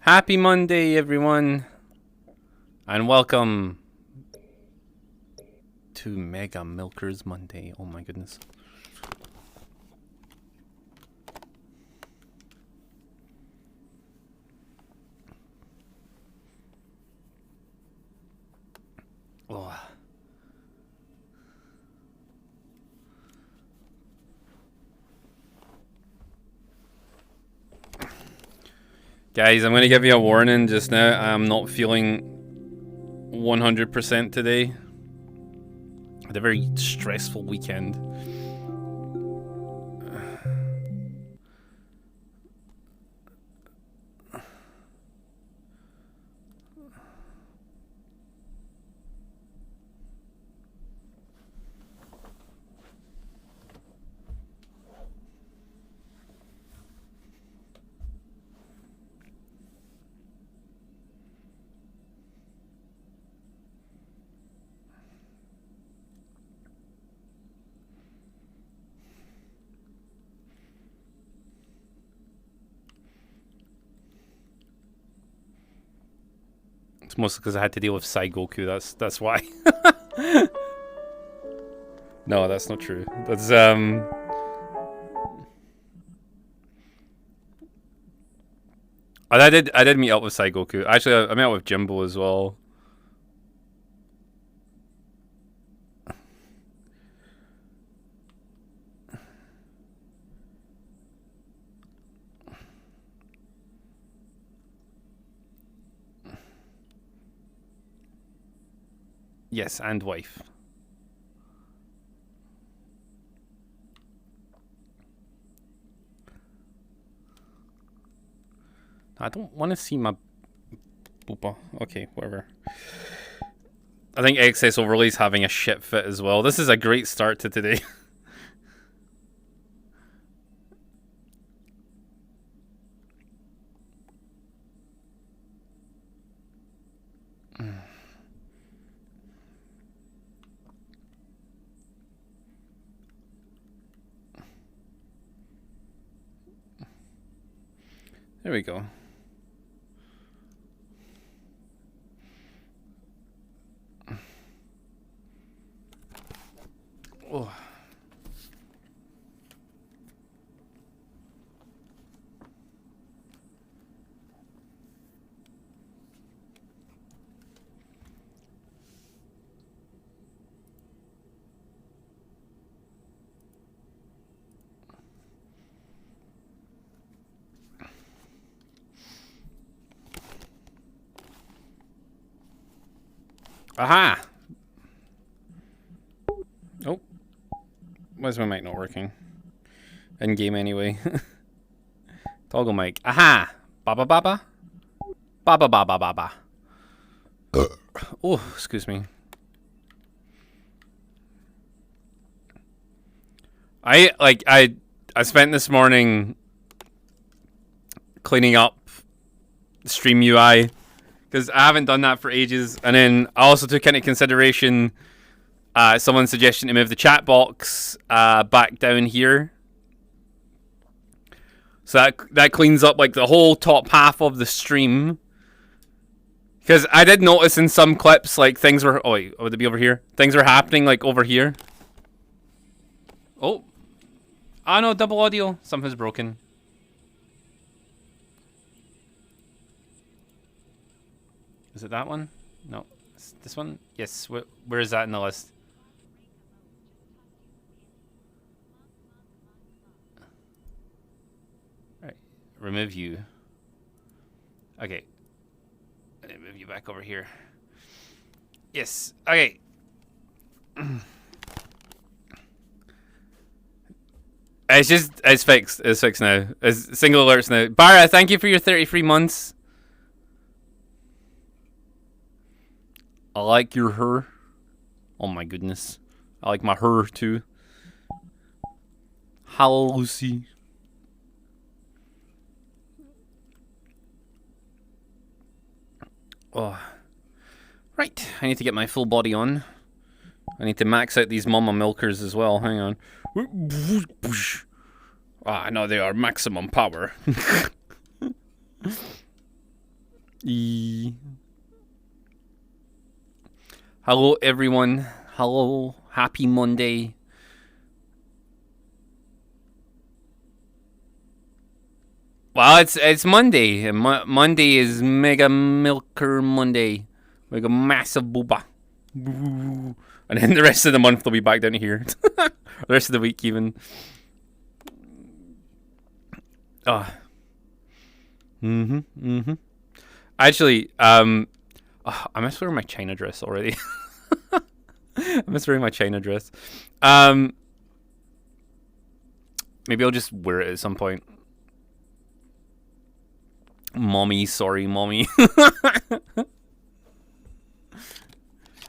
Happy Monday, everyone, and welcome to Mega Milkers Monday. Oh my goodness. Oh. Guys, I'm going to give you a warning just now. I'm not feeling 100% today. I had a very stressful weekend. It's mostly because I had to deal with Saigoku. That's why. No, that's not true. That's I did meet up with Saigoku. Actually, I met up with Jimbo as well. Yes, and wife. I don't want to see my boopa. Okay, whatever. I think Excess Overlay's having a shit fit as well. This is a great start to today. There we go. Oh. Aha! Oh. Why is my mic not working? In game anyway. Toggle mic. Aha! Baba baba? Baba baba baba. Oh, excuse me. I spent this morning cleaning up stream UI because I haven't done that for ages, and then I also took into consideration someone's suggestion to move the chat box back down here, so that cleans up like the whole top half of the stream. Because I did notice in some clips like things were would it be over here? Things were happening like over here. Oh, no, double audio. Something's broken. Is it that one? No. It's this one? Yes. Where is that in the list? Alright. Remove you. Okay. Let me move you back over here. Yes. Okay. It's fixed. It's fixed now. It's single alerts now. Bara, thank you for your 33 months. I like your hair. Oh my goodness. I like my hair too. Hello, Lucy. Oh. Right. I need to get my full body on. I need to max out these mama milkers as well. Hang on. Ah, no, they are maximum power. E Hello, everyone. Hello. Happy Monday. Well, it's Monday. Monday is Mega Milker Monday. Mega Massive Booba. And then the rest of the month will be back down here. The rest of the week, even. Actually, I miss wearing my China dress already. I miss wearing my China dress. Maybe I'll just wear it at some point. Mommy, sorry, mommy.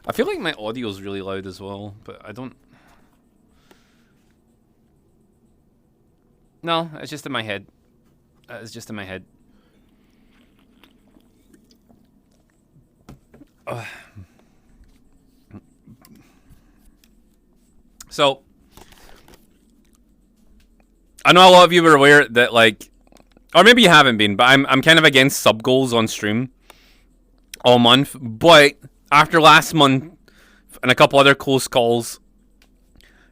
I feel like my audio is really loud as well, but I don't... No, it's just in my head. It's just in my head. So, I know a lot of you were aware that, like, or maybe you haven't been, but I'm kind of against sub goals on stream all month. But after last month and a couple other close calls,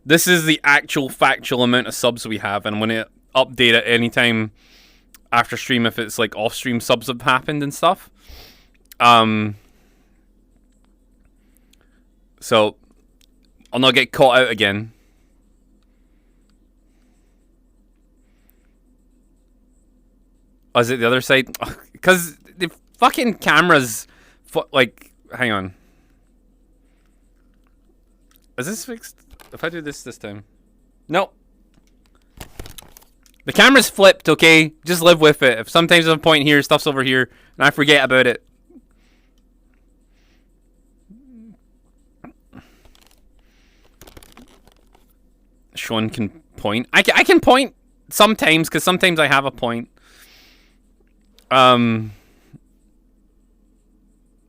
this is the actual factual amount of subs we have, and I'm gonna update it anytime after stream if it's like off stream subs have happened and stuff. So I'll not get caught out again. Oh, is it the other side? Because the fucking cameras... like, hang on. Is this fixed? If I do this time. No. The camera's flipped, okay? Just live with it. If sometimes there's a point here, stuff's over here, and I forget about it. Sean can point. I can point sometimes, because sometimes I have a point.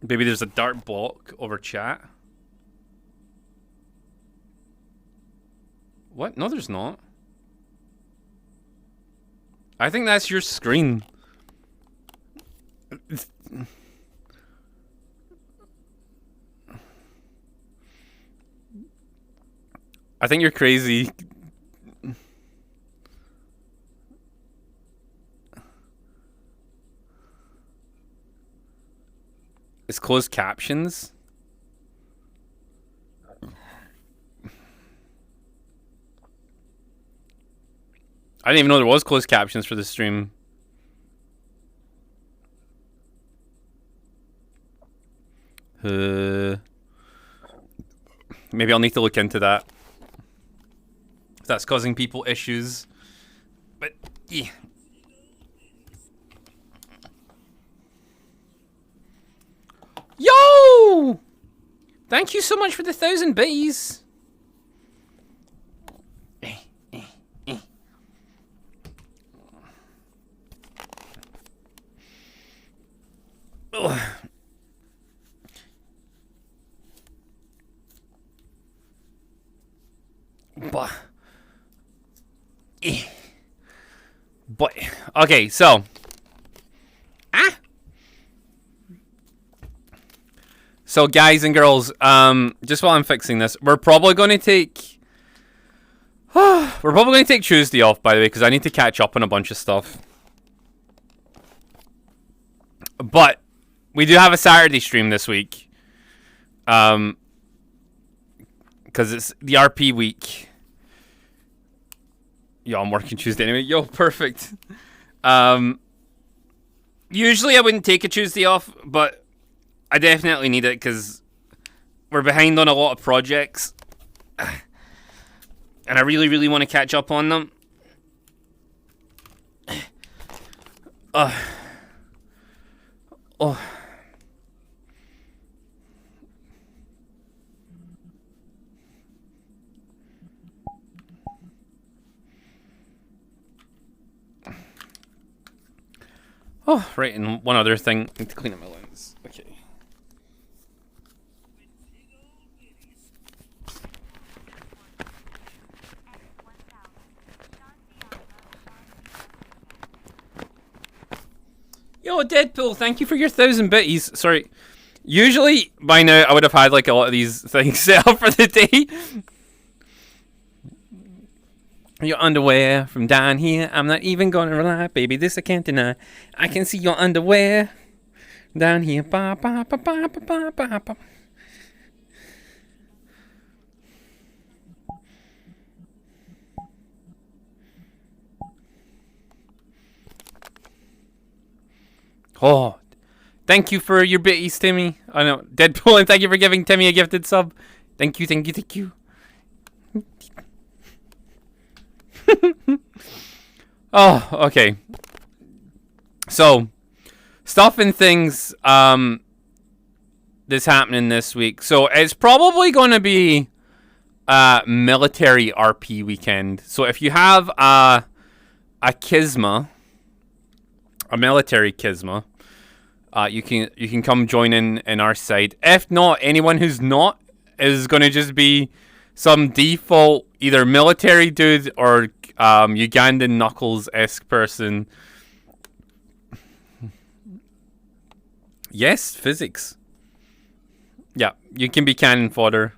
Maybe there's a dark block over chat. What? No, there's not. I think that's your screen. I think you're crazy. It's closed captions. I didn't even know there was closed captions for the stream. Maybe I'll need to look into that. If that's causing people issues. But, yeah. Yo! Thank you so much for the 1,000 bees. But okay, so so guys and girls, just while I'm fixing this, we're probably going to take Tuesday off, by the way, because I need to catch up on a bunch of stuff. But we do have a Saturday stream this week, because it's the RP week. Yo, I'm working Tuesday anyway. Yo, perfect. Usually I wouldn't take a Tuesday off, but I definitely need it because we're behind on a lot of projects. And I really, really want to catch up on them. Oh. Oh, right, and one other thing. I need to clean up my lens. Okay. Yo, Deadpool, thank you for your 1,000 bitties. Sorry. Usually, by now, I would have had like a lot of these things set up for the day. Your underwear from down here. I'm not even gonna lie, baby. This I can't deny. I can see your underwear down here. Ba, ba, ba, ba, ba, ba, ba, ba. Oh, thank you for your bitties, Timmy. I know, Deadpool, and thank you for giving Timmy a gifted sub. Thank you, thank you, thank you. Oh, okay. So, stuff and things that's happening this week. So, it's probably going to be military RP weekend. So, if you have a Kisma, a military Kisma, you can come join in our side. If not, anyone who's not is going to just be some default either military dude or Ugandan Knuckles-esque person. Yes, physics. Yeah, you can be cannon fodder.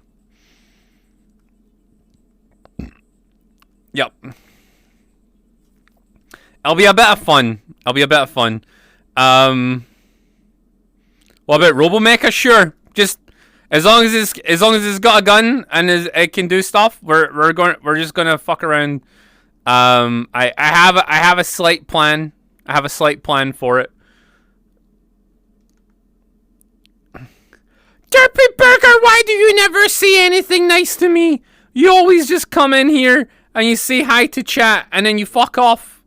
Yep. It'll be a bit of fun. What about Robomecha? Sure. Just as long as it's got a gun and it can do stuff, we're just gonna fuck around. I have a slight plan. I have a slight plan for it. Derpy Burger, why do you never say anything nice to me? You always just come in here and you say hi to chat and then you fuck off.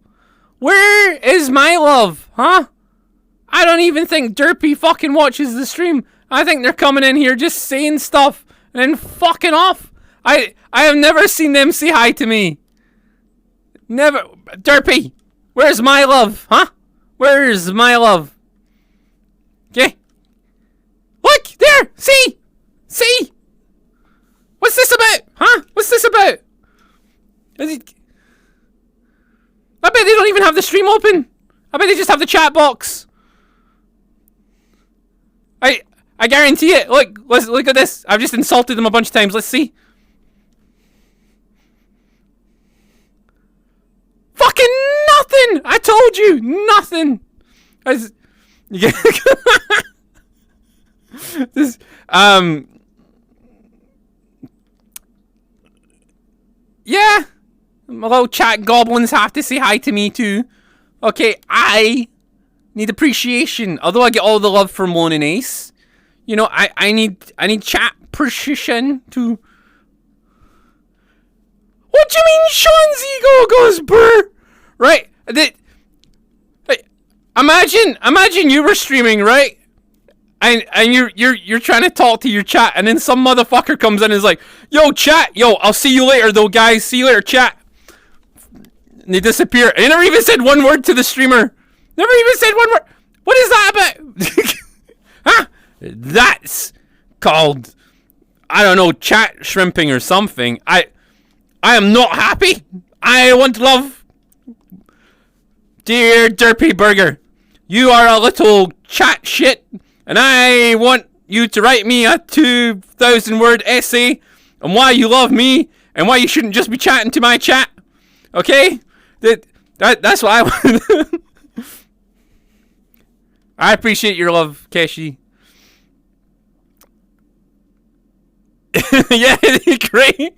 Where is my love, huh? I don't even think Derpy fucking watches the stream. I think they're coming in here just saying stuff and then fucking off. I have never seen them say hi to me. Never. Derpy, where's my love, huh? Where's my love? Okay. Look, there, see? What's this about, huh? What's this about? I bet they don't even have the stream open. I bet they just have the chat box. I guarantee it. Look at this. I've just insulted them a bunch of times. Let's see. Fucking nothing. I told you, nothing. This, yeah. My little chat goblins have to say hi to me too. Okay, I need appreciation. Although I get all the love from Moan and Ace, you know, I need chat precision to. What do you mean Sean's ego goes brr? Right? Imagine you were streaming, right? And you're trying to talk to your chat, and then some motherfucker comes in and is like, "Yo, chat, yo, I'll see you later, though, guys. See you later, chat." And they disappear. And they never even said one word to the streamer. Never even said one word. What is that about? Huh? That's called, I don't know, chat shrimping or something. I am not happy. I want love. Dear Derpy Burger, you are a little chat shit, and I want you to write me a 2,000-word essay on why you love me and why you shouldn't just be chatting to my chat. Okay? That's what I want. I appreciate your love, Keshi. Yeah, great.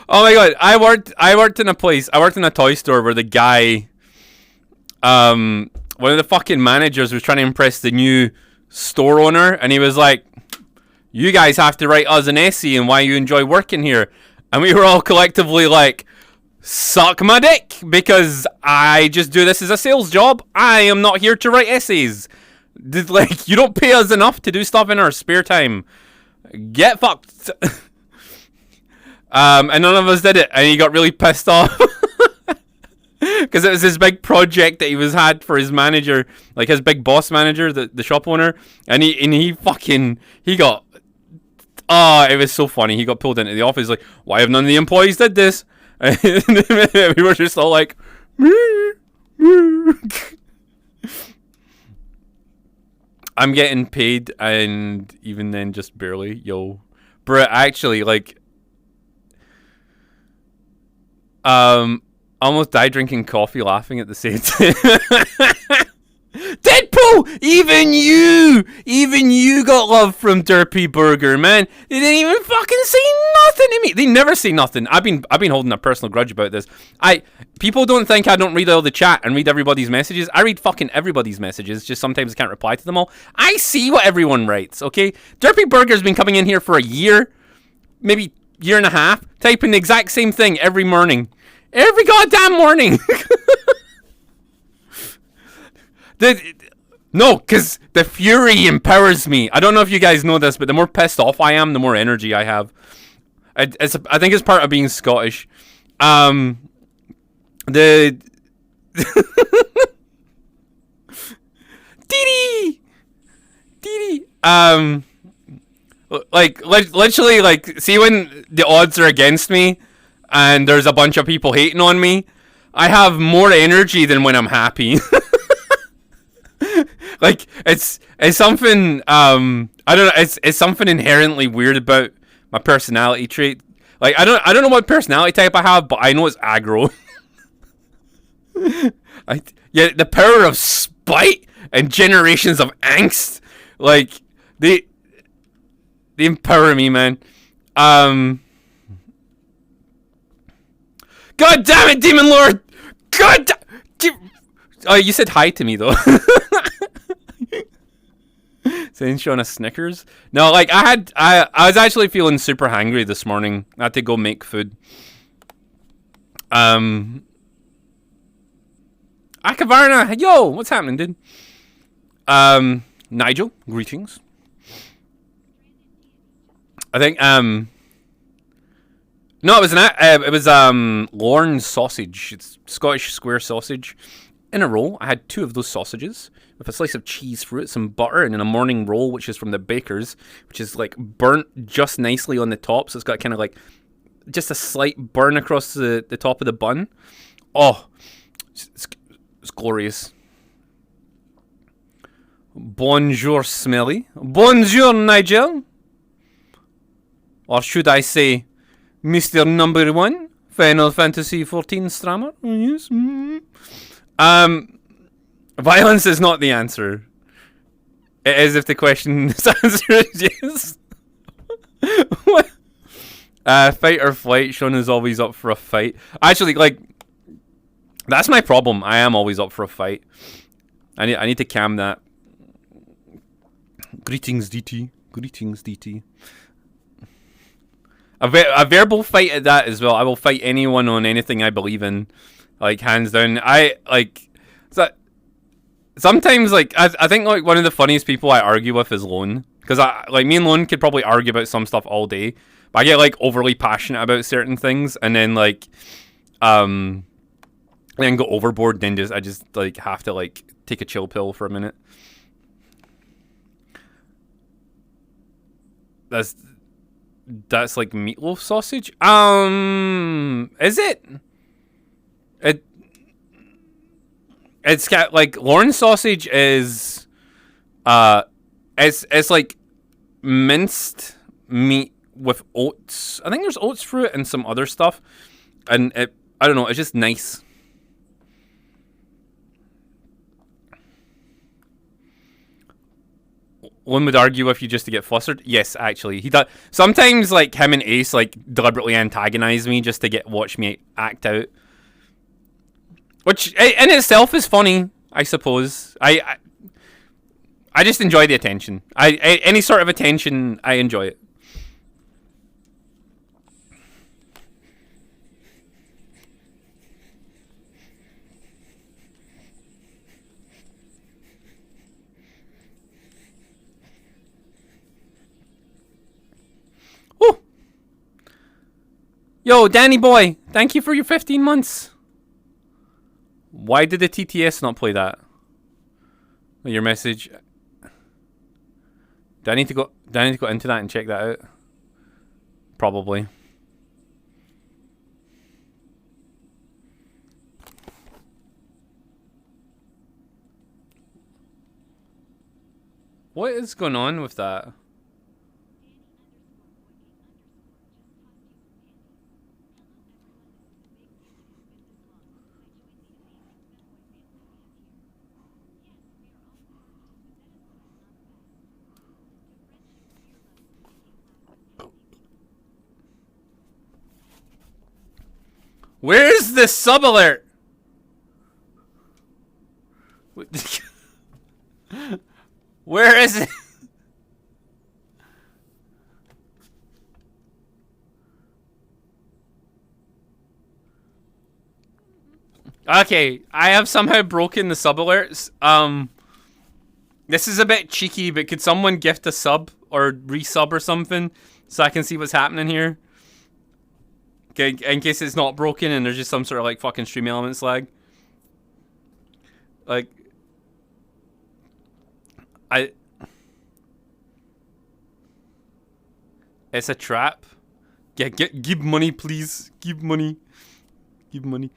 Oh my god, I worked in a place. I worked in a toy store where the guy, one of the fucking managers was trying to impress the new store owner, and he was like, "You guys have to write us an essay on why you enjoy working here." And we were all collectively like, "Suck my dick, because I just do this as a sales job. I am not here to write essays. Like, you don't pay us enough to do stuff in our spare time. Get fucked." And none of us did it, and he got really pissed off. Because it was his big project that he had for his manager, like his big boss manager, the shop owner, and he got, oh, it was so funny. He got pulled into the office like, "Why have none of the employees did this?" And we were just all like, "Me, I'm getting paid, and even then, just barely. Yo, bro, actually, like, almost died drinking coffee, laughing at the same time. Deadpool, even you got love from Derpy Burger, man. They didn't even fucking say nothing to me. They never say nothing. I've been holding a personal grudge about this. People don't think I don't read all the chat and read everybody's messages. I read fucking everybody's messages. Just sometimes I can't reply to them all. I see what everyone writes. Okay, Derpy Burger's been coming in here for a year, maybe year and a half, typing the exact same thing every morning, every goddamn morning. No, because the fury empowers me. I don't know if you guys know this, but the more pissed off I am, the more energy I have. I think it's part of being Scottish. Dee. Like, literally, like, see when the odds are against me and there's a bunch of people hating on me, I have more energy than when I'm happy. Like, it's something, I don't know, it's something inherently weird about my personality trait. Like, I don't know what personality type I have, but I know it's aggro. Yeah, the power of spite and generations of angst, like, they empower me, man. God damn it, Demon Lord! Oh, you said hi to me, though. Saying Sean a Snickers? No, like, I was actually feeling super hungry this morning. I had to go make food. Akavarna, yo, what's happening, dude? Nigel, greetings. I think, no, it was Lorne sausage. It's Scottish square sausage. In a roll, I had 2 of those sausages with a slice of cheese fruit, some butter, and then a morning roll, which is from the baker's, which is like burnt just nicely on the top, so it's got kind of like just a slight burn across the top of the bun. Oh, it's glorious. Bonjour, Smelly. Bonjour, Nigel. Or should I say, Mr. Number 1, Final Fantasy XIV Strammer? Yes. Violence is not the answer. It is if the question's answer is yes. What? Fight or flight. Sean is always up for a fight. Actually, like, that's my problem. I am always up for a fight. I need to calm that. Greetings, DT. Greetings, DT. A verbal fight at that as well. I will fight anyone on anything I believe in. Like, hands down. Sometimes, like, I think, like, one of the funniest people I argue with is Lone. Because, me and Lone could probably argue about some stuff all day. But I get, like, overly passionate about certain things. And then, like, then go overboard. Then I just, like, have to, like, take a chill pill for a minute. That's like meatloaf sausage? Is it? It's got, like, Lorne sausage is, it's like minced meat with oats. I think there's oats fruit and some other stuff. And I don't know, it's just nice. One would argue with you just to get flustered. Yes, actually, he does. Sometimes, like, him and Ace, like, deliberately antagonize me just to watch me act out, which in itself is funny, I suppose. I just enjoy the attention. Any sort of attention, I enjoy it. Woo! Yo, Danny boy, thank you for your 15 months. Why did the TTS not play that? Your message. Do I need to go into that and check that out? Probably. What is going on with that? Where's the sub alert? Where is it? Okay, I have somehow broken the sub alerts. This is a bit cheeky, but could someone gift a sub or resub or something so I can see what's happening here? Okay, in case it's not broken and there's just some sort of like fucking stream elements lag. Like, it's a trap. Yeah, give money, please. Give money. Give money.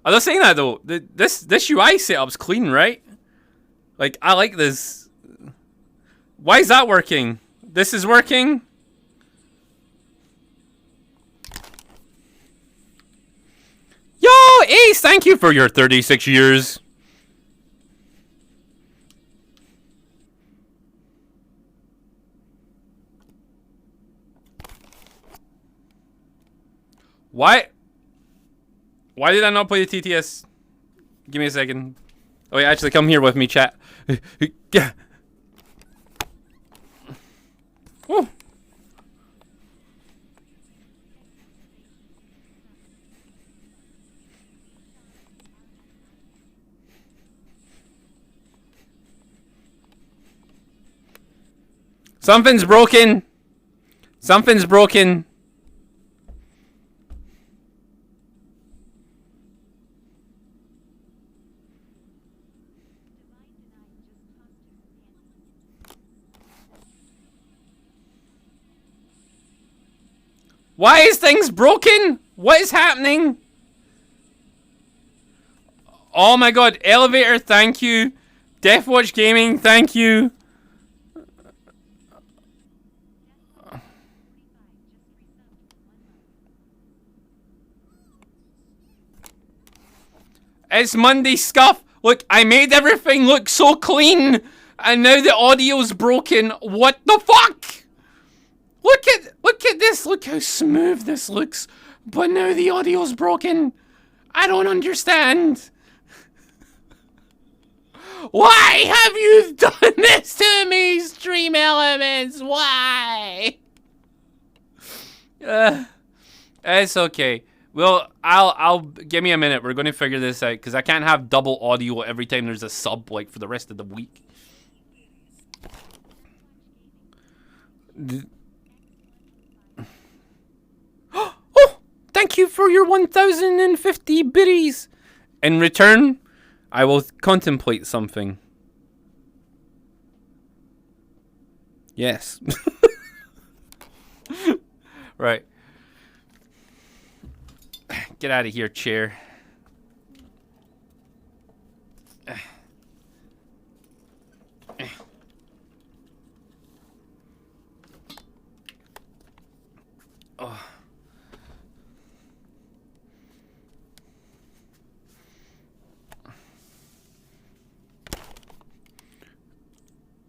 I was saying that though. This UI setup's clean, right? Like, I like this. Why is that working? This is working. Yo, Ace, thank you for your 36 years. Why did I not play the TTS? Give me a second. Oh, wait, actually, come here with me, chat. Oh. Something's broken. Something's broken. Why is things broken? What is happening? Oh my god, Elevator, thank you. Deathwatch Gaming, thank you. It's Monday Scuff. Look, I made everything look so clean, and now the audio's broken. What the fuck? Look at this. Look how smooth this looks. But now the audio's broken. I don't understand. Why have you done this to me, Stream Elements? Why? It's okay. Well, I'll give me a minute. We're going to figure this out because I can't have double audio every time there's a sub like for the rest of the week. Oh, thank you for your 1,050 biddies. In return, I will contemplate something. Yes. Right. Get out of here, chair. Oh.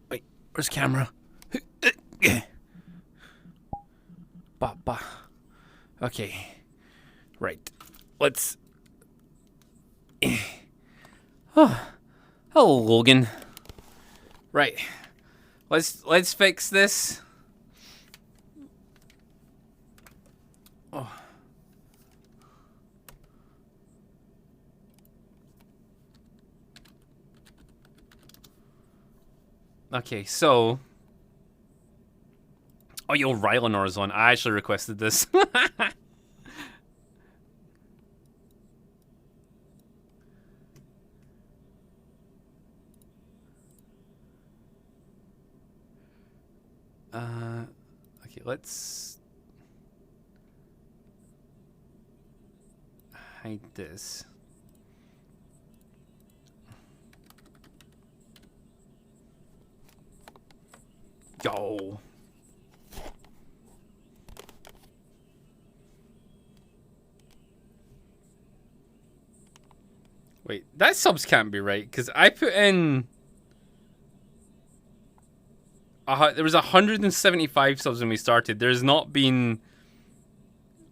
Wait, where's the camera? Ba. Okay. Right. Let's... Oh. Hello, Logan. Right. Let's fix this. Oh. Okay, so... Oh, yo, Rylanor's on. I actually requested this. Okay, let's hide this. Yo. Wait, that subs can't be right, because I put in... there was 175 subs when we started. There's not been...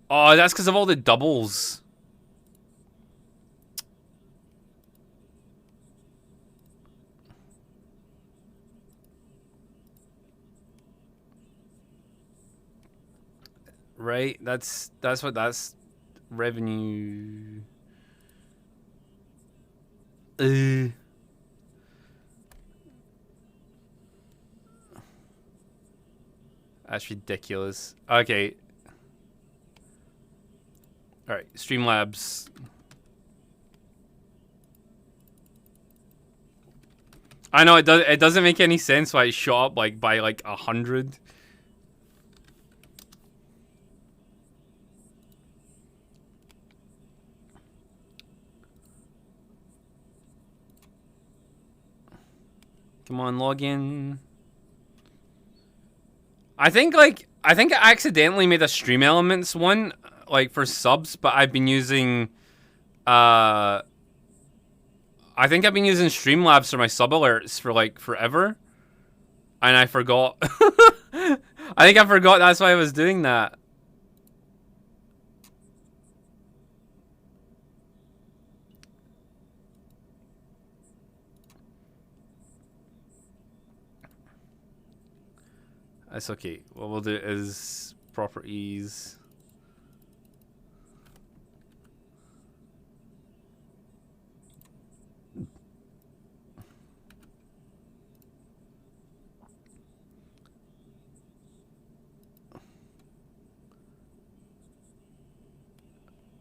Oh, that's because of all the doubles. Right? That's what that's... Revenue... That's ridiculous. Okay. Alright, Streamlabs. I know it doesn't make any sense why it shot up like by like 100. Come on, log in. I think I accidentally made a Stream Elements one, like for subs, but I've been using I think I've been using Streamlabs for my sub alerts for like forever. And I forgot. I think I forgot that's why I was doing that. That's okay. What we'll do is properties.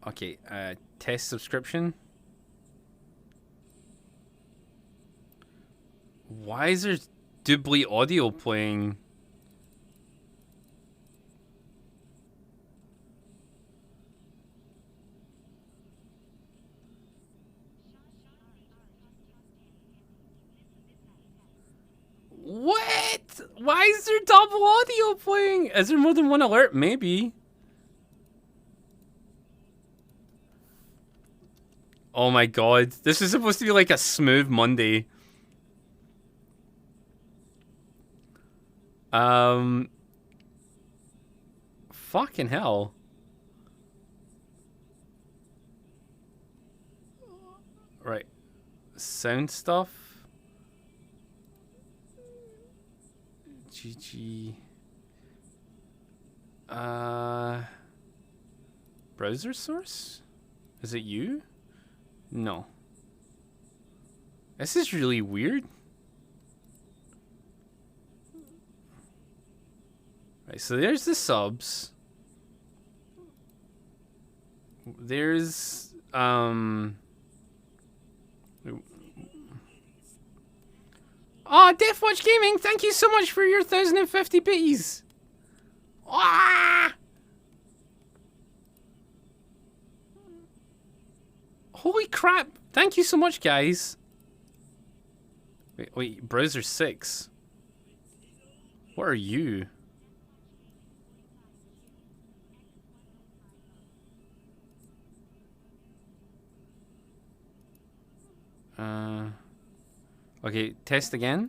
Okay, test subscription. Why is there doubly audio playing? What? Why is there double audio playing? Is there more than one alert? Maybe. Oh my god. This is supposed to be like a smooth Monday. Fucking hell. Right. Sound stuff. GG. Browser source? Is it you? No. This is really weird. Right, so there's the subs. There's Oh, Deathwatch Gaming, thank you so much for your 1,050 bits. Ah! Holy crap! Thank you so much, guys. Wait, browser 6. What are you? Okay, test again.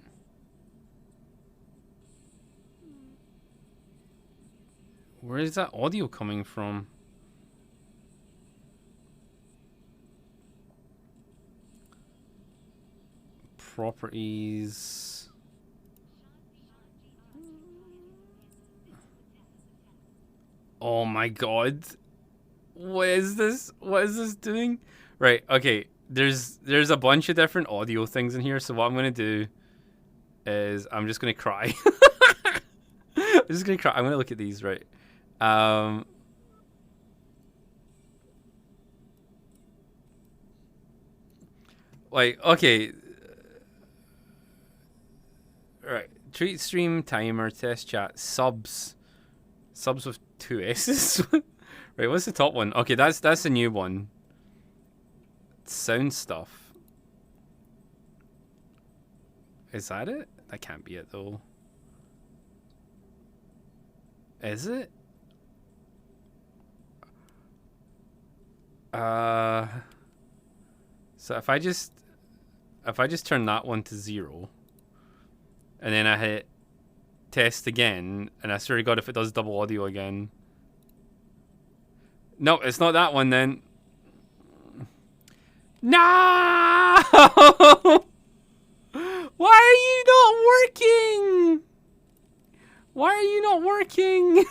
Where is that audio coming from? Properties. Oh my god. What is this? What is this doing? Right, okay. There's a bunch of different audio things in here, so what I'm gonna do is I'm just gonna cry. I'm just gonna cry. I'm gonna look at these, right? Like, okay. Right. Treat stream timer, test chat, subs. Subs with 2 S's. Right, what's the top one? Okay, that's a new one. Sound stuff. Is that it? That can't be it though. Is it? So if I just turn that one to 0, and then I hit test again, and I swear to God if it does double audio again. No, it's not that one then. No! Why are you not working? Why are you not working?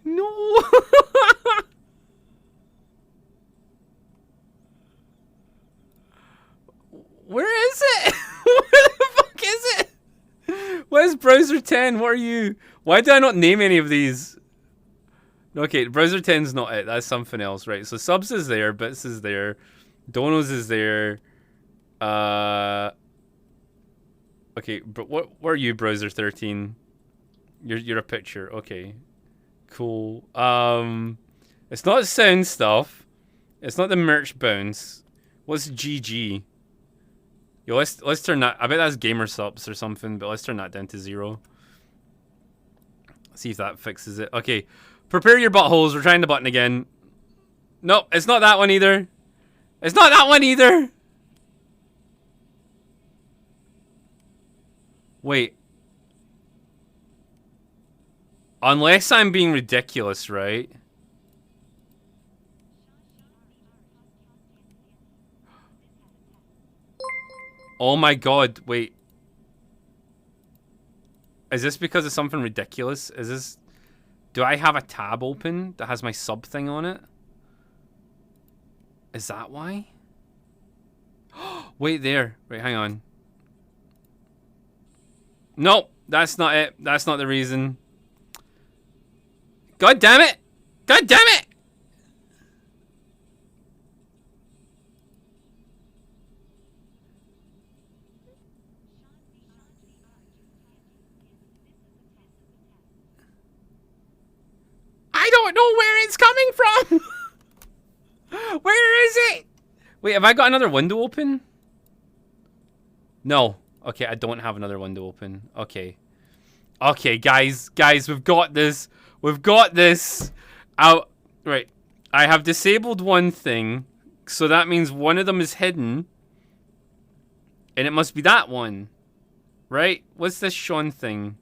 No. Where is it? Where the fuck is it? Where's browser 10? What are you? Why did I not name any of these? Okay, browser 10's not it. That's something else, right? So subs is there, bits is there, donos is there. Okay, but what are you, browser 13? You're a picture. Okay, cool. It's not sound stuff. It's not the merch bounce. What's GG? Yo, let's turn that. I bet that's gamer subs or something, but let's turn that down to 0. See if that fixes it. Okay, prepare your buttholes. We're trying the button again. Nope, it's not that one either. It's not that one either. Wait. Unless I'm being ridiculous, right? Oh my God, wait. Is this because of something ridiculous? Is this... Do I have a tab open that has my sub thing on it? Is that why? Wait there. Wait, hang on. Nope, that's not it. That's not the reason. God damn it! God damn it! I don't know where it's coming from! Where is it? Wait, have I got another window open? No. Okay, I don't have another window open. Okay. Okay, guys, we've got this. We've got this. Right. I have disabled one thing, so that means one of them is hidden. And it must be that one. Right? What's this Sean thing?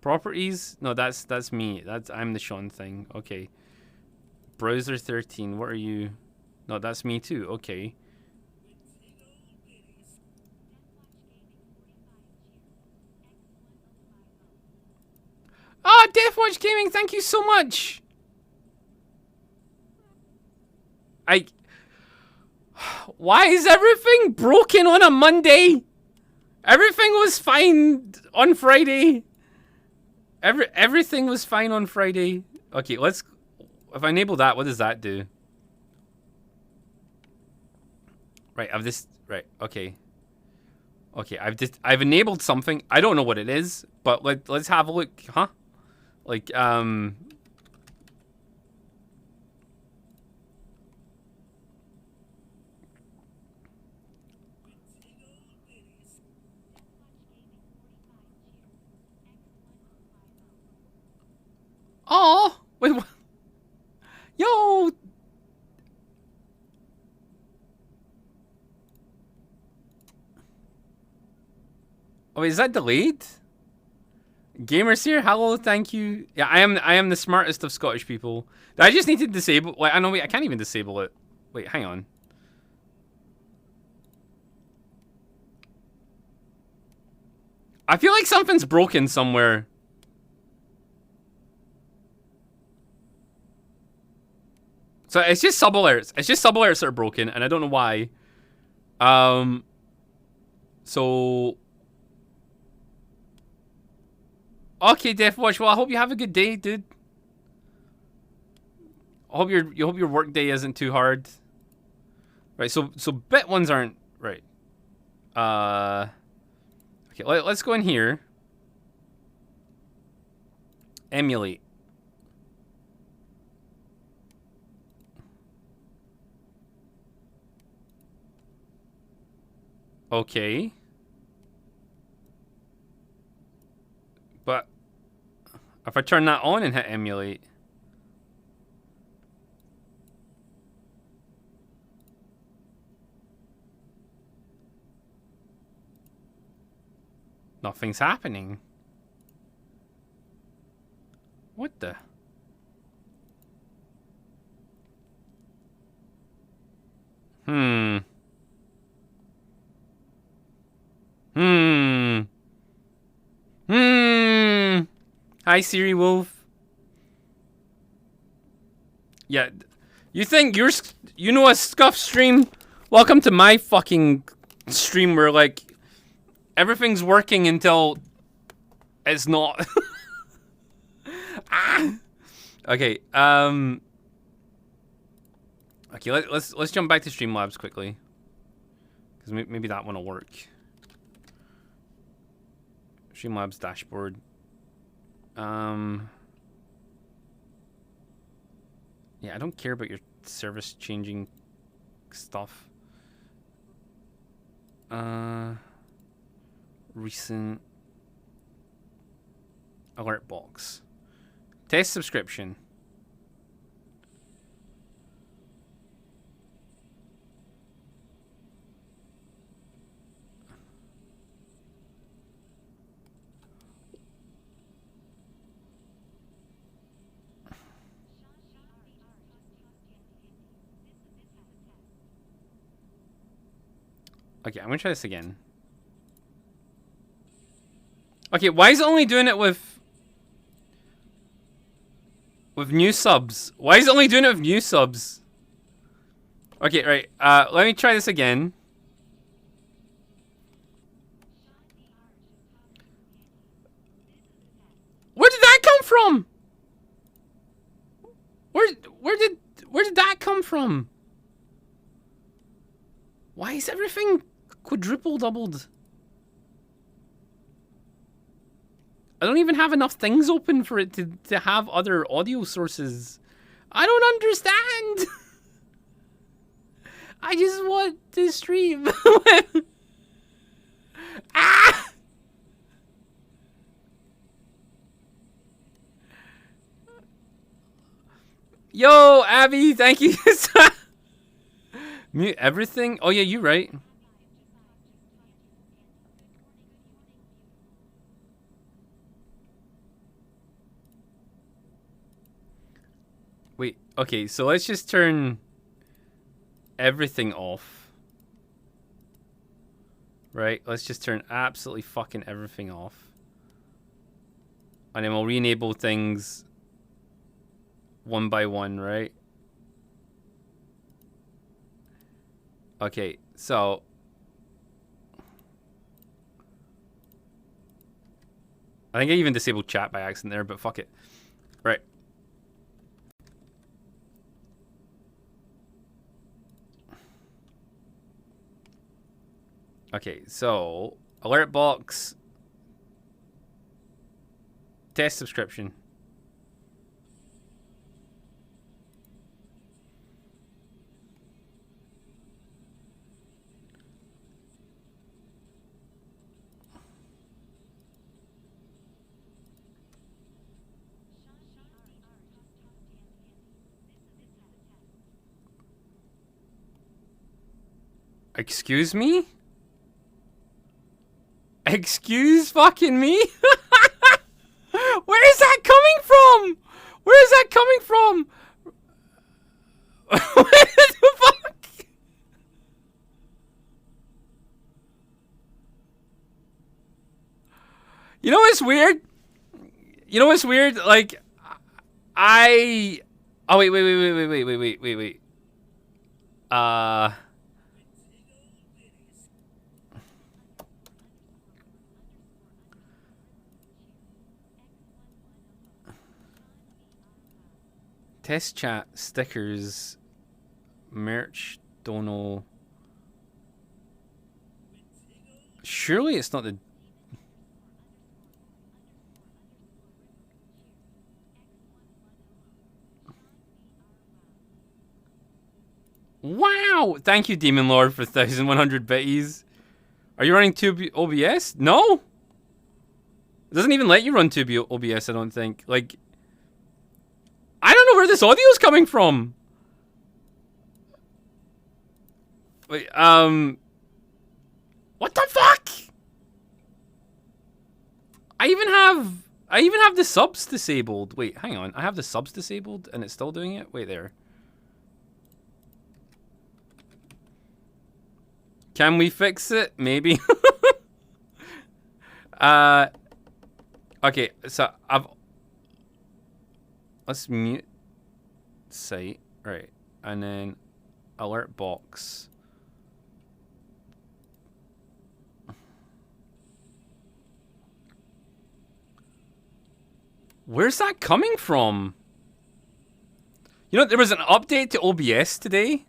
Properties? No, that's me. I'm the Sean thing. Okay. Browser 13, what are you? No, that's me too. Okay. Oh, Deathwatch Gaming, thank you so much. Why is everything broken on a Monday? Everything was fine on Friday. Everything was fine on Friday. Okay, let's... If I enable that, what does that do? Right, Right, okay. Okay, I've enabled something. I don't know what it is, but let's have a look, huh? Like, Oh, wait, what? Yo! Oh, is that delayed? Gamers here, hello, thank you. Yeah, I am the smartest of Scottish people. I just need to disable. Wait, wait, I can't even disable it. Wait, hang on. I feel like something's broken somewhere. So it's just sub alerts. It's just sub alerts that are broken, and I don't know why. So. Okay, Deathwatch. Well, I hope you have a good day, dude. I hope your work day isn't too hard. Right. So bit ones aren't right. Okay. Let's go in here. Emulate. Okay. If I turn that on and hit emulate. Nothing's happening. What the? Hmm. Hi, Siri Wolf. Yeah. You think you know a scuff stream? Welcome to my fucking stream where, like, everything's working until it's not. Ah! Okay, okay, let's jump back to Streamlabs quickly. Because maybe that one will work. Streamlabs dashboard. Yeah, I don't care about your service changing stuff. Recent alert box. Test subscription. Okay, I'm gonna try this again. Okay, why is it only doing it with new subs? Why is it only doing it with new subs? Okay, right. Let me try this again. Where did that come from? Where did that come from? Why is everything quadruple doubled? I don't even have enough things open for it to have other audio sources. I don't understand. I just want to stream. Ah! Yo, Abby, thank you. Mute everything? Oh yeah, you're right. Wait, okay, so let's just turn everything off. Right? Let's just turn absolutely fucking everything off. And then we'll re-enable things one by one, right? Okay, so I think I even disabled chat by accident there, but fuck it. Right. Okay, so alert box, test subscription. Excuse me? Excuse fucking me? Where is that coming from? Where is that coming from? What the fuck? You know what's weird? You know what's weird? Like, oh wait. Test chat, stickers, merch, don't know. Surely it's not the... Wow! Thank you, Demon Lord, for 1,100 bitties. Are you running 2 OBS? No? It doesn't even let you run to OBS, I don't think. Like, I don't know where this audio is coming from. Wait, what the fuck? I even have the subs disabled. Wait, hang on. I have the subs disabled and it's still doing it? Wait there. Can we fix it? Maybe. Okay, so let's mute site, right, and then alert box. Where's that coming from? You know, there was an update to OBS today.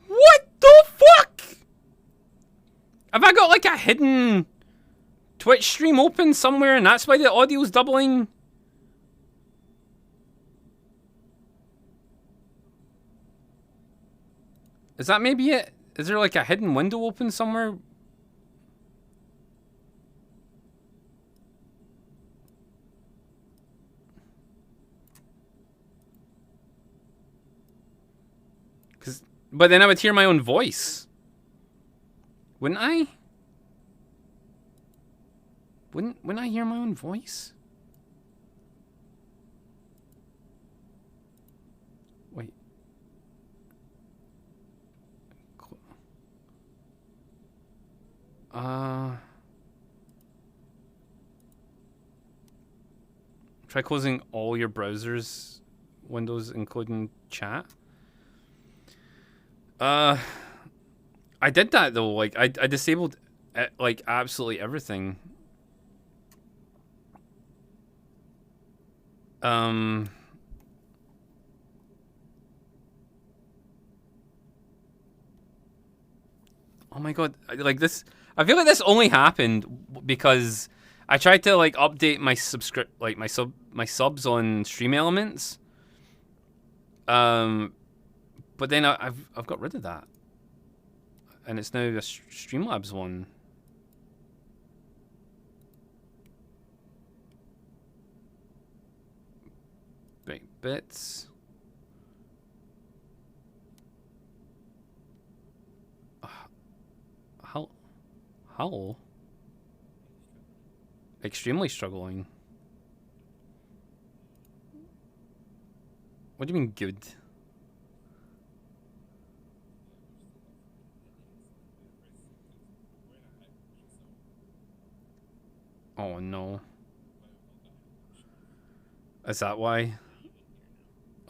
What the fuck? Have I got like a hidden Twitch stream open somewhere and that's why the audio's doubling? Is that maybe it? Is there like a hidden window open somewhere? But then I would hear my own voice. Wouldn't I? Wouldn't I hear my own voice? Wait. Try closing all your browsers windows, including chat. I did that though. Like I disabled like absolutely everything. Oh my god! Like this, I feel like this only happened because I tried to like update my my subs on Stream Elements. But then I've got rid of that, and it's now a Streamlabs one. Big bits. How? Extremely struggling. What do you mean good? Oh no. Is that why?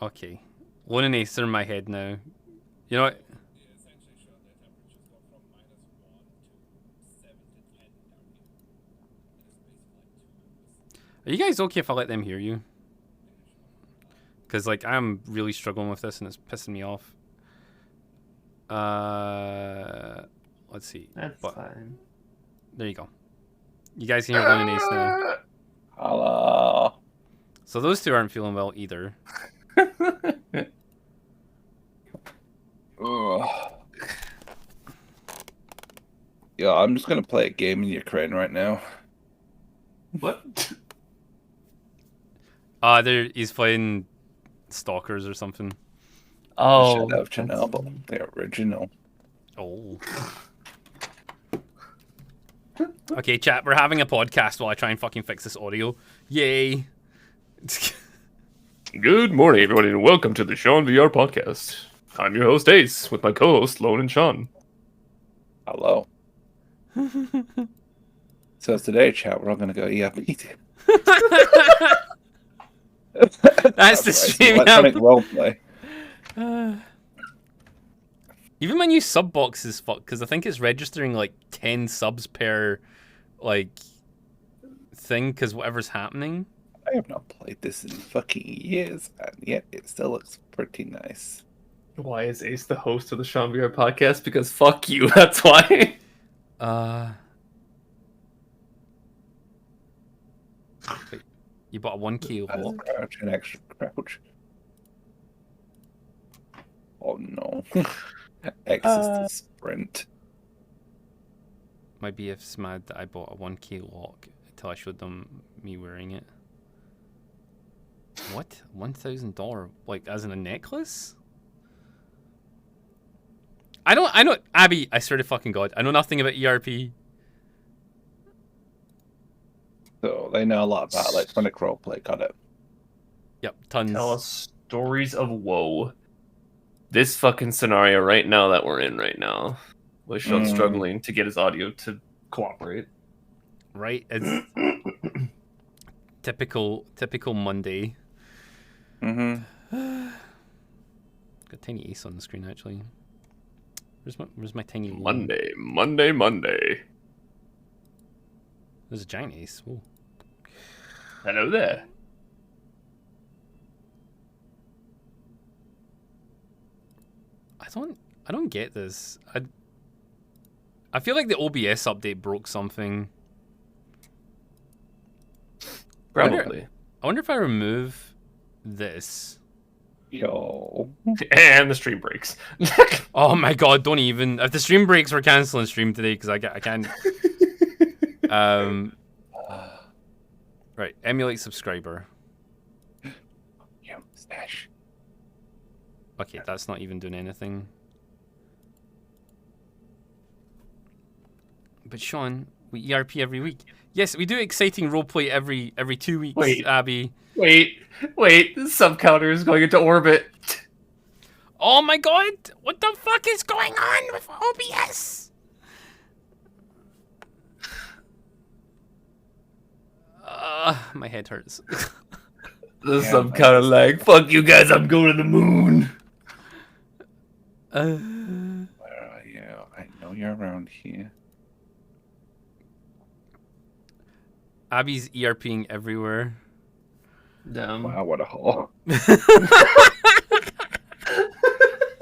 Okay. Lone and Ace are in my head now. You know what? Are you guys okay if I let them hear you? Because, like, I'm really struggling with this and it's pissing me off. Let's see. That's fine. There you go. You guys can hear Lone and Ace now. Hello. So those two aren't feeling well either. Yeah, I'm just gonna play a game in Ukraine right now. What? He's playing Stalkers or something. Oh, Shout out Chernobyl, the original. Oh. Okay, chat, we're having a podcast while I try and fucking fix this audio. Yay. Good morning, everybody, and welcome to the Sean VR podcast. I'm your host, Ace, with my co-host, Lone and Sean. Hello. So today, chat, we're all gonna go EFP. That's the stream. Electronic roleplay. Even my new sub box is fucked because I think it's registering like 10 subs per like thing because whatever's happening. I have not played this in fucking years, and yet it still looks pretty nice. Why is Ace the host of the Sean VR podcast? Because fuck you. That's why. Wait, you bought a 1K lock? Crouch and extra crouch. Oh no. X is the sprint. My BF's mad that I bought a 1K lock until I showed them me wearing it. What? $1,000? Like, as in a necklace? I know, Abby, I swear to fucking God, I know nothing about ERP. So they know a lot about electronic roleplay. Got it. Yep, tons. Tell us stories of woe. This fucking scenario right now that we're in right now. Was Sean struggling to get his audio to cooperate. Right? It's typical Monday. Mm-hmm. Got tiny ace on the screen, actually. Where's my tiny Monday. There's a giant ace. Whoa. Hello there. I don't get this. I feel like the OBS update broke something. Probably. I wonder if I remove this. Yo. And the stream breaks. Oh my God! Don't even. If the stream breaks, we're canceling stream today because I can't. Right. Emulate subscriber. Yo, stash. Okay, that's not even doing anything. But Sean, we ERP every week. Yes, we do exciting roleplay every 2 weeks, Wait. Abby. Wait. The sub counter is going into orbit. Oh my God! What the fuck is going on with OBS? My head hurts. There's some kind of like, fuck you guys, I'm going to the moon. Where are you? I know you're around here. Abby's ERPing everywhere. Damn. Wow, what a haul.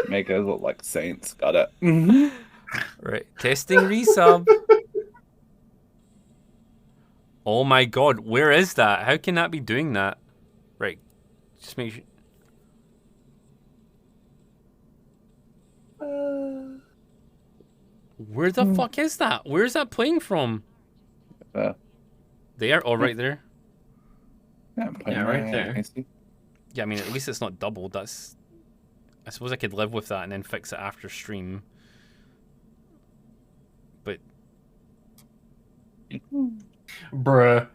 Make us look like saints. Got it. Right. Testing resub. Oh my God, where is that? How can that be doing that? Right. Just make sure. Where the fuck is that? Where's that playing from? There? Oh, right there. Yeah, I'm playing right my there. AC. Yeah, I mean, at least it's not doubled. That's. I suppose I could live with that and then fix it after stream. But. Bruh.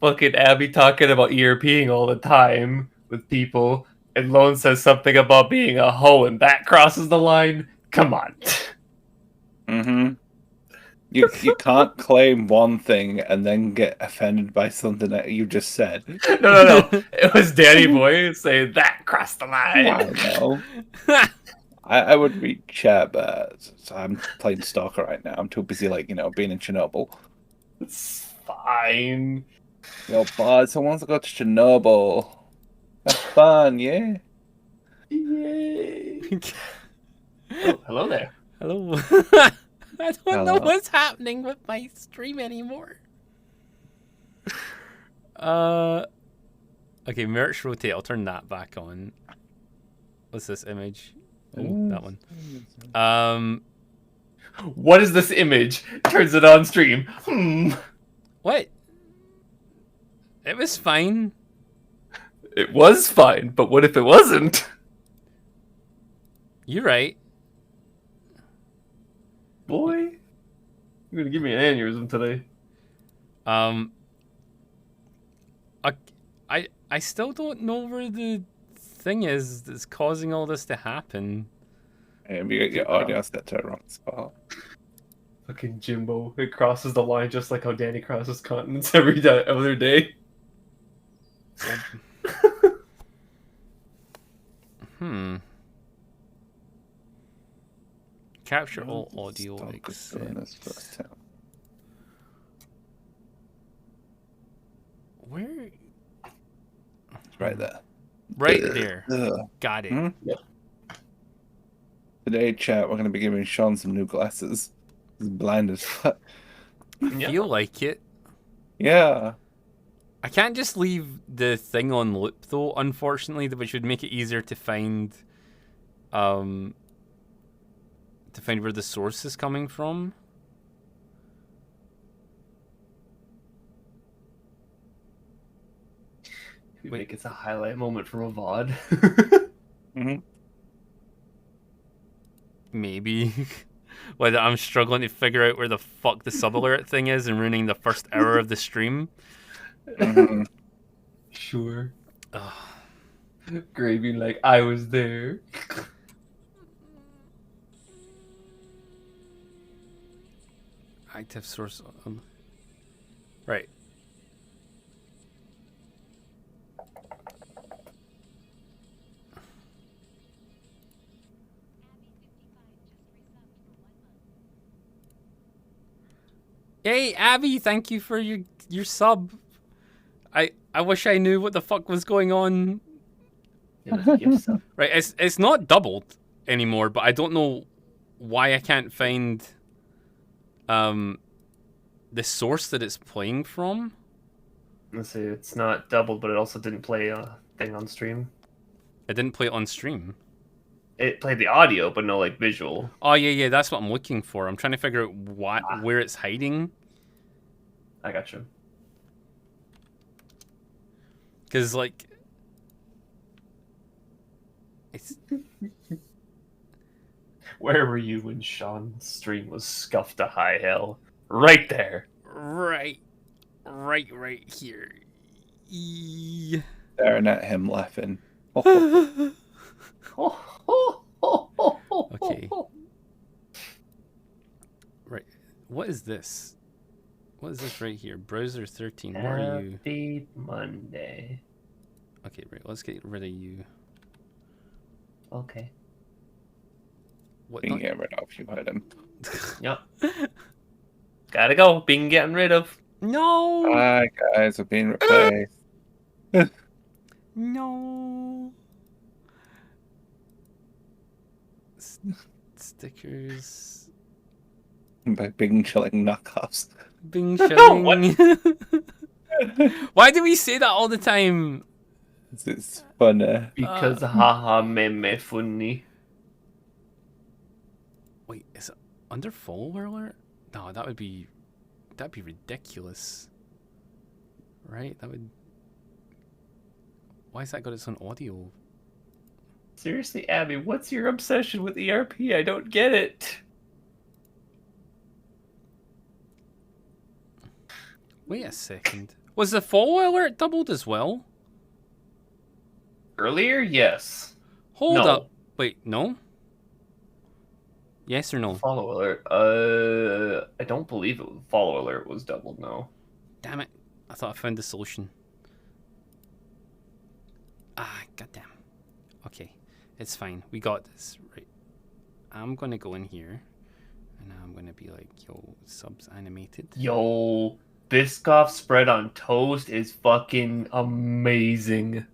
Fucking Abby talking about ERPing all the time with people, and Lone says something about being a hoe, and that crosses the line? Come on. Mm-hmm. You can't claim one thing and then get offended by something that you just said. No. It was Danny Boy saying that crossed the line. I know. I would read chat, but so I'm playing Stalker right now. I'm too busy, being in Chernobyl. It's fine. Yo, bud, someone's to go to Chernobyl. Have fun, yeah? Yay. Oh, hello there. Hello. I don't know what's happening with my stream anymore. Okay, merch rotate. I'll turn that back on. What's this image? Oh, that one. What is this image? Turns it on stream. What? It was fine. It was fine, but what if it wasn't? You're right. Boy, you're gonna give me an aneurysm today. I still don't know where the thing is that's causing all this to happen. And you get your audio set to the wrong spot. Fucking Jimbo. It crosses the line just like how Danny crosses continents every other day. Capture all audio except... Where? It's right there. Right there. Got it. Hmm? Yep. Today, chat, we're going to be giving Sean some new glasses. He's blind as fuck. I Yeah. feel like it. Yeah. I can't just leave the thing on loop though, unfortunately, which would make it easier to find where the source is coming from. You make it a highlight moment from a VOD. Mm-hmm. Maybe. Whether I'm struggling to figure out where the fuck the sub alert thing is and ruining the first hour of the stream. Mm-hmm. Sure. Gray being like, I was there. Active source. Right. Hey, Abby, thank you for your sub. I wish I knew what the fuck was going on. Right, it's not doubled anymore, but I don't know why I can't find the source that it's playing from. Let's see, it's not doubled, but it also didn't play a thing on stream. It didn't play it on stream. It played the audio, but no like visual. Oh yeah, that's what I'm looking for. I'm trying to figure out where it's hiding. I got you. Cause like, it's Where were you when Sean's stream was scuffed to high hell? Right there. right here. Staring at him laughing. Okay. Right. What is this? What is this right here? Browser 13. What are you? Happy Monday. Okay, right. Let's get rid of you. Okay. What? Being get rid of, you heard him. Yep. Gotta go. Being getting rid of. No. Hi, guys, are being replaced. No. Stickers. By Bing chilling knockoffs. Bing shilling. Why do we say that all the time? It's funny. Because haha meme funny. Wait, is it under follower alert? No, that'd be ridiculous. Right? That would. Why has that got its own audio? Seriously, Abby, what's your obsession with ERP? I don't get it. Wait a second. Was the follow alert doubled as well? Earlier, yes. Hold No. up. Wait, no? Yes or no? Follow alert. I don't believe it. Follow alert was doubled. No. Damn it. I thought I found the solution. Ah, goddamn. Okay. It's fine. We got this. Right. I'm gonna go in here. And I'm gonna be like, yo, subs animated. Yo, Biscoff spread on toast is fucking amazing.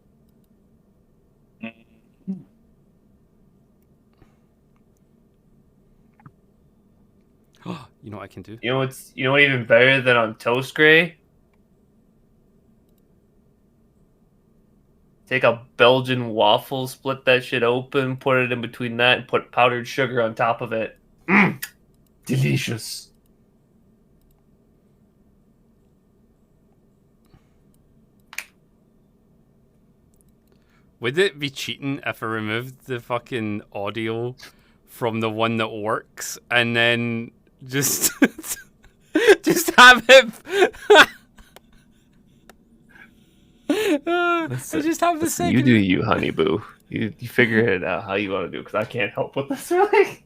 You know what I can do? You know what even better than on toast, Gray? Take a Belgian waffle, split that shit open, put it in between that, and put powdered sugar on top of it. Mmm, delicious. Would it be cheating if I removed the fucking audio from the one that works and then just just have it I just have the second. You do you, honey boo. You figure it out how you want to do, because I can't help with this, really.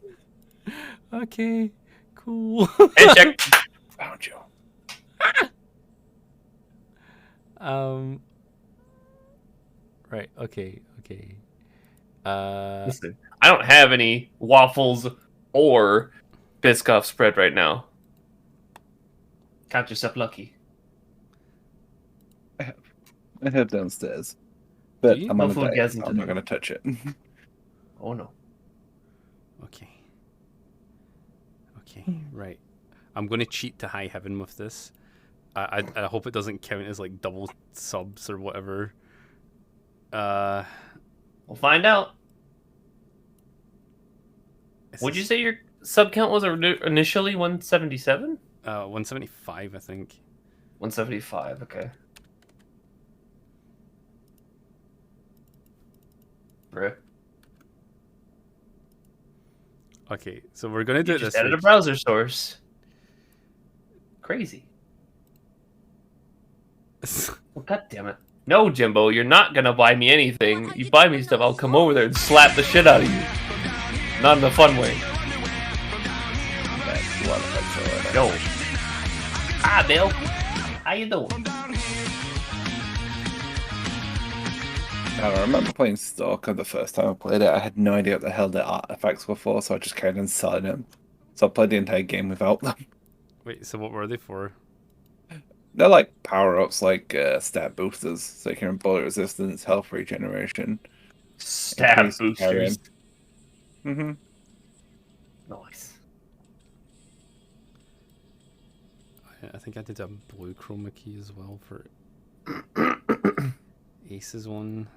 Okay, cool. Hey, check. Found you. Right, okay. Listen, I don't have any waffles or Biscoff spread right now. Count yourself lucky. I have downstairs. But Do you? I'm on No a food diet, gets so into I'm not the- going to touch it. Oh no. Okay. Okay, right. I'm going to cheat to high heaven with this. I hope it doesn't count as like double subs or whatever. We'll find out. Would you say your sub count was initially 177? 175, I think. 175, okay. Bruh. Okay, so we're gonna do it Just this added way. a browser source. Crazy. Well, God damn it. No, Jimbo, you're not gonna buy me anything. You buy me stuff, I'll come over there and slap the shit out of you. Not in a fun way. Yo. Hi, Bill. How you doing? I remember playing Stalker the first time I played it. I had no idea what the hell the artifacts were for, so I just carried on selling them. So I played the entire game without them. Wait, so what were they for? They're like power-ups, like stat boosters, so you can bullet resistance, health regeneration. Stab increased boosters. Mm-hmm. Nice. I think I did a blue chroma key as well for Ace's one.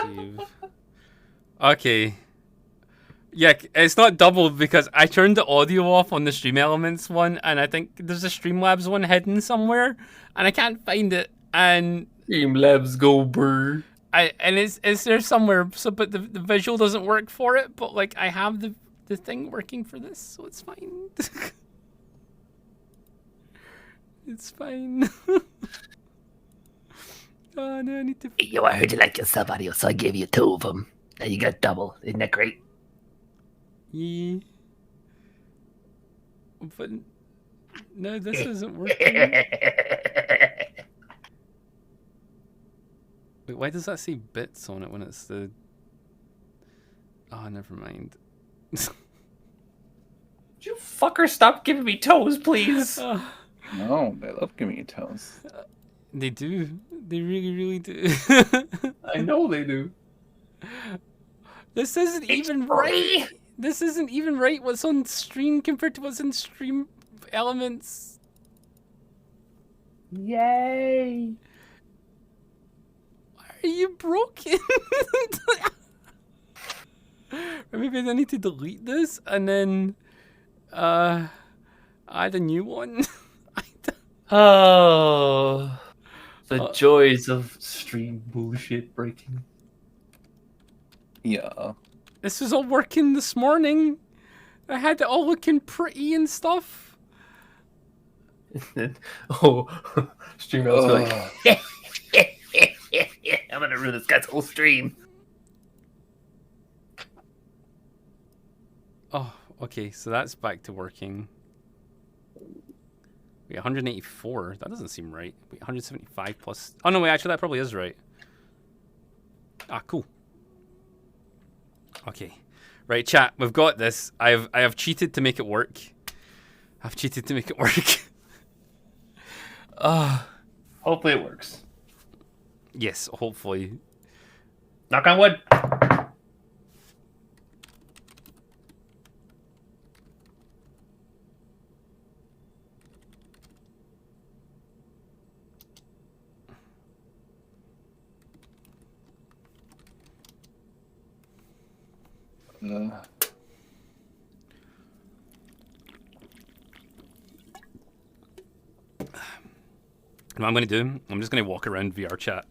Save. Okay. Yeah, it's not doubled because I turned the audio off on the Stream Elements one, and I think there's a Streamlabs one hidden somewhere, and I can't find it. And Streamlabs go brr. and it's there somewhere. So, but the visual doesn't work for it. But like, I have the thing working for this, so it's fine. It's fine. Oh no, I need to. Yo, I heard you like your sub audio, so I gave you 2 of them. Now you got double. Isn't that great? Yeah. But no, this isn't working. Wait, why does that say bits on it when it's the... Oh, never mind. Would you fucker stop giving me toes, please? No, they love giving you toes. They do. They really, really do. I know they do. This isn't even right. This isn't even right what's on stream compared to what's in Stream Elements. Yay! Are you broken? Or maybe I need to delete this and then add a new one. Oh, the joys of stream bullshit breaking. Yeah. This was all working this morning. I had it all looking pretty and stuff. Oh, stream else like, I'm gonna ruin this guy's whole stream. Oh, okay, so that's back to working. Wait, 184? That doesn't seem right. Wait, 175 plus... Oh, no, wait, actually, that probably is right. Ah, cool. Okay. Right, chat, we've got this. I have cheated to make it work. I've cheated to make it work. hopefully it works. Yes, hopefully. Knock on wood. What I'm going to do, I'm just going to walk around VR chat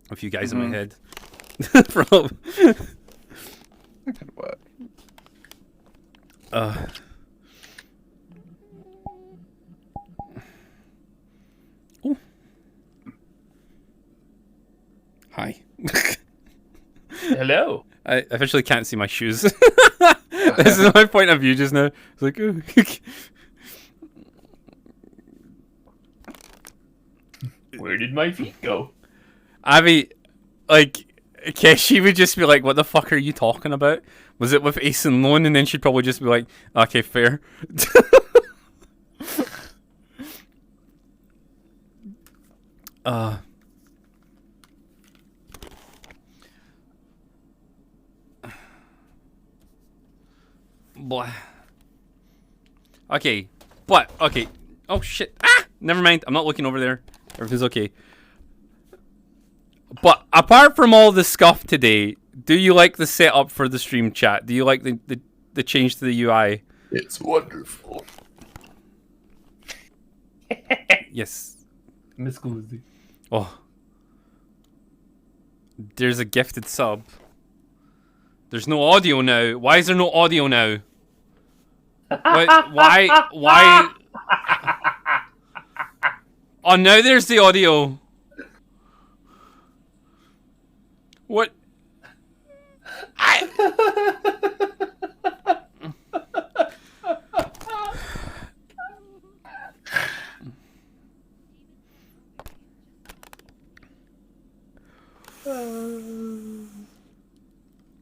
with you guys in my head. That could work. Ooh. Hi. Hello. I officially can't see my shoes. This is my point of view just now. It's like, ooh. Where did my feet go? Abby, like, okay, she would just be like, what the fuck are you talking about? Was it with Ace and Lone? And then she'd probably just be like, okay, fair. Boy. Okay. What? Okay. Oh shit. Ah! Never mind. I'm not looking over there. Everything's okay. But apart from all the scuff today, do you like the setup for the stream chat? Do you like the change to the UI? It's wonderful. Yes. Miss Guzzi. Oh. There's a gifted sub. There's no audio now. Why is there no audio now? Why? Oh, now there's the audio. What?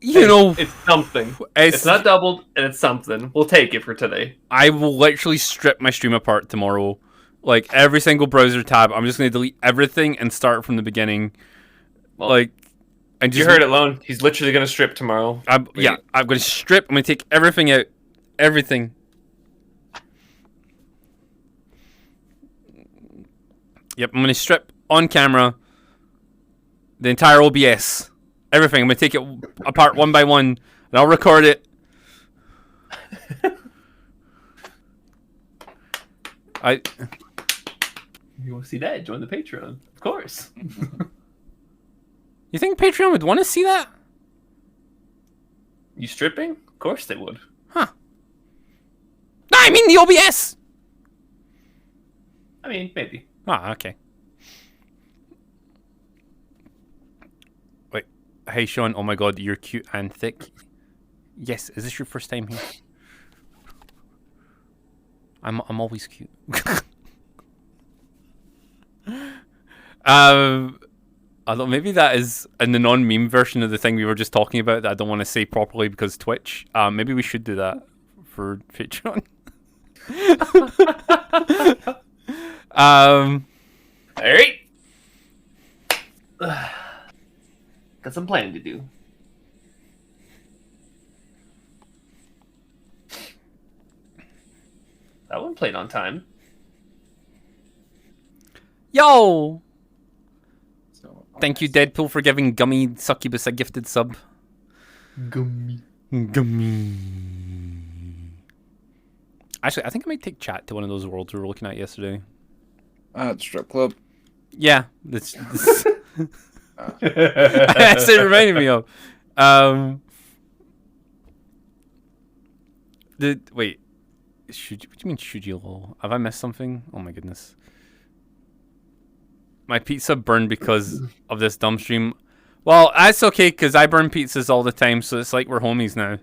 You know, it's something. It's not doubled, and it's something. We'll take it for today. I will literally strip my stream apart tomorrow. Like, every single browser tab, I'm just going to delete everything and start from the beginning. Well, like, and just, you heard it, Lone. He's literally going to strip tomorrow. Yeah, I'm going to strip. I'm going to take everything out. Everything. Yep, I'm going to strip on camera the entire OBS. Everything. I'm going to take it apart one by one, and I'll record it. You want to see that? Join the Patreon. Of course. You think Patreon would want to see that? You stripping? Of course they would. Huh. No, I mean the OBS! I mean, maybe. Ah, okay. Wait. Hey, Sean. Oh my god, you're cute and thick. Yes, is this your first time here? I'm always cute. Although maybe that is in the non-meme version of the thing we were just talking about that I don't want to say properly because Twitch. Maybe we should do that for Patreon. Alright. Got some planning to do. That one played on time. Yo! Thank you, Deadpool, for giving Gummy Succubus a gifted sub. Gummy. Actually, I think I might take chat to one of those worlds we were looking at yesterday. Strip club. Yeah, that's that's it reminded me of. Wait, what do you mean should you lol? Have I missed something? Oh my goodness. My pizza burned because of this dumb stream. Well, that's okay because I burn pizzas all the time, so it's like we're homies now.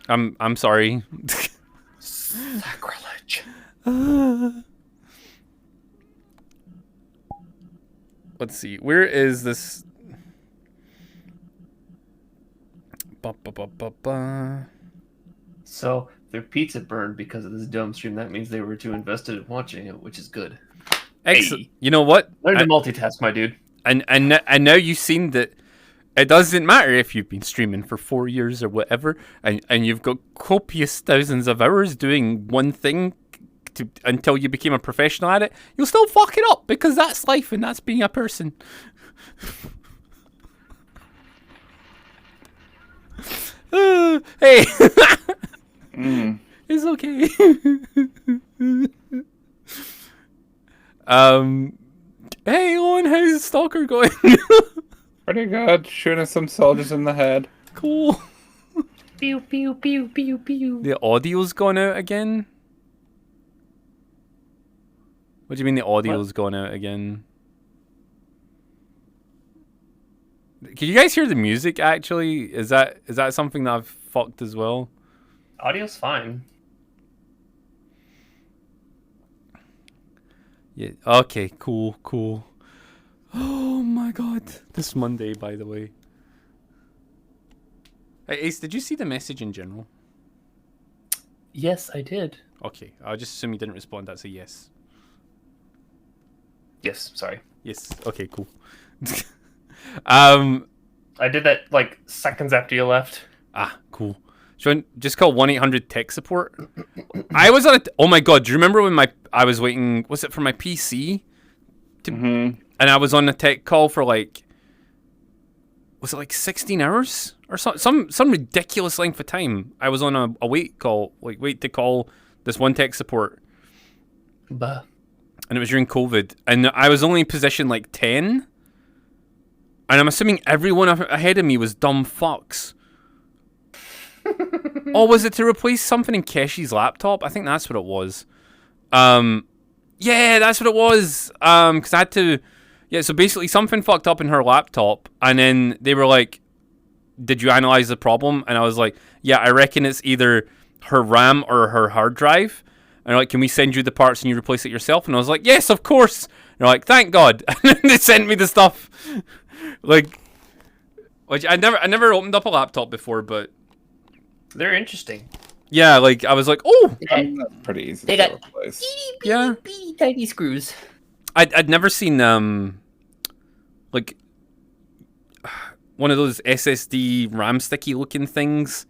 I'm sorry. Sacrilege. Let's see. Where is this? So their pizza burned because of this dumb stream. That means they were too invested in watching it, which is good. Excellent. Hey. You know what? Learn to multitask, my dude. And now you've seen that it doesn't matter if you've been streaming for 4 years or whatever, and you've got copious thousands of hours doing one thing until you became a professional at it. You'll still fuck it up because that's life and that's being a person. Hey, it's okay. Hey, Owen, how's Stalker going? Pretty good. Shooting some soldiers in the head. Cool. Pew pew pew pew pew. The audio's gone out again? What do you mean the audio's gone out again? Can you guys hear the music actually? Is that something that I've fucked as well? Audio's fine. Yeah. Okay, cool. Oh my god. This Monday, by the way. Hey, Ace, did you see the message in general? Yes, I did. Okay, I'll just assume you didn't respond. That's a yes. Yes, sorry. Yes. Okay, cool. I did that like seconds after you left. Cool. Just call 1-800 tech support. I was on oh my god, do you remember when I was waiting, was it for my PC? Mm-hmm. And I was on a tech call for like, was it like 16 hours? Or some ridiculous length of time. I was on a wait call, like wait to call this one tech support. Bah. And it was during COVID. And I was only in position like 10. And I'm assuming everyone ahead of me was dumb fucks. Oh, was it to replace something in Keshi's laptop? I think that's what it was. Yeah, that's what it was. Because I had to... Yeah, so basically something fucked up in her laptop. And then they were like, did you analyze the problem? And I was like, yeah, I reckon it's either her RAM or her hard drive. And they're like, can we send you the parts and you replace it yourself? And I was like, yes, of course. And they're like, thank God. And then they sent me the stuff. Like, which I never opened up a laptop before, but They're interesting. yeah, like I was like, oh, That's pretty easy. They to got- replace. yeah. Bitty tiny screws. I'd never seen like one of those SSD RAM sticky looking things,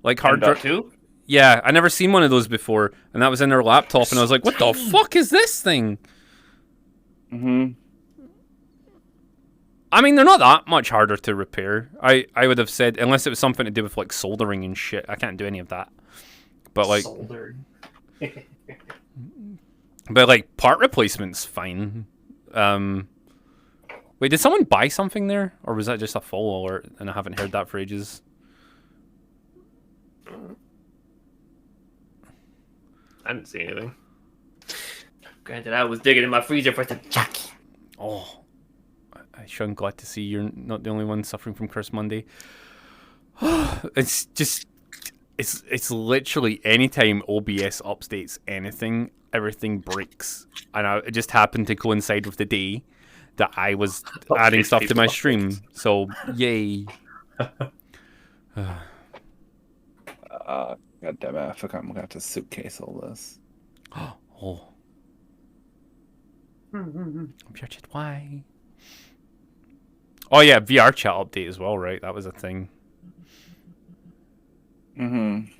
like hard drive. too. Yeah, I never seen one of those before, and that was in her laptop, and I was like, what the fuck is this thing? Mm-hmm. I mean, they're not that much harder to repair. I would have said, unless it was something to do with like soldering and shit. I can't do any of that. But like, Soldered. but like part replacement's fine. Wait, did someone buy something there, or was that just a full alert? And I haven't heard that for ages. I didn't see anything. Granted, I was digging in my freezer for some chucky. Oh, I'm glad to see you're not the only one suffering from Curse Monday. It's just, it's literally anytime OBS updates anything, everything breaks. And it just happened to coincide with the day that I was adding stuff to my stream. So, yay. God damn it, I forgot I'm gonna have to suitcase all this. Oh. Objected, why? Oh yeah, VR chat update as well, right? That was a thing. Mm-hmm.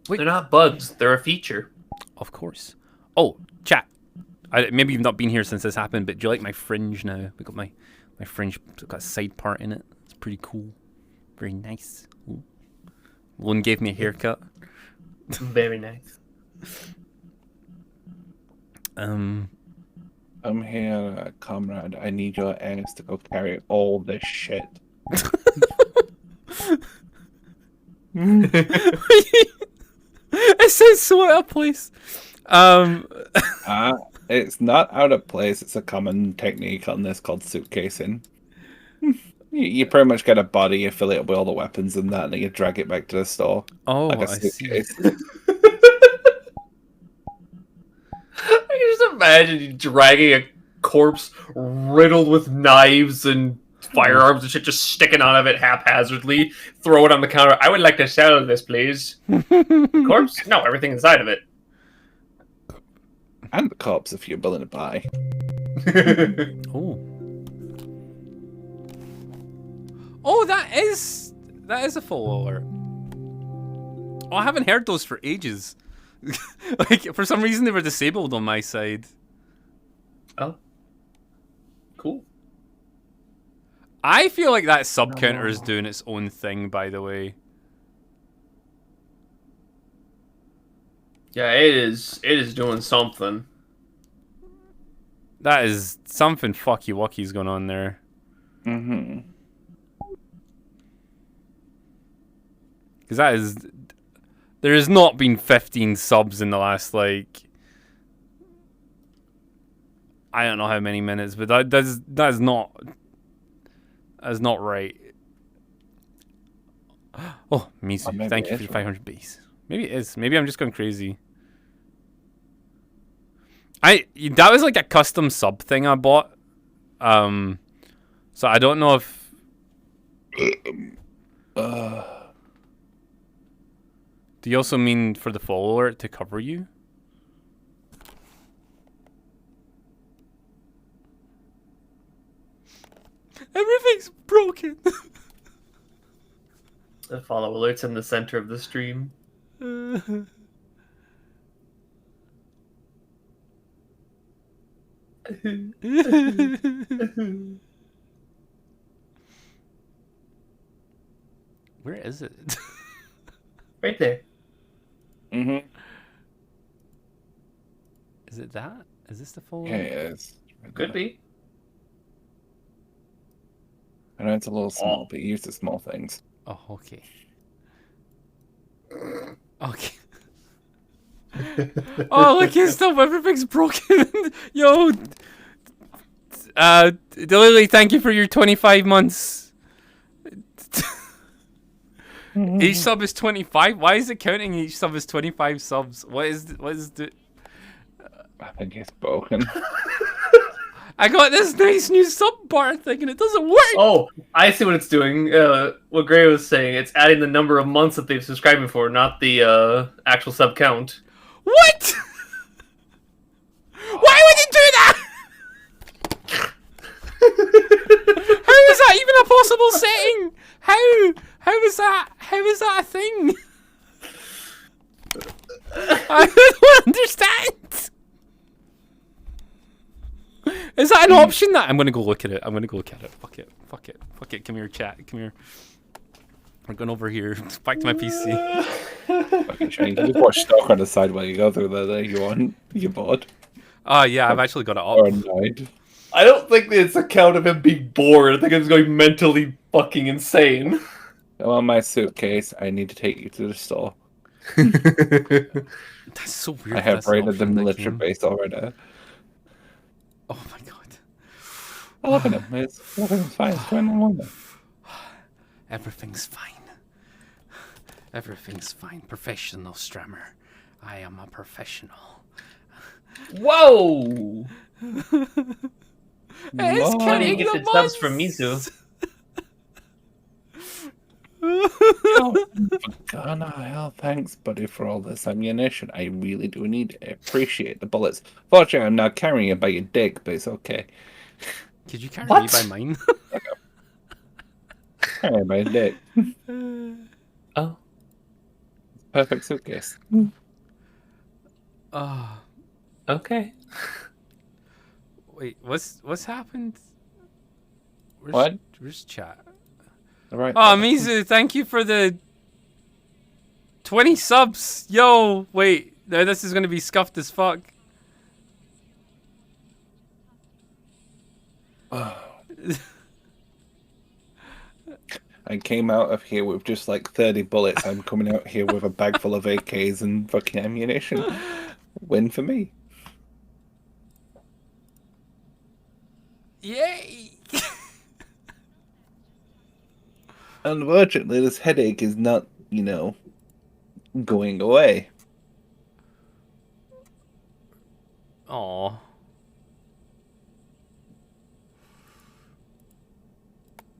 Wait. They're not bugs. They're a feature. Of course. Oh, chat. Maybe you've not been here since this happened, but do you like my fringe now? We got my fringe. It's got a side part in it. It's pretty cool. Very nice. Ooh. Lone gave me a haircut. Very nice. I'm here, comrade. I need your ass to go carry all this shit. It says so out of place. It's not out of place. It's a common technique on this called suitcasing. You pretty much get a body, you fill it up with all the weapons and that, and then you drag it back to the store. Oh, Like a I see. suitcase. I can just imagine you dragging a corpse riddled with knives and firearms and shit just sticking out of it haphazardly, throw it on the counter. I would like to sell this, please. Corpse? No, everything inside of it. And the cops, if you're willing to buy. Oh. Oh, that is a full alert. Oh, I haven't heard those for ages. Like, for some reason they were disabled on my side. Oh. Cool. I feel like that sub counter is doing its own thing, by the way. Yeah, it is doing something. That is something fucky wucky's going on there. Mm-hmm. Because there has not been 15 subs in the last, like, I don't know how many minutes, but that's not right. Oh, Mizu, maybe thank it you is for the right. 500 base. Maybe it is. Maybe I'm just going crazy. That was like a custom sub thing I bought. So I don't know if... Do you also mean for the full alert to cover you? Everything's broken. The follow alerts in the center of the stream. Where is it? Right there. Mm-hmm. Is it that? Is this the full? Yeah, it is. Could be. I know it's a little small, but use the small things. Oh, okay. Okay. Oh, look, his stuff. Everything's broken. Yo. Delily, thank you for your 25 months. Each sub is 25. Why is it counting each sub as 25 subs? What is the? I think it's broken. I got this nice new sub bar thing and it doesn't work. Oh, I see what it's doing. What Gray was saying, it's adding the number of months that they've subscribed for, not the actual sub count. What? Why would it do that? How is that even a possible setting? How is that a thing? I don't understand. Is that an option? That I'm gonna go look at it. Fuck it. Come here, chat. Come here. We're going over here. Back to my PC. Fucking shame. You just watch stock on the side while you go through there. You on? You bored? Oh yeah, I've actually got it Or up. annoyed? I don't think it's a count of him being bored. I think it's going mentally fucking insane. On my suitcase, I need to take you to the store. That's so weird. I have that's an raided the option in that military game. base already. Oh my god. I love it. Everything's fine. It's going on. Everything's fine. Everything's fine. Professional strammer. I am a professional. Whoa! It's Whoa. counting Gifted the subs from months. Mizu. Oh, God, no, hell, thanks, buddy, for all this ammunition. I really do need it. I appreciate the bullets. Fortunately, I'm not carrying it by your dick, but it's okay. Could you carry What? me by mine? Carry it by your dick. Oh. Perfect suitcase. Oh, Okay. wait. What's happened? What? Where's chat? All right. Oh, Mizu, thank you for the 20 subs. Yo, wait. Now this is gonna be scuffed as fuck. I came out of here with just like 30 bullets. I'm coming out here with a bag full of AKs and fucking ammunition. Win for me. Yay! Unfortunately, this headache is not, going away. Aw.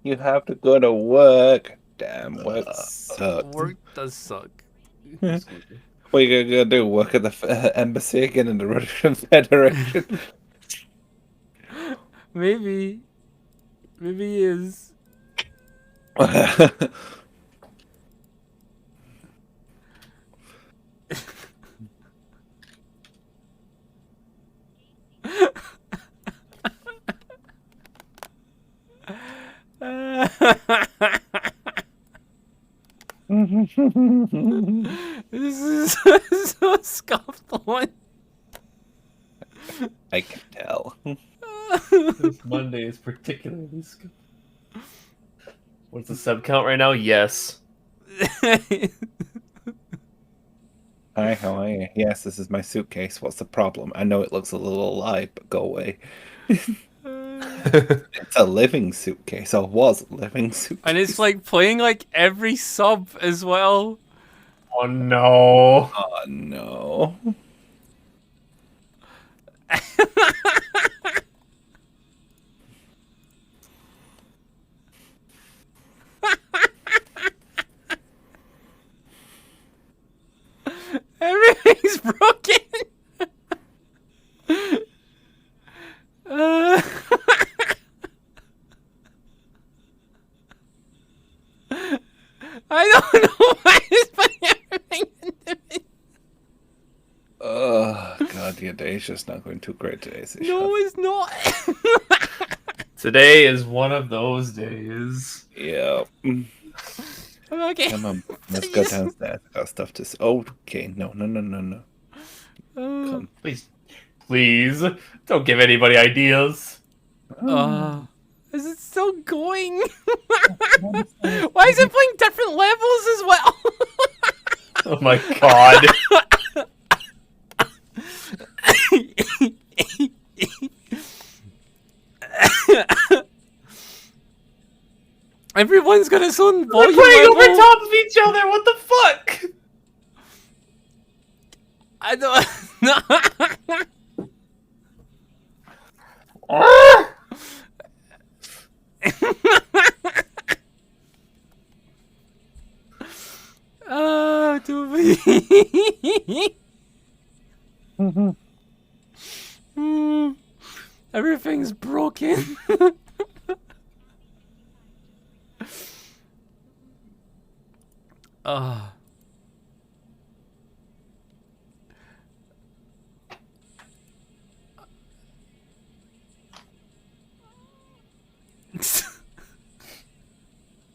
You have to go to work. Damn, work sucks. Work does suck. What are you gonna do? Work at the embassy again in the Russian Federation? Maybe he is. This is so scuffed on. I can tell. This Monday is particularly sc- What's the sub count right now? Yes. Hi, how are you? Yes, this is my suitcase. What's the problem? I know it looks a little alive, but go away. It's a living suitcase, or was a living suitcase. And it's like playing like every sub as well. Oh no. Oh no. Everything's broken. It's just not going too great today. So No, it's not. Today is one of those days. yeah. Okay. Come on, let's go downstairs. I got stuff to say. Oh, okay. No. Come. Please, don't give anybody ideas. Is it still going? Why is it playing different levels as well? Oh my god. Everyone's got its own They're volume playing level. over top of each other. What the fuck? I don't. No. Oh, Toby. Everything's broken.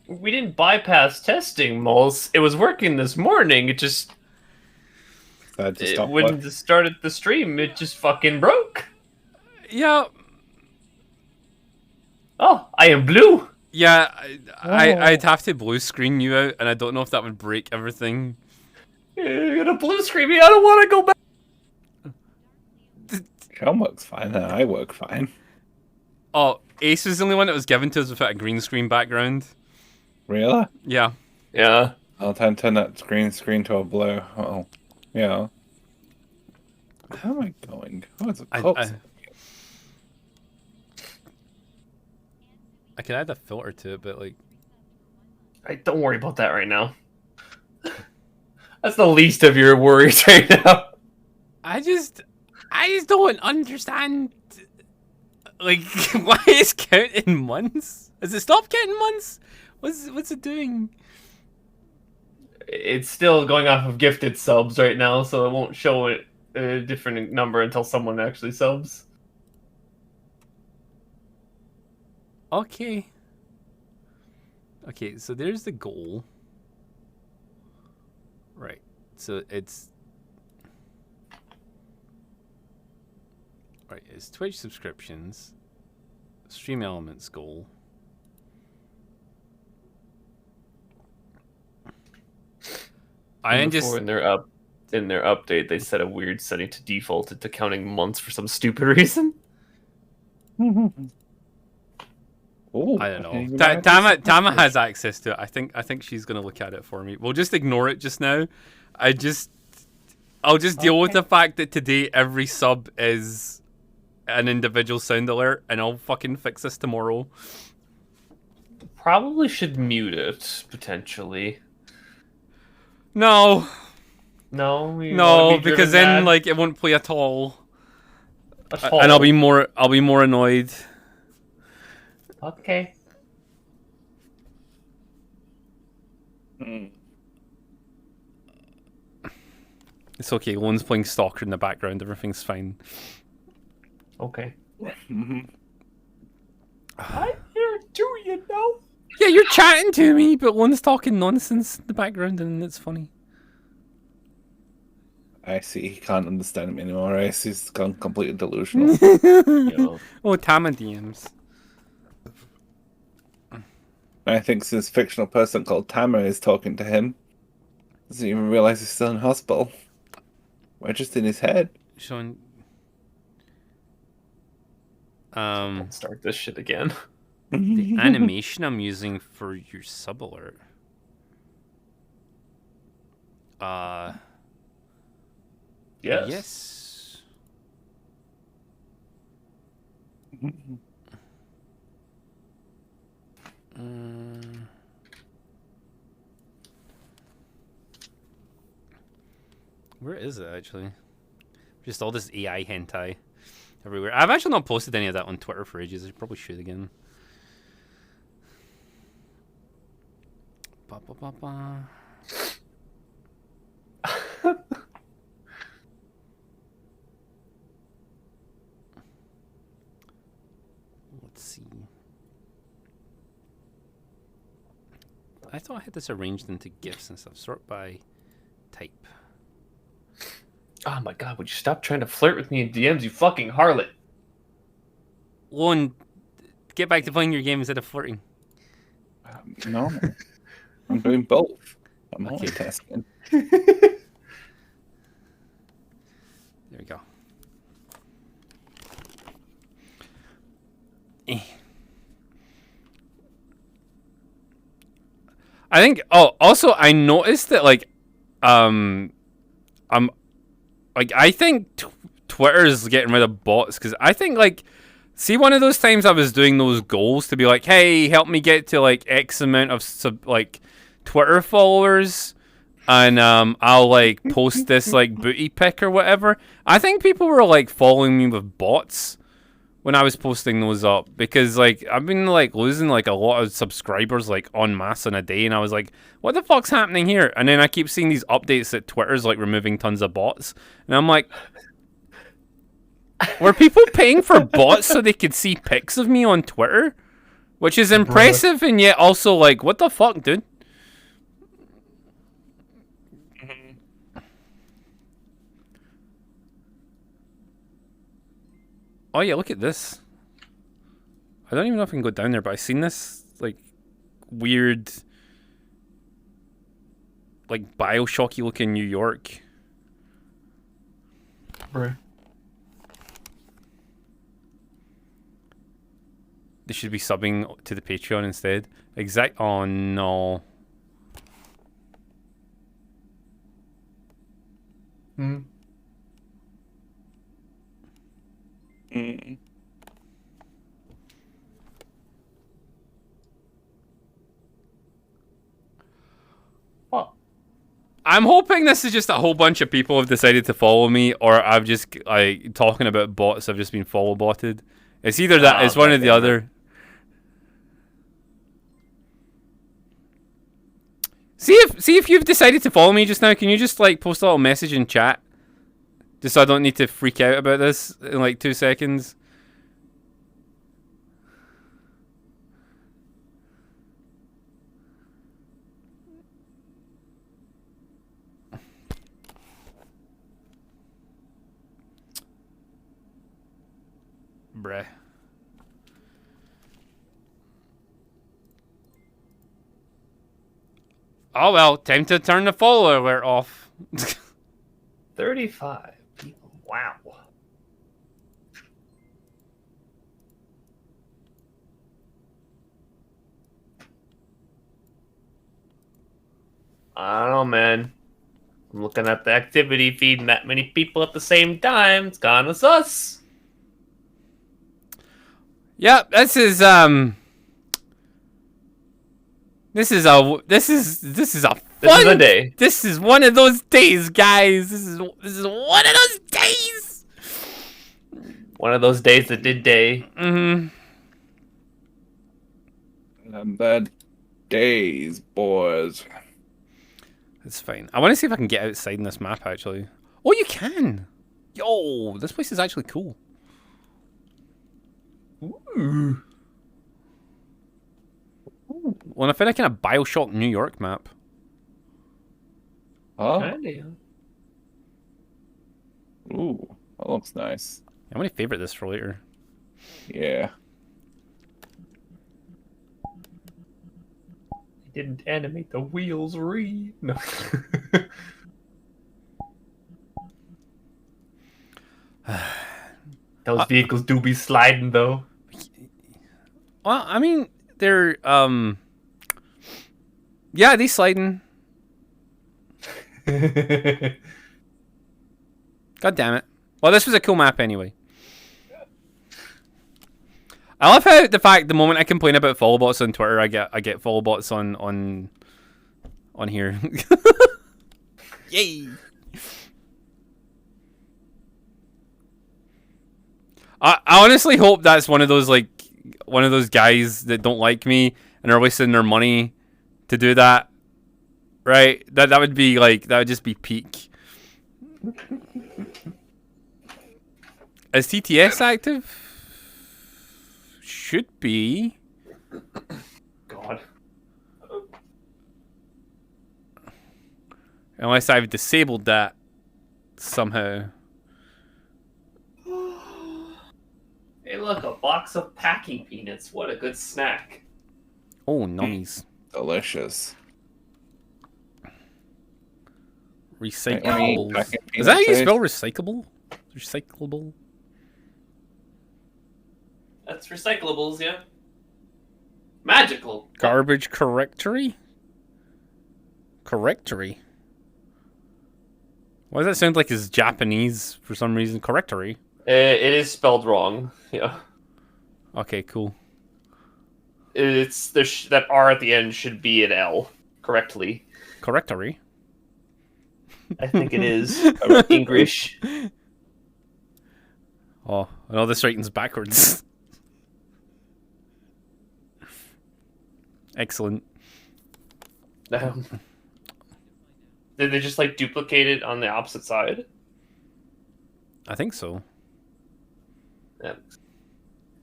We didn't bypass testing, Moles. It was working this morning. It just when it started the stream, it just fucking broke. Yeah. Oh, I am blue. Yeah, I'd have to blue screen you out, and I don't know if that would break everything. You're gonna blue screen me. I don't want to go back. Chrome works fine, and I work fine. Oh, Ace was the only one that was given to us without a green screen background. Really? Yeah. Yeah. I'll turn that green screen to a blue. Oh, yeah. How am I going? Oh, it's a corpse. I can add a filter to it, but like... Don't worry about that right now. That's the least of your worries right now. I just don't understand. Like, why is counting months? Has it stopped counting months? What's it doing? It's still going off of gifted subs right now, so it won't show it a different number until someone actually subs. Okay. Okay, so there's the goal. Right. So it's... Right, it's Twitch subscriptions, Stream Elements goal. In their update, they set a weird setting to default it to counting months for some stupid reason. Ooh, I don't know. Tama has access to it. I think she's gonna look at it for me. We'll just ignore it just now. I'll just deal with the fact that today every sub is an individual sound alert, and I'll fucking fix this tomorrow. Probably should mute it potentially. No, No, because then like it won't play at all, and and I'll be more annoyed. Okay. It's okay. Lone's playing Stalker in the background. Everything's fine. Okay. Mm-hmm. I'm here too, you know. Yeah, you're chatting to me, but Lone's talking nonsense in the background, and it's funny. I see. He can't understand me anymore. I see. He's gone completely delusional. Oh, Tama DMs. I think this fictional person called Tama is talking to him. Doesn't even realize he's still in hospital. We're just in his head. Showing. Don't start this shit again. The animation I'm using for your sub alert. Yes. Yes. Where is it actually? Just all this AI hentai everywhere. I've actually not posted any of that on Twitter for ages. I probably should again. Ba, ba, ba, ba. Let's see. I thought I had this arranged into GIFs and stuff. Sort by type. Oh my god, would you stop trying to flirt with me in DMs, you fucking harlot? Lone, get back to playing your game instead of flirting. No, I'm doing both. I'm Okay. multitasking. There we go. I think. Oh, also, I noticed that I'm I think Twitter is getting rid of bots because I think see one of those times I was doing those goals to be like, hey, help me get to X amount of Twitter followers, and I'll post this booty pic or whatever. I think people were following me with bots when I was posting those up because I've been losing a lot of subscribers en masse in a day, and I was like, what the fuck's happening here? And then I keep seeing these updates that Twitter's removing tons of bots, and I'm like, were people paying for bots so they could see pics of me on Twitter? Which is impressive and yet also what the fuck, dude? Oh yeah, look at this. I don't even know if I can go down there, but I've seen this weird Bioshocky looking New York. Right. They should be subbing to the Patreon instead. Oh no. Mm. What? I'm hoping this is just a whole bunch of people have decided to follow me, or I've just talking about bots. I've just been follow botted. It's either that. It's one or the other. See if you've decided to follow me just now. Can you just post a little message in chat, just so I don't need to freak out about this in 2 seconds. Bruh. Oh well, time to turn the follow alert off. 35 people. Wow. I don't know, man. I'm looking at the activity feed and that many people at the same time. It's kinda sus. Yeah, this is a fun day. This is one of those days, guys. This is one of those days. One of those days that did day. Mm-hmm. Bad days, boys. It's fine. I want to see if I can get outside in this map, actually. Oh, you can! Yo, this place is actually cool. Ooh. Well, I found a kind of Bioshock New York map. Oh, Kinda. ooh, that looks nice. I'm going to favorite this for later. Yeah. Didn't animate the wheels No. Those vehicles do be sliding though. Well, I mean, they're, yeah, they sliding. God damn it. Well, this was a cool map anyway. I love how the moment I complain about follow bots on Twitter, I get follow bots on here. Yay! I honestly hope that's one of those guys that don't like me and are wasting their money to do that. Right? That would be that would just be peak. Is TTS active? should be. God. Unless I've disabled that somehow. Hey, look, a box of packing peanuts. What a good snack. Oh, nice. Delicious. Recyclables. Packing Is that how you peanuts, spell recyclable? Recyclable? That's recyclables, yeah. Magical. Garbage correctory? Correctory? Why does that sound like it's Japanese for some reason? Correctory? It is spelled wrong. Yeah. Okay, cool. It's that R at the end should be an L correctly. Correctory? I think it is English. Oh, no, this writing's backwards. Excellent. Did they just like duplicate it on the opposite side? I think so. Yeah.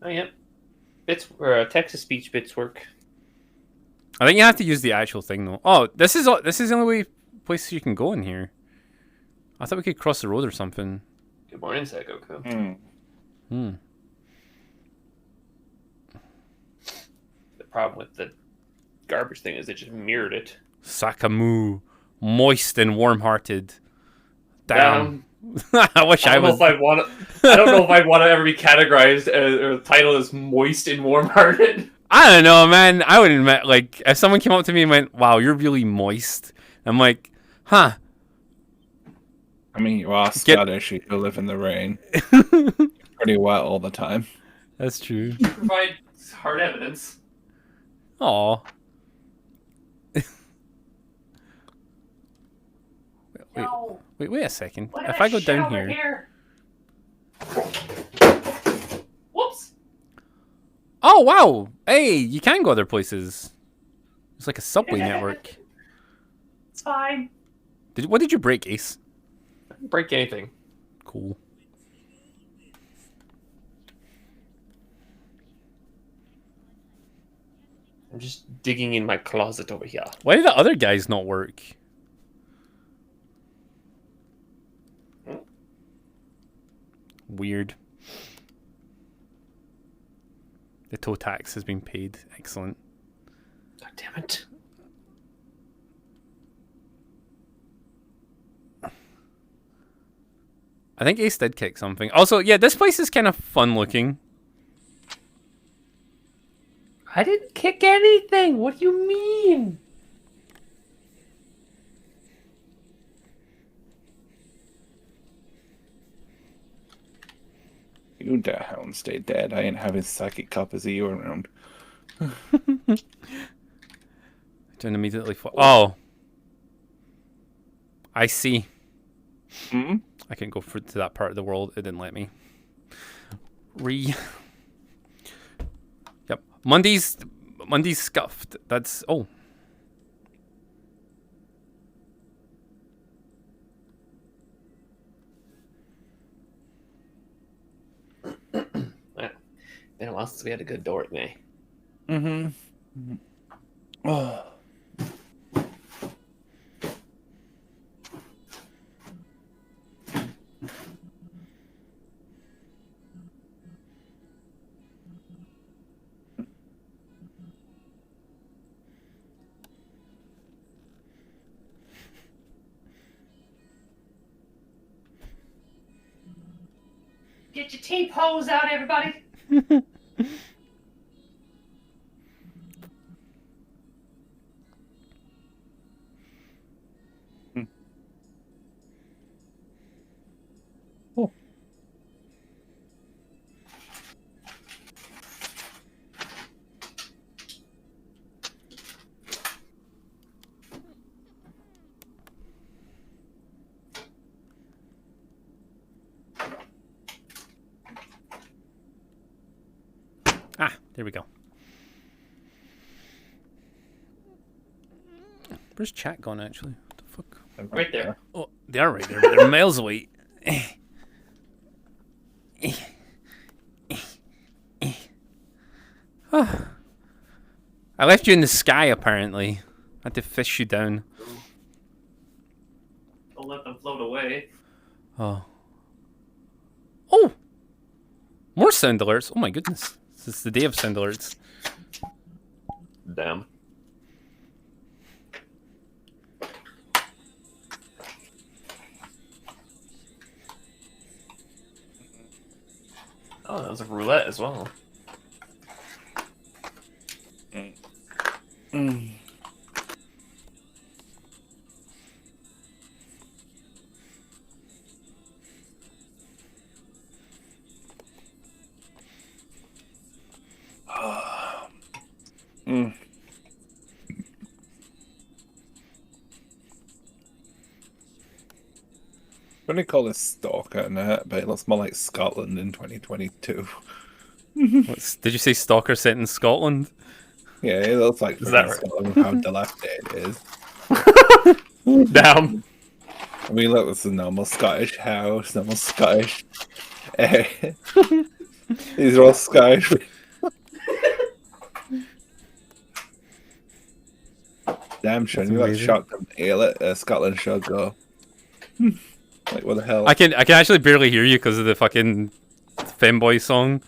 Oh yeah. Bits or text to speech bits work. I think you have to use the actual thing though. Oh, this is the only way places you can go in here. I thought we could cross the road or something. Good morning, Goku. Hmm. The problem with the garbage thing is it just mirrored it. Sakamu, moist and warm-hearted. Damn. Damn. I wish I was. I don't know if I'd want to ever be categorized or the title is moist and warm-hearted. I don't know, man. I would admit, like, if someone came up to me and went, "Wow, you're really moist," I'm like, "Huh." I mean, you are Scottish. You live in the rain. Pretty wet all the time. That's true. You provide hard evidence. Aw. No. Wait a second. Why did If I go shit down over here. Whoops. Oh, wow. Hey, you can go other places. It's like a subway network. It's fine. What did you break, Ace? I didn't break anything. Cool. I'm just digging in my closet over here. Why did the other guys not work? Weird. The tow tax has been paid. Excellent. God damn it. I think Ace did kick something. Also, yeah, this place is kind of fun looking. I didn't kick anything. What do you mean? You the hound stay dead. I ain't having psychic copies of you around. Don't immediately fall. Oh. I see. Hmm? I couldn't go to that part of the world. It didn't let me. Yep. Monday's scuffed. That's... Oh. Been a while since we had a good door at me. Mm-hmm. Oh. Get your T-pose out, everybody. Oh. Ah, there we go. Where's chat gone, actually? What the fuck? Right there. Oh, they are right there, but they're miles away. I left you in the sky, apparently. I had to fish you down. Don't let them float away. Oh. Oh! More sound alerts. Oh my goodness. This is the day of sound alerts. Damn. Oh, that was a roulette as well. When they call this Stalker and that, but it looks more like Scotland in 2022. Did you say Stalker set in Scotland? Yeah, it looks like Is that freaking right? Scotland with how dilapidated it is. Damn. I mean, look, it's a normal Scottish house, normal Scottish. These are all Scottish. Damn, Sean, you got amazing. shocked at Scotland show go. Like, what the hell? I can actually barely hear you because of the fucking femboy song.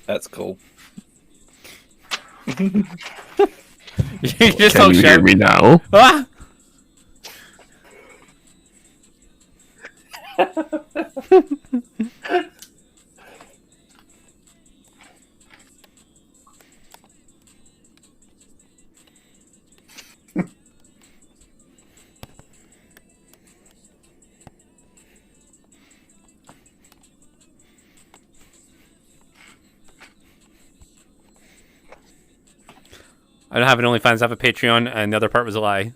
That's cool. You just Can don't you hear shout. me now? Ah! I don't have an OnlyFans, I have a Patreon, and the other part was a lie.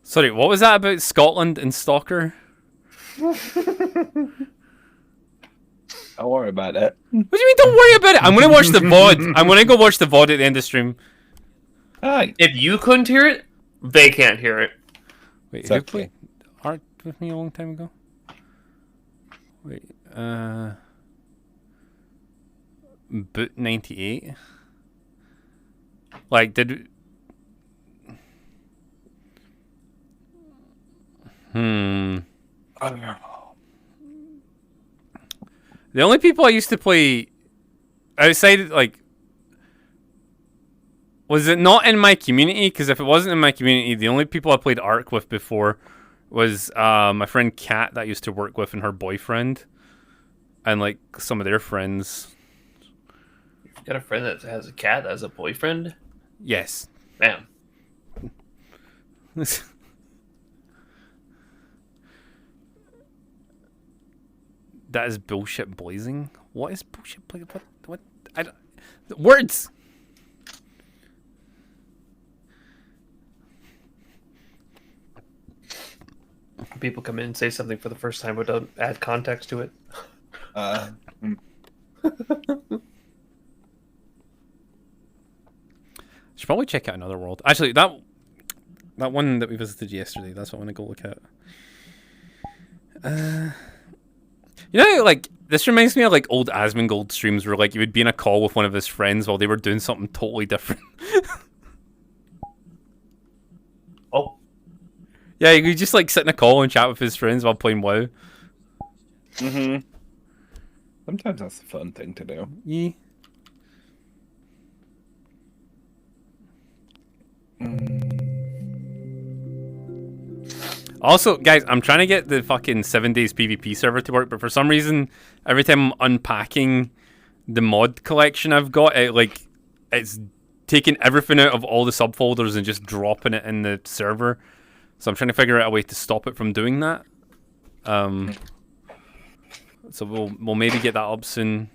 Sorry, what was that about Scotland and Stalker? Don't worry about it. What do you mean don't worry about it? I'm going to watch the VOD. I'm going to go watch the VOD at the end of stream. Hi. If you couldn't hear it, they can't hear it. Wait, It's who okay. played Art with me a long time ago? Wait, Boot 98? Like, did... I don't know. The only people I used to play outside, like, was it not in my community? Because if it wasn't in my community, the only people I played Ark with before was my friend Kat that I used to work with and her boyfriend, and like some of their friends. You got a friend that has a cat that has a boyfriend? Yes. Man. That is bullshit blazing. What is bullshit blazing? What? I don't... Words! People come in and say something for the first time but don't add context to it. Should probably check out Another World. Actually, that one that we visited yesterday, that's what I want to go look at. You know, like, this reminds me of, like, old Asmongold streams where, like, you would be in a call with one of his friends while they were doing something totally different. Oh. Yeah, you could just, like, sit in a call and chat with his friends while playing WoW. Mm-hmm. Sometimes that's a fun thing to do. Yeah. Also, guys, I'm trying to get the fucking 7 days PvP server to work, but for some reason, every time I'm unpacking the mod collection I've got, it's taking everything out of all the subfolders and just dropping it in the server. So I'm trying to figure out a way to stop it from doing that. So we'll maybe get that up soon.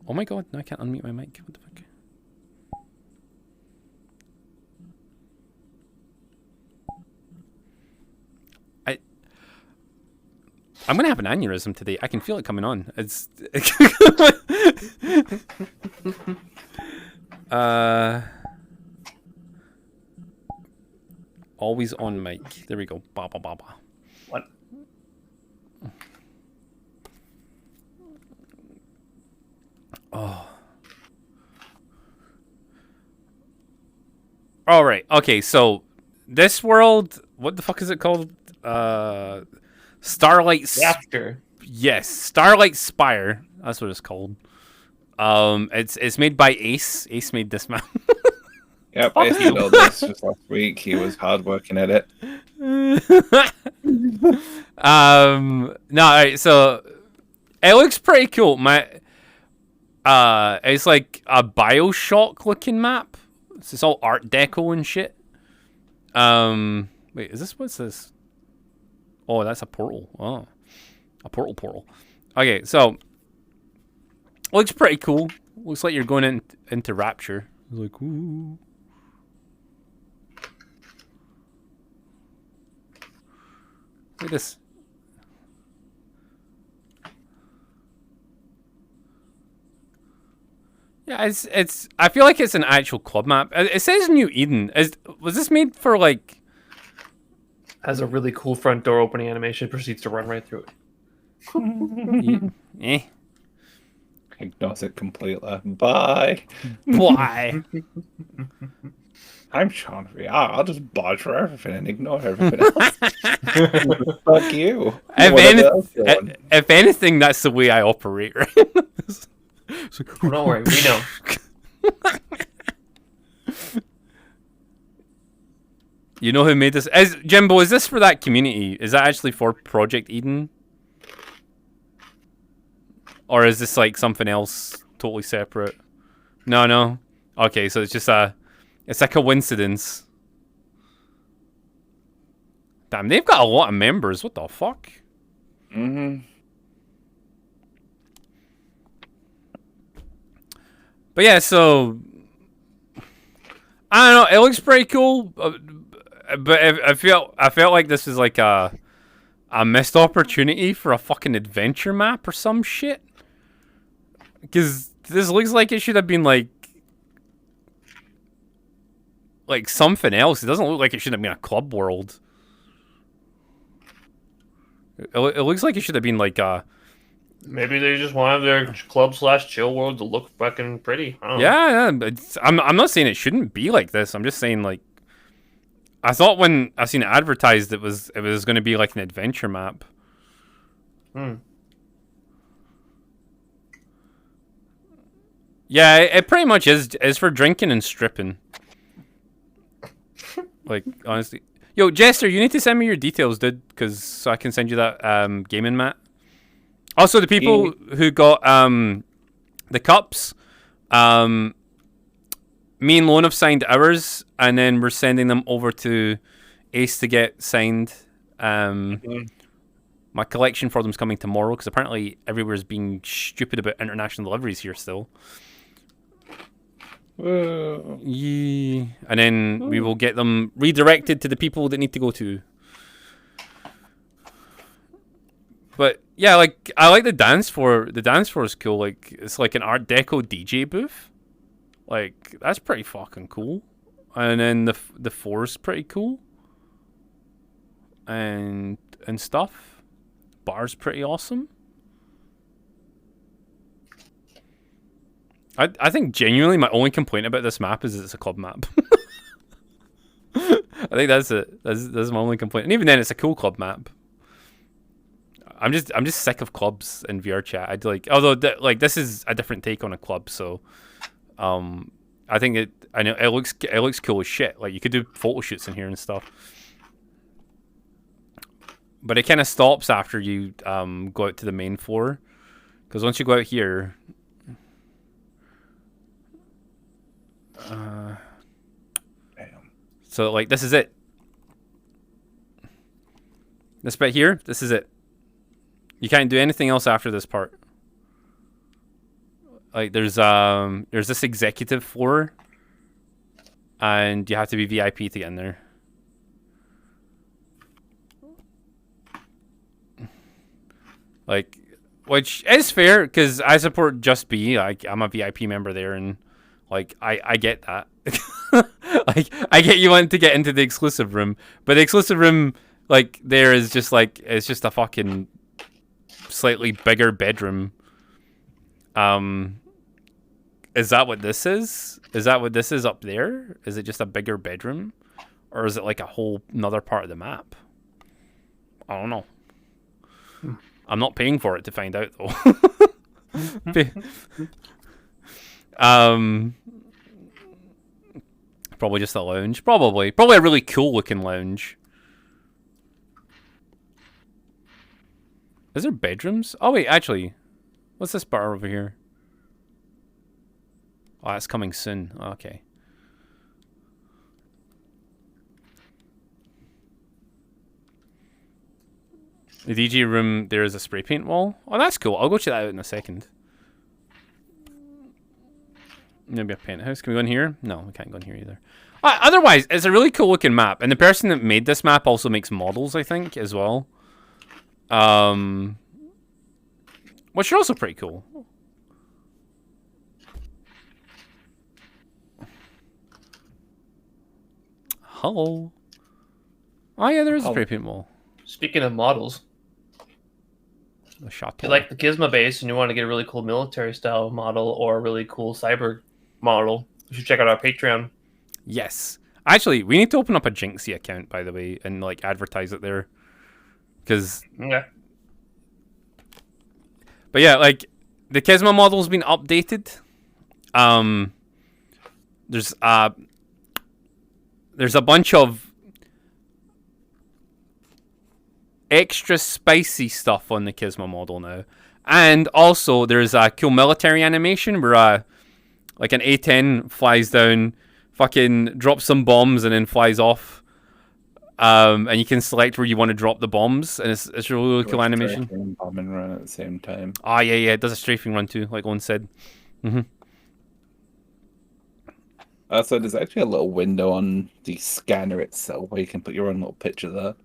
Oh my god, no, I can't unmute my mic. What the fuck? I'm gonna have an aneurysm today. I can feel it coming on. It's always on mic. There we go. Ba ba ba ba. What? Oh. All right. Okay. So this world, what the fuck is it called? Starlight. After. Yes, Starlight Spire. That's what it's called. It's made by Ace. Ace made this map. Yep, Ace did all this just last week. He was hard working at it. No, alright, so it looks pretty cool. It's like a BioShock looking map. It's all Art Deco and shit. Wait, what's this? Oh, that's a portal. Oh, a portal. Okay, so looks pretty cool. Looks like you're going into Rapture. It's like, ooh. Look at this. Yeah, it's. I feel like it's an actual club map. It says New Eden. Was this made for like? Has a really cool front door opening animation. Proceeds to run right through it. Eh. Ignores it completely. Bye. Why? I'm Sean VR. I'll just barge for everything and ignore everything else. Fuck you. If anything, that's the way I operate, right? Don't worry, we know. You know who made this? Jimbo, is this for that community? Is that actually for Project Eden? Or is this like something else totally separate? No. Okay, so it's just it's a coincidence. Damn, they've got a lot of members. What the fuck? Mm-hmm. But yeah, so I don't know. It looks pretty cool, but I felt like this is like a missed opportunity for a fucking adventure map or some shit. Because this looks like it should have been like something else. It doesn't look like it should have been a club world. It looks like it should have been like a. Maybe they just wanted their club/chill world to look fucking pretty. I don't know. Yeah. I'm not saying it shouldn't be like this. I'm just saying like. I thought when I seen it advertised, it was going to be like an adventure map. Yeah, it pretty much is for drinking and stripping. Like honestly, yo Jester, you need to send me your details, dude, so I can send you that gaming mat. Also, the people who got the cups, me and Lone have signed ours, and then we're sending them over to Ace to get signed. My collection for them is coming tomorrow because apparently everywhere's being stupid about international deliveries here still. Yeah. And then we will get them redirected to the people that need to go to. But yeah, like I like the dance floor. The dance floor is cool. Like it's like an Art Deco DJ booth. Like that's pretty fucking cool. And then the floor's pretty cool. And stuff. Bar's pretty awesome. I think genuinely my only complaint about this map is it's a club map. I think that's it. That's my only complaint. And even then, it's a cool club map. I'm just sick of clubs in VR chat. I'd like, although this is a different take on a club, so I think I know it looks cool as shit. Like you could do photo shoots in here and stuff. But it kind of stops after you go out to the main floor. Because once you go out here... Damn. So, like, this is it. This bit here, this is it. You can't do anything else after this part. Like, there's this executive floor. And you have to be VIP to get in there. Like, which is fair, because I support Just Be. Like, I'm a VIP member there, and, like, I get that. Like, I get you want to get into the exclusive room, but the exclusive room, like, there is just, like, it's just a fucking slightly bigger bedroom. Is that what this is? Is that what this is up there? Is it just a bigger bedroom? Or is it, like, a whole another part of the map? I don't know. I'm not paying for it to find out, though. Probably just a lounge. Probably a really cool looking lounge. Is there bedrooms? Oh wait, actually, what's this bar over here? Oh, that's coming soon. Okay. The DJ room, there is a spray paint wall. Oh, that's cool. I'll go check that out in a second. Maybe a penthouse. Can we go in here? No, we can't go in here either. Otherwise, it's a really cool looking map. And the person that made this map also makes models, I think, as well. Which are also pretty cool. Hello. Oh, yeah, there is a spray paint wall. Speaking of models, A shot. if you like the Gizmo base and you want to get a really cool military style model or a really cool cyber model, you should check out our Patreon. Yes. Actually, we need to open up a Jinxie account, by the way, and like advertise it there. Because, Okay. but yeah, like the Gizmo model's been updated. There's a bunch of extra spicy stuff on the Gizmo model now, and also there's a cool military animation where like an A-10 flies down, fucking drops some bombs, and then flies off. And you can select where you want to drop the bombs, and it's a really cool animation. Bomb and run at the same time. Ah, yeah, it does a strafing run too, like Owen said. So there's actually a little window on the scanner itself where you can put your own little picture there.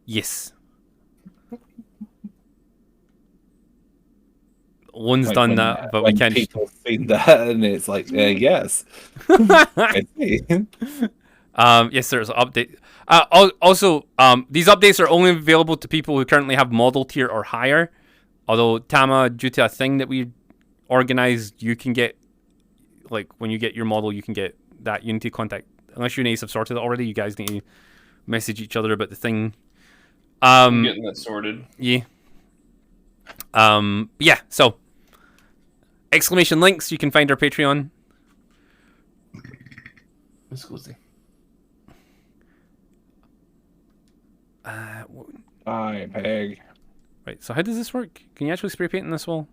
Yes. One's Like done when, that, but we when can't. people see that, and it's like, yes. I see. Yes, there's an update. Also, these updates are only available to people who currently have model tier or higher. Although Tama, due to a thing that we organized, you can get, like, when you get your model, you can get that Unity contact. Unless you and Ace have sorted it already, you guys need to message each other about the thing. I'm getting that sorted. Yeah. Yeah. So, exclamation links. You can find our Patreon. Excuse me. Hi, Peg. Right. So how does this work? Can you actually spray paint in this wall?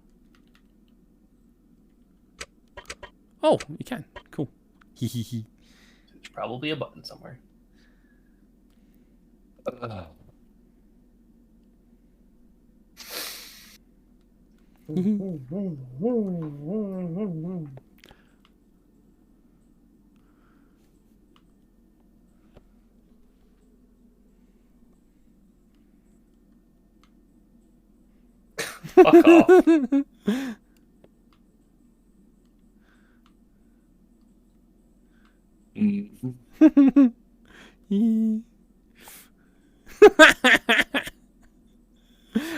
Oh, you can. Cool. Hehehe. There's probably a button somewhere. Fuck off.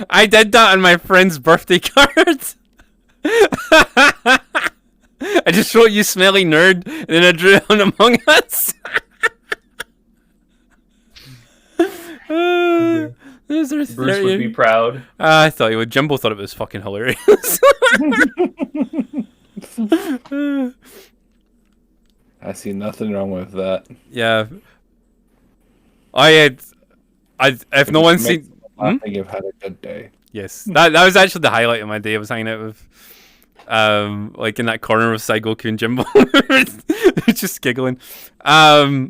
I did that on my friend's birthday card. I just wrote "you smelly nerd" and then I drew on Among Us. Bruce would be proud. I thought you would. Jumbo thought it was fucking hilarious. I see nothing wrong with that. Yeah. If no one's seen, I think you've had a good day. Yes, that was actually the highlight of my day. I was hanging out with, like in that corner with Saigoku and Jimbo, just giggling. Yeah.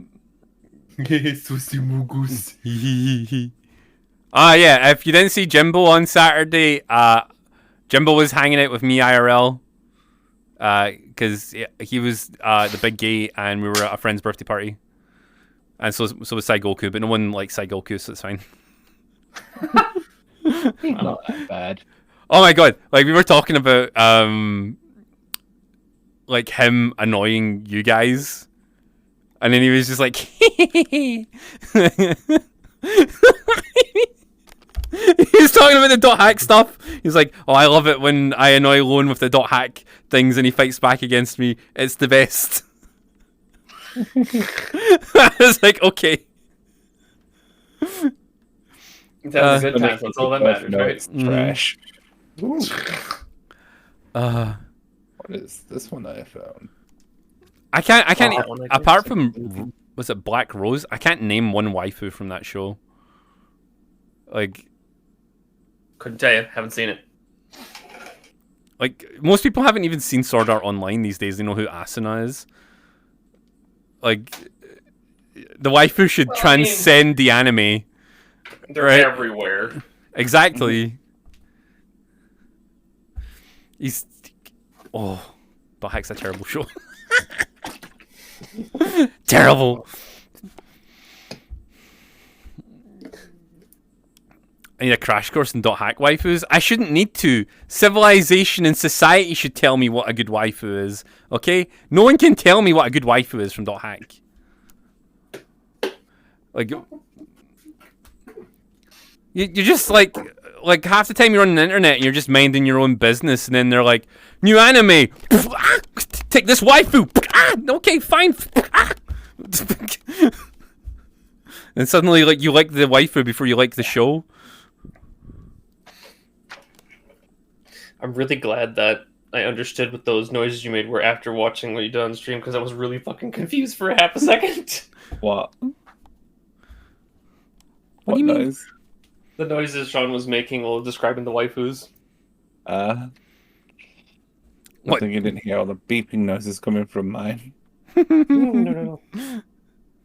If you didn't see Jimbo on Saturday, Jimbo was hanging out with me IRL, because he was the big gay, and we were at a friend's birthday party, and so was Saigoku, but no one likes Saigoku, so it's fine. He's not that bad. Oh my god! Like we were talking about, like him annoying you guys, and then he was just like, he was talking about the dot hack stuff. He's like, "Oh, I love it when I annoy Lone with the dot hack things, and he fights back against me. It's the best." I was like, "Okay." That's a good time. That's all that matters, No, right? it's trash. Ooh. Uh, What is this one I found? I can't. that one I did Apart see. from, was it Black Rose? I can't name one waifu from that show. Like Couldn't tell you. Haven't seen it. most people haven't even seen Sword Art Online these days. They know who Asuna is. Like, the waifu should Well, I mean- transcend the anime. They're Right. everywhere. Exactly. He's. Oh, Dot Hack's a terrible show. Terrible. I need a crash course in Dot Hack waifus. I shouldn't need to. Civilization and society should tell me what a good waifu is. Okay? No one can tell me what a good waifu is from Dot Hack. Like, you're just like half the time you're on the internet and you're just minding your own business, and then they're like, new anime. Take this waifu. Okay, fine. And suddenly, like, you like the waifu before you like the show. I'm really glad that I understood what those noises you made were after watching what you did on stream, because I was really fucking confused for half a second. What? What do you mean? Noise? The noises Sean was making while describing the waifus. I What? think you didn't hear all the beeping noises coming from mine. No.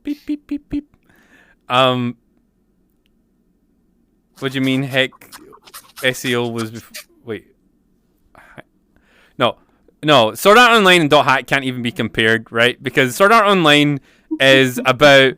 Beep beep beep beep. What do you mean? Heck, SEO was. Wait. No. Sword Art Online and Dot Hack can't even be compared, right? Because Sword Art Online is about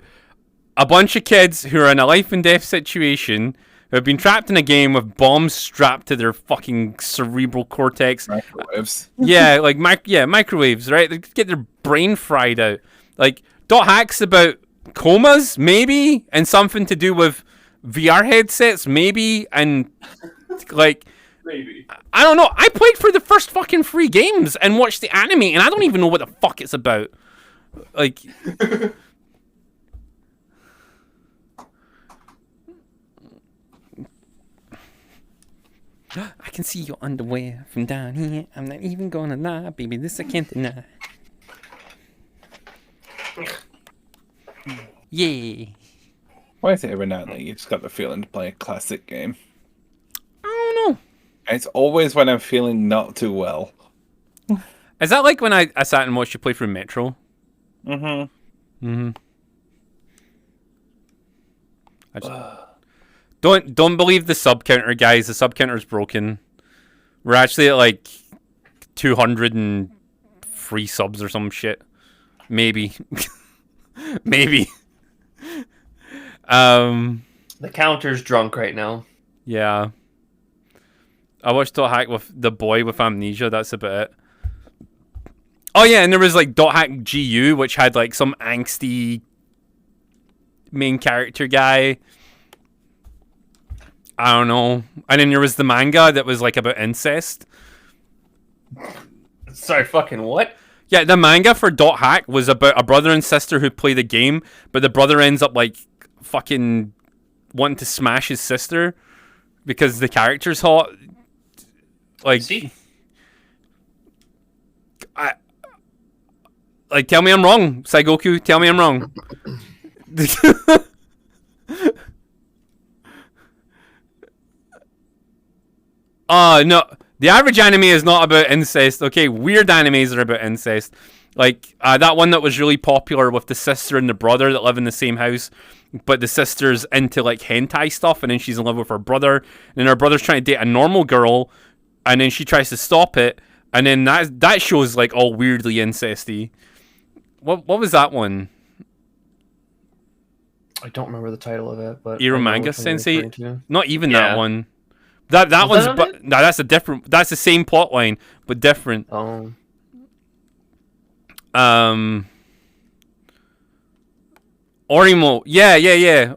a bunch of kids who are in a life and death situation, who have been trapped in a game with bombs strapped to their fucking cerebral cortex. Microwaves. Yeah, like microwaves, right? They get their brain fried out. Like, Dot Hack's about comas, maybe, and something to do with VR headsets, maybe, and like, Maybe. I don't know. I played for the first fucking 3 games and watched the anime, and I don't even know what the fuck it's about. Like, I can see your underwear from down here. I'm not even gonna lie, baby. This I can't deny. Yeah. Why is it every now and then you just got the feeling to play a classic game? I don't know. It's always when I'm feeling not too well. Is that like when I sat and watched you play through Metro? Mm-hmm. I just, don't believe the sub counter, guys. The sub counter's broken. We're actually at like 203 subs or some shit. Maybe. Maybe. The counter's drunk right now. Yeah. I watched Dot Hack with the boy with amnesia. That's about it. Oh yeah, and there was like Dot Hack GU, which had like some angsty main character guy. I don't know. And then there was the manga that was like about incest. Sorry, fucking what? Yeah, the manga for Dot Hack was about a brother and sister who play the game, but the brother ends up like fucking wanting to smash his sister because the character's hot. Like, See? like, tell me I'm wrong, Saigoku. Tell me I'm wrong. No. The average anime is not about incest. Okay, weird animes are about incest. Like that one that was really popular with the sister and the brother that live in the same house, but the sister's into like hentai stuff, and then she's in love with her brother, and then her brother's trying to date a normal girl, and then she tries to stop it, and then that show's like all weirdly incesty. What was that one? I don't remember the title of it, but Iro I know Manga which one you're Sensei? referring to. Not even Yeah. that one. That Was one's that on but no, that's a different. That's the same plot line but different. Oh, Orimo. Yeah.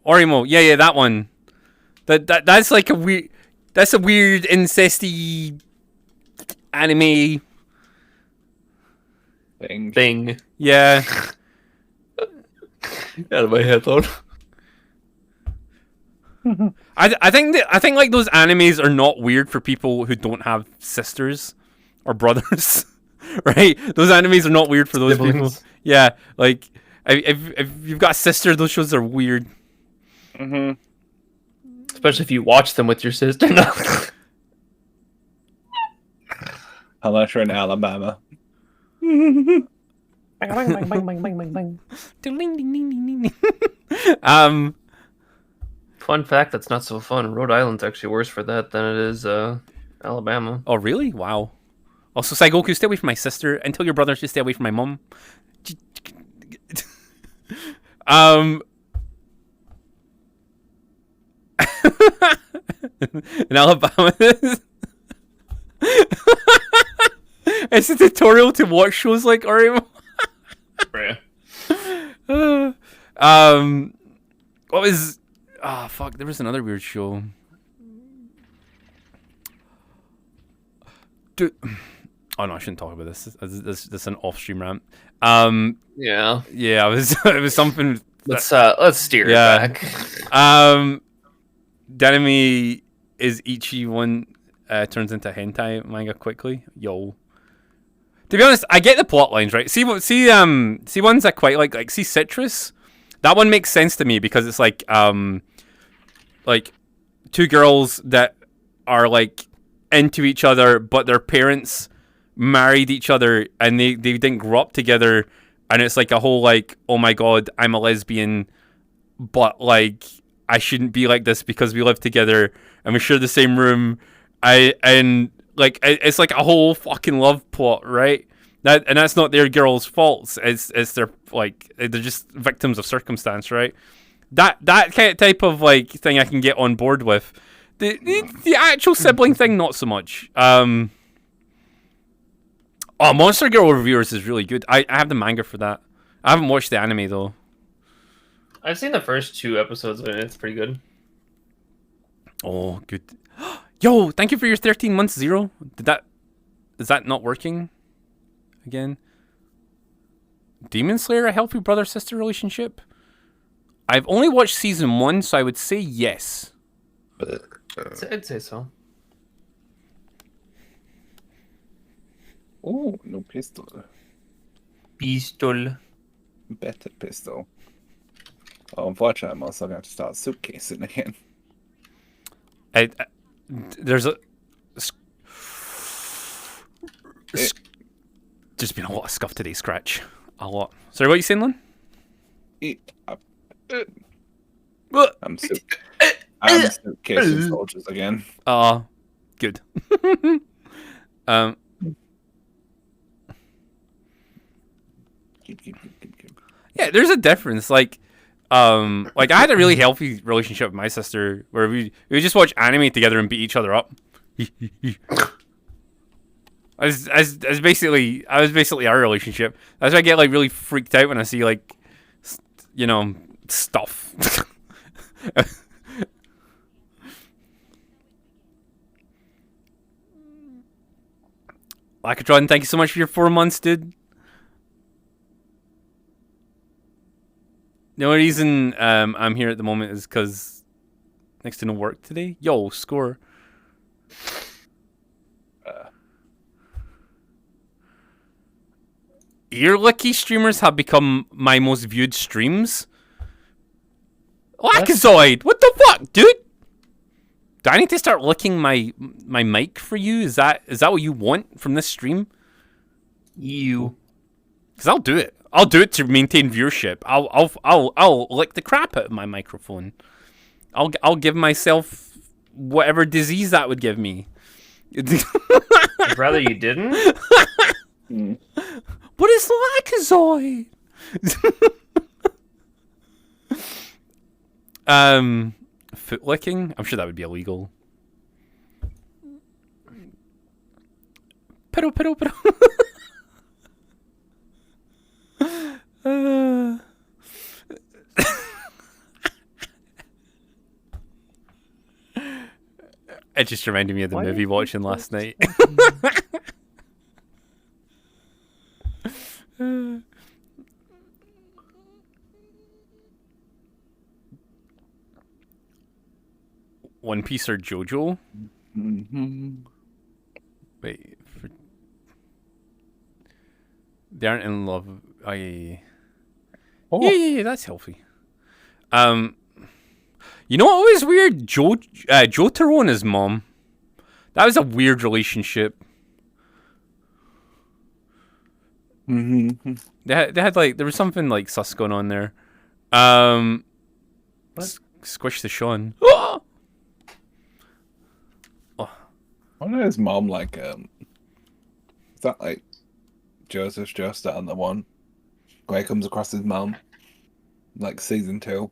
Orimo. Yeah, that one. That's like a weird. That's a weird incesty anime. thing. Yeah. Out of my head, though. I think like those animes are not weird for people who don't have sisters or brothers, right? Those animes are not weird for those people. Siblings. Yeah, like if you've got a sister, those shows are weird. Mm-hmm. Especially if you watch them with your sister. Unless you're in Alabama. Fun fact that's not so fun. Rhode Island's actually worse for that than it is Alabama. Oh really? Wow. Also, Saigoku, stay away from my sister. And tell your brother to stay away from my mom. In Alabama, it's a tutorial to watch shows like Orimo. What was? Ah, fuck. There was another weird show. Dude. Oh no, I shouldn't talk about this. This is an off-stream rant. Yeah. Yeah, it was something. Let's steer it back. Denemy is Ichi one turns into hentai manga quickly. Yo. To be honest, I get the plot lines, right? See ones I quite like see Citrus. That one makes sense to me because it's like two girls that are like into each other, but their parents married each other and they didn't grow up together, and it's like a whole like, oh my god, I'm a lesbian, but like I shouldn't be like this because we live together and we share the same room. It's like a whole fucking love plot, right? That's not their girl's faults. It's their like they're just victims of circumstance, right? That kind of type of like thing I can get on board with. The actual sibling thing, not so much. Oh, Monster Girl Reviewers is really good. I have the manga for that. I haven't watched the anime though. I've seen the first 2 episodes of it. It's pretty good. Oh, good. Yo, thank you for your 13 months, Zero. Is that not working again? Demon Slayer, a healthy brother-sister relationship? I've only watched season 1, so I would say yes. I'd say so. Oh, no pistol. Pistol. Better pistol. Oh, unfortunately, I'm also going to start suitcasing again. There's just been a lot of scuff today, Scratch. A lot. Sorry, what are you saying, Lynn? I'm suitcasing soldiers again. Good. Keep. Yeah, there's a difference. Like I had a really healthy relationship with my sister where we would just watch anime together and beat each other up. I was basically our relationship. That's why I get like really freaked out when I see like stuff. Lacatron, thank you so much for your 4 months, dude. The only reason I'm here at the moment is because next to no work today. Yo, score. Earlicky streamers have become my most viewed streams. Lackazoid, what the fuck, dude? Do I need to start licking my mic for you? Is that what you want from this stream? You. Because I'll do it. I'll do it to maintain viewership. I'll lick the crap out of my microphone. I'll give myself whatever disease that would give me. I'd rather you didn't. But it's Lacazoid. Foot licking? I'm sure that would be illegal. Pero. It just reminded me of the movie watching last night. One Piece or JoJo? Wait. They aren't in love. Oh, yeah. Yeah, that's healthy. You know what was weird? Jotaro and his mom. That was a weird relationship. They had like, there was something like sus going on there. Squish the Sean. I know his mom like is that like Joseph's Joestar on the one where he comes across his mom, like season 2.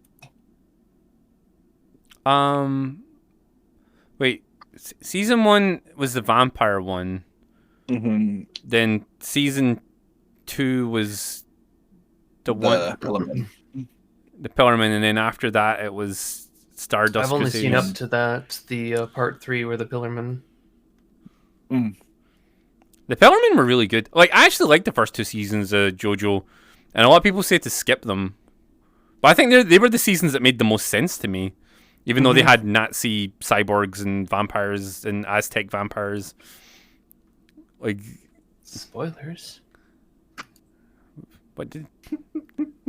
Wait, season 1 was the vampire one. Then season 2 was the Pillarman. The Pillarman, and then after that it was Stardust. I've only Crusaders. seen up to that, the part 3 where the Pillarmen. The Pillarmen were really good. Like, I actually liked the first 2 seasons of JoJo, and a lot of people say to skip them. But I think they were the seasons that made the most sense to me, even though they had Nazi cyborgs and vampires and Aztec vampires. Like, spoilers. What did?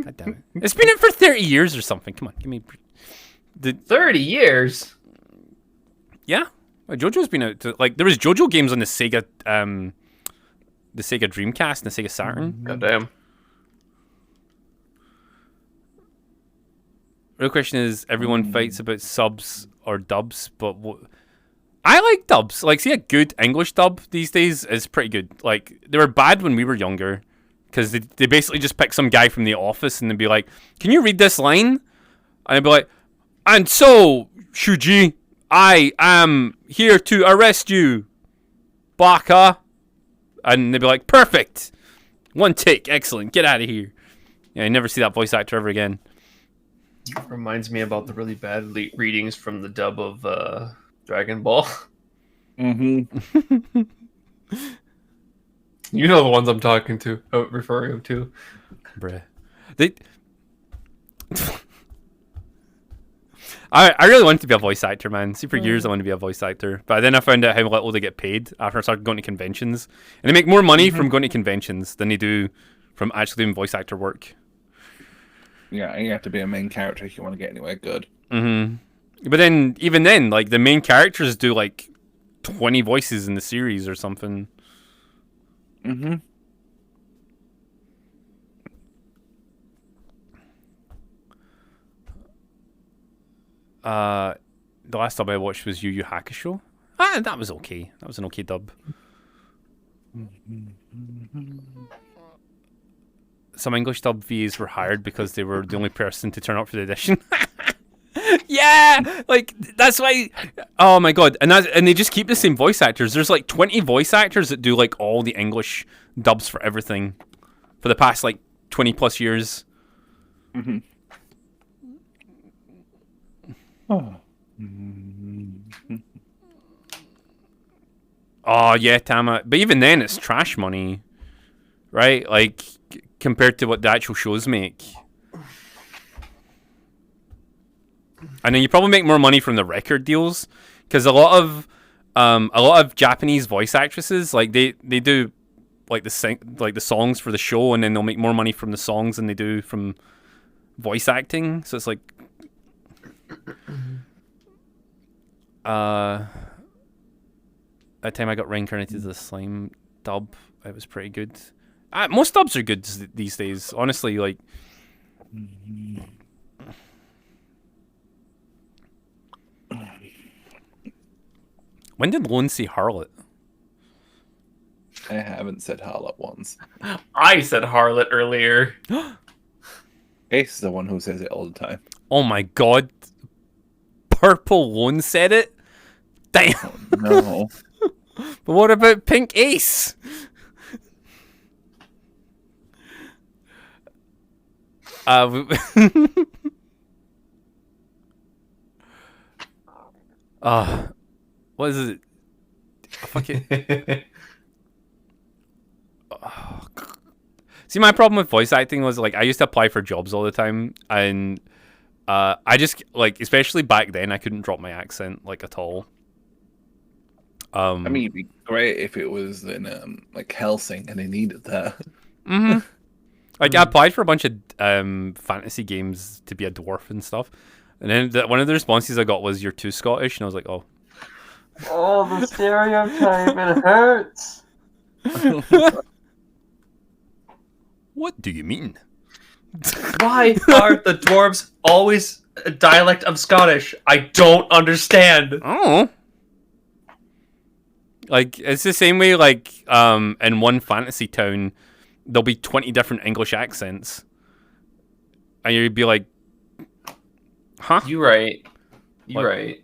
God damn it! It's been in for 30 years or something. Come on, give me. 30 years. Yeah. JoJo's been out to, like, there was JoJo games on the Sega Dreamcast and the Sega Saturn. Goddamn. Real question is, everyone fights about subs or dubs, but I like dubs. Like, see, a good English dub these days is pretty good. Like, they were bad when we were younger, because they basically just pick some guy from The Office and they'd be like, "Can you read this line?" And I'd be like, "And so, Shuji, I am here to arrest you, Baka." And they'd be like, "Perfect. One take. Excellent. Get out of here." Yeah, I never see that voice actor ever again. Reminds me about the really bad readings from the dub of Dragon Ball. You know the ones I'm talking to, referring to. Bruh. I really wanted to be a voice actor, man. See, for years I wanted to be a voice actor. But then I found out how little they get paid after I started going to conventions. And they make more money from going to conventions than they do from actually doing voice actor work. Yeah, you have to be a main character if you want to get anywhere good. But then, even then, like, the main characters do, like, 20 voices in the series or something. The last dub I watched was Yu Yu Hakusho. That was okay. That was an okay dub. Some English dub VAs were hired because they were the only person to turn up for the audition. Yeah, like, that's why. Oh my god, and they just keep the same voice actors. There's like 20 voice actors that do like all the English dubs for everything for the past like 20 plus years. Oh yeah, Tama. But even then, it's trash money, right? Like, compared to what the actual shows make. And then you probably make more money from the record deals, because a lot of Japanese voice actresses, like, they do like the songs for the show, and then they'll make more money from the songs than they do from voice acting. So it's like, That time I got reincarnated as a slime dub, it was pretty good. Most dubs are good these days, honestly. Like, when did Lone say harlot? I haven't said harlot once. I said harlot earlier. Ace is the one who says it all the time. Oh my god. Purple Lone said it? Damn. Oh, no. But what about Pink Ace? What is it? Fucking. See, my problem with voice acting was like I used to apply for jobs all the time, and I just like, especially back then, I couldn't drop my accent like at all. I mean, it'd be great if it was in like Helsing and they needed that. Mm-hmm. Like I applied for a bunch of fantasy games to be a dwarf and stuff, and then one of the responses I got was "You're too Scottish," and I was like, "Oh." Oh, the stereotype, it hurts. What do you mean? Why are the dwarves always a dialect of Scottish? I don't understand. Oh. Like, it's the same way, like, in one fantasy town, there'll be 20 different English accents. And you'd be like, huh? You're right. What? Right.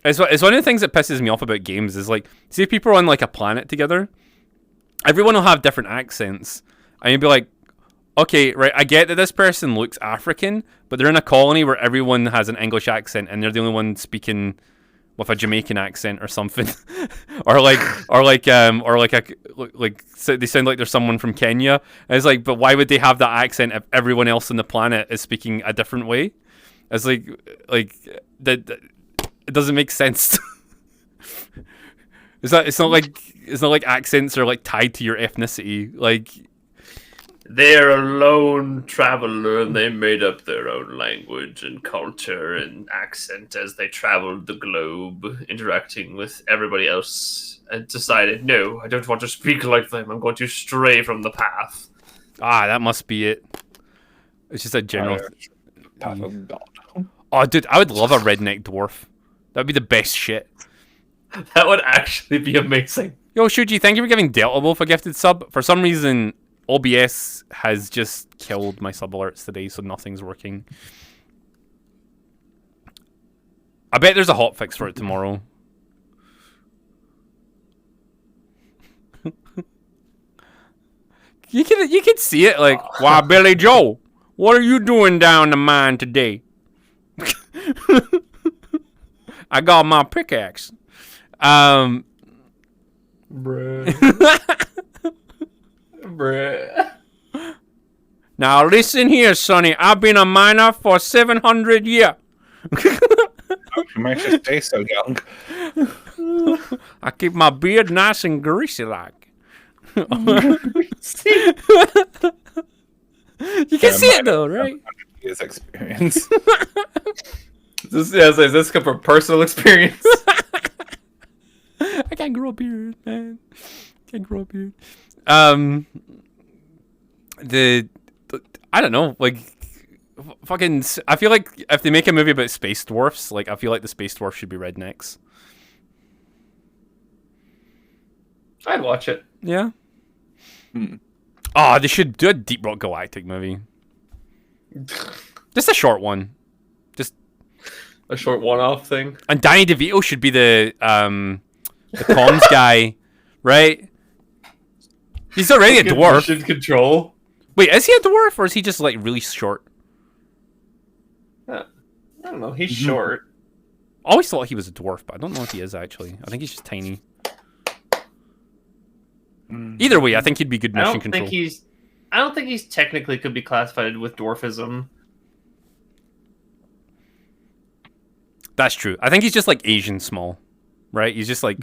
It's one of the things that pisses me off about games is, like, see if people are on, like, a planet together, everyone will have different accents. And you'd be like, okay, right, I get that this person looks African, but they're in a colony where everyone has an English accent and they're the only one speaking with a Jamaican accent or something. Like so they sound like they're someone from Kenya. And it's like, but why would they have that accent if everyone else on the planet is speaking a different way? It's like that it doesn't make sense. It's not like accents are like tied to your ethnicity. Like, they're a lone traveler and they made up their own language and culture and accent as they traveled the globe, interacting with everybody else, and decided, no, I don't want to speak like them. I'm going to stray from the path. that must be it. It's just a general. Path of God. Oh, dude, I would love a redneck dwarf. That'd be the best shit. That would actually be amazing. Yo, Shuji, thank you for giving Delta Wolf a gifted sub. For some reason, OBS has just killed my sub alerts today, so nothing's working. I bet there's a hotfix for it tomorrow. You could see it like, wow, Billy Joe, what are you doing down the mine today? I got my pickaxe. Bruh. Bruh. Now listen here, Sonny. I've been a miner for 700 years. You might just stay so young. I keep my beard nice and greasy like. You can see it though, right? His experience. Does this come from personal experience? I can't grow a beard, man. Can't grow a beard. I don't know, like, fucking. I feel like if they make a movie about space dwarfs, like, I feel like the space dwarfs should be rednecks. I'd watch it. Yeah. Oh, they should do a Deep Rock Galactic movie. Just a short one. Just a short one-off thing. And Danny DeVito should be the comms guy, right? He's already a dwarf. Mission Control. Wait, is he a dwarf or is he just like really short? I don't know. He's short. I always thought he was a dwarf, but I don't know if he is actually. I think he's just tiny. Either way, I think he'd be good mission control. I don't think he's technically could be classified with dwarfism. That's true. I think he's just like Asian small, right? He's just like.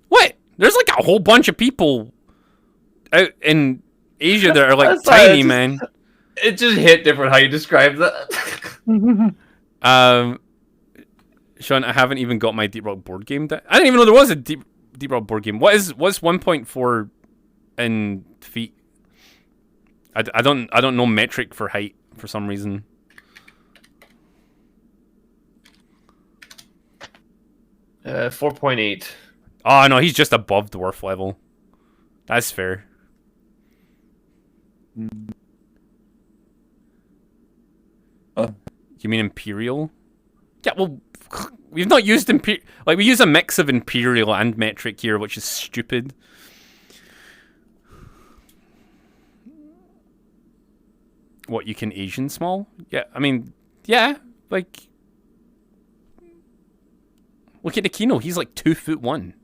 What? There's like a whole bunch of people out in Asia that are like tiny, man. It just hit different how you describe that. Sean, I haven't even got my Deep Rock board game. I didn't even know there was a Deep Rock board game. What's 1.4 in feet? I don't know metric for height for some reason. 4.8. Oh no, he's just above dwarf level. That's fair. You mean Imperial? Yeah, well, we've not used Imperial. Like, we use a mix of Imperial and metric here, which is stupid. What, you can Asian small? Yeah, I mean, yeah, like... Look at Aquino, he's like 2'1".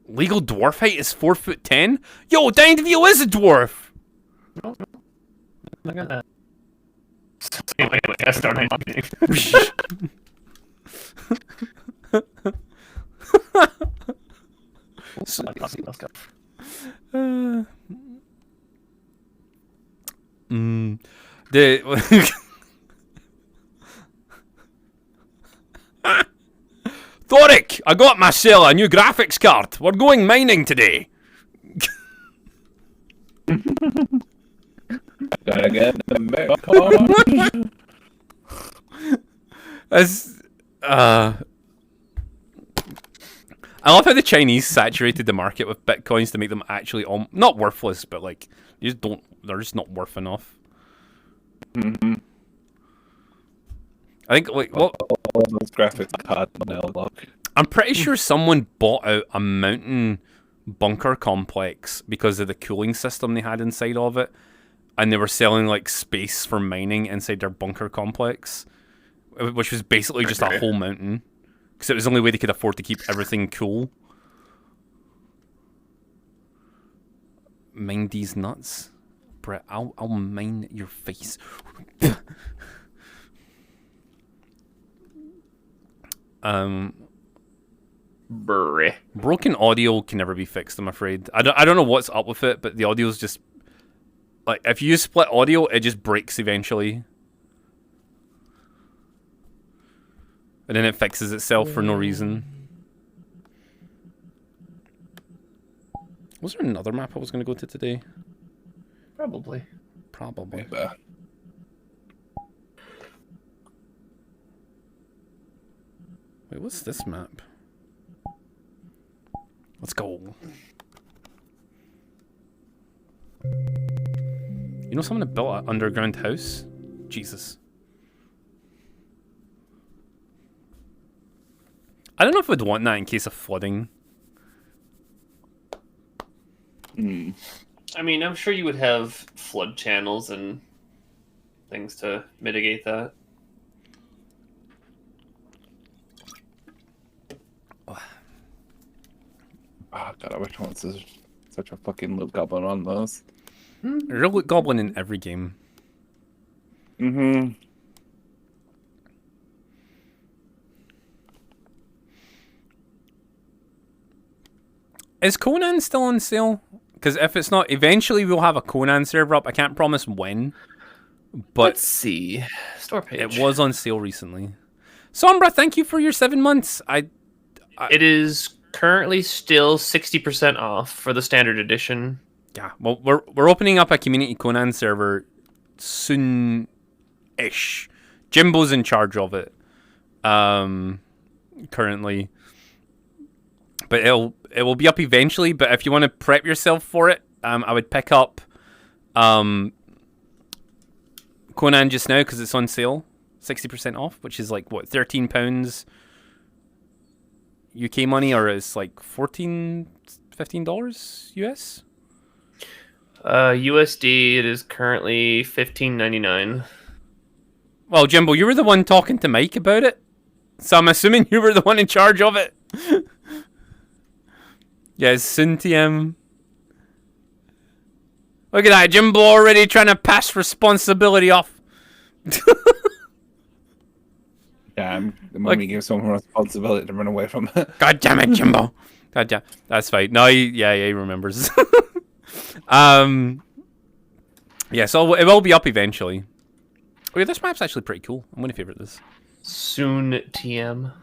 Legal dwarf height is 4'10". Yo, Danville is a dwarf! Look at that. Anyway, I started marketing. Let's go. The Thoric, I got myself a new graphics card. We're going mining today. Gotta get the Bitcoin. I love how the Chinese saturated the market with bitcoins to make them actually not worthless, but like they're just not worth enough. Mm-hmm. I think like All those graphics cards now, look. I'm pretty sure someone bought out a mountain bunker complex because of the cooling system they had inside of it, and they were selling like space for mining inside their bunker complex, which was basically just a whole mountain, because it was the only way they could afford to keep everything cool. Mine these nuts, Brett. I'll mine your face. Broken audio can never be fixed, I'm afraid. I don't know what's up with it, but the audio's just like, if you use split audio, it just breaks eventually. And then it fixes itself for no reason. Was there another map I was going to go to today? Probably. Yeah. Wait, what's this map? Let's go. You know someone that built an underground house? Jesus. I don't know if I'd want that in case of flooding. I mean, I'm sure you would have flood channels and things to mitigate that. Oh god, I wish I was such a fucking loot goblin on those. There's a loot goblin in every game. Mm-hmm. Is Conan still on sale? Because if it's not, eventually we'll have a Conan server up. I can't promise when, but Let's see. Store page. it was on sale recently. Sombra, thank you for your 7 months. It is currently still 60% off for the standard edition. Yeah, well, we're opening up a community Conan server soon-ish. Jimbo's in charge of it, currently, but it will be up eventually. But if you want to prep yourself for it, I would pick up Conan just now because it's on sale, 60% off, which is like what, £13 UK money, or it's like $15 US. USD, it is currently $15.99. Well, Jimbo, you were the one talking to Mike about it, so I'm assuming you were the one in charge of it. Yes, Syntium. Look at that, Jimbo already trying to pass responsibility off. Damn, the moment you give someone responsibility to run away from it. God damn it, Jimbo. God damn, that's fine. No, he remembers. Yeah, so it will be up eventually. Okay, this map's actually pretty cool. I'm gonna favorite this. Soon TM.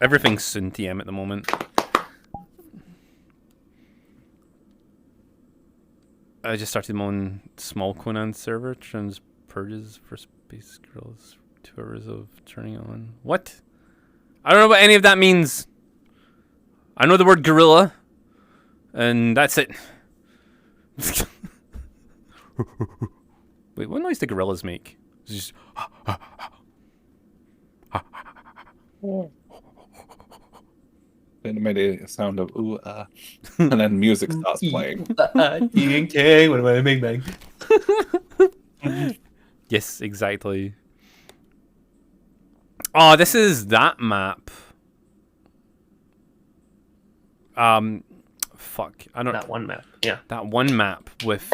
Everything's soon TM at the moment. I just started my own small Conan server, trans purges for Space Gorillas. 2 hours of turning it on. What? I don't know what any of that means. I know the word gorilla, and that's it. Wait, what noise do gorillas make? It's just... Then it made a sound of ooh and then music starts playing. Ding dang, what am I big bang? Yes, exactly. Oh, this is that map. Fuck. I don't. That one map. Yeah. That one map with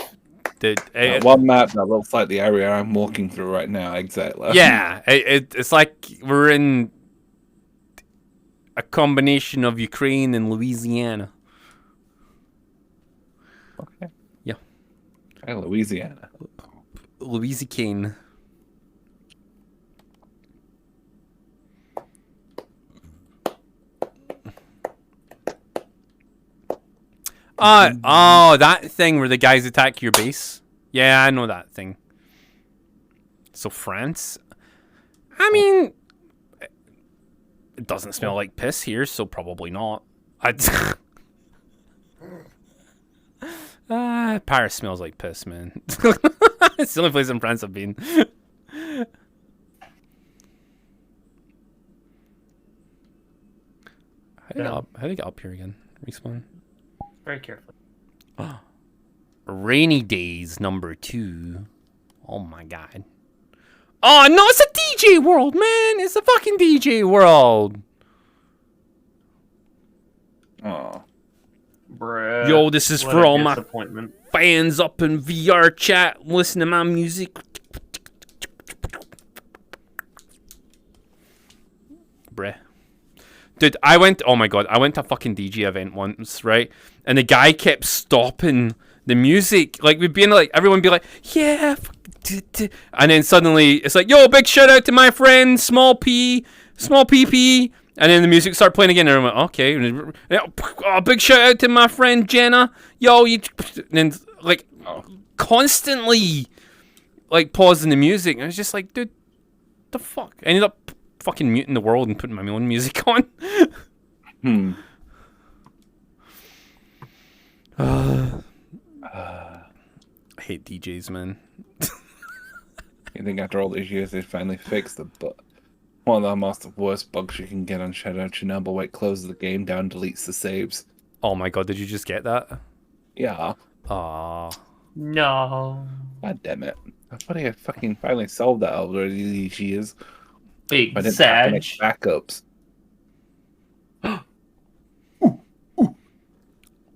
the One map that looks like the area I'm walking through right now, exactly. Yeah, it's like we're in a combination of Ukraine and Louisiana. Okay. Yeah. Hey, Louisiana. Louisiana. Oh, that thing where the guys attack your base. Yeah, I know that thing. So France? I mean, it doesn't smell like piss here, so probably not. Paris smells like piss, man. It's the only place in France I've been. How do you get up here again? Respawn. Very carefully. Rainy Days #2. Oh my god. Oh no, it's a DJ world, man! It's a fucking DJ world! Oh. Bruh. Yo, this is What for a all my disappointment. fans up in VR chat. Listen to my music. Bruh. Dude, oh my god, I went to a fucking DJ event once, right? And the guy kept stopping the music. Like, we'd be in, like, everyone would be like, yeah, and then suddenly, it's like, yo, big shout out to my friend, Small PP. And then the music started playing again, and I'm like, okay. Oh, big shout out to my friend, Jenna. Yo, you... And then, like, constantly, like, pausing the music. And I was just like, dude, the fuck? I ended up fucking muting the world and putting my own music on. I hate DJs, man. You think after all these years they finally fixed it, but one of the most worst bugs you can get on Shadow Chernobyl where it closes the game down, deletes the saves. Oh my god, did you just get that? Yeah. Aw. No. God damn it. I thought I fucking finally solved that over these years. Big I didn't have to make Sag. backups.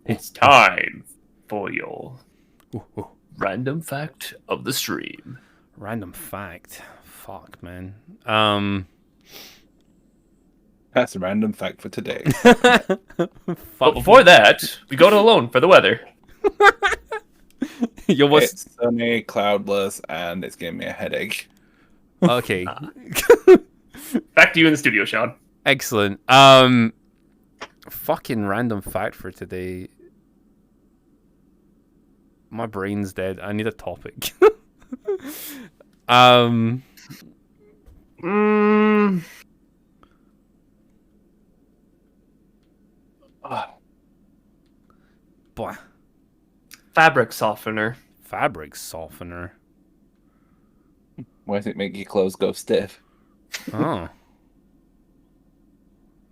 It's time for your Ooh. random fact of the stream. Random fact. Fuck, man. That's a random fact for today. But before that, we go to Alone for the weather. Yo, what's... It's sunny, cloudless, and it's giving me a headache. Okay. Back to you in the studio, Sean. Excellent. Fucking random fact for today. My brain's dead. I need a topic. Boy. Fabric softener. Fabric softener. Why does it make your clothes go stiff? Oh.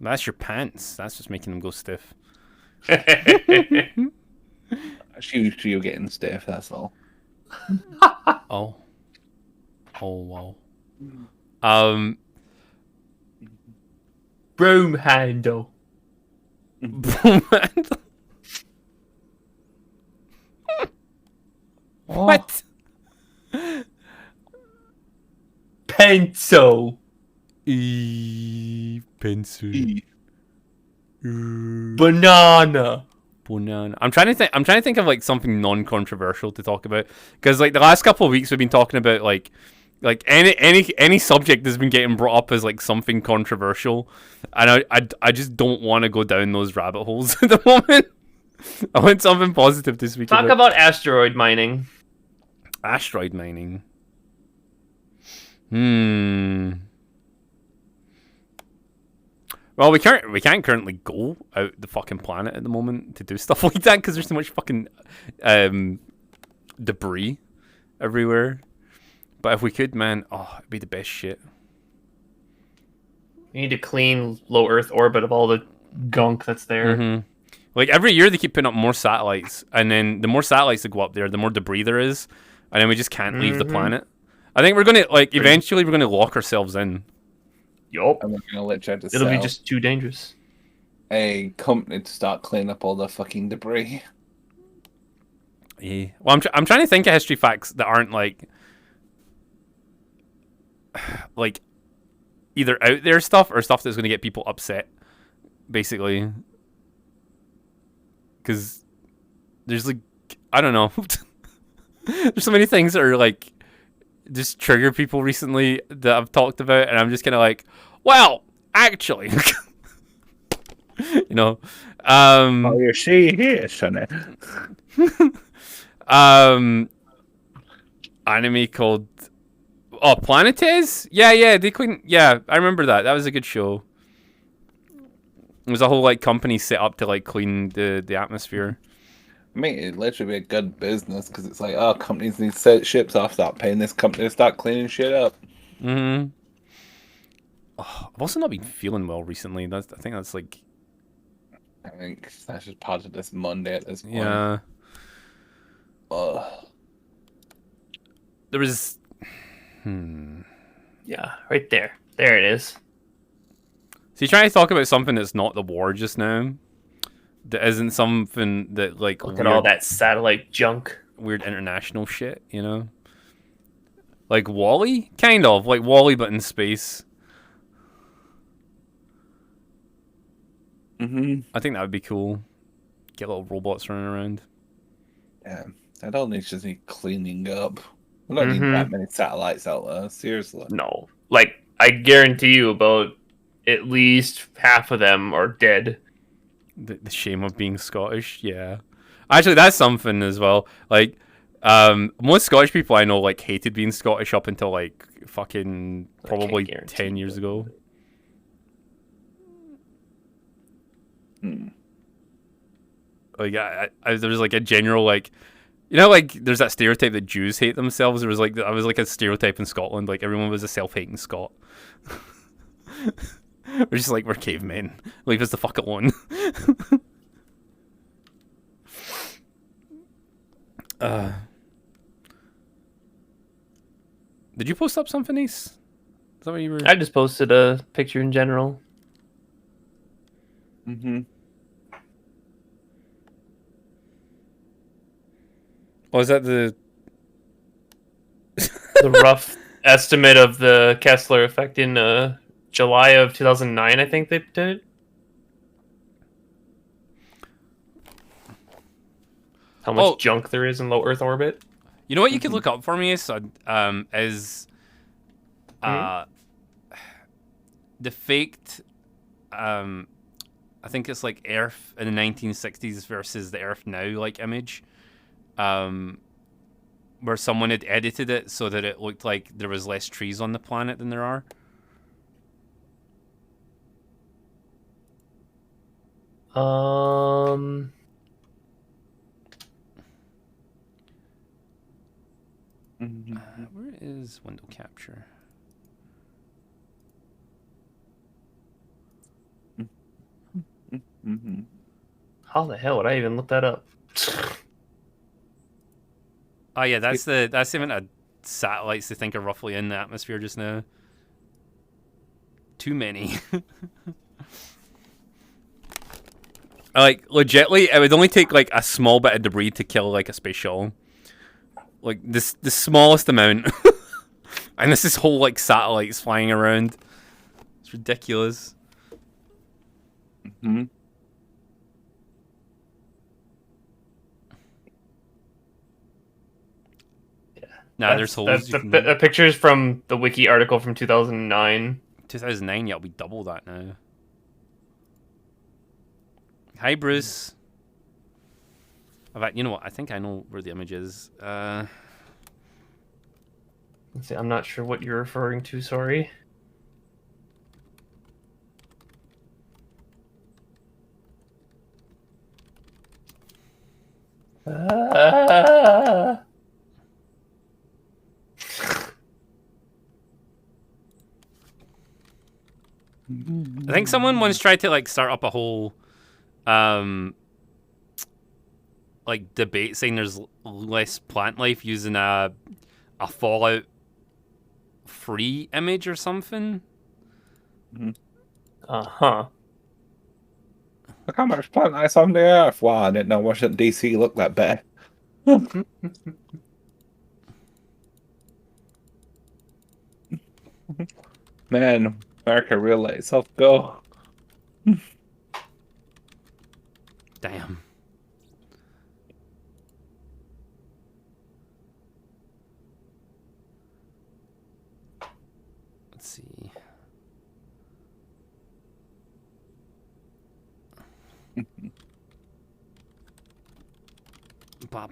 That's your pants. That's just making them go stiff. Shoes, you're getting stiff, that's all. Oh. Oh, wow. Broom handle. What? Pencil. Pencil. Banana. I'm trying to think. I'm trying to think of like something non-controversial to talk about because like the last couple of weeks we've been talking about like any subject that's been getting brought up as like something controversial, and I just don't want to go down those rabbit holes at the moment. I want something positive to speak Talk about asteroid mining. Asteroid mining. Well, we can't currently go out the fucking planet at the moment to do stuff like that because there's so much fucking debris everywhere. But if we could, man, it'd be the best shit. You need to clean low Earth orbit of all the gunk that's there. Mm-hmm. Like every year they keep putting up more satellites, and then the more satellites that go up there, the more debris there is, and then we just can't leave the planet. I think we're gonna eventually we're gonna lock ourselves in. Yup. And we're gonna let you have to It'll be sell just too dangerous. a company to start cleaning up all the fucking debris. Yeah. Well, I'm trying to think of history facts that aren't like either out there stuff or stuff that's gonna get people upset, basically. Because there's like, I don't know. There's so many things that are like just trigger people recently that I've talked about, and I'm just kind of like, well, actually, you know. Oh, you see here, sonny. Anime called Planetes? Yeah, they couldn't. Yeah, I remember that. That was a good show. It was a whole like company set up to like clean the atmosphere. I mean, it'd literally be a good business because it's like, oh, companies need to set ships off, start paying this company to start cleaning shit up. Mm-hmm. I've also not been feeling well recently. I think that's like. I think that's just part of this Monday at this point. Yeah. Ugh. There was. Yeah, right there. There it is. So you're trying to talk about something that's not the war just now? That isn't something that like Look at all that satellite junk. weird international shit, you know? Like Wall-E? Kind of. Like Wall-E but in space. Mm-hmm. I think that would be cool. Get little robots running around. Yeah. I don't need to need cleaning up. We don't need that many satellites out there. Seriously. No. Like, I guarantee you about at least half of them are dead. The shame of being Scottish, yeah. Actually, that's something as well. Like, most Scottish people I know like hated being Scottish up until like fucking probably 10 years ago. Like, there was like a general like, you know, like there's that stereotype that Jews hate themselves. There was like I was like a stereotype in Scotland. Like everyone was a self-hating Scot. We're just like, we're cavemen. Leave us the fuck alone. Did you post up something, Ace? Is that what you were? I just posted a picture in general. Mm-hmm. Oh, is that the rough estimate of the Kessler effect in July of 2009, I think they did it. How much junk there is in low Earth orbit. You know what you could look up for me is the faked I think it's like Earth in the 1960s versus the Earth now like image, where someone had edited it so that it looked like there was less trees on the planet than there are. Where is window capture? How the hell would I even look that up? Oh yeah, that's the amount of satellites they think are roughly in the atmosphere just now. Too many. Like legitly, it would only take like a small bit of debris to kill like a space shuttle. Like the smallest amount, and this is whole like satellites flying around. It's ridiculous. Mm-hmm. Nah, there's holes. The pictures from the wiki article from 2009. 2009, yeah, it'll be double that now. Hi, Bruce. In fact, you know what? I think I know where the image is. Let's see, I'm not sure what you're referring to. Sorry. I think someone once tried to like start up a whole like debate saying there's less plant life using a Fallout free image or something. Uh-huh. Look how much plant ice on the earth. Wow, I didn't know Washington DC looked that bad. Man, America really let itself go. Damn. Let's see. Ba.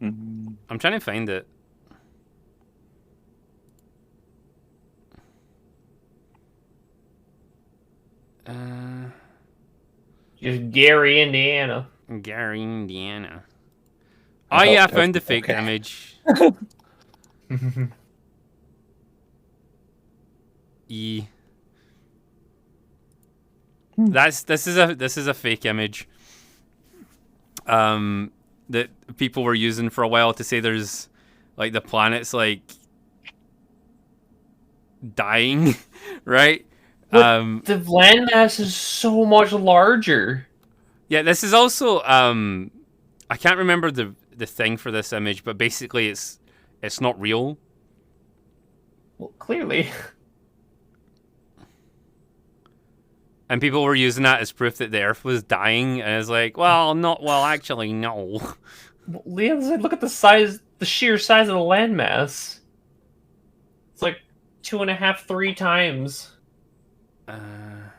I'm trying to find it. Just Gary, Indiana. Gary, Indiana. Oh yeah, I found the fake image. E. This is a fake image. That people were using for a while to say there's like the planet's like dying, right? The landmass is so much larger. Yeah, this is also I can't remember the thing for this image, but basically it's not real. Well, clearly. And people were using that as proof that the Earth was dying, and it's like, actually, no. Well, Leon said, look at the sheer size of the landmass. It's like 2.5, 3 times. I'm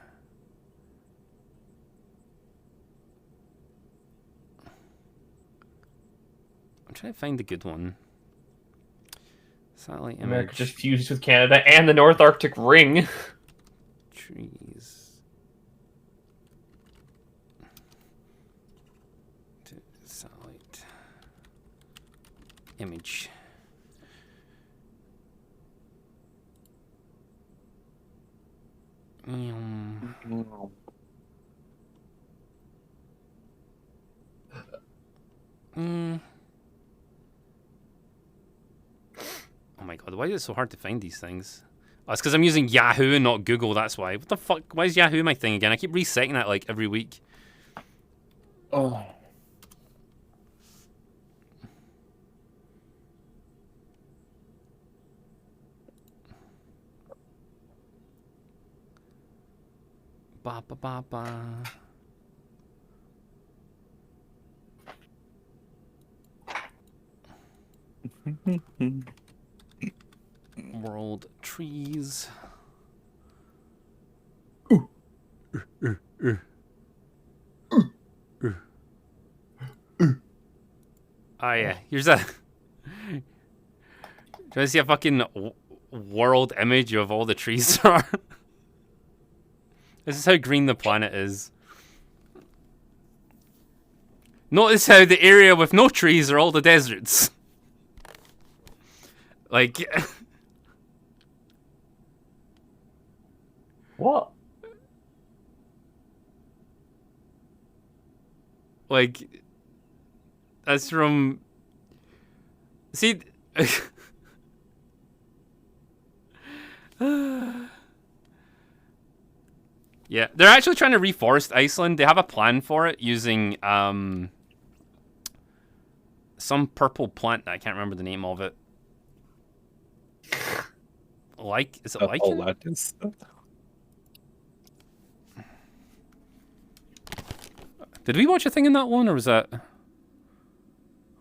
trying to find the good one. Satellite image. America just fused with Canada and the North Arctic Ring. Trees. Satellite image. Oh my god, why is it so hard to find these things? Oh, it's because I'm using Yahoo and not Google, that's why. What the fuck? Why is Yahoo my thing again? I keep resetting that like every week. Oh. Ba. World trees. Oh yeah, here's a. Do you want to see a fucking world image of all the trees there are? This is how green the planet is. Notice how the area with no trees are all the deserts. Like... What? Like... That's from... See... Yeah, they're actually trying to reforest Iceland. They have a plan for it using some purple plant. I can't remember the name of it. Is it lichen? Did we watch a thing in that one, or was that?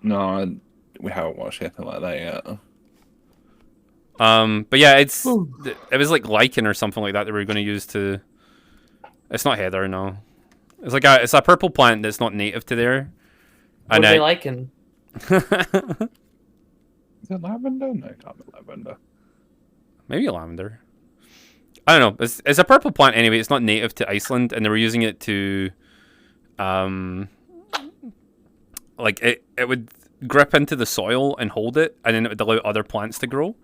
No, we haven't watched anything like that yet. But yeah, it was like lichen or something like that we were going to use to. It's not heather, no. It's a purple plant that's not native to there. What are they liking? Is it lavender? No, it can't be lavender. Maybe lavender. I don't know. It's a purple plant anyway. It's not native to Iceland, and they were using it to, like it would grip into the soil and hold it, and then it would allow other plants to grow.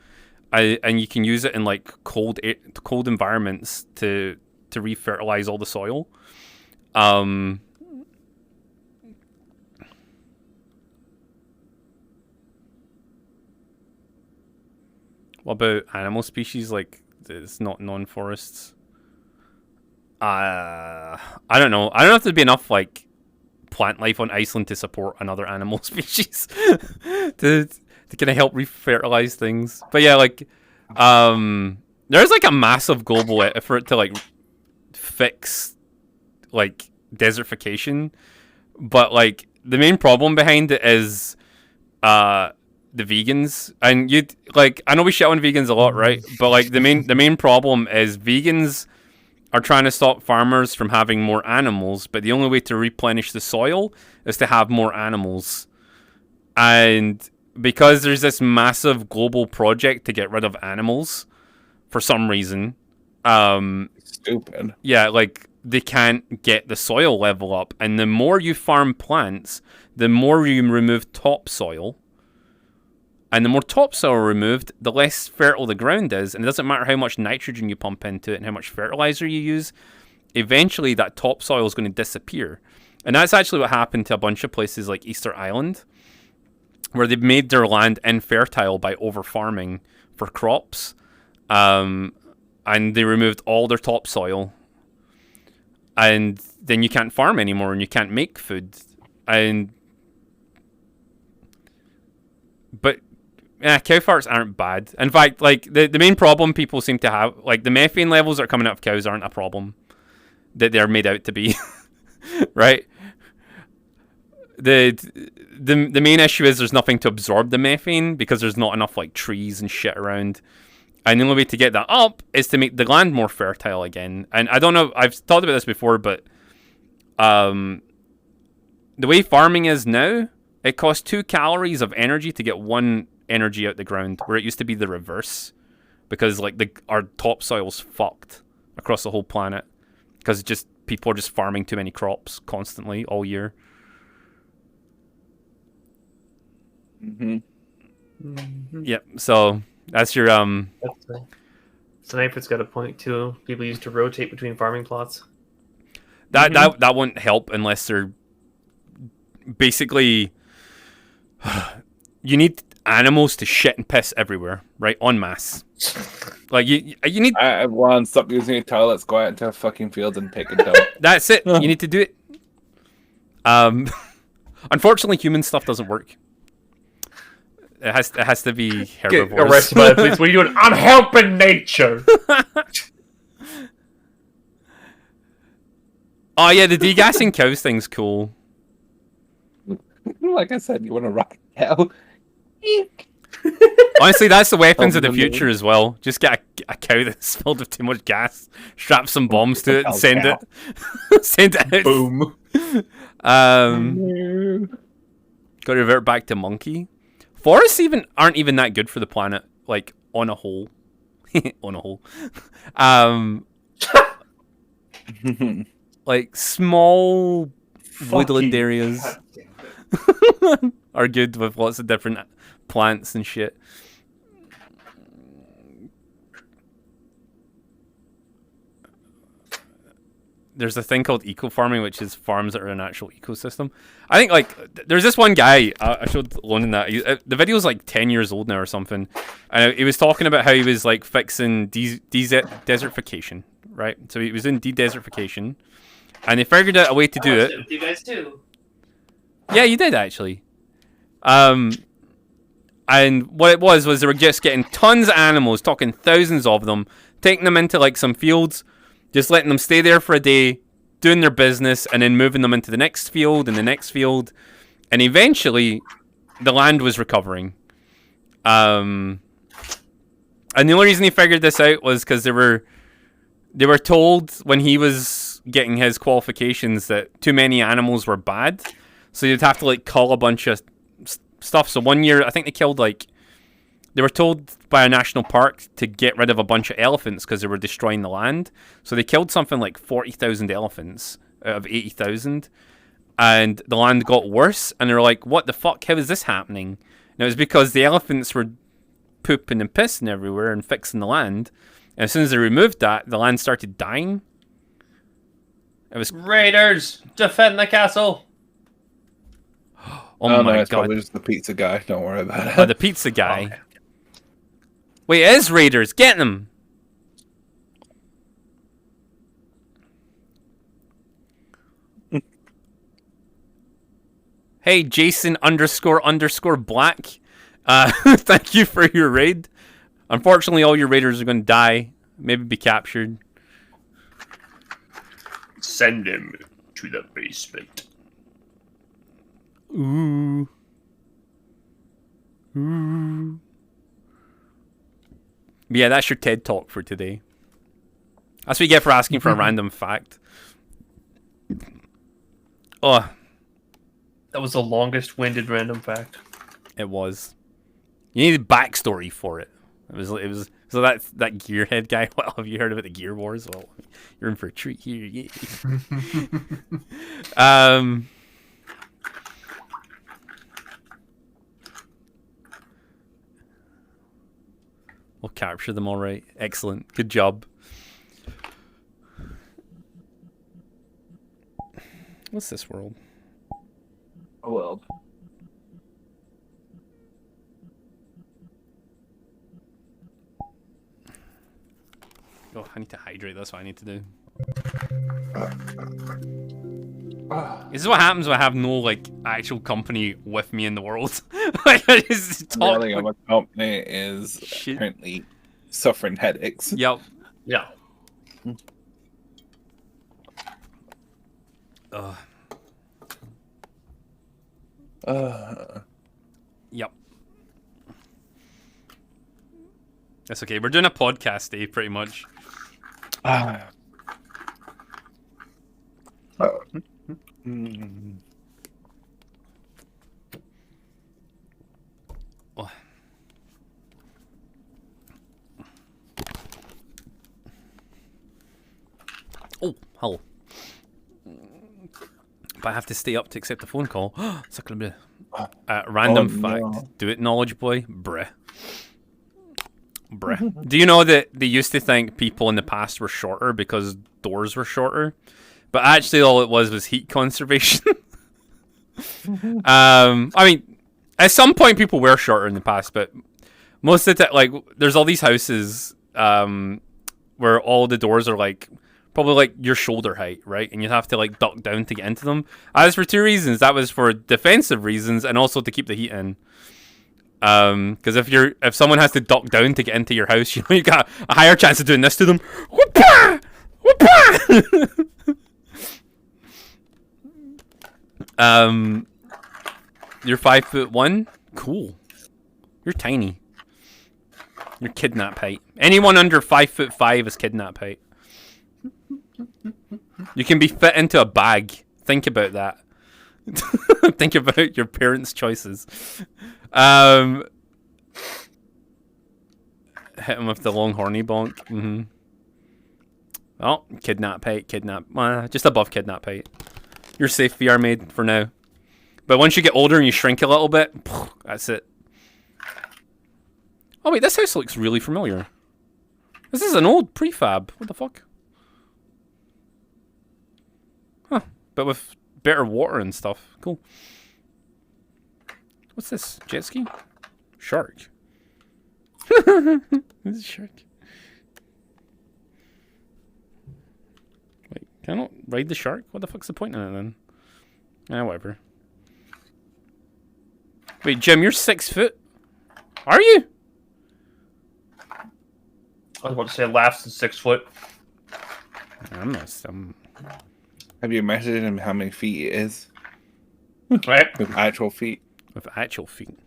And you can use it in like cold environments to refertilize all the soil. What about animal species like it's not non-forests? I don't know. I don't know if there'd be enough like plant life on Iceland to support another animal species to kind of help refertilize things. But yeah, like there's like a massive global effort to like fix like desertification, but like the main problem behind it is the vegans. And you like, I know we shit on vegans a lot, right? But like the main problem is vegans are trying to stop farmers from having more animals, but the only way to replenish the soil is to have more animals. And because there's this massive global project to get rid of animals for some reason, Stupid. yeah, like they can't get the soil level up. And the more you farm plants, the more you remove topsoil. And the more topsoil removed, the less fertile the ground is. And it doesn't matter how much nitrogen you pump into it and how much fertilizer you use. Eventually, that topsoil is going to disappear. And that's actually what happened to a bunch of places like Easter Island, where they've made their land infertile by over-farming for crops. And they removed all their topsoil. And then you can't farm anymore and you can't make food. But cow farts aren't bad. In fact, like the main problem people seem to have, like the methane levels that are coming out of cows aren't a problem that they're made out to be, right? The main issue is there's nothing to absorb the methane because there's not enough like trees and shit around. And the only way to get that up is to make the land more fertile again. And I don't know, I've talked about this before, but the way farming is now, it costs 2 calories of energy to get 1 energy out the ground, where it used to be the reverse, because like our topsoil's fucked across the whole planet because just people are just farming too many crops constantly all year. Yep. So that's your Sniper's got a point too. People used to rotate between farming plots. That won't help unless they're basically. You need animals to shit and piss everywhere, right? En masse. Like you need. One, stop using your toilets. Go out into a fucking field and take a dump. That's it. You need to do it. Unfortunately, human stuff doesn't work. It has to be herbivores. Get arrested by the police. What are you doing? I'm helping nature. Oh yeah, the degassing cows thing's cool. Like I said, you want to rock a cow? Honestly, that's the weapons of the future as well. Just get a cow that's filled with too much gas, strap some bombs to it, and send it out. Boom. Got to revert back to monkey. Forests aren't even that good for the planet, like on a whole. On a whole. Like small woodland areas are good with lots of different plants and shit. There's a thing called eco-farming, which is farms that are an actual ecosystem. I think, like, there's this one guy, I showed Lonan that, the video's like 10 years old now or something, and he was talking about how he was, like, fixing desertification, right? So he was in de-desertification, and they figured out a way to do it. You guys too. Yeah, you did, actually. And what it was they were just getting tons of animals, talking thousands of them, taking them into, like, some fields, just letting them stay there for a day, doing their business, and then moving them into the next field and the next field. And eventually, the land was recovering. And the only reason he figured this out was because they were told when he was getting his qualifications that too many animals were bad, so you'd have to like cull a bunch of stuff. So one year, I think they killed they were told by a national park to get rid of a bunch of elephants because they were destroying the land. So they killed something like 40,000 elephants out of 80,000, and the land got worse. And they were like, "What the fuck? How is this happening?" And it was because the elephants were pooping and pissing everywhere and fixing the land. And as soon as they removed that, the land started dying. It was Raiders, defend the castle. oh no, my it's god, probably just the pizza guy. Don't worry about it. oh, the pizza guy. Wait, it is Raiders. Get them. Hey, Jason __ Black. Thank you for your raid. Unfortunately, all your raiders are going to die. Maybe be captured. Send him to the basement. Ooh. Ooh. Yeah, that's your TED Talk for today. That's what you get for asking for a random fact. Oh, That was the longest-winded random fact. it was. You needed backstory for it. It was so that gearhead guy. Well, have you heard about the Gear Wars? Well, you're in for a treat here. Yeah. We'll capture them all right. Excellent. Good job. What's this world? A world. Oh, I need to hydrate. That's what I need to do. This is what happens when I have no like actual company with me in the world. Like I just talk. Really, Like, our company is Shit. currently suffering headaches. yep. Yeah. Yep. That's okay. We're doing a podcast day, pretty much. Mm. Oh. Oh, hello. But I have to stay up to accept the phone call. It's not gonna be random fact. no. Do it, knowledge boy. Bruh. Bruh. Do you know that they used to think people in the past were shorter because doors were shorter? But actually all it was heat conservation. I mean, at some point people were shorter in the past, but most of the time, like, there's all these houses where all the doors are like probably like your shoulder height, right? And you'd have to like duck down to get into them. That was for two reasons. That was for defensive reasons and also to keep the heat in. Because if someone has to duck down to get into your house, you know, you got a higher chance of doing this to them. Whoop-ah! Whoop-ah! You're 5'1"? Cool. You're tiny. You're kidnap height. Anyone under 5'5" is kidnap height. You can be fit into a bag. Think about that. Think about your parents' choices. Hit him with the long horny bonk. Mm-hmm. Oh, kidnap height, just above kidnap height. You're safe, VR made for now. But once you get older and you shrink a little bit, that's it. Oh wait, this house looks really familiar. This is an old prefab. What the fuck? Huh. But with better water and stuff. Cool. What's this? Jet ski? Shark. This is a shark. Wait, can I not ride the shark? What the fuck's the point in it then? Whatever. Wait, Jim, you're 6 foot? Are you? I was about to say laughs is 6 foot. I'm not. Have you measured him how many feet it is? Right? With actual feet? With actual feet.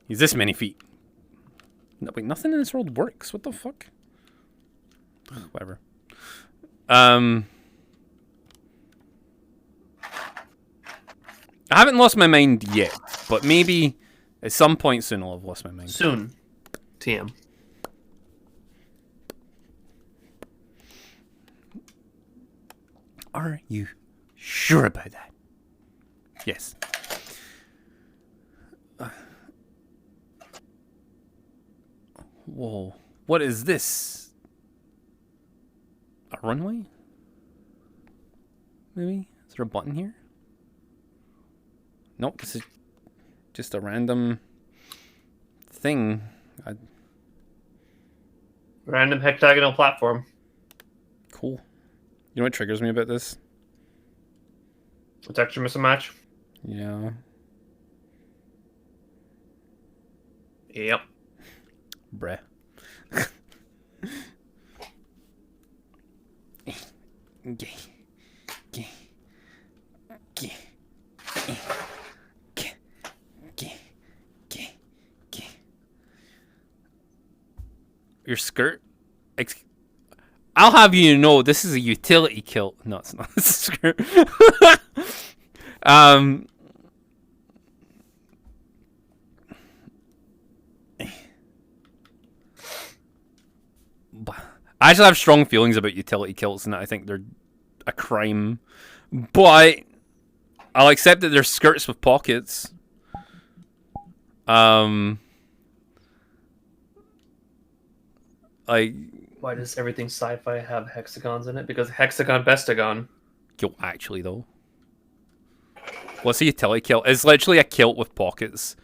He's this many feet. No, wait, nothing in this world works. What the fuck? Ugh, whatever. I haven't lost my mind yet, but maybe at some point soon I'll have lost my mind. Soon. TM. Are you sure about that? Yes. Whoa. What is this? A runway? Maybe? Is there a button here? Nope, this is just a random thing. Random hectagonal platform. Cool. You know what triggers me about this? A texture mismatch. Yeah. Yep. Bruh. Your skirt? I'll have you know this is a utility kilt. No, it's not. It's a skirt. I actually have strong feelings about utility kilts and I think they're a crime. But I'll accept that they're skirts with pockets. Like, why does everything sci-fi have hexagons in it? Because hexagon bestagon. yo, actually though. What's a utility kilt? It's literally a kilt with pockets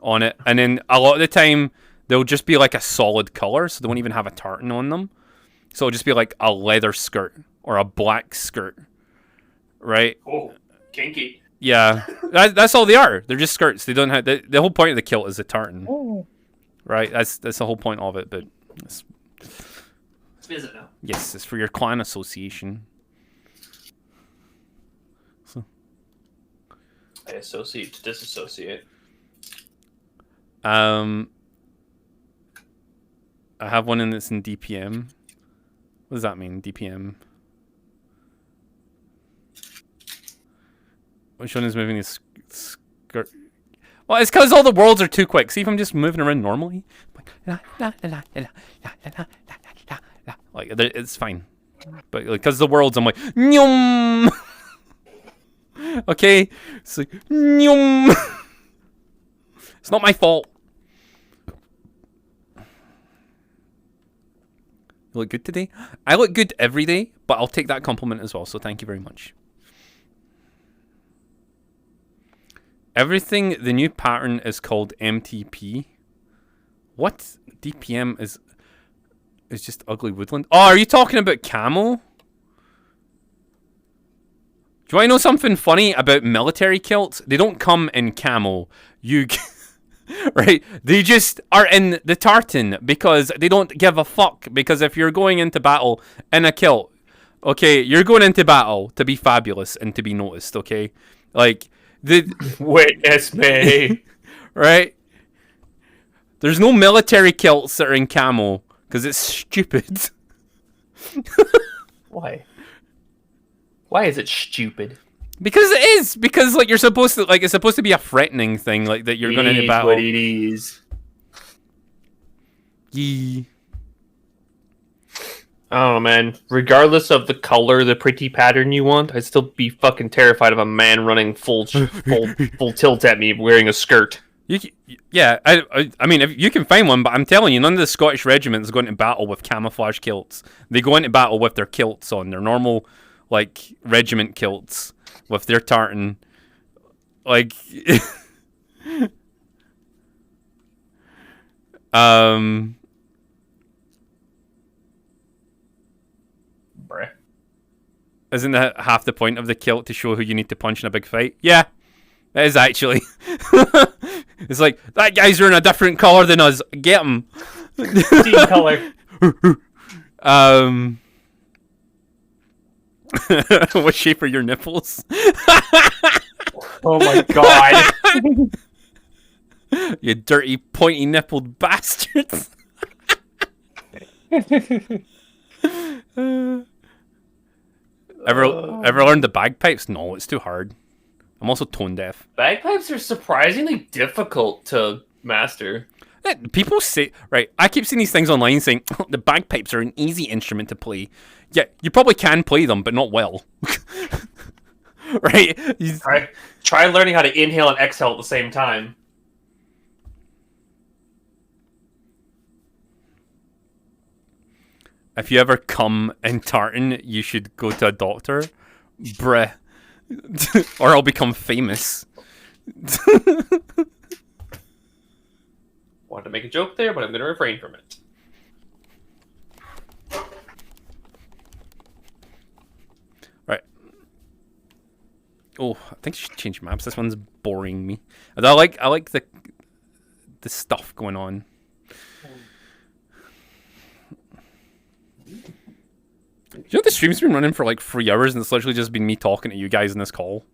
on it. And then a lot of the time they'll just be like a solid colour, so they won't even have a tartan on them. So it'll just be like a leather skirt or a black skirt. Right? Oh, kinky. Yeah. That's all they are. They're just skirts. They don't have the whole point of the kilt is a tartan. Oh. Right? That's the whole point of it, but Let's visit now. yes, it's for your clan association. So I associate to disassociate. I have one in that's in DPM. What does that mean, DPM? Which one is moving his skirt? Well, it's because all the worlds are too quick. See if I'm just moving around normally? Like, it's fine. But because the worlds, I'm like, nyum! Okay? It's like, nyum! It's not my fault. You look good today? I look good every day, but I'll take that compliment as well, so thank you very much. Everything, the new pattern is called MTP. What? DPM is just ugly woodland. Oh, are you talking about camo? Do you want to know something funny about military kilts? They don't come in camo. Right? They just are in the tartan because they don't give a fuck. Because if you're going into battle in a kilt, okay, you're going into battle to be fabulous and to be noticed, okay? Like, Witness me. right? There's no military kilts that are in camo because it's stupid. Why? Why is it stupid? Because it is. Because like you're supposed to it's supposed to be a threatening thing, like that you're going into battle. What it is. Yee. I don't know, man. Regardless of the color, the pretty pattern you want, I'd still be fucking terrified of a man running full tilt at me wearing a skirt. Yeah, I mean, if you can find one, but I'm telling you, none of the Scottish regiments go into battle with camouflage kilts. They go into battle with their kilts on, their normal, like, regiment kilts with their tartan. Like, Bruh. Isn't that half the point of the kilt to show who you need to punch in a big fight? Yeah, it is actually. It's like, that guy's wearing a different color than us. Get him. Team color. What shape are your nipples? Oh my god. You dirty, pointy-nippled bastards. Ever learned the bagpipes? No, it's too hard. I'm also tone deaf. Bagpipes are surprisingly difficult to master. People say, right, I keep seeing these things online saying the bagpipes are an easy instrument to play. Yeah, you probably can play them, but not well. Right? Try learning how to inhale and exhale at the same time. If you ever come in tartan, you should go to a doctor. Bruh. Or I'll become famous. Wanted to make a joke there, but I'm going to refrain from it. Right. Oh, I think I should change maps. This one's boring me. Although I like the stuff going on. You know the stream's been running for like 3 hours and it's literally just been me talking to you guys in this call?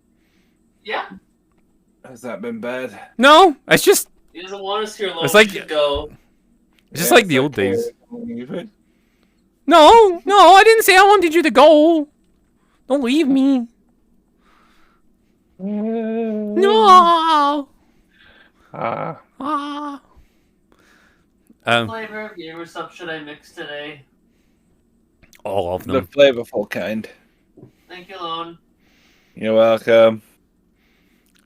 Yeah. Has that been bad? No, it's just... He doesn't want us here alone. It's like... We should go. It's just like the old days. Leave it. No, I didn't say I wanted you to go. Don't leave me. No. Flavor of gamer stuff should I mix today? All of The them. flavorful kind. Thank you, Lone. You're welcome.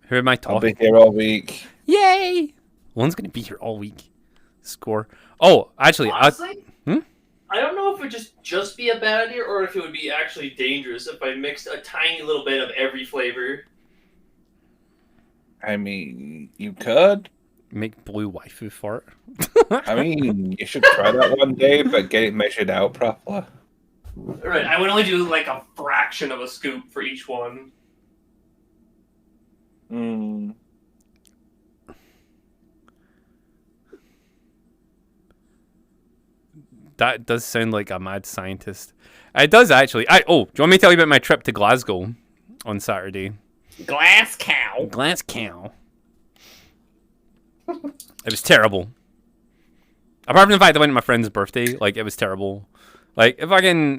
Who am I I'll be talking? here all week. Yay! One's gonna be here all week. Score. Oh, actually, Honestly, Hmm? I don't know if it would just be a bad idea or if it would be actually dangerous if I mixed a tiny little bit of every flavor. I mean, you could. make blue waifu fart. I mean, you should try that one day, but get it measured out properly. Right, I would only do like a fraction of a scoop for each one. Hmm. That does sound like a mad scientist. It does actually. Do you want me to tell you about my trip to Glasgow on Saturday? Glasgow. Glasgow. It was terrible. Apart from the fact I went to my friend's birthday, like it was terrible. Like if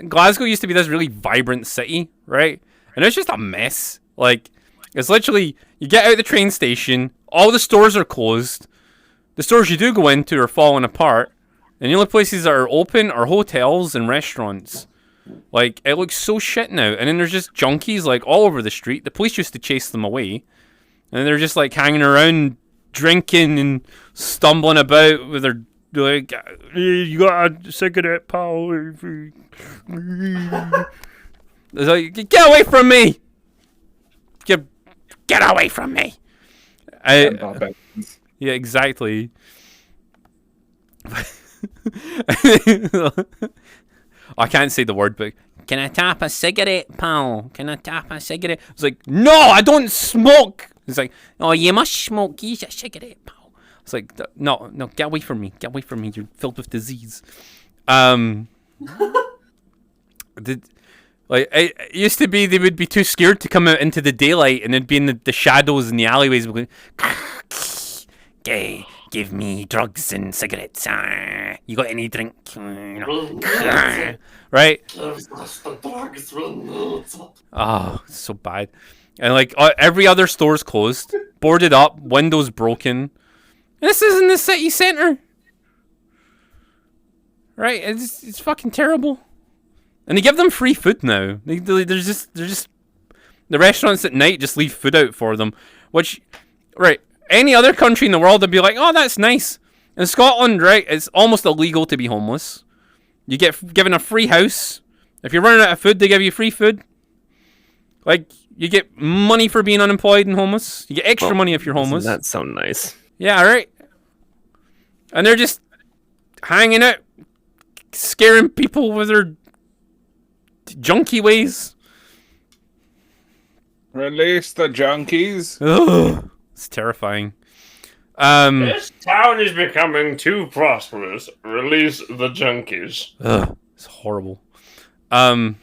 Glasgow used to be this really vibrant city, right? And it's just a mess. Like it's literally you get out the train station, all the stores are closed. The stores you do go into are falling apart. And the only places that are open are hotels and restaurants. Like, it looks so shit now. And then there's just junkies, like, all over the street. The police used to chase them away. And they're just, like, hanging around, drinking and stumbling about with their, like, hey, you got a cigarette, pal? It's like, get away from me! Get away from me! Yeah, exactly. I can't say the word, but can I tap a cigarette, pal? Can I tap a cigarette? It's like, no, I don't smoke. It's like, oh, you must smoke. Use a cigarette, pal. It's like, no, get away from me. Get away from me. You're filled with disease. It used to be they would be too scared to come out into the daylight and they'd be in the shadows in the alleyways going, gay. Give me drugs and cigarettes. You got any drink? Right? Oh, it's so bad. And like every other store's closed, boarded up, windows broken. This isn't the city center. Right? It's fucking terrible. And they give them free food now. They're just the restaurants at night just leave food out for them, which right. Any other country in the world would be like, oh, that's nice. In Scotland, right, it's almost illegal to be homeless. You get given a free house. If you're running out of food, they give you free food. Like, you get money for being unemployed and homeless. You get extra money if you're homeless. That sounds nice. Yeah, right. And they're just hanging out, scaring people with their junkie ways. Release the junkies. Ugh. It's terrifying. This town is becoming too prosperous. Release the junkies. Ugh, it's horrible. The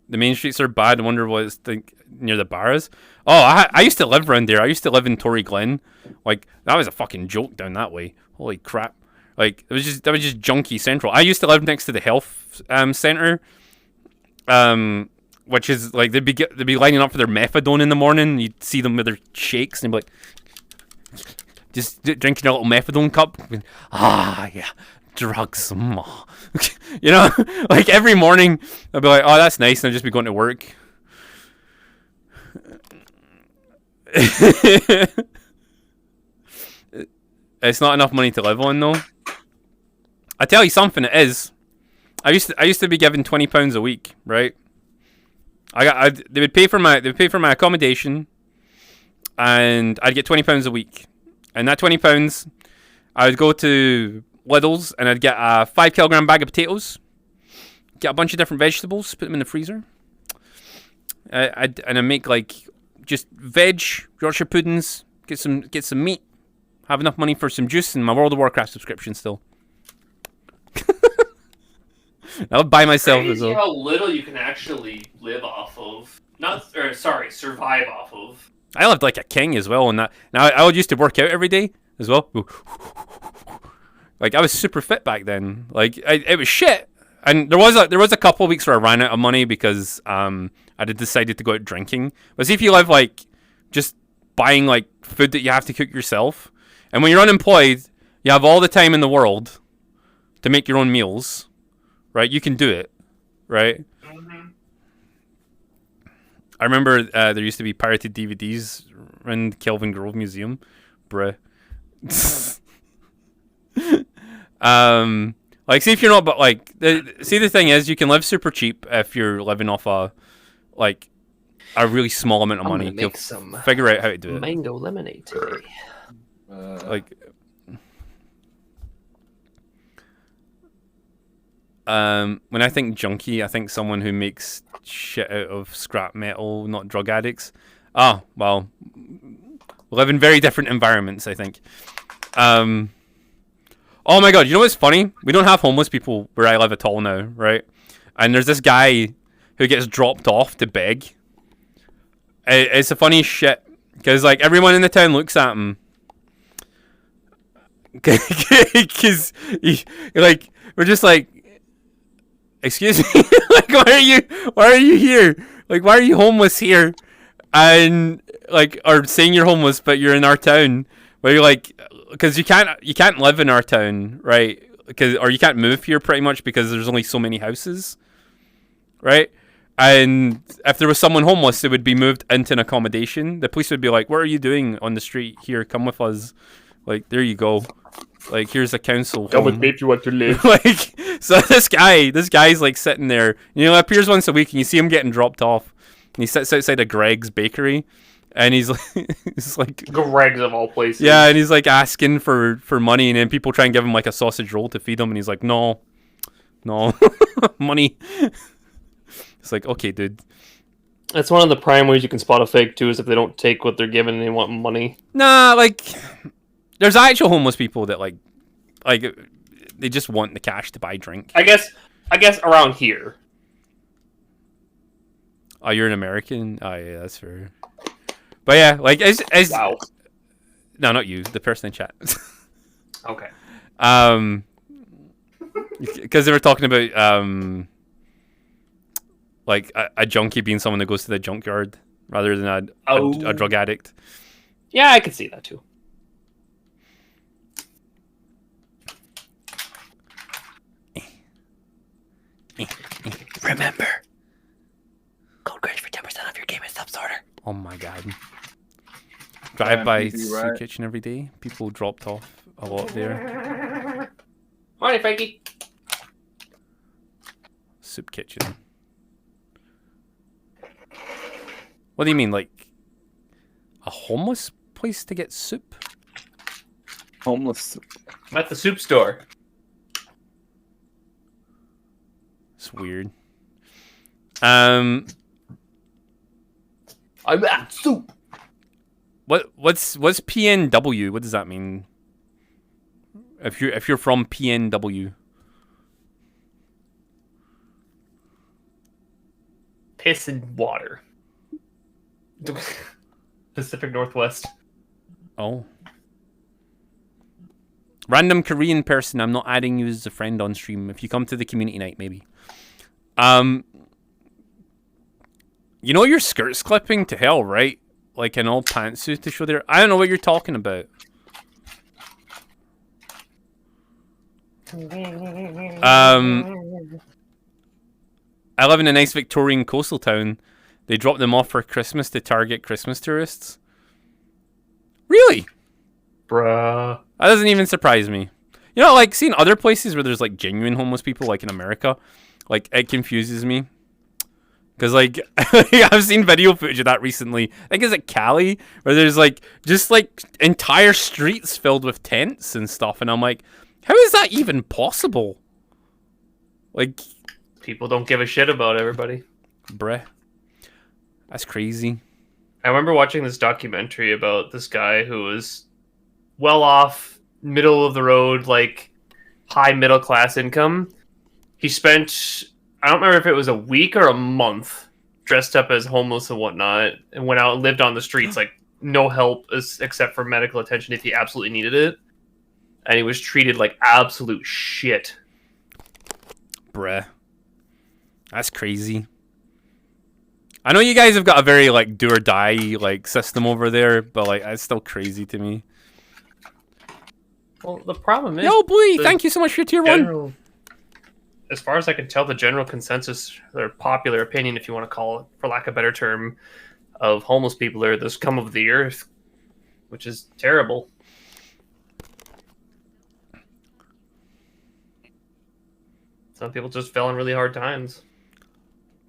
main streets are bad. I wonder what it's think. near the bars. Oh, I used to live around there. I used to live in Torrey Glen. Like that was a fucking joke down that way. Holy crap! Like that was just junkie central. I used to live next to the health center, which is like they'd be lining up for their methadone in the morning. You'd see them with their shakes and they'd be like, just drinking a little methadone cup. Ah, yeah, drugs. You know, like every morning I'd be like, oh, that's nice, and I'd just be going to work. It's not enough money to live on, though. I tell you something, it is. I used to be given £20 a week, right? They would pay for my accommodation, and I'd get £20 a week, and that £20, I would go to Lidl's and I'd get a 5 kilogram bag of potatoes, get a bunch of different vegetables, put them in the freezer. I'd make like just veg, Yorkshire puddings, get some meat, have enough money for some juice and my World of Warcraft subscription still. I'll buy myself as well. How little you can actually live off of. Survive off of. I lived like a king as well, and that. Now I used to work out every day as well. Like I was super fit back then. Like it was shit. And there was a couple of weeks where I ran out of money because I had decided to go out drinking. But see, if you live like just buying like food that you have to cook yourself, and when you're unemployed, you have all the time in the world to make your own meals, right? You can do it, right? Mm-hmm. I remember there used to be pirated DVDs in Kelvin Grove Museum, bruh. Like, see if you're not, but like, the thing is, you can live super cheap if you're living off a really small amount of money. I'm gonna make some figure out how to do it. mango lemonade today. Like, when I think junkie, I think someone who makes shit out of scrap metal, not drug addicts. Oh, well, we live in very different environments, I think. Oh my god, you know what's funny? We don't have homeless people where I live at all now, right? And there's this guy who gets dropped off to beg. It's a funny shit, because like everyone in the town looks at him. Because like, we're just like, excuse me, like why are you here? Like, why are you homeless here? And like, or saying you're homeless but you're in our town, where you're like, because you can't live in our town, right? Or you can't move here pretty much because there's only so many houses, right? And if there was someone homeless, they would be moved into an accommodation. The police would be like, "What are you doing on the street? Here, come with us." Like, there you go. Like, here's a council Come home. with me if you want to live. Like, so this guy's like sitting there. You know, appears once a week, and you see him getting dropped off. And he sits outside of Greg's bakery, and he's like, Greg's of all places. yeah, and he's like asking for money, and then people try and give him like a sausage roll to feed him, and he's like, no, money. It's like, okay, dude. That's one of the prime ways you can spot a fake too, is if they don't take what they're given and they want money. Nah, like, there's actual homeless people that like they just want the cash to buy drink. I guess around here. Oh, you're an American? Oh, yeah, that's fair. But yeah, like, as Wow. No, not you, the person in chat. Okay. Because they were talking about like a junkie being someone that goes to the junkyard rather than a drug addict. Yeah, I could see that too. Remember, code Grace for 10% off your game and subs order. Oh my god. Drive by PB, Soup right? Kitchen every day. People dropped off a lot there. Morning, Frankie. Soup Kitchen. What do you mean, like a homeless place to get soup? Homeless. I'm at the soup store. It's weird. I'm at soup. What's PNW? What does that mean? If you're from PNW. Piss and water. Pacific Northwest. Oh. Random Korean person, I'm not adding you as a friend on stream. If you come to the community night, maybe. You know your skirt's clipping to hell, right? Like an old pantsuit to show there. I don't know what you're talking about. I live in a nice Victorian coastal town. They drop them off for Christmas to target Christmas tourists. Really? Bruh. That doesn't even surprise me. You know, like, seeing other places where there's, like, genuine homeless people, like in America, like, it confuses me. Because, like, I've seen video footage of that recently. I think it's at Cali, where there's, like, just, like, entire streets filled with tents and stuff. And I'm like, how is that even possible? Like, People don't give a shit about everybody. bruh. That's crazy. I remember watching this documentary about this guy who was well off, middle of the road, like high middle class income. He spent, I don't remember if it was a week or a month, dressed up as homeless and whatnot, and went out and lived on the streets, like no help except for medical attention if he absolutely needed it. And he was treated like absolute shit. Bruh. That's crazy. I know you guys have got a very, like, do or die, like, system over there, but, like, that's still crazy to me. Well, the problem is... Yo, Bluey, the thank you so much for your tier 1. As far as I can tell, the general consensus, or popular opinion, if you want to call it, for lack of a better term, of homeless people are the scum of the earth, which is terrible. Some people just fell in really hard times.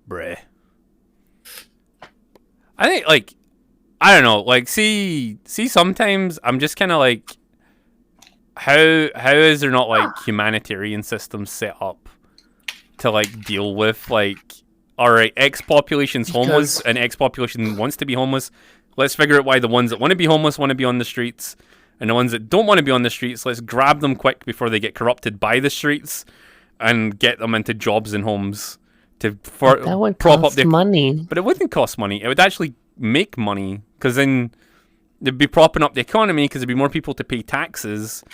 Bruh. I think, like, I don't know, like, see, sometimes I'm just kind of like, how is there not, like, humanitarian systems set up to, like, deal with, like, alright, X population's homeless and X population wants to be homeless. Let's figure out why the ones that want to be homeless want to be on the streets, and the ones that don't want to be on the streets, let's grab them quick before they get corrupted by the streets and get them into jobs and homes to That would prop cost up their money. But it wouldn't cost money. It would actually make money, because then they'd be propping up the economy, because there'd be more people to pay taxes.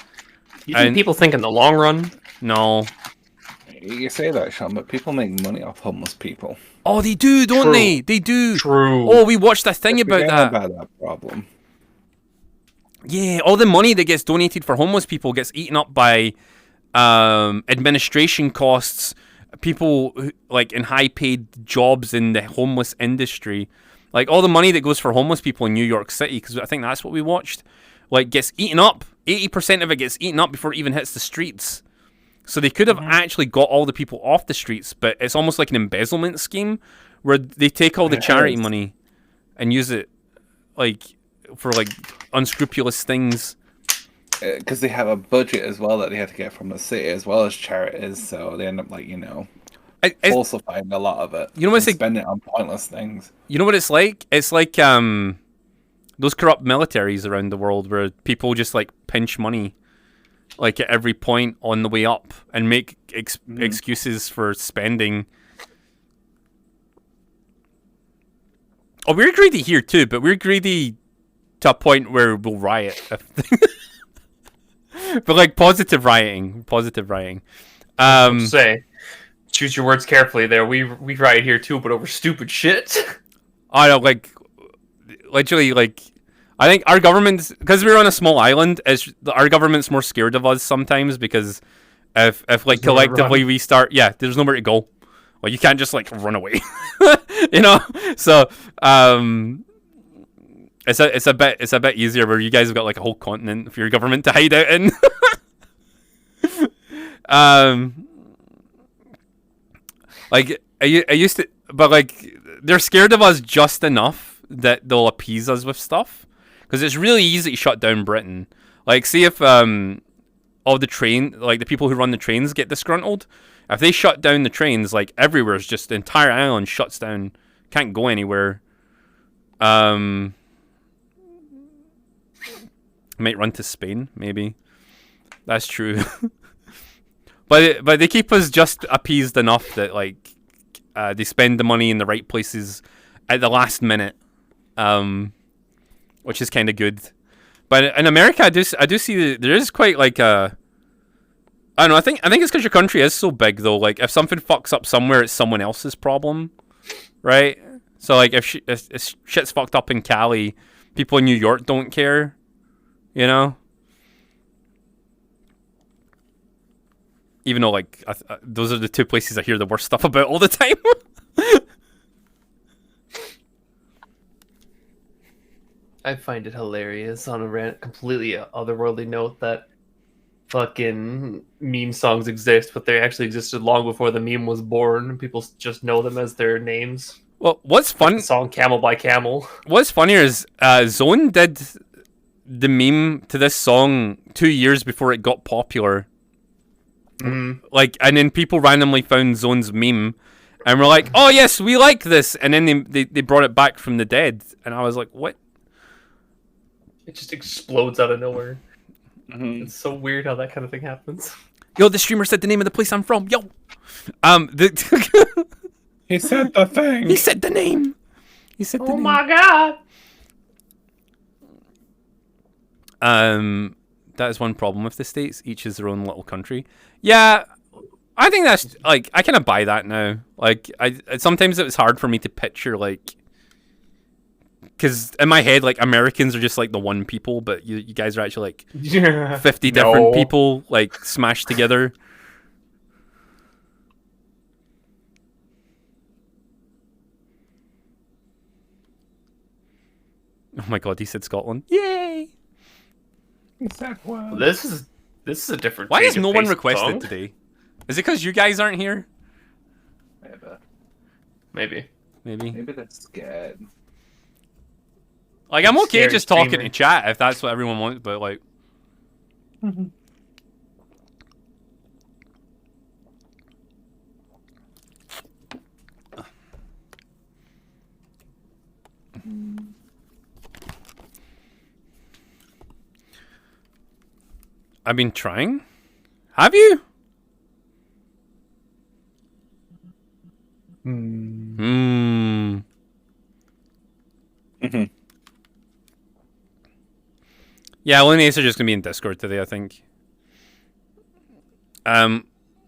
You think people think in the long run? No. You say that, Sean, but people make money off homeless people. Oh, they do, don't True. they? They do. True. Oh, we watched a thing about Forget that. about that problem. Yeah, all the money that gets donated for homeless people gets eaten up by administration costs, people like in high-paid jobs in the homeless industry. Like, all the money that goes for homeless people in New York City, because I think that's what we watched, like, gets eaten up. 80% of it gets eaten up before it even hits the streets. So they could have actually got all the people off the streets, but it's almost like an embezzlement scheme where they take all the charity money and use it, like, for, like, unscrupulous things. Because they have a budget as well that they have to get from the city as well as charities, so they end up, like, falsifying a lot of it. You know what's and like, spend it on pointless things. You know what it's like? It's like those corrupt militaries around the world where people just, like, pinch money, like, at every point on the way up and make excuses for spending. Oh, we're greedy here too, but we're greedy to a point where we'll riot. But, like, positive rioting. Say, choose your words carefully there. We riot here too, but over stupid shit. I know, like, literally, like, I think our government, because we're on a small island, our government's more scared of us sometimes, because if like, collectively we start, there's nowhere to go. Well, you can't just, like, run away, you know? So, it's a bit easier where you guys have got, like, a whole continent for your government to hide out in. Like, I used to, but, like, they're scared of us just enough that they'll appease us with stuff, because it's really easy to shut down Britain. Like, see if all the the people who run the trains get disgruntled. If they shut down the trains, like, everywhere's just, the entire island shuts down, can't go anywhere. Might run to Spain, maybe. That's true. But they keep us just appeased enough that, like, they spend the money in the right places at the last minute. which is kind of good. But in America, I do see there is quite like a. I don't know. I think it's because your country is so big, though. Like, if something fucks up somewhere, it's someone else's problem, right? So, like, if shit's fucked up in Cali, people in New York don't care, you know. Even though, like, those are the two places I hear the worst stuff about all the time. I find it hilarious on a completely otherworldly note that fucking meme songs exist, but they actually existed long before the meme was born. People just know them as their names. Well, what's fun? Like the song "Camel" by Camel. What's funnier is Zone did the meme to this song 2 years before it got popular. Like, and then people randomly found Zone's meme, and were like, "Oh yes, we like this," and then they brought it back from the dead, and I was like, "What?" It just explodes out of nowhere. It's so weird how that kind of thing happens. Yo, the streamer said the name of the place I'm from. Yo, He said the thing. he said the name. He said the name. Oh my god! That is one problem with the states. Each is their own little country. Yeah, I think that's like I kind of buy that now. Like, sometimes it was hard for me to picture like. Because in my head, like, Americans are just, like, the one people, but you guys are actually, like, 50 different people, like, smashed together. Oh my god, he said Scotland. Yay! He said what? This is a different. Why change is of no one pace requested song. today? Is it because you guys aren't here? Maybe. Maybe they're scared. Like, I'm okay Scary just talking streamer. to chat if that's what everyone wants, but, like... I've been trying? Have you? Yeah, Lunace are just gonna be in Discord today, I think.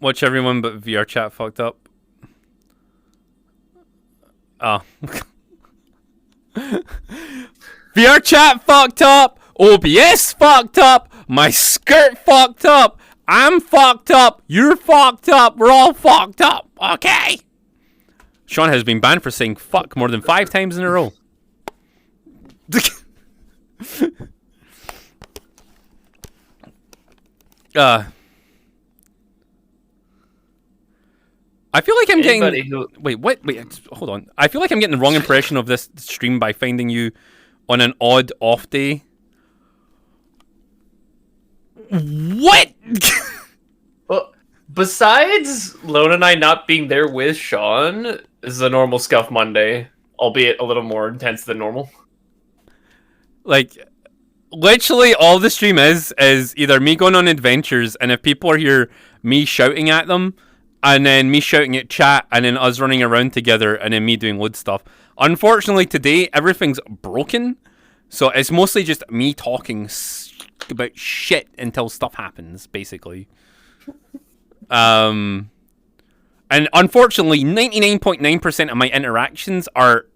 Watch everyone but VR chat fucked up. Oh. VR chat fucked up! OBS fucked up! My skirt fucked up! I'm fucked up! You're fucked up! We're all fucked up! Okay? Sean has been banned for saying fuck more than 5 times in a row. I feel like I'm Anybody getting... Wait, what? Wait, hold on. I feel like I'm getting the wrong impression of this stream by finding you on an odd off day. What? Well, besides Lone and I not being there with Sean, this is a normal Scuff Monday, albeit a little more intense than normal. Like, literally all the stream is either me going on adventures, and if people are here, me shouting at them, and then me shouting at chat, and then us running around together, and then me doing load stuff. Unfortunately, today, everything's broken, so it's mostly just me talking about shit until stuff happens, basically. And unfortunately, 99.9% of my interactions are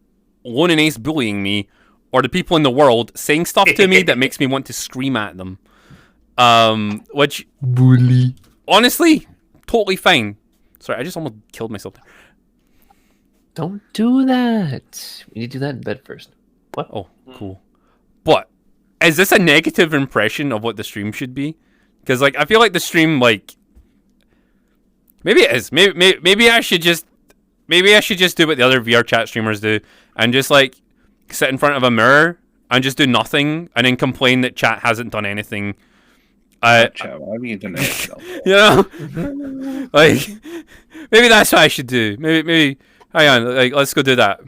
Lone and Ace bullying me, or the people in the world saying stuff to me that makes me want to scream at them. Which... Bully. Honestly, totally fine. Sorry, I just almost killed myself there. Don't do that. We need to do that in bed first. What? Oh, cool. But, is this a negative impression of what the stream should be? Because, like, I feel like the stream, like... Maybe it is. Maybe I should just... Maybe I should just do what the other VR chat streamers do. And just, like, sit in front of a mirror and just do nothing. And then complain that chat hasn't done anything. Chat, why have you done it? You know? Like... Maybe that's what I should do. Maybe... Hang on. Like, let's go do that.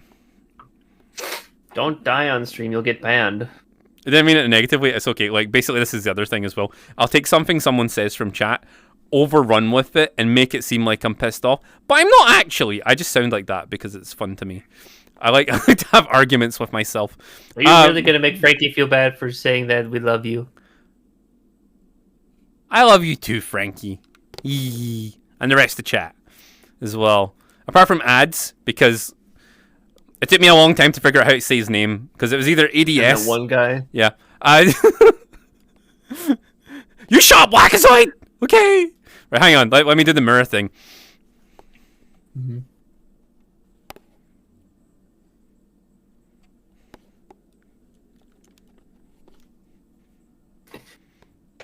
Don't die on stream, you'll get banned. I didn't mean it negatively. It's okay. Like, basically, this is the other thing as well. I'll take something someone says from chat, overrun with it, and make it seem like I'm pissed off. But I'm not actually. I just sound like that because it's fun to me. I like to have arguments with myself. Are you really gonna make Frankie feel bad for saying that we love you? I love you too, Frankie. Yee. And the rest of the chat as well. Apart from ads, because it took me a long time to figure out how to say his name, because it was either And ADS. that one guy. Yeah. You shot Blackazoid! Okay. Right, hang on. Let me do the mirror thing. Mm-hmm.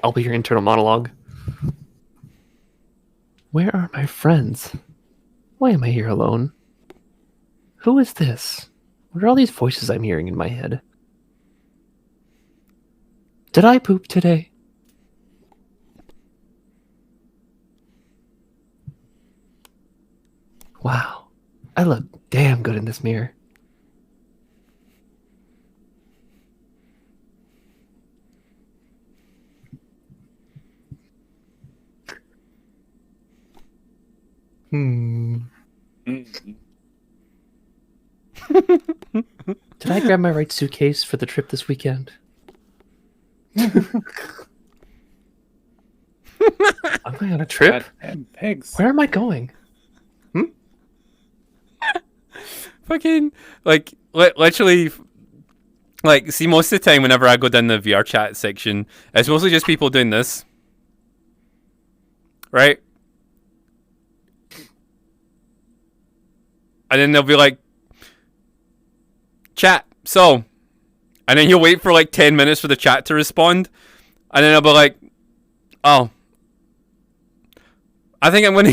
I'll be your internal monologue. Where are my friends? Why am I here alone? Who is this? What are all these voices I'm hearing in my head? Did I poop today? Wow. I look damn good in this mirror. Hmm. Mm. Did I grab my right suitcase for the trip this weekend? I'm going on a trip? Goddamn pigs. Where am I going? Fucking, like, literally, like, see, most of the time whenever I go down the VR chat section, it's mostly just people doing this. Right? And then they'll be like, chat, so. And then you'll wait for like 10 minutes for the chat to respond. And then I'll be like, oh. I think I'm gonna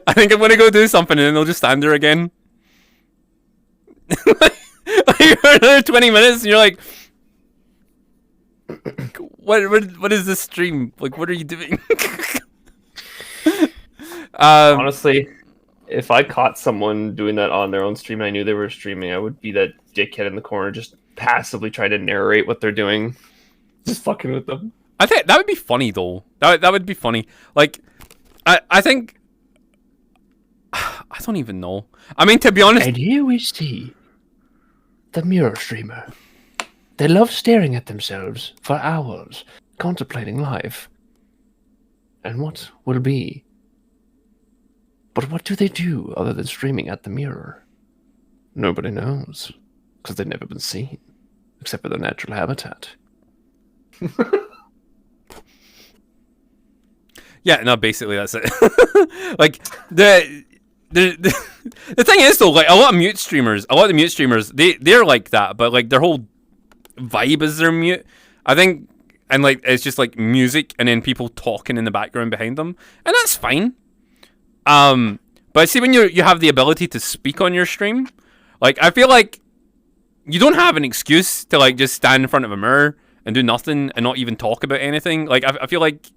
I think I'm gonna go do something, and then they'll just stand there again. Like for another 20 minutes, and you're like, what is this stream? Like, what are you doing? Honestly, if I caught someone doing that on their own stream and I knew they were streaming, I would be that dickhead in the corner just passively trying to narrate what they're doing. Just fucking with them. I think that would be funny though. That would be funny. Like, I think I don't even know. I mean, to be honest, And here we see the mirror streamer. They love staring at themselves for hours, contemplating life and what will be. But what do they do other than streaming at the mirror? Nobody knows, because they've never been seen, except for their natural habitat. yeah, no, basically that's it. Like the thing is though, like a lot of the mute streamers, they're like that, but like their whole vibe is their mute. I think, and like it's just like music and then people talking in the background behind them, and that's fine. But see, when you have the ability to speak on your stream, like I feel like you don't have an excuse to like just stand in front of a mirror and do nothing and not even talk about anything. Like I feel like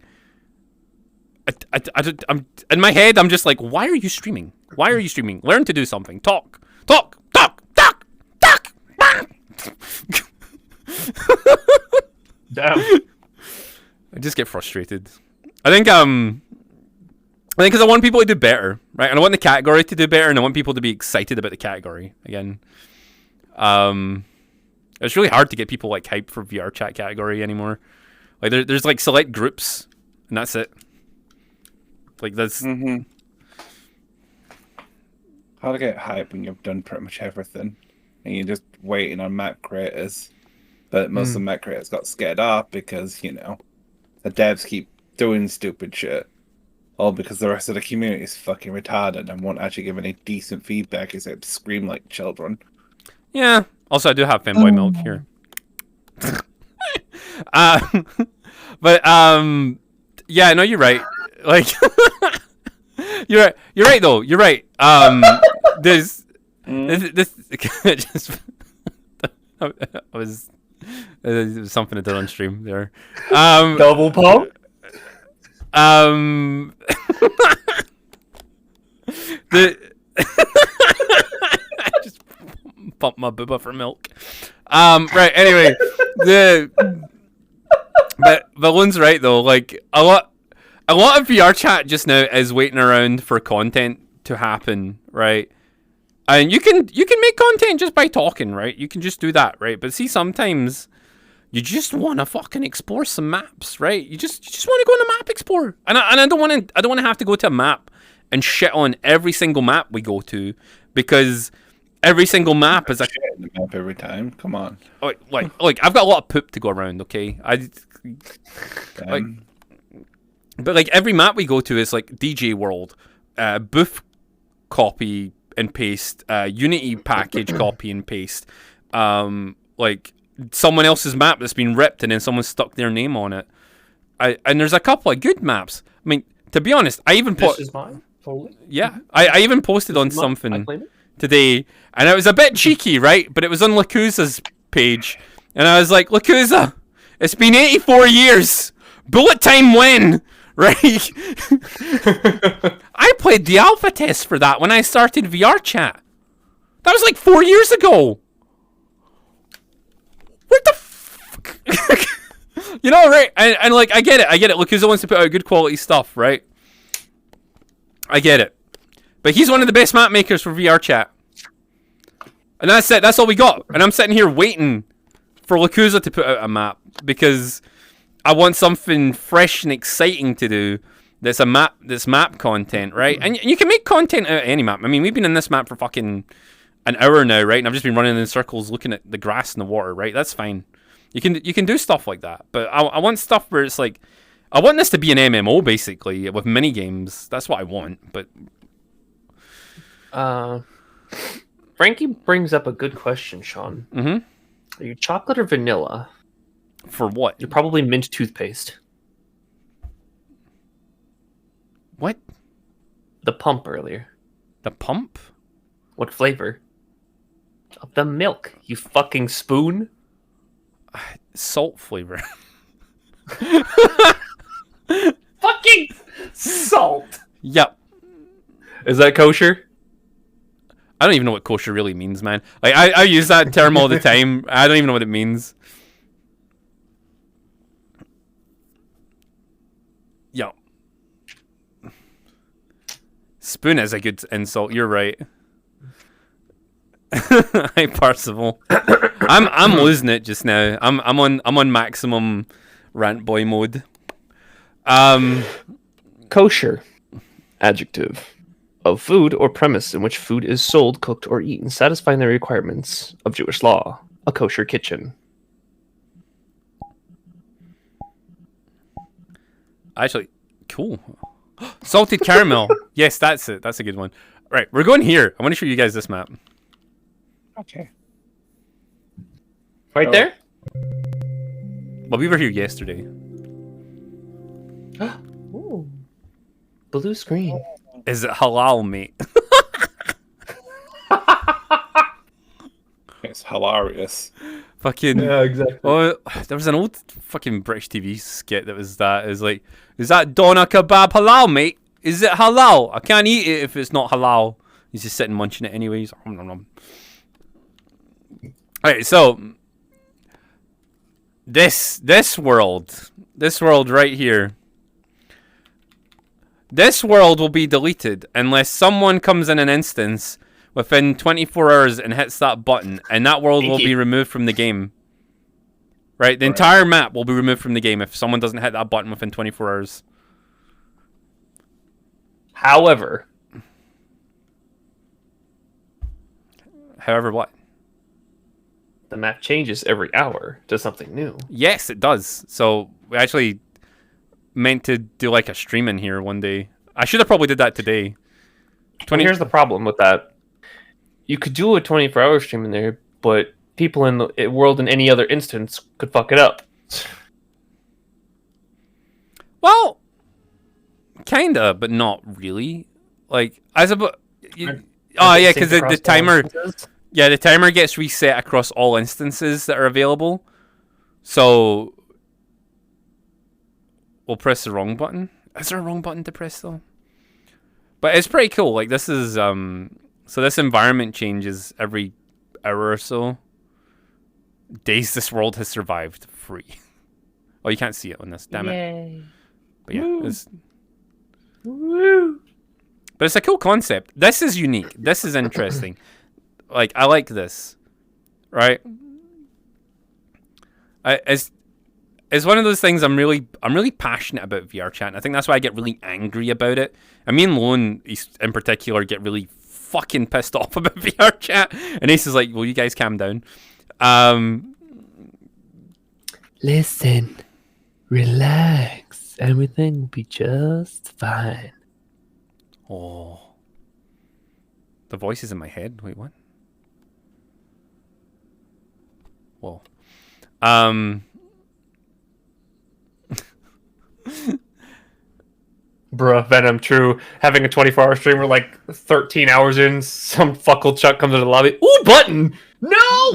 I'm in my head. I'm just like, why are you streaming? Why are you streaming? Learn to do something. Talk. Damn. I just get frustrated. I think because I want people to do better, right? And I want the category to do better, and I want people to be excited about the category again. It's really hard to get people like hyped for VR chat category anymore. Like there's like select groups, and that's it. Like that's How to get hype when you've done pretty much everything, and you're just waiting on map creators. But most of the map creators got scared off because the devs keep doing stupid shit. All because the rest of the community is fucking retarded and won't actually give any decent feedback except scream like children. Yeah. Also, I do have fanboy milk here. But yeah, no, you're right. Like, you're right though. You're right. There's this just it was something I did on stream there. Double pump? I just pumped my booba for milk. Right. Anyway, but Lynn's right though. Like a lot of VR chat just now is waiting around for content to happen, right? And you can make content just by talking, right? You can just do that, right? But see, sometimes you just want to fucking explore some maps, right? You just want to go on a map explore, and I don't want to have to go to a map and shit on every single map we go to, because every single map is a Shit in the map every time. Come on. like I've got a lot of poop to go around. Okay, like, but like every map we go to is like DJ World, booth copy and paste, Unity package copy and paste, like someone else's map that's been ripped and then someone stuck their name on it. And there's a couple of good maps. I mean, to be honest, I even This is mine. Totally. yeah, I even posted on I something claim it. today, and it was a bit cheeky, right? But it was on Lakuza's page, and I was like, Lakuza, it's been 84 years. Bullet time when? Right? I played the alpha test for that when I started VR chat. That was like 4 years ago. What the fuck? You know, right? And like, I get it. Lakuza wants to put out good quality stuff, right? I get it. But he's one of the best map makers for VR chat. And that's it. That's all we got. And I'm sitting here waiting for Lakuza to put out a map, because I want something fresh and exciting to do that's map content, right? And you can make content out of any map. I mean, we've been in this map for fucking an hour now, right? And I've just been running in circles looking at the grass and the water, right? That's fine. You can do stuff like that. But I want stuff where it's like, I want this to be an MMO, basically, with mini games. That's what I want. But Frankie brings up a good question, Sean. Mm-hmm. Are you chocolate or vanilla? For what? You're probably mint toothpaste. What? The pump earlier. The pump? What flavor? Of the milk, you fucking spoon. Salt flavor. Fucking salt. Yep. Is that kosher? I don't even know what kosher really means, man. Like I use that term all the time. I don't even know what it means. Yo. Spoon is a good insult. You're right. Hi, Parsival. I'm losing it just now. I'm on maximum rant boy mode. Kosher. Adjective. Of food or premise in which food is sold, cooked, or eaten, satisfying the requirements of Jewish law. A kosher kitchen. Actually, cool. Salted caramel. Yes, that's it. That's a good one. Right, we're going here. I want to show you guys this map. Okay. Right there? Well, we were here yesterday. Ooh. Blue screen. Is it halal, mate? It's hilarious. Fucking. exactly. Oh, there was an old fucking British TV skit that was that. It was like, is that doner kebab halal, mate? Is it halal? I can't eat it if it's not halal. He's just sitting munching it anyways. Alright, so this world right here. This world will be deleted unless someone comes in an instance within 24 hours and hits that button, and that world will be removed from the game. Right? The entire map will be removed from the game if someone doesn't hit that button within 24 hours. However, what? the map changes every hour to something new. Yes, it does. So we actually meant to do like a stream in here one day. I should have probably did that today. Here's the problem with that. You could do a 24-hour stream in there, but people in the world in any other instance could fuck it up. Well, kinda, but not really. Like, I suppose. Oh yeah, because the timer. Yeah, the timer gets reset across all instances that are available. So we'll press the wrong button. Is there a wrong button to press though? But it's pretty cool. Like this is so this environment changes every hour or so. Days this world has survived free. Oh, you can't see it on this. Damn it. But yeah, it's... But it's a cool concept. This is unique. This is interesting. Like, I like this. Right? It's one of those things I'm really passionate about VR chat. And I think that's why I get really angry about it. And me and Lone, in particular, get really fucking pissed off about VR chat. And Ace is like, "Will you guys calm down?" Listen, relax. Everything will be just fine. Oh, the voice is in my head. Wait, what? Whoa. Bruh, Venom, true. Having a 24-hour stream, we're like 13 hours in, some fuckle chuck comes into the lobby. Ooh, button! No!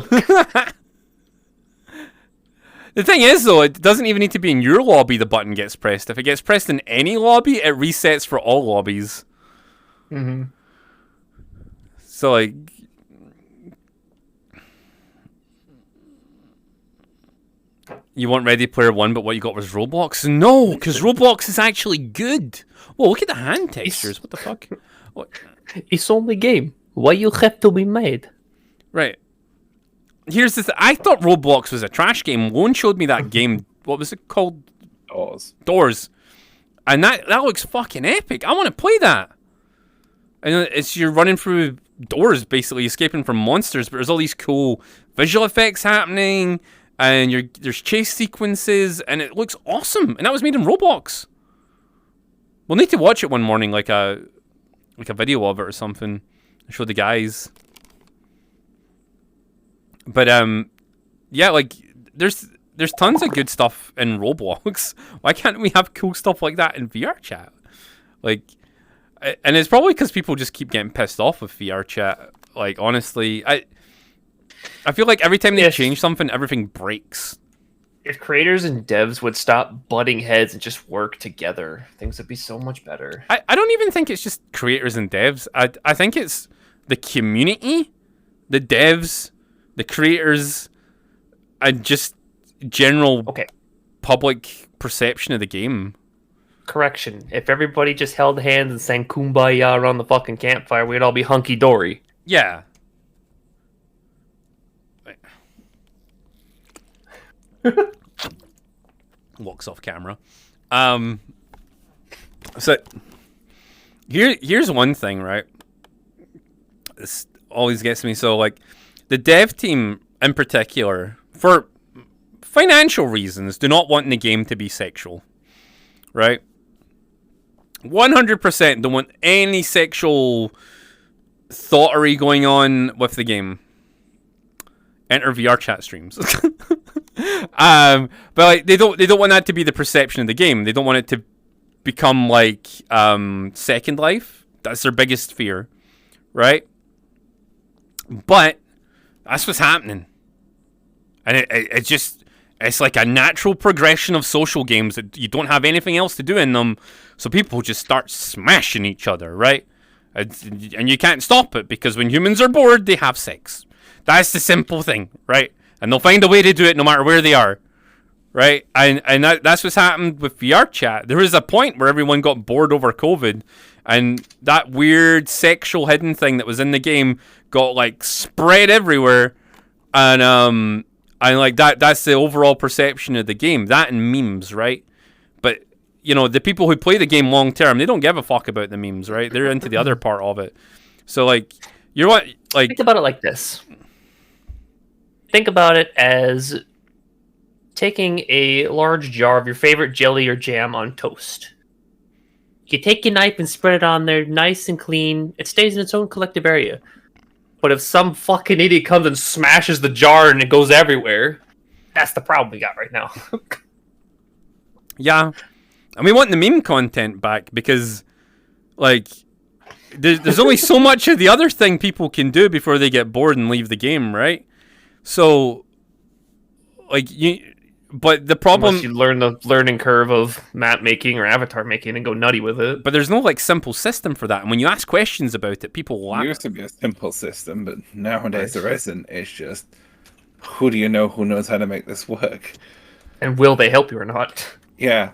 The thing is, though, it doesn't even need to be in your lobby the button gets pressed. If it gets pressed in any lobby, it resets for all lobbies. Mm-hmm. So, like... You want Ready Player One, but what you got was Roblox? No, because Roblox is actually good. Whoa, look at the hand textures. What the fuck? What? It's only game. Why you have to be made? Right. Here's the thing. I thought Roblox was a trash game. Lone showed me that game. What was it called? Doors. And that looks fucking epic. I want to play that. And it's you're running through doors, basically escaping from monsters, but there's all these cool visual effects happening. And there's chase sequences, and it looks awesome. And that was made in Roblox. We'll need to watch it one morning, like a video of it or something. Show the guys. But yeah, like there's tons of good stuff in Roblox. Why can't we have cool stuff like that in VR chat? Like, and it's probably because people just keep getting pissed off with VR chat. Like, honestly, I feel like every time they change something, everything breaks. If creators and devs would stop butting heads and just work together, things would be so much better. I don't even think it's just creators and devs. I think it's the community, the devs, the creators, and just general public perception of the game. Correction. If everybody just held hands and sang Kumbaya around the fucking campfire, we'd all be hunky-dory. Yeah. Walks off camera. So here's one thing, right? This always gets me. So, like, the dev team in particular, for financial reasons, do not want the game to be sexual, right? 100% don't want any sexual thoughtery going on with the game. Enter VR chat streams. But like they don't want that to be the perception of the game. They don't want it to become like Second Life. That's their biggest fear, right? But that's what's happening, and it's like a natural progression of social games that you don't have anything else to do in them, so people just start smashing each other, right? And you can't stop it because when humans are bored, they have sex. That's the simple thing, right? And they'll find a way to do it no matter where they are, right? And that's what's happened with VR chat. There was a point where everyone got bored over COVID, and that weird sexual hidden thing that was in the game got like spread everywhere, and like that's the overall perception of the game. That and memes, right? But you know, the people who play the game long term, they don't give a fuck about the memes, right? They're into the other part of it. So like, you're what like think about it like this. Think about it as taking a large jar of your favorite jelly or jam on toast. You take your knife and spread it on there nice and clean. It stays in its own collective area. But if some fucking idiot comes and smashes the jar and it goes everywhere, that's the problem we got right now. Yeah. And we want the meme content back because, like, there's only so much of the other thing people can do before they get bored and leave the game, right? So, like, but the problem... Unless you learn the learning curve of map making or avatar making and go nutty with it. But there's no, like, simple system for that. And when you ask questions about it, people laugh. It used to be a simple system, but nowadays there isn't. It's just, who do you know who knows how to make this work? And will they help you or not? Yeah.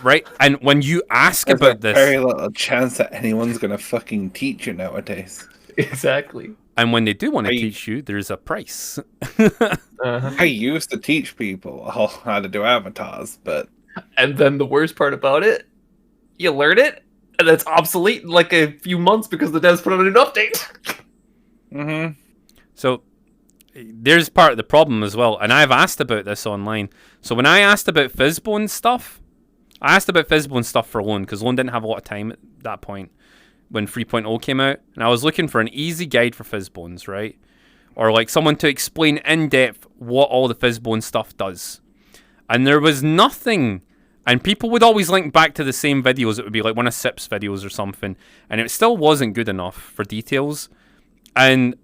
right? And when you ask There's about a this, very little chance that anyone's gonna fucking teach you nowadays. Exactly. and when they do want to Are you- teach you, there's a price. Uh-huh. I used to teach people how to do avatars, but And then the worst part about it, you learn it, and it's obsolete in like a few months because the devs put out an update. So there's part of the problem as well, and I've asked about this online. So when I asked about Fizzbone stuff, I asked about Fizzbone stuff for Lone, because Lone didn't have a lot of time at that point when 3.0 came out, and I was looking for an easy guide for Fizzbones, right? Or like someone to explain in depth what all the Fizzbone stuff does. And there was nothing, and people would always link back to the same videos. It would be like one of Sip's videos or something, and it still wasn't good enough for details. And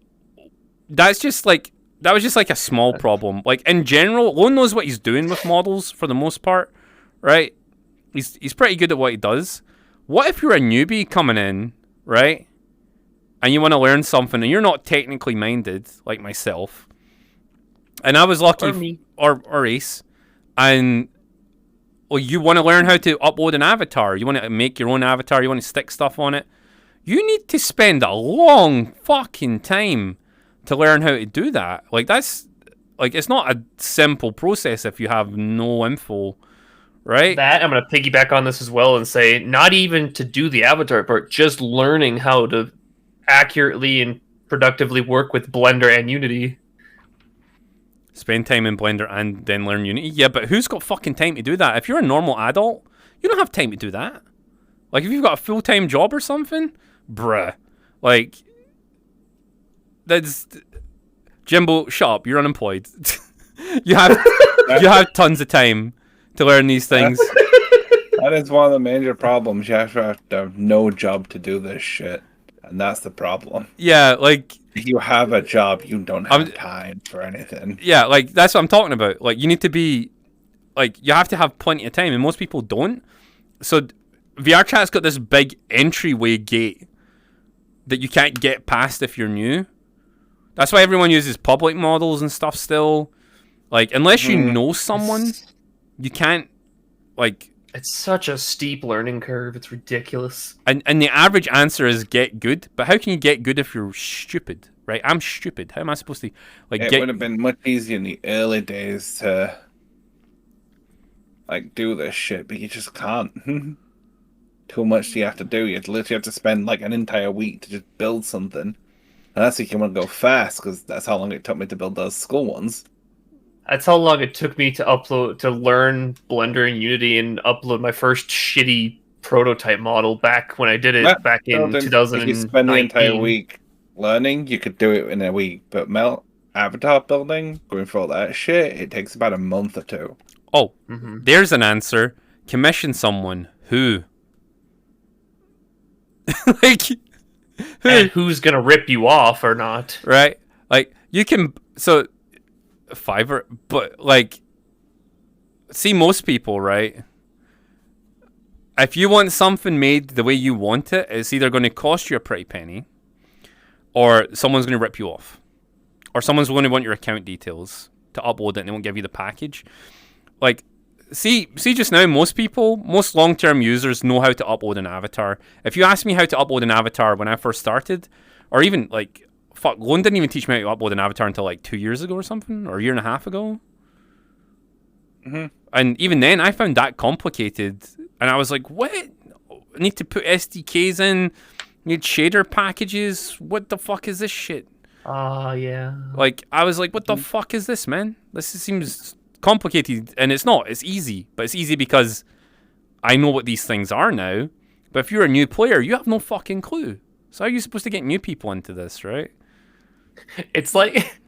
that's just like, that was just like a small problem. Like in general, Lone knows what he's doing with models for the most part, right? He's pretty good at what he does. What if you're a newbie coming in, right? And you want to learn something and you're not technically minded, like myself. And I was lucky, Or me. or Ace, and well, you want to learn how to upload an avatar. You want to make your own avatar. You want to stick stuff on it. You need to spend a long fucking time to learn how to do that. Like that's like, it's not a simple process if you have no info, right? That I'm gonna piggyback on this as well and say, not even to do the avatar part, just learning how to accurately and productively work with Blender and Unity. Spend time in Blender and then learn Unity. Yeah, but who's got fucking time to do that? If you're a normal adult, you don't have time to do that. Like if you've got a full-time job or something, bruh. Like that's Jimbo, shut up, you're unemployed. you have tons of time to learn these things. that is one of the major problems. You have to have no job to do this shit, and that's the problem. Yeah, like If you have a job, you don't have I'm- time for anything. yeah, like that's what I'm talking about. Like you need to be, like you have to have plenty of time, and most people don't. So VRChat's got this big entryway gate that you can't get past if you're new. That's why everyone uses public models and stuff still. Like unless you know someone, you can't like. It's such a steep learning curve. It's ridiculous. And the average answer is get good, but how can you get good if you're stupid? Right? I'm stupid. How am I supposed to like It get? would have been much easier in the early days to like do this shit, but you just can't. Too much you have to do. You literally have to spend like an entire week to just build something. And that's if you want to go fast, because that's how long it took me to build those school ones. That's how long it took me to learn Blender and Unity and upload my first shitty prototype model back when I did it back in Building- 2019. If you spend the entire week learning, you could do it in a week. But avatar building, going through all that shit, it takes about a month or two. Oh, Mm-hmm. there's an answer. Commission someone. Who? Like who? And who's gonna rip you off or not? Right? Like you can so Fiverr, but like see most people, right? If you want something made the way you want it, it's either going to cost you a pretty penny, or someone's going to rip you off, or someone's going to want your account details to upload it and they won't give you the package. Like see just now, most long-term users know how to upload an avatar. If you ask me how to upload an avatar when I first started, or even like fuck, Lone didn't even teach me how to upload an avatar until like 2 years ago or something, or a year and a half ago. And even then, I found that complicated, and I was like, "What? I need to put SDKs in, need shader packages. What the fuck is this shit?" Yeah. Like, I was like, "What the fuck is this, man? This just seems complicated," and it's not. It's easy, but it's easy because I know what these things are now. But if you're a new player, you have no fucking clue. So how are you supposed to get new people into this, right? It's like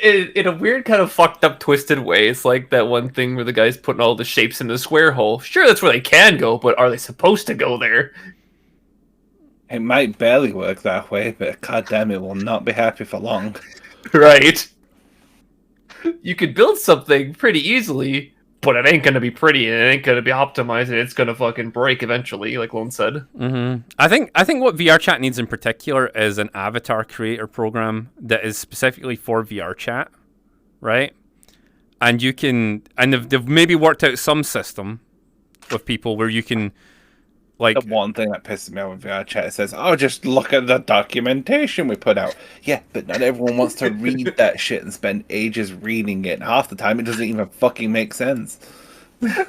in a weird kind of fucked up twisted way. It's like that one thing where the guy's putting all the shapes in the square hole. Sure, that's where they can go, but are they supposed to go there? It might barely work that way, but goddamn, it will not be happy for long. Right. You could build something pretty easily, but it ain't gonna be pretty and it ain't gonna be optimized and it's gonna fucking break eventually, like Lone said. I think what VRChat needs in particular is an avatar creator program that is specifically for VRChat, right? and they've maybe worked out some system with people where you can, like, The one thing that pisses me off with VR chat says, "Oh, just look at the documentation we put out." Yeah, but not everyone wants to read that shit and spend ages reading it. And half the time, it doesn't even fucking make sense.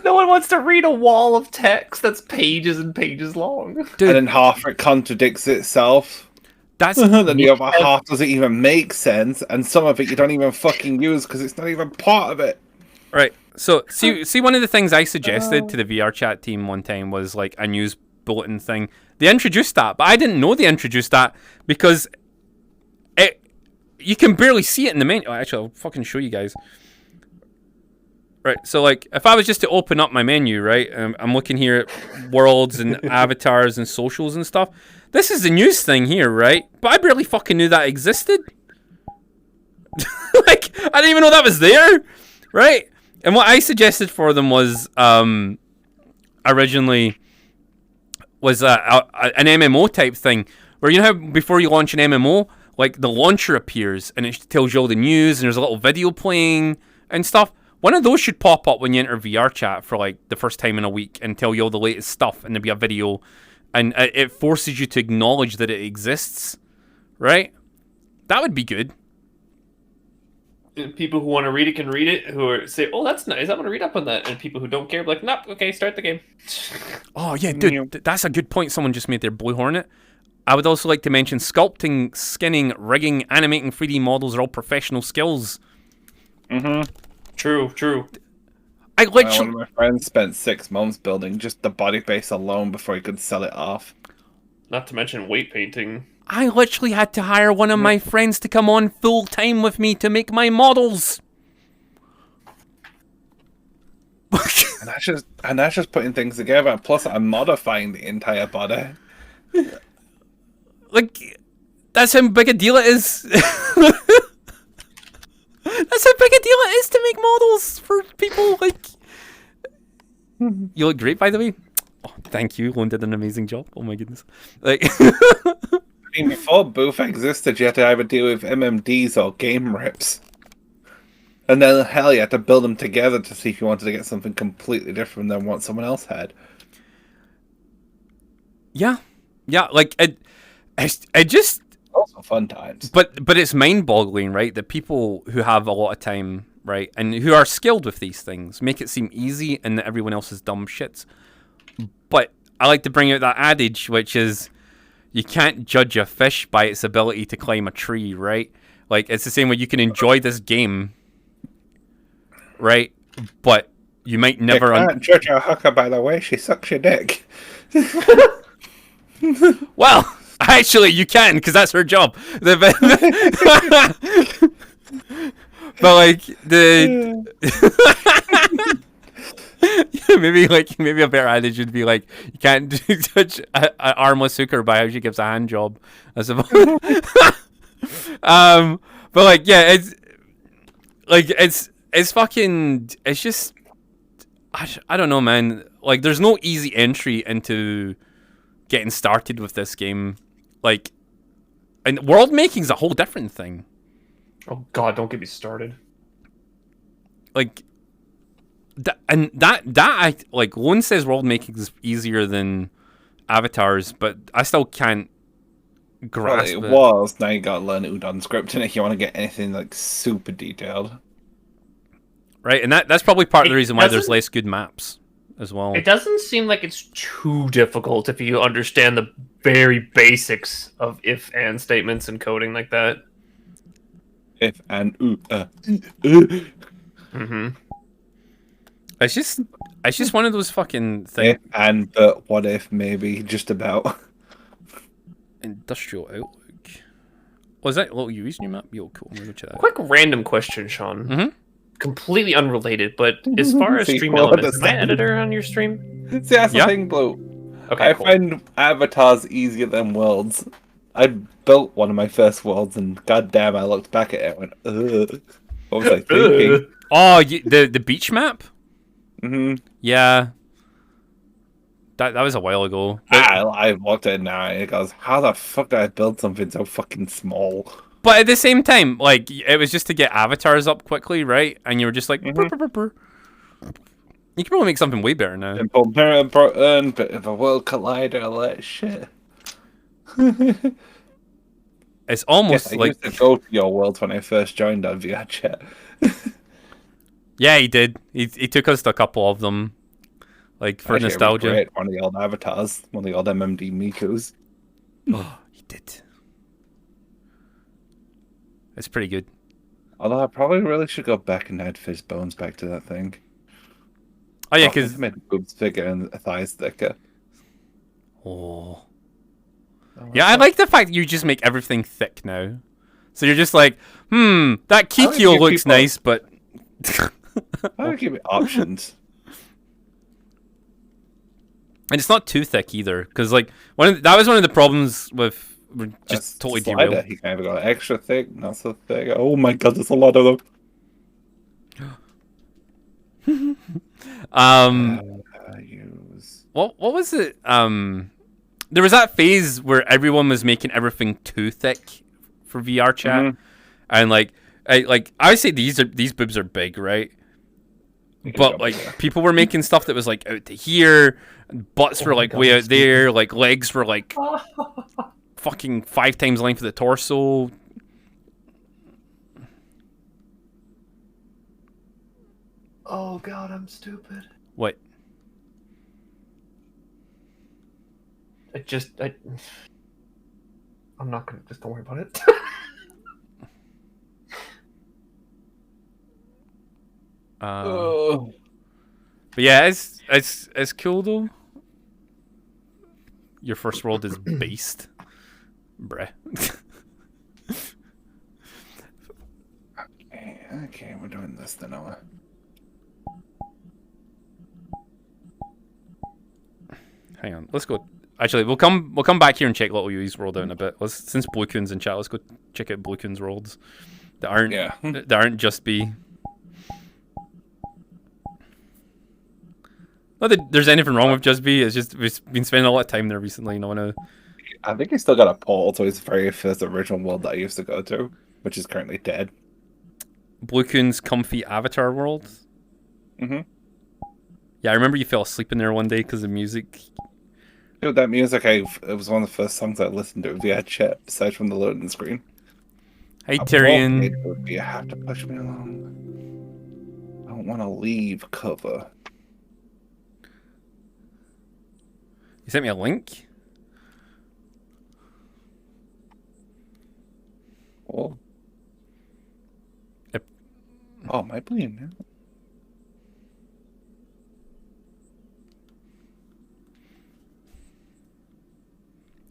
No one wants to read a wall of text that's pages and pages long. dude, And then half it contradicts itself. that's Then the other half doesn't even make sense, and some of it you don't even fucking use because it's not even part of it. right. So see, one of the things I suggested to the VR chat team one time was like a news bulletin thing. They introduced that, but I didn't know they introduced that because you can barely see it in the menu. Oh, actually, I'll fucking show you guys. Right, so like if I was just to open up my menu, right, I'm looking here at worlds and avatars and socials and stuff. This is the news thing here, right? But I barely fucking knew that existed. Like, I didn't even know that was there, right? And what I suggested for them was originally was an MMO type thing, where you know how before you launch an MMO, like the launcher appears and it tells you all the news and there's a little video playing and stuff. One of those should pop up when you enter VR chat for like the first time in a week and tell you all the latest stuff, and there'll be a video, and it forces you to acknowledge that it exists, right? That would be good. And people who want to read it can read it, say, "Oh, that's nice, I want to read up on that." And people who don't care, be like, "Nope, okay, start the game." Oh yeah, dude, that's a good point someone just made there, Blue Hornet. I would also like to mention sculpting, skinning, rigging, animating 3D models are all professional skills. Mm-hmm. True. I One literally, of my friends spent 6 months building just the body base alone before he could sell it off. Not to mention weight painting. I literally had to hire one of my friends to come on full time with me to make my models. And that's just putting things together. Plus, I'm modifying the entire body. Like, that's how big a deal it is. That's how big a deal it is to make models for people. Like, you look great, by the way. Oh, thank you. Lone did an amazing job. Oh my goodness. Like, I mean, before Booth existed, you had to either deal with MMDs or game rips. And then, hell, you had to build them together to see if you wanted to get something completely different than what someone else had. yeah, like it just. Also fun times. But it's mind-boggling, right? That people who have a lot of time, right, and who are skilled with these things, make it seem easy, and that everyone else is dumb shits. But I like to bring out that adage, which is, you can't judge a fish by its ability to climb a tree, right? Like, it's the same way you can enjoy this game, right? But you might never... You can't judge a hooker by the way she sucks your dick. Well, actually, you can, because that's her job. But like maybe a better adage would be like, you can't judge an armless hooker by how she gives a hand job, I suppose. But like, yeah, it's fucking, it's just, I don't know, man. Like, there's no easy entry into getting started with this game. Like, and world making's a whole different thing. Oh God, don't get me started. Like, like, Lone says world making is easier than avatars, but I still can't grasp Well, it. it was. Now you gotta learn Udon scripting if you want to get anything like super detailed. Right, and that's probably part of the It reason why there's doesn't- less good maps as well. It doesn't seem like it's too difficult if you understand the very basics of if-and statements and coding like that. If and Mm-hmm. It's just one of those fucking things. if and but what if maybe just about. Industrial Outlook. Was that a little UE's new map? Yo, cool. I'm gonna go check that out. Quick random question, Sean. Mhm. Completely unrelated, but as far as See, stream well, elements, am I understand. editor on your stream? See, that's Yeah. the thing, Blue. Okay, I cool. find avatars easier than worlds. I built one of my first worlds, and goddamn, I looked back at it and went, ugh. What was I thinking? Oh, the beach map? Mm-hmm. Yeah. That was a while ago. I looked at it now, and it goes, how the fuck did I build something so fucking small? But at the same time, like, it was just to get avatars up quickly, right? And you were just like, "Brr, brr, brr, brr." You can probably make something way better now. Simple mirror button, bit of a world collider, all that shit. It's almost I like, used to go to your world when I first joined on VR chat. yeah, he did. He took us to a couple of them, like for Actually, it was nostalgia. great. One of the old avatars, one of the old MMD Mikus. Oh, he did. It's pretty good. Although I probably really should go back and add Fizz Bones back to that thing. Oh yeah, I because made the boobs bigger and the thighs thicker. oh. Yeah, I like the fact that you just make everything thick now. So you're just like, that like Kikyo you looks people- nice, but I would give it options. and it's not too thick either. Because like that was one of the problems with just That's totally the slider. derailed. You can either go extra thick, not so thick. Oh my god, there's a lot of them. Use. What was it? There was that phase where everyone was making everything too thick for VR chat, Mhm. and like I would say these boobs are big, right? You can But jump like there. people were making stuff that was like out to here, butts Oh were my like God, way out that's there, like legs were like fucking 5 times the length of the torso. Oh god, I'm stupid. What? I'm not gonna. Just don't worry about it. Oh. But yeah, it's cool though. Your first world is based, bruh. Okay, we're doing this then, Noah. Hang on, let's go. Actually, we'll come back here and check Little Yui's world out in a bit. Since Blue Coon's in chat, let's go check out Blue Coon's worlds that aren't Yeah. that aren't just B. Not that there's anything wrong with just B. It's just we've been spending a lot of time there recently. And I want to. I think he still got a portal to his very first original world that I used to go to, which is currently dead. Blue Coon's comfy avatar world. Mm-hmm. Yeah, I remember you fell asleep in there one day because of music. Dude, that music, it was one of the first songs I listened to via chat, aside from the loading screen. Hi, I Tyrion. won't make it, you have to push me along. I don't want to leave cover. You sent me a link? Oh. Yep. Oh, am I playing now?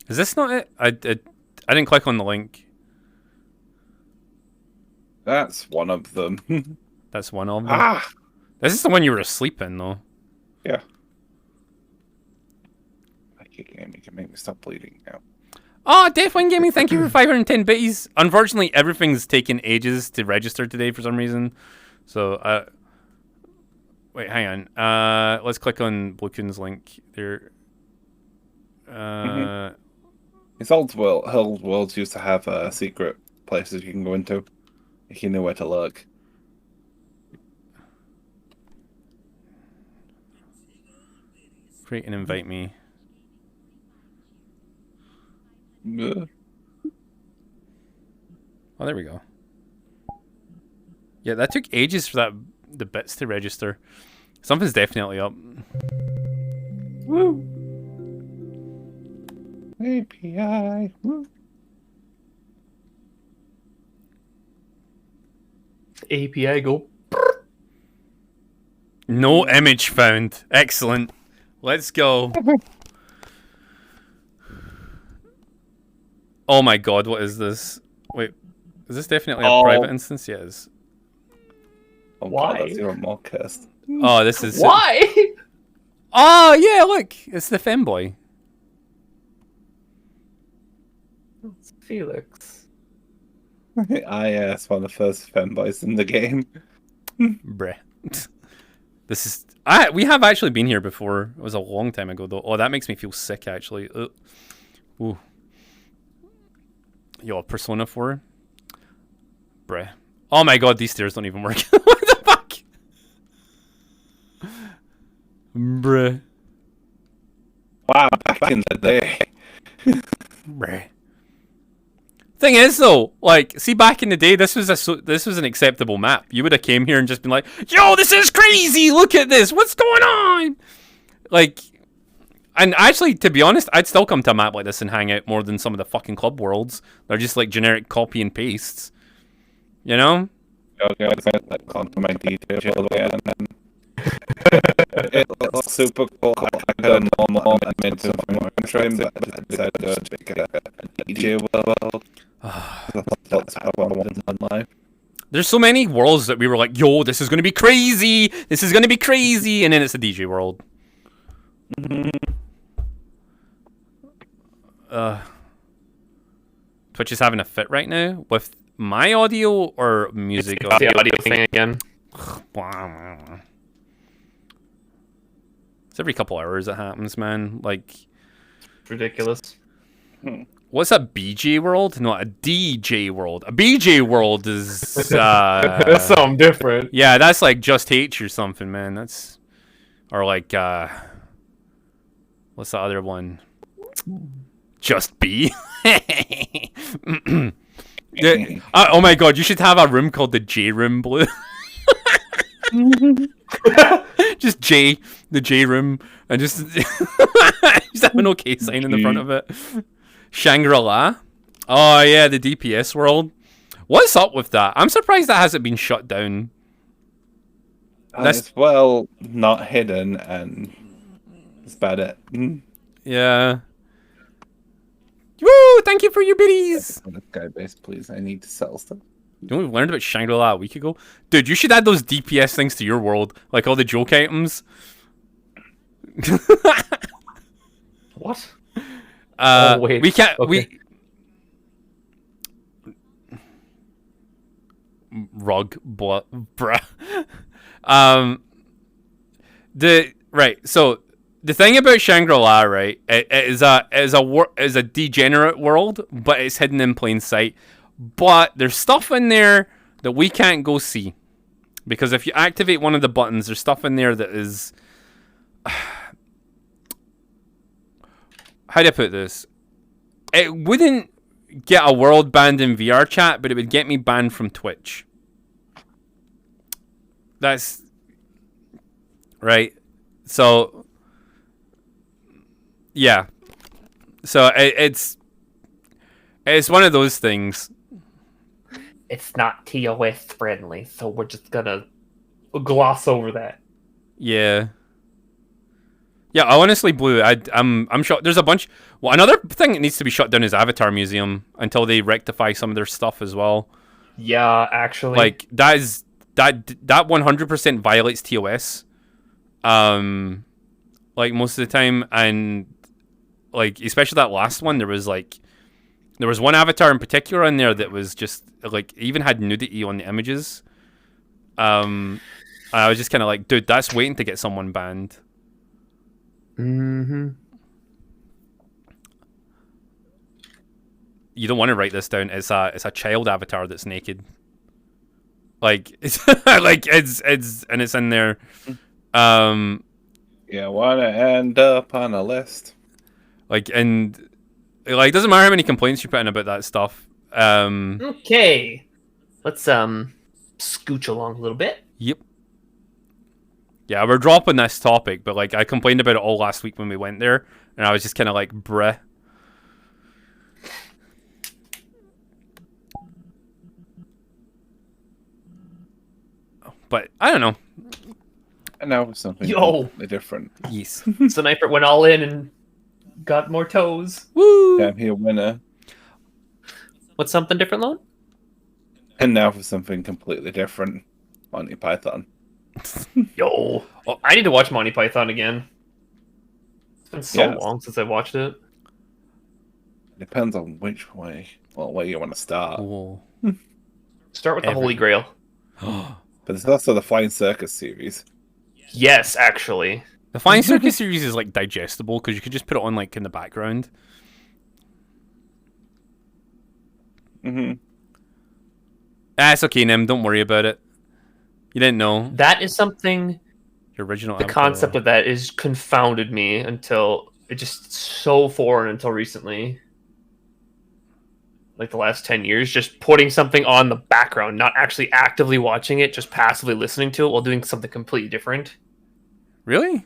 Is this not it? I didn't click on the link. That's one of them. That's one of them. Ah! This is the one you were asleep in, though. Yeah. I can't. You can make me stop bleeding now. Oh, Deathwing Gaming, thank you for 510 bitties. Unfortunately, everything's taken ages to register today for some reason. So, wait, hang on. Let's click on Blue Coon's link there. His old worlds used to have secret places you can go into if you knew where to look. Create and invite me. Ugh. Oh, there we go. Yeah, that took ages for the bits to register. Something's definitely up. Woo! API. Woo. API go. No image found. Excellent. Let's go. Oh my god, what is this? Wait, is this definitely a Oh. private instance? Yes. Oh, Why? God, that's even more cursed. Oh, this is... Why? Oh, yeah, look. It's the femboy. It's Felix. It's one of the first femboys in the game. Bruh. This is... we have actually been here before. It was a long time ago, though. Oh, that makes me feel sick, actually. Ooh. Yo, Persona 4. Bruh. Oh my god, these stairs don't even work. What the fuck? Bruh. Wow, back in the day. Bruh. Thing is though, like, see, back in the day, this was an acceptable map. You would have came here and just been like, "Yo, this is crazy! Look at this! What's going on?" Like, and actually, to be honest, I'd still come to a map like this and hang out more than some of the fucking club worlds. They're just like generic copy and pastes. You know? Okay, like compliment detail again. It looks super cool. I got a normal element to my stream, but I decided to make a DJ world. That's how I wanted in life. There's so many worlds that we were like, "Yo, this is gonna be crazy! This is gonna be crazy!" And then it's a DJ world. Twitch is having a fit right now with my audio or music. It's the audio thing again. It's every couple hours it happens, man. Like, Ridiculous. what's a BJ world? No, a DJ world. A BJ world is That's something different. yeah, that's like Just H or something, man. That's or like what's the other one? Just B. Oh my god, you should have a room called the J room, Blue. Just J, the J room, and just just have an OK sign in the front of it. Shangri-La. Oh yeah, the DPS world. What's up with that? I'm surprised that hasn't been shut down. It's well not hidden, and that's about it. Yeah. Woo! Thank you for your biddies. Skybase, please. I need to sell stuff. You know, we learned about Shangri-La a week ago. Dude, you should add those DPS things to your world, like all the joke items. What? Wait. We can't. Okay. Rug, bruh. So the thing about Shangri-La, right, it is a degenerate world, but it's hidden in plain sight. But there's stuff in there that we can't go see, because if you activate one of the buttons, there's stuff in there that is. How do I put this? It wouldn't get a world banned in VR chat, but it would get me banned from Twitch. That's right. So yeah. So it's one of those things. It's not TOS friendly, so we're just gonna gloss over that. Yeah. Yeah, honestly, Blue, I'm sure there's a bunch. Well, another thing that needs to be shut down is Avatar Museum until they rectify some of their stuff as well. Yeah, actually, Like that 100% violates TOS. Like most of the time, and like especially that last one, there was one avatar in particular in there that was just like even had nudity on the images. I was just kind of like, dude, that's waiting to get someone banned. Mm-hmm. You don't want to write this down. It's a child avatar that's naked. Like it's it's in there. Yeah, wanna end up on a list. Like and like it doesn't matter how many complaints you put in about that stuff. Okay, let's scooch along a little bit. Yep. Yeah, we're dropping this topic, but like I complained about it all last week when we went there, and I was just kind of like, bruh. But I don't know. And now for something Yo. completely different. Yes. Sniper went all in and got more toes. Woo! I'm here, winner. What's something different, Lone? And now for something completely different. Monty Python. Yo, I need to watch Monty Python again. It's been so Yes. long since I watched it. Depends on which way, well, where you want to start. Whoa. Start with the Holy Grail. But there's also the Flying Circus series. Yes, actually. The Flying Circus series is like digestible because you could just put it on like in the background. Mm-hmm. Ah, it's okay, Nim. Don't worry about it. You didn't know. That is something. Your original The avatar. concept of that is confounded me until it just so foreign until recently. Like the last 10 years, just putting something on the background, not actually actively watching it, just passively listening to it while doing something completely different. Really?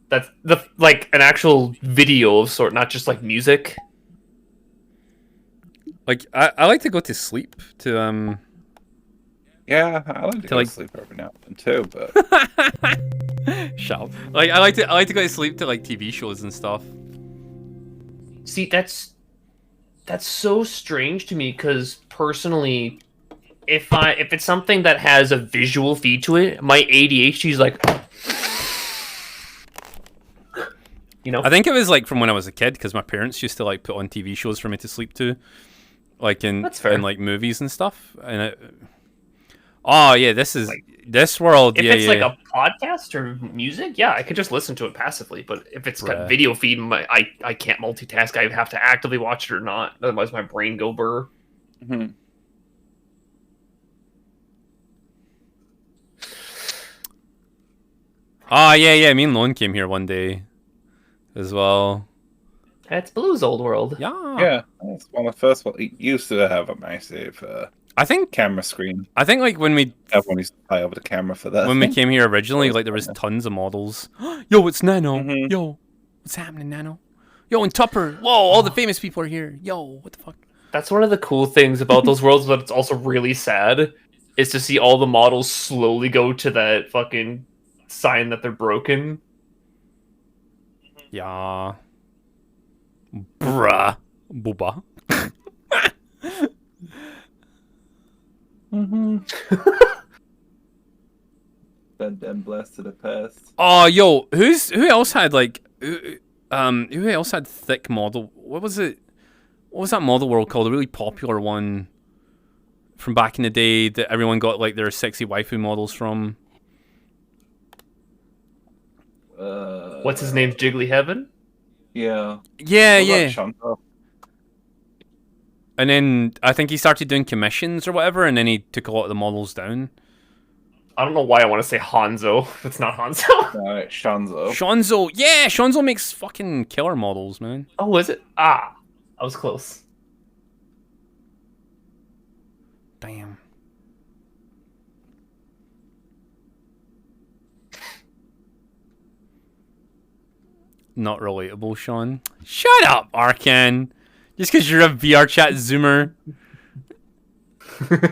That's like an actual video of sort, not just like music. Like I like to go to sleep to Yeah, I like to go like- to sleep every now and then too, but shut up. Like I like to go to sleep to like TV shows and stuff. See, that's so strange to me because personally, if it's something that has a visual feed to it, my ADHD is like, you know. I think it was like from when I was a kid because my parents used to like put on TV shows for me to sleep to, like in That's fair. like movies and stuff. And oh yeah, this world. If Yeah, it's yeah. like a podcast or music, yeah, I could just listen to it passively. But if it's got Bruh. video feed, I can't multitask. I have to actively watch it or not. Otherwise, my brain go burr. mhm. Oh yeah. Me and Lone came here one day, as well. That's Blue's old world. Yeah. Yeah, that's one of the first ones. It used to have a massive I think camera screen. like when Everyone used to play over the camera for that. we came here originally, was like there was fun. tons of models. Yo, it's Nano. Mhm. Yo, what's happening, Nano? Yo, and Tupper. Whoa, all the famous people are here. Yo, what the fuck? That's one of the cool things about those worlds, but it's also really sad, is to see all the models slowly go to that fucking sign that they're broken. Yeah. Bruh. Booba. Then blessed to the past. Oh, yo, who else had like who else had thick model? What was it? What was that model world called? A really popular one from back in the day that everyone got like their sexy waifu models from. What's his name? Jiggly Heaven? Yeah. Yeah, What about yeah. Chantal? And then I think he started doing commissions or whatever, and then he took a lot of the models down. I don't know why I want to say Hanzo. It's not Hanzo. No, it's Shanzo. Shanzo, yeah, Shanzo makes fucking killer models, man. Oh, is it? Ah, I was close. Damn. Not relatable, Sean. Shut up, Arcan. Just because you're a VR chat zoomer.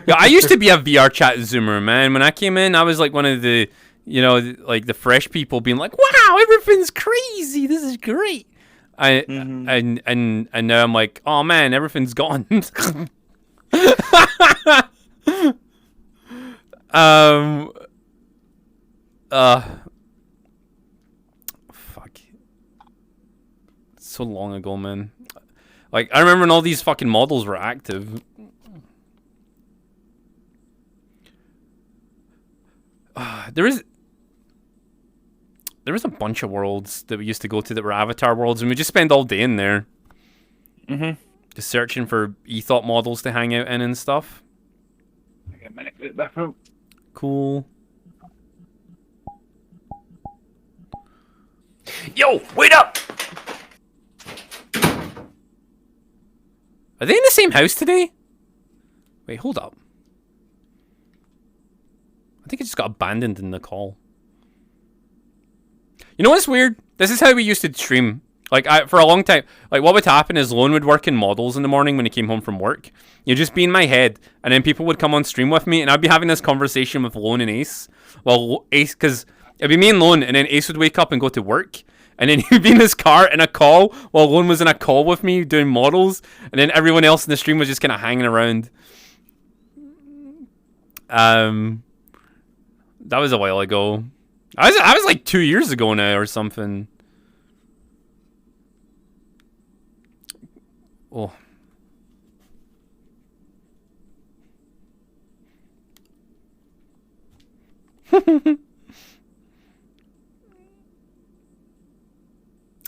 Yeah, I used to be a VR chat zoomer, man. When I came in, I was like one of the, you know, like the fresh people being like, "Wow, everything's crazy. This is great." And now I'm like, "Oh man, everything's gone." Fuck. So long ago, man. Like, I remember when all these fucking models were active. There was a bunch of worlds that we used to go to that were avatar worlds, and we just spend all day in there. Just searching for ethot models to hang out in and stuff. Cool. Yo, wait up! Are they in the same house today? Wait, hold up. I think it just got abandoned in the call. You know what's weird? This is how we used to stream. Like, for a long time, like, what would happen is Lone would work in models in the morning when he came home from work. You'd just be in my head, and then people would come on stream with me, and I'd be having this conversation with Lone and Ace. Well, Ace, because it'd be me and Lone, and then Ace would wake up and go to work, and then he'd be in his car in a call, while Lone was in a call with me doing models, and then everyone else in the stream was just kind of hanging around. That was a while ago. I was like 2 years ago now or something. Oh.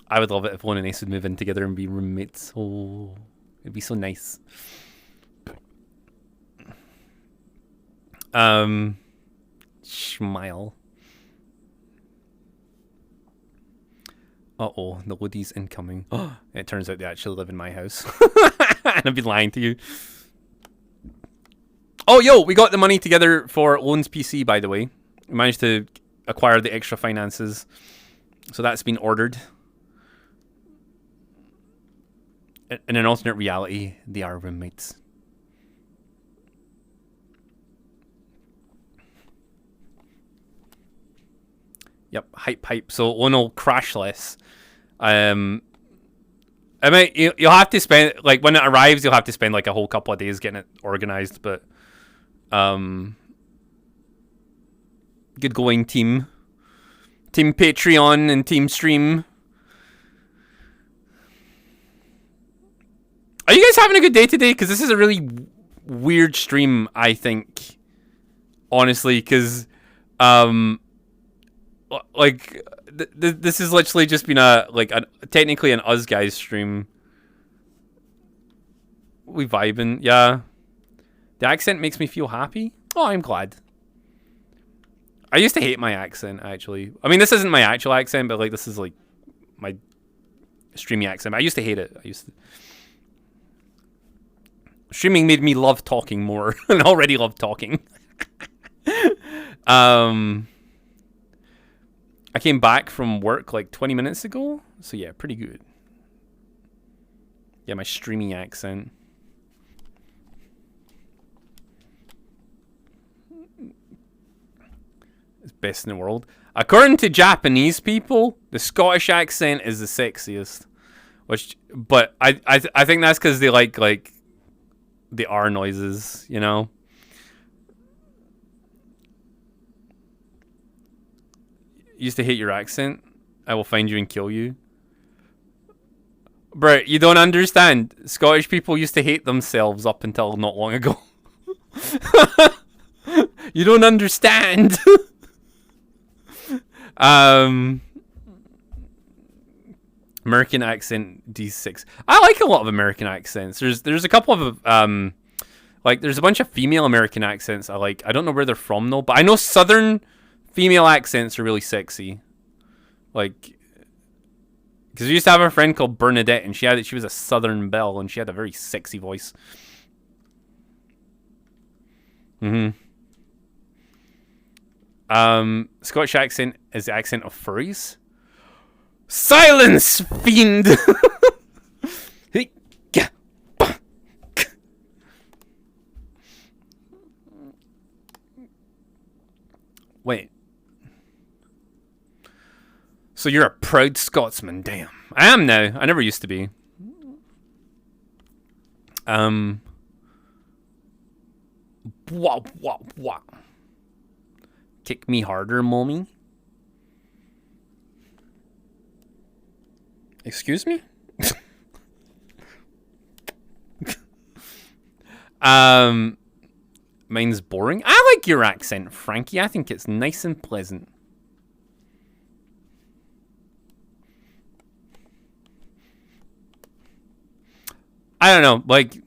I would love it if Lone and Ace would move in together and be roommates. Oh, it'd be so nice. Smile. Uh-oh, the Woodies incoming. It turns out they actually live in my house. And I've been lying to you. Oh, yo, we got the money together for Loans PC, by the way. We managed to acquire the extra finances. So that's been ordered. In an alternate reality, they are roommates. Yep, hype. So Loan will crash less. I mean, you'll have to spend, like, when it arrives, you'll have to spend like a whole couple of days getting it organized, but good going, team Patreon and team stream. Are you guys having a good day today? Because this is a really weird stream, I think, honestly, because like this has literally just been technically an us guys stream. We vibing, yeah. The accent makes me feel happy. Oh, I'm glad. I used to hate my accent, actually. I mean, this isn't my actual accent, but like this is like my streaming accent. I used to hate it. Streaming made me love talking more, and I already love talking. I came back from work like 20 minutes ago, so yeah, pretty good. Yeah, my streaming accent. It's best in the world. According to Japanese people, the Scottish accent is the sexiest. But I think that's because they like the R noises, you know? Used to hate your accent. I will find you and kill you. Bro, you don't understand. Scottish people used to hate themselves up until not long ago. You don't understand. American accent D6. I like a lot of American accents. There's a couple of like there's a bunch of female American accents I like. I don't know where they're from though, but I know southern female accents are really sexy. Like, because we used to have a friend called Bernadette, and she was a Southern belle, and she had a very sexy voice. Scottish accent is the accent of furries. Silence, fiend! Wait. So you're a proud Scotsman, damn. I am now. I never used to be. Wah. Kick me harder, mommy. Excuse me? Mine's boring. I like your accent, Frankie. I think it's nice and pleasant. I don't know, like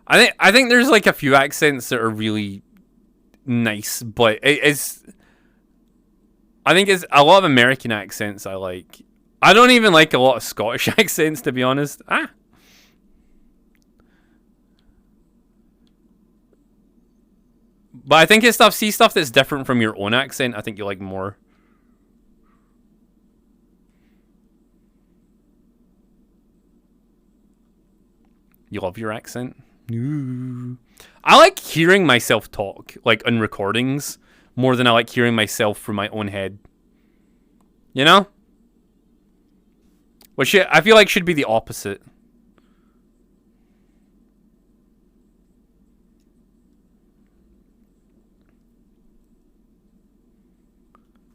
I think there's like a few accents that are really nice, but I think it's a lot of American accents I like. I don't even like a lot of Scottish accents, to be honest. But I think it's stuff that's different from your own accent, I think you like more. You love your accent? No. I like hearing myself talk, like on recordings, more than I like hearing myself from my own head. You know? Which I feel like should be the opposite.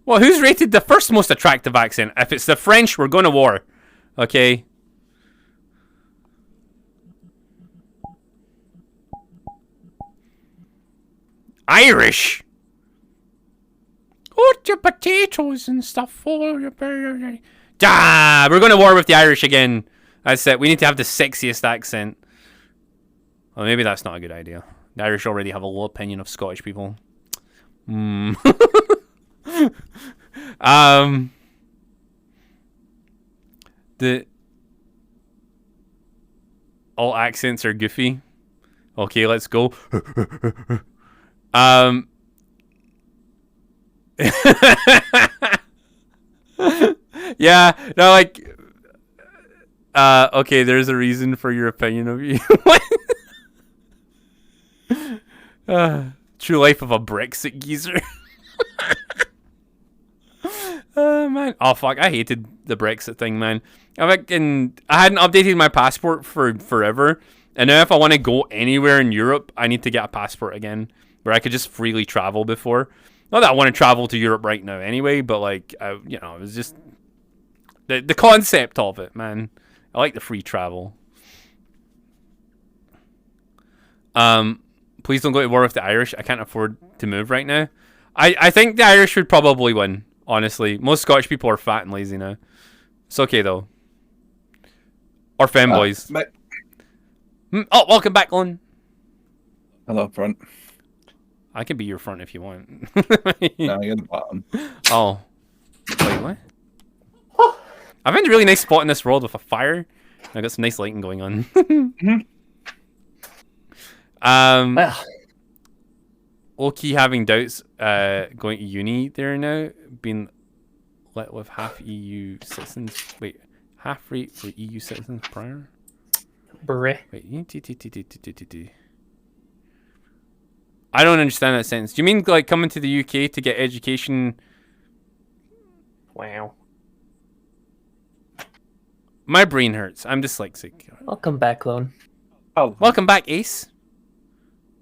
Well, who's rated the first most attractive accent? If it's the French, we're going to war. Okay? Irish. Put your potatoes and stuff for your burger. We're going to war with the Irish again. That's it. We need to have the sexiest accent. Well, maybe that's not a good idea. The Irish already have a low opinion of Scottish people. Hmm. The all accents are goofy. Okay, let's go. Yeah, no, like, okay, there's a reason for your opinion of you. True life of a Brexit geezer. Oh man, oh fuck, I hated the Brexit thing, man. I hadn't updated my passport for forever, and now if I want to go anywhere in Europe, I need to get a passport again, where I could just freely travel before. Not that I want to travel to Europe right now, anyway, but like, it was just the concept of it, man. I like the free travel. Please don't go to war with the Irish. I can't afford to move right now. I think the Irish would probably win, honestly. Most Scottish people are fat and lazy now. It's okay, though. Or femboys. Oh, welcome back, Lon. Hello, front. I can be your front if you want. No, you're the bottom. Oh. Wait, what? I've been a really nice spot in this world with a fire. I got some nice lighting going on. Well, Low-key having doubts going to uni there now, being let with half EU citizens. Wait, half rate for EU citizens prior? beret. Wait, I don't understand that sentence. Do you mean like coming to the UK to get education? Wow. My brain hurts. I'm dyslexic. Welcome back, Lone. Oh, Welcome back, Ace.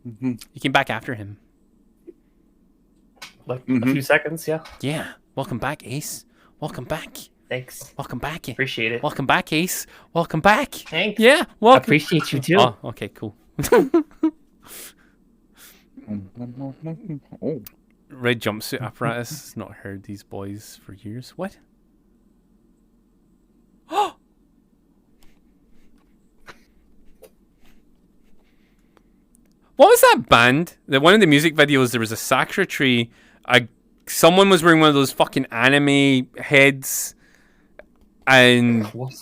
mhm. You came back after him. Like a Mhm. few seconds, yeah. Yeah. Welcome back, Ace. Welcome back. Thanks. Welcome back. Appreciate it. Welcome back, Ace. Welcome back. Thanks. Yeah. Welcome. Appreciate you too. Oh, okay, cool. Oh, Red jumpsuit apparatus. Not heard these boys for years. What? What was that band? That one of the music videos, there was a sakura tree. Someone was wearing one of those fucking anime heads, and What?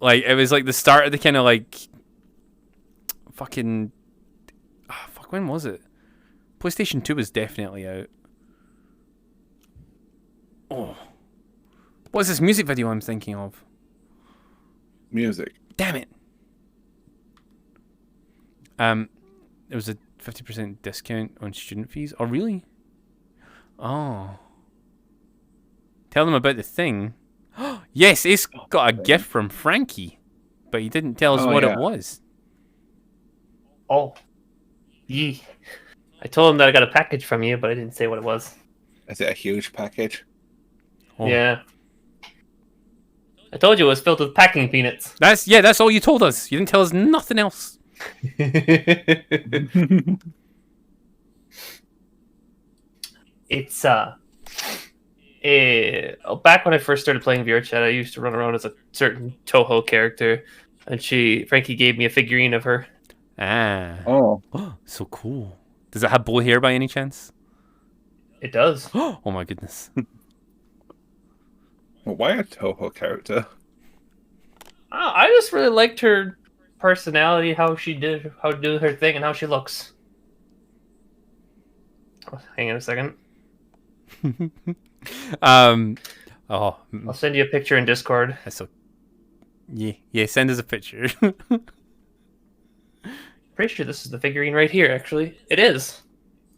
like it was like the start of the kind of like fucking. Ah, fuck. When was it? PlayStation 2 was definitely out. Oh, what's this music video I'm thinking of? music. Damn it. It was a 50% discount on student fees. Oh, really? Oh. Tell them about the thing. Yes, Ace got a gift from Frankie, but he didn't tell us Oh, what yeah. it was. Oh. Yee. I told him that I got a package from you, but I didn't say what it was. Is it a huge package? Oh. Yeah. I told you it was filled with packing peanuts. That's all you told us. You didn't tell us nothing else. It's back when I first started playing VR Chat, I used to run around as a certain Toho character, and Frankie gave me a figurine of her. Ah. Oh, So cool. Does it have blue hair by any chance? It does. Oh my goodness. well, why a Toho character? I just really liked her personality, how she do her thing, and how she looks. Oh, hang on a second. Oh, I'll send you a picture in Discord. that's so. Yeah. Send us a picture. Pretty sure this is the figurine right here. Actually, it is.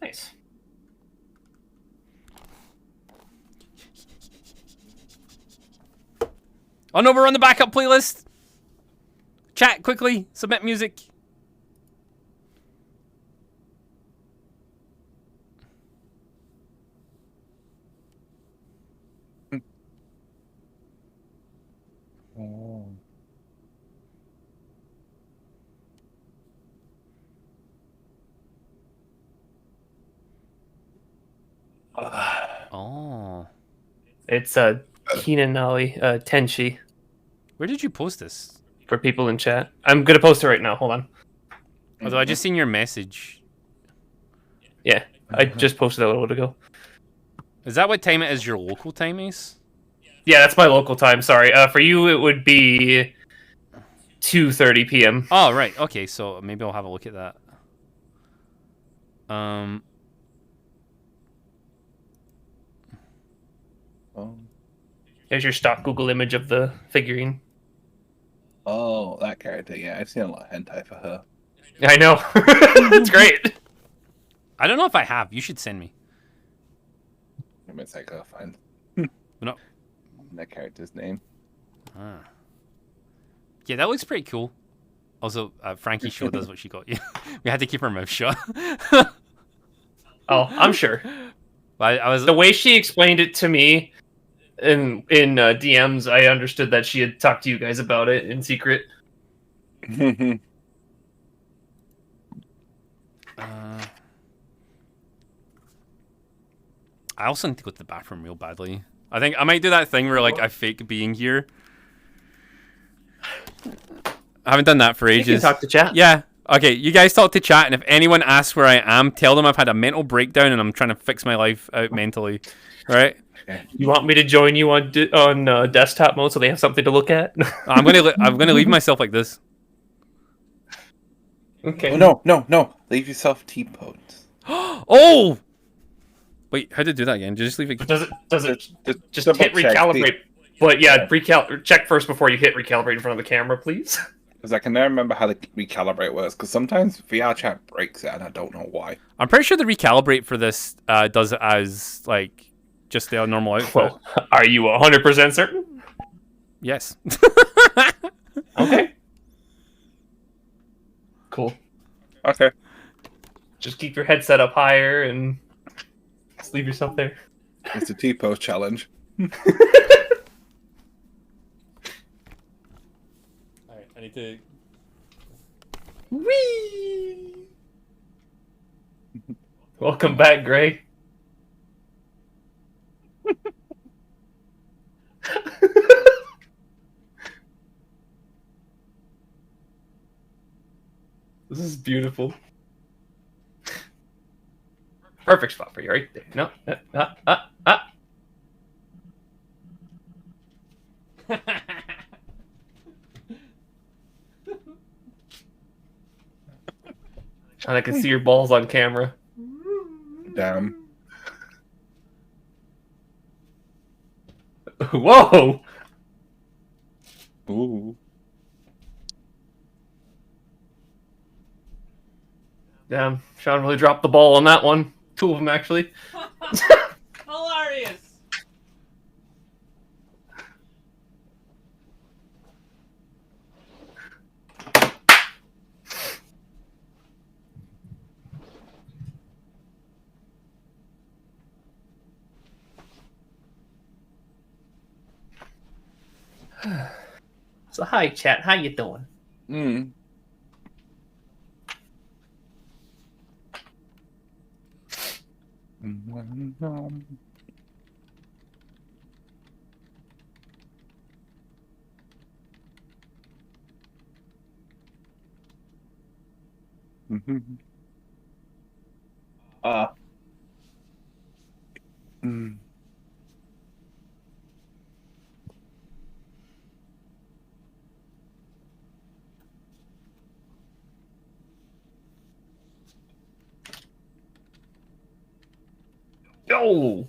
Nice. Oh no, we're on the backup playlist. Chat quickly. Submit music. Oh. Oh. It's Kinanali Tenshi Where did you post this? for people in chat. I'm gonna post it right now. Hold on. Although I just seen your message. Yeah, I just posted that a little bit ago. Is that what time it is? Your local time is? Yeah, that's my local time. Sorry. For you, it would be 2:30 p.m. Oh, right. Okay, so maybe I'll have a look at that. Oh. There's your stock Google image of the figurine. Oh, that character. Yeah, I've seen a lot of hentai for her. I know. It's great. I don't know if I have. You should send me. Let me take her find No. that character's name. Ah. Yeah, that looks pretty cool. Also, Frankie showed us what she got you. We had to keep her mouth shut. Oh, I'm sure. But I was The way she explained it to me in DMs, I understood that she had talked to you guys about it in secret. I also need to go to the bathroom real badly. I think I might do that thing where like I fake being here. I haven't done that for You ages. can talk to chat. Yeah. Okay, you guys talk to chat, and if anyone asks where I am, tell them I've had a mental breakdown and I'm trying to fix my life out mentally. All right? You want me to join you on desktop mode so they have something to look at? I'm gonna leave myself like this. Okay. Oh, no. Leave yourself T-pose. Oh! Wait, how to do that again? Just leave it. Does it just double hit check. recalibrate? But yeah, check first before you hit recalibrate in front of the camera, please. Because I can never remember how the recalibrate works. Because sometimes VR chat breaks it, and I don't know why. I'm pretty sure the recalibrate for this does it as like just the normal outfit. Well, are you 100% certain? Yes. Okay. Cool. Okay. Just keep your headset up higher and just leave yourself there. It's a T-pose challenge. Alright, I need to. Whee! Welcome back, Gray. This is beautiful. Perfect spot for you, right there. No, And I can see your balls on camera. Damn. Whoa! Ooh. Damn, Sean really dropped the ball on that one. Two of them, actually. Hilarious. So, hi, chat. How you doing? Mm. Mm. Yo!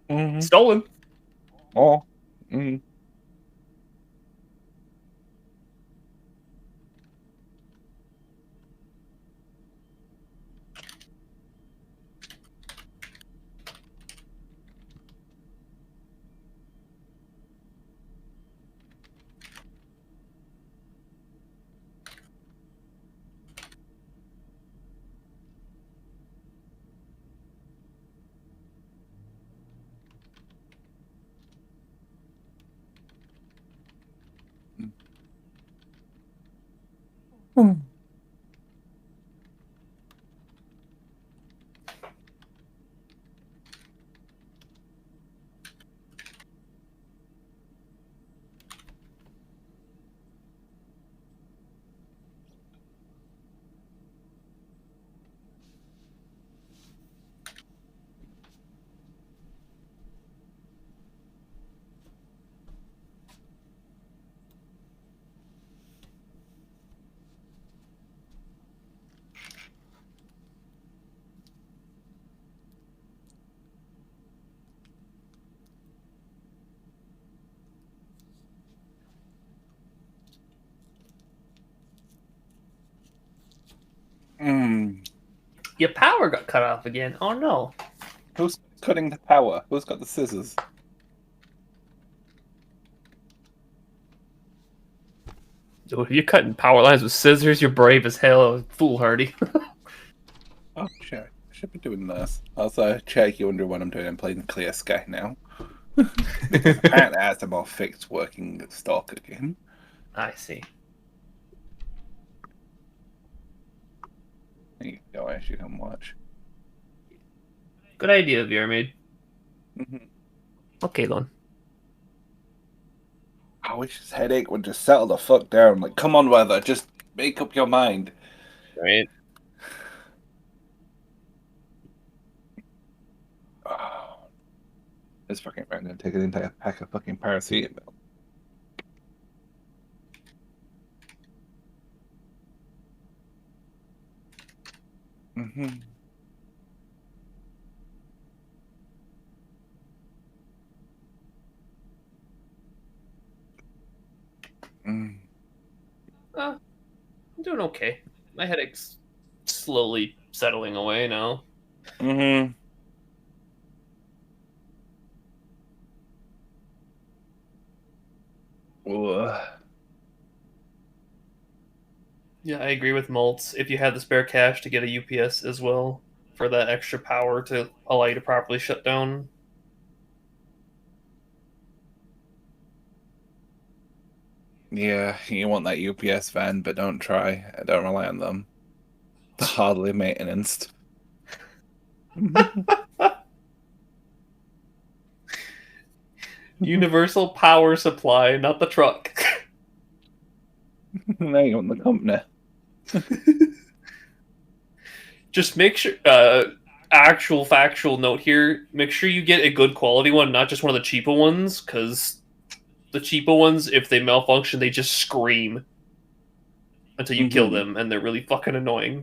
Mhm. Stolen. Oh. Mm. Your power got cut off again. Oh no. Who's cutting the power? Who's got the scissors? So if you're cutting power lines with scissors, you're brave as hell, foolhardy. Oh, shit. I should be doing this. Also, check you wonder what I'm doing. I'm playing Clear Sky now. Because apparently that's a more fixed working stock again. I see. There you go, I should come watch. Good idea, Vyarmaid. Mhm. Okay, Lon. I wish this headache would just settle the fuck down. Like, come on, weather, just make up your mind. Right. Oh. This fucking I'm gonna take an entire pack of fucking paracetamol. Mm-hmm. Mm. I'm doing okay. My headache's slowly settling away now. Mm-hmm. Ugh. Yeah, I agree with Maltz. If you had the spare cash to get a UPS as well for that extra power to allow you to properly shut down. Yeah, you want that UPS van, but don't try. Don't rely on them. They're hardly maintenanced. Universal power supply, not the truck. Now you want the company. Just make sure, actual factual note here, make sure you get a good quality one, not just one of the cheaper ones, because the cheaper ones, if they malfunction, they just scream until you kill them, and they're really fucking annoying.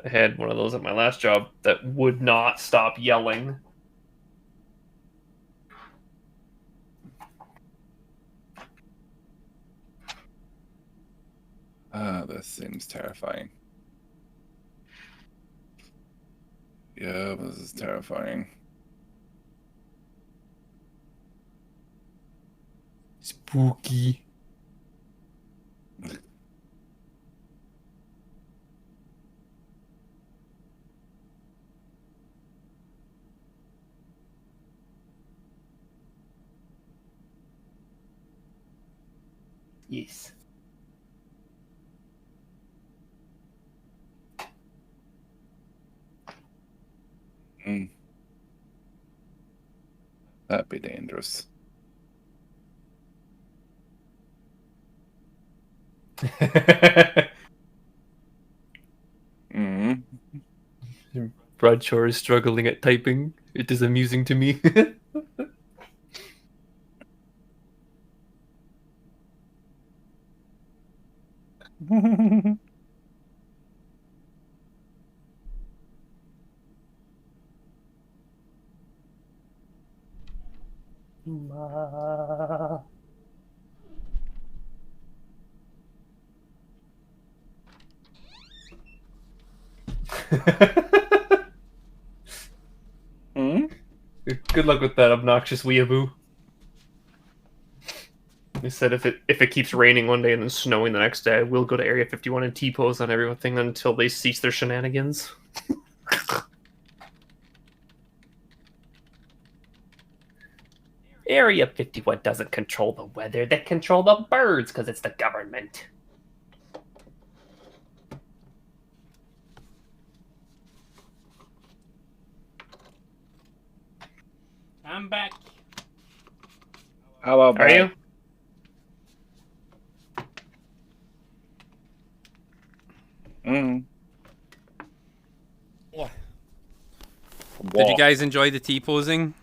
I had one of those at my last job that would not stop yelling. This seems terrifying. Yeah, this is terrifying. Spooky. Yes. Mm. That'd be dangerous. Mm. Bradshaw is struggling at typing. It is amusing to me. Mm? Good luck with that obnoxious weeaboo. They said if it keeps raining one day and then snowing the next day, we'll go to Area 51 and T-pose on everything until they cease their shenanigans. Area 51 doesn't control the weather, they control the birds because it's the government. I'm back. How about Are you? Mm. What? Did What? you guys enjoy the T-posing?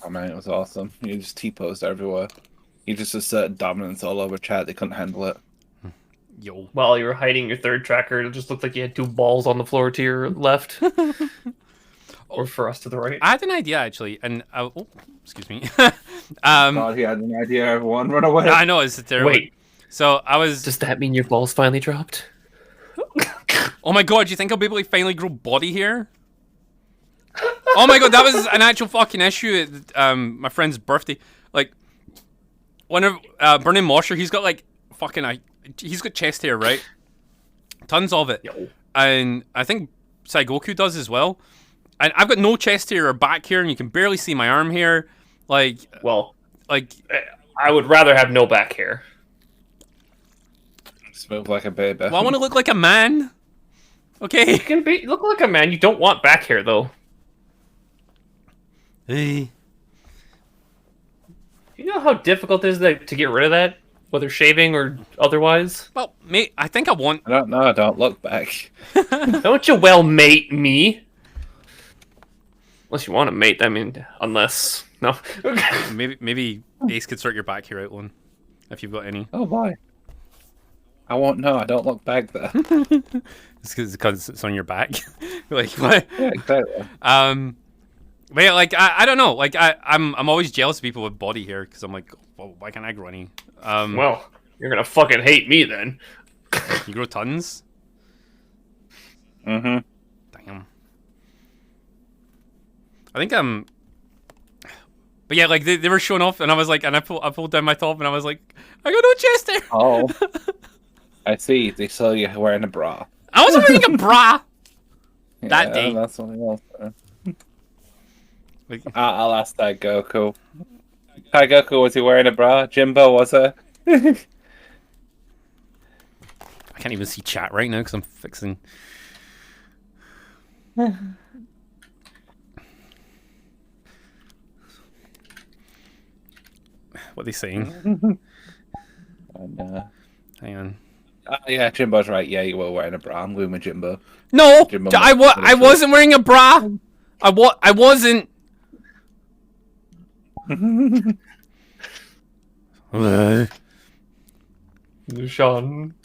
Oh man, it was awesome. You just T-posed everywhere. You just asserted dominance all over chat. They couldn't handle it. Yo. While you were hiding your third tracker, it just looked like you had two balls on the floor to your left. Or for us to the right. I had an idea actually, and oh, excuse me. God, he had an idea. Everyone, run away. I know it's terrible. Wait, So I was. Does that mean your balls finally dropped? Oh my god, do you think I'll be able to finally grow body hair? Oh my god, that was an actual fucking issue at my friend's birthday. Like, one of Burning Mosher, he's got like fucking he's got chest hair, right? Tons of it. Yo. And I think Saigoku does as well. And I've got no chest hair or back hair, and you can barely see my arm hair. Like, Well, like I would rather have no back hair. Smooth like a baby. well, I want to look like a man. Okay. You can look like a man. You don't want back hair though. Hey. You know how difficult it is to get rid of that, whether shaving or otherwise. Well, mate, I think I want. I don't know. I don't look back. Don't you well mate me? Unless you want to mate. I mean, unless no. Maybe Ace could sort your back hair out one, if you've got any. Oh boy. I won't know. I don't look back there. It's because it's on your back. Like what? Yeah, exactly. But yeah, like I don't know. Like I'm always jealous of people with body hair because I'm like, well, why can't I grow any? Well, you're gonna fucking hate me then. You grow tons. Mm-hmm. Damn. I think But yeah, like they were showing off, and I was like, and I pulled down my top, and I was like, I got no chest hair. Oh. I see. They saw you wearing a bra. I wasn't wearing a bra. That Yeah, day. That's something else. Like, I'll ask Goku. Goku, was he wearing a bra? Jimbo, was it? I can't even see chat right now because I'm fixing. What are they saying? And, Hang on. yeah, Jimbo's right. Yeah, you were wearing a bra. I'm going with Jimbo. No, Jimbo I wasn't wearing a bra. I wasn't. Sean.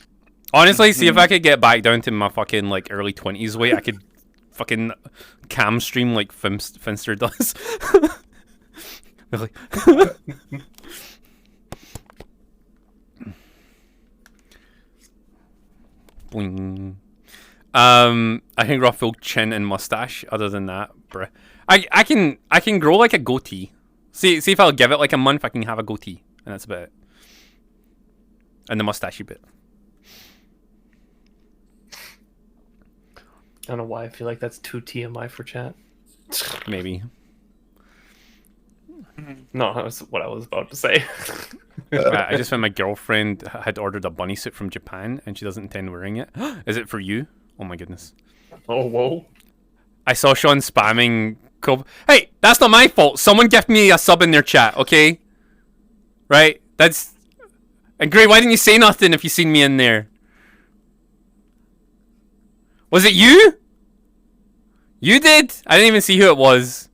Honestly, see if I could get back down to my fucking like early 20s weight, I could fucking cam stream like Finster does. Like, boing. I can grow a full chin and mustache. Other than that, bruh, I can grow like a goatee. See if I'll give it like a month, I can have a goatee, and that's about it. And the mustachy bit. I don't know why I feel like that's too TMI for chat. Maybe. No, that's what I was about to say. I just found my girlfriend had ordered a bunny suit from Japan, and she doesn't intend wearing it. Is it for you? Oh my goodness. Oh, whoa. I saw Sean spamming. Hey, that's not my fault. Someone gifted me a sub in their chat, okay? Right? That's. And Gray, why didn't you say nothing if you seen me in there? Was it you? You did? I didn't even see who it was.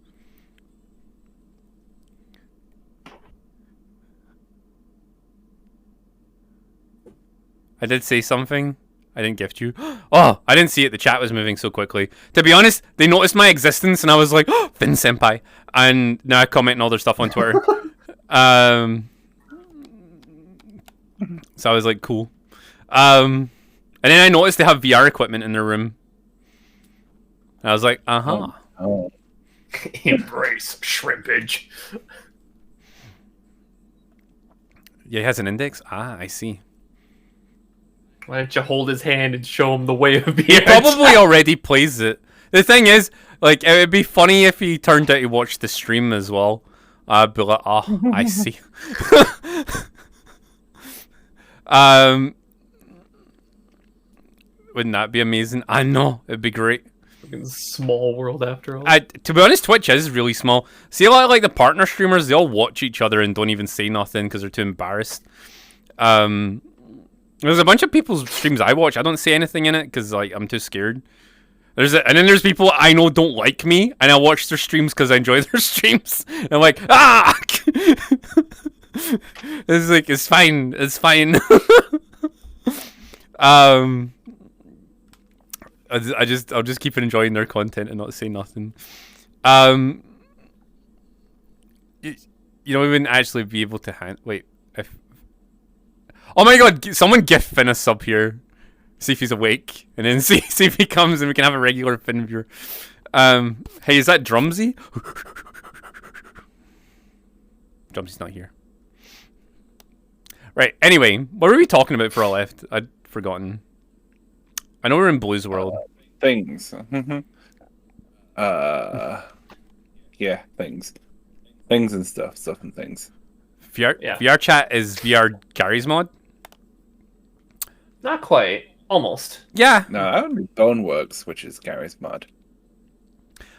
I did say something. I didn't gift you. Oh, I didn't see it. The chat was moving so quickly. To be honest, they noticed my existence, and I was like, oh, Finn Senpai. And now I comment and all their stuff on Twitter. So I was like, cool. And then I noticed they have VR equipment in their room. And I was like, uh-huh. Oh. Embrace shrimpage. Yeah, he has an index? Ah, I see. Why don't you hold his hand and show him the way of He VR? probably already plays it. The thing is, like, it would be funny if he turned out to watch the stream as well. I'd be like, oh, I see. Wouldn't that be amazing? I know, it'd be great. Small world after all. To be honest, Twitch is really small. See, a lot of like the partner streamers, they all watch each other and don't even say nothing because they're too embarrassed. There's a bunch of people's streams I watch. I don't say anything in it because like I'm too scared. And then there's people I know don't like me, and I watch their streams because I enjoy their streams. And I'm like, ah! It's like it's fine. I'll just keep enjoying their content and not say nothing. You know, we wouldn't actually be able to wait. Oh my god, someone get Finn a sub here. See if he's awake. And then see if he comes and we can have a regular Finn viewer. Hey, is that Drumsy? Drumsy's not here. Right, anyway, what were we talking about before I left? I'd forgotten. I know we're in Blue's World. Things. Yeah, things. Things and stuff. Stuff and things. VR chat is VR Gary's mod? Not quite. Almost. Yeah. No, only Boneworks, which is Gary's mod.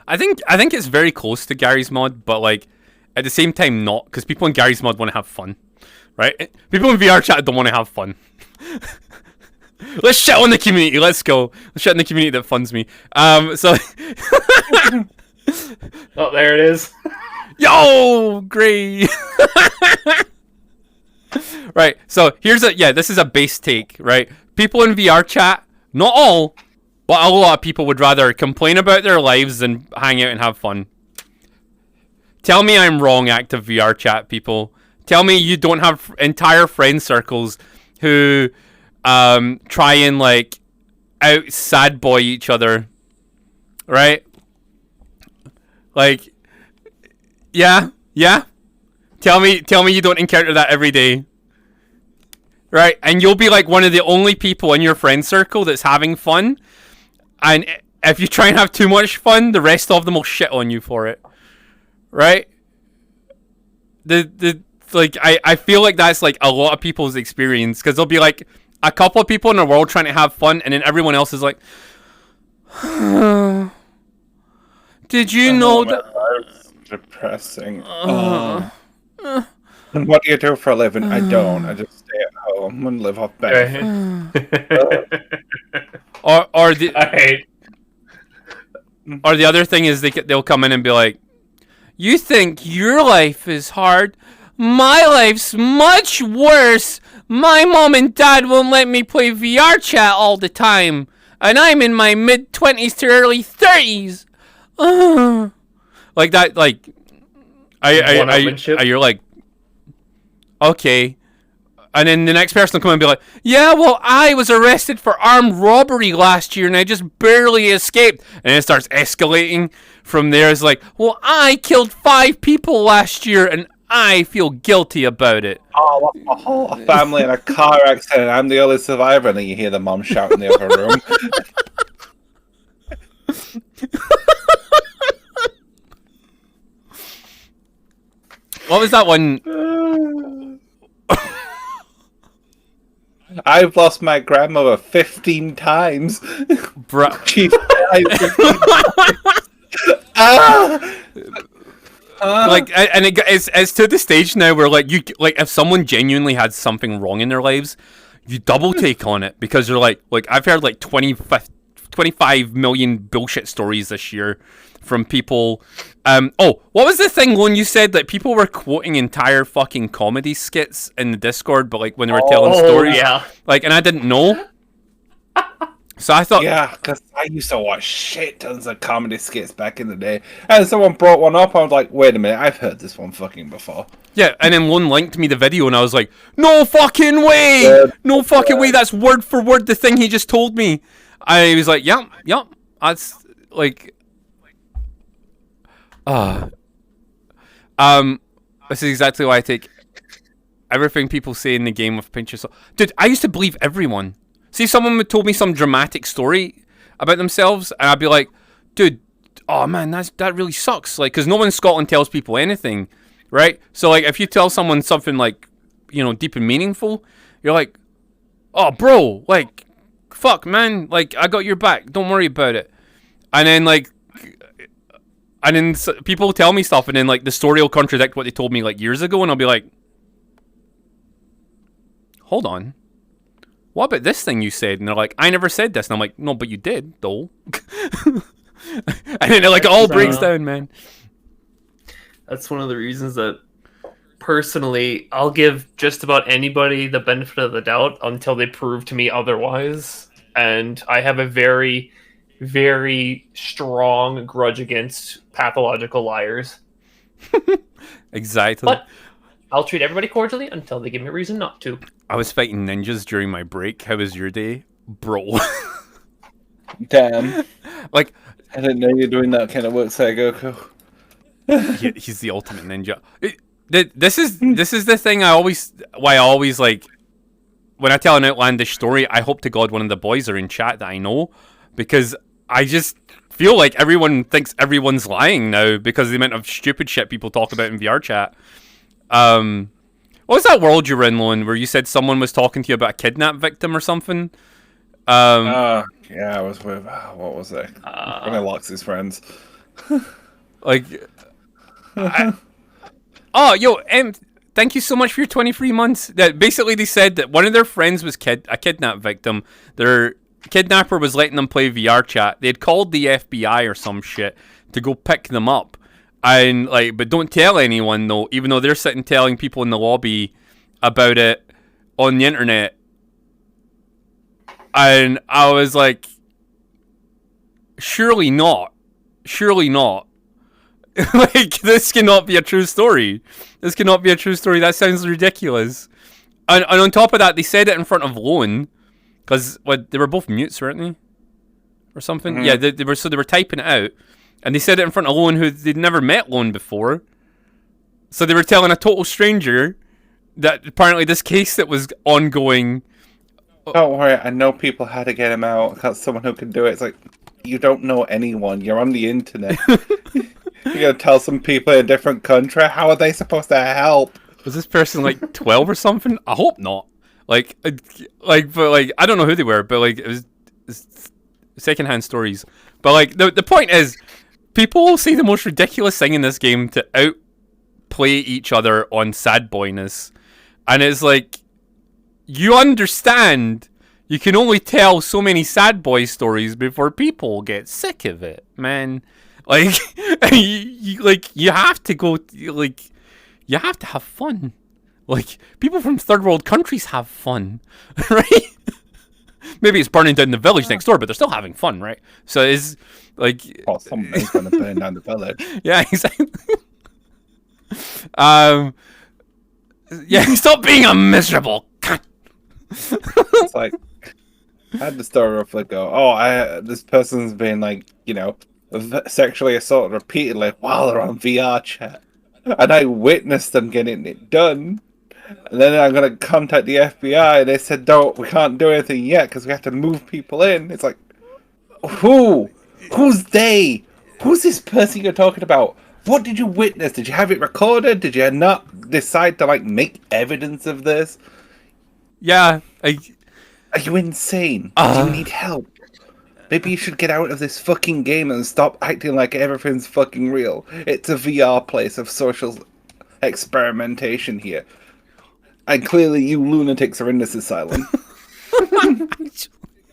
I think it's very close to Gary's mod, but like at the same time not, because people in Gary's mod want to have fun. Right? People in VR chat don't want to have fun. Let's shit on the community. Let's go. Let's shit on the community that funds me. So Oh, there it is. yo, great. Right. So here's this is a base take, right? People in VR chat, not all, but a lot of people would rather complain about their lives than hang out and have fun. Tell me I'm wrong, active VR chat people. Tell me you don't have entire friend circles who try and like out sad boy each other, right? Like, yeah. Tell me you don't encounter that every day, right? And you'll be like one of the only people in your friend circle that's having fun. And if you try and have too much fun, the rest of them will shit on you for it, right? I feel like that's like a lot of people's experience, because there'll be like a couple of people in the world trying to have fun, and then everyone else is like, did you know that? Depressing. And what do you do for a living? I don't. I just stay at home and live off benefits. or the I hate. or the other thing is they'll come in and be like, you think your life is hard? My life's much worse. My mom and dad won't let me play VR chat all the time, and I'm in my mid-20s to early 30s. Like that, like you're like, okay. And then the next person will come and be like, yeah, well, I was arrested for armed robbery last year and I just barely escaped. And it starts escalating from there. It's like, well, I killed 5 people last year and I feel guilty about it. Oh, a whole family in a car accident. I'm the only survivor. And then you hear the mom shout in the other room. What was that one? I've lost my grandmother 15 times. Bruh. She died 15 times. Like, and it's to the stage now where like if someone genuinely had something wrong in their lives, you double take on it, because you're like I've heard like 25 million bullshit stories this year from people. What was the thing when you said that people were quoting entire fucking comedy skits in the Discord, but like when they were telling stories, yeah. like, and I didn't know. So I thought, Yeah, because I used to watch shit tons of comedy skits back in the day. And someone brought one up, I was like, wait a minute, I've heard this one fucking before. yeah, and then one linked me the video, and I was like, no fucking way, no fucking way, that's word for word the thing he just told me. I was like, yep, that's like, this is exactly why I take everything people say in the game with a pinch of salt. Dude, I used to believe everyone. See, someone told me some dramatic story about themselves, and I'd be like, dude, oh man, that really sucks. Like, because no one in Scotland tells people anything, right? So, like, if you tell someone something, like, you know, deep and meaningful, you're like, oh, bro, like, fuck, man, like, I got your back. Don't worry about it. And then, like, people tell me stuff, and then, like, the story will contradict what they told me, like, years ago, and I'll be like, hold on. What about this thing you said? And they're like, I never said this. And I'm like, no, but you did, though. And then it, like, all breaks down, man. That's one of the reasons that, personally, I'll give just about anybody the benefit of the doubt until they prove to me otherwise. And I have a very, very strong grudge against pathological liars. Exactly. But I'll treat everybody cordially until they give me a reason not to. I was fighting ninjas during my break. How was your day, bro? Damn. Like, I didn't know you were doing that kind of work, Goku. he's the ultimate ninja. This is the thing I always like when I tell an outlandish story. I hope to God one of the boys are in chat that I know, because I just feel like everyone thinks everyone's lying now because of the amount of stupid shit people talk about in VR chat. What was that world you were in, Lone, where you said someone was talking to you about a kidnap victim or something? Yeah, I was with what was it? One of Lox's friends. Like, oh, yo, thank you so much for your 23 months. That basically they said that one of their friends was a kidnap victim. Their kidnapper was letting them play VR chat. They had called the FBI or some shit to go pick them up, and like, but don't tell anyone though. Even though they're sitting telling people in the lobby about it on the internet, and I was like, surely not. Like, this cannot be a true story. This cannot be a true story. That sounds ridiculous. And on top of that, they said it in front of Lone, because they were both mutes, weren't they, or something? Mm-hmm. Yeah, they were. So they were typing it out, and they said it in front of Lone, who they'd never met Lone before. So they were telling a total stranger that apparently this case that was ongoing. Don't worry, I know people how to get him out. I got someone who can do it. It's like, you don't know anyone. You're on the internet. You're gonna tell some people in a different country? How are they supposed to help? Was this person like 12 or something? I hope not. But I don't know who they were, but like it was secondhand stories. But like the point is, people say the most ridiculous thing in this game to outplay each other on sad boyness, and it's like, you understand you can only tell so many sad boy stories before people get sick of it, man. Like, you have to go, like, you have to have fun. Like, people from third world countries have fun, right? Maybe it's burning down the village next door, but they're still having fun, right? So it's like, well, somebody's gonna burn down the village. Yeah, exactly. Yeah, stop being a miserable cunt. It's like, I had the story of like, this person's been like, sexually assaulted repeatedly while they're on VR chat, and I witnessed them getting it done. And then I'm gonna contact the FBI, and they said, we can't do anything yet because we have to move people in. It's like, who's they? Who's this person you're talking about? What did you witness? Did you have it recorded? Did you not decide to like make evidence of this? Yeah, are you insane? Do you need help? Maybe you should get out of this fucking game and stop acting like everything's fucking real. It's a VR place of social experimentation here. And clearly you lunatics are in this asylum.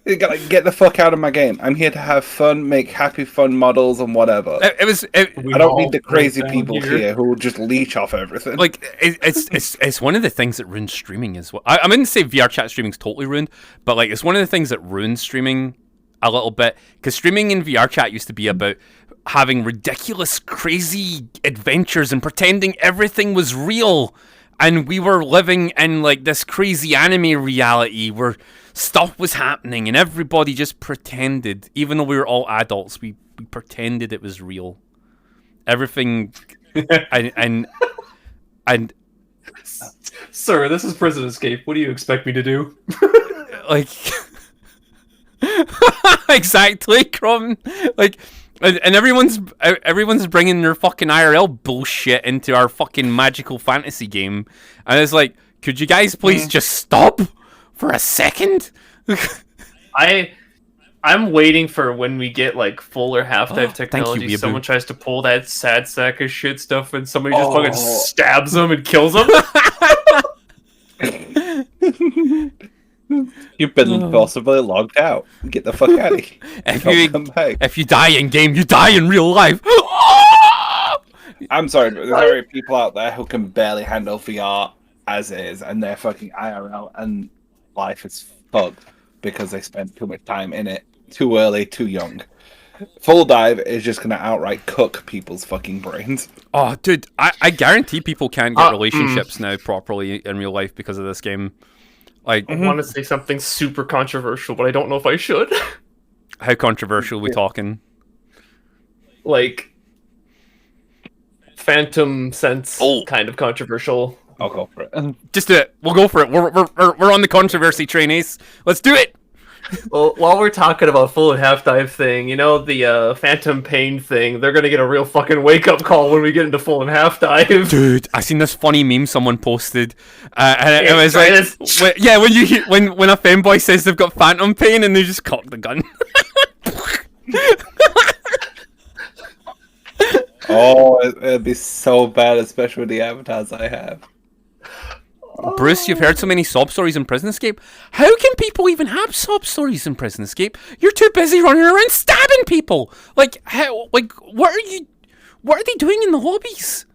You gotta get the fuck out of my game. I'm here to have fun, make happy fun models and whatever. I don't need the crazy people here who will just leech off everything. Like, it's one of the things that ruins streaming as well. I didn't say VR chat streaming's totally ruined, but like, it's one of the things that ruins streaming a little bit, because streaming in VR chat used to be about having ridiculous, crazy adventures and pretending everything was real, and we were living in like this crazy anime reality where stuff was happening and everybody just pretended, even though we were all adults, we pretended it was real. Everything and Sir, this is Prison Escape. What do you expect me to do? Like, exactly, Crum. Like, and everyone's bringing their fucking IRL bullshit into our fucking magical fantasy game, and it's like, could you guys please just stop for a second? I'm waiting for when we get like full or half-dive technology. You, someone tries to pull that sad sack of shit stuff, and somebody just fucking stabs them and kills them. You've been possibly logged out. Get the fuck out of here. If you die in game, you die in real life. I'm sorry, but there are people out there who can barely handle VR as is, and their fucking IRL and life is fucked because they spent too much time in it, too early, too young. Full dive is just gonna outright cook people's fucking brains. Oh, dude, I guarantee people can't get Uh, relationships now properly in real life because of this game. Like, I want to say something super controversial, but I don't know if I should. how controversial are we talking? Like, Phantom Sense Oh. kind of controversial. I'll go for it. Just do it. We'll go for it. We're on the controversy train, Ace. Let's do it. Well, while we're talking about full and half dive thing, you know the Phantom Pain thing, they're gonna get a real fucking wake up call when we get into full and half dive. Dude, I seen this funny meme someone posted, and it Yeah, was try like, this. when a femboy says they've got phantom pain and they just cock the gun. Oh, it'd be so bad, especially with the avatars I have. Bruce, you've heard so many sob stories in Prison Escape. How can people even have sob stories in Prison Escape? You're too busy running around stabbing people. Like, how? Like, what are they doing in the lobbies?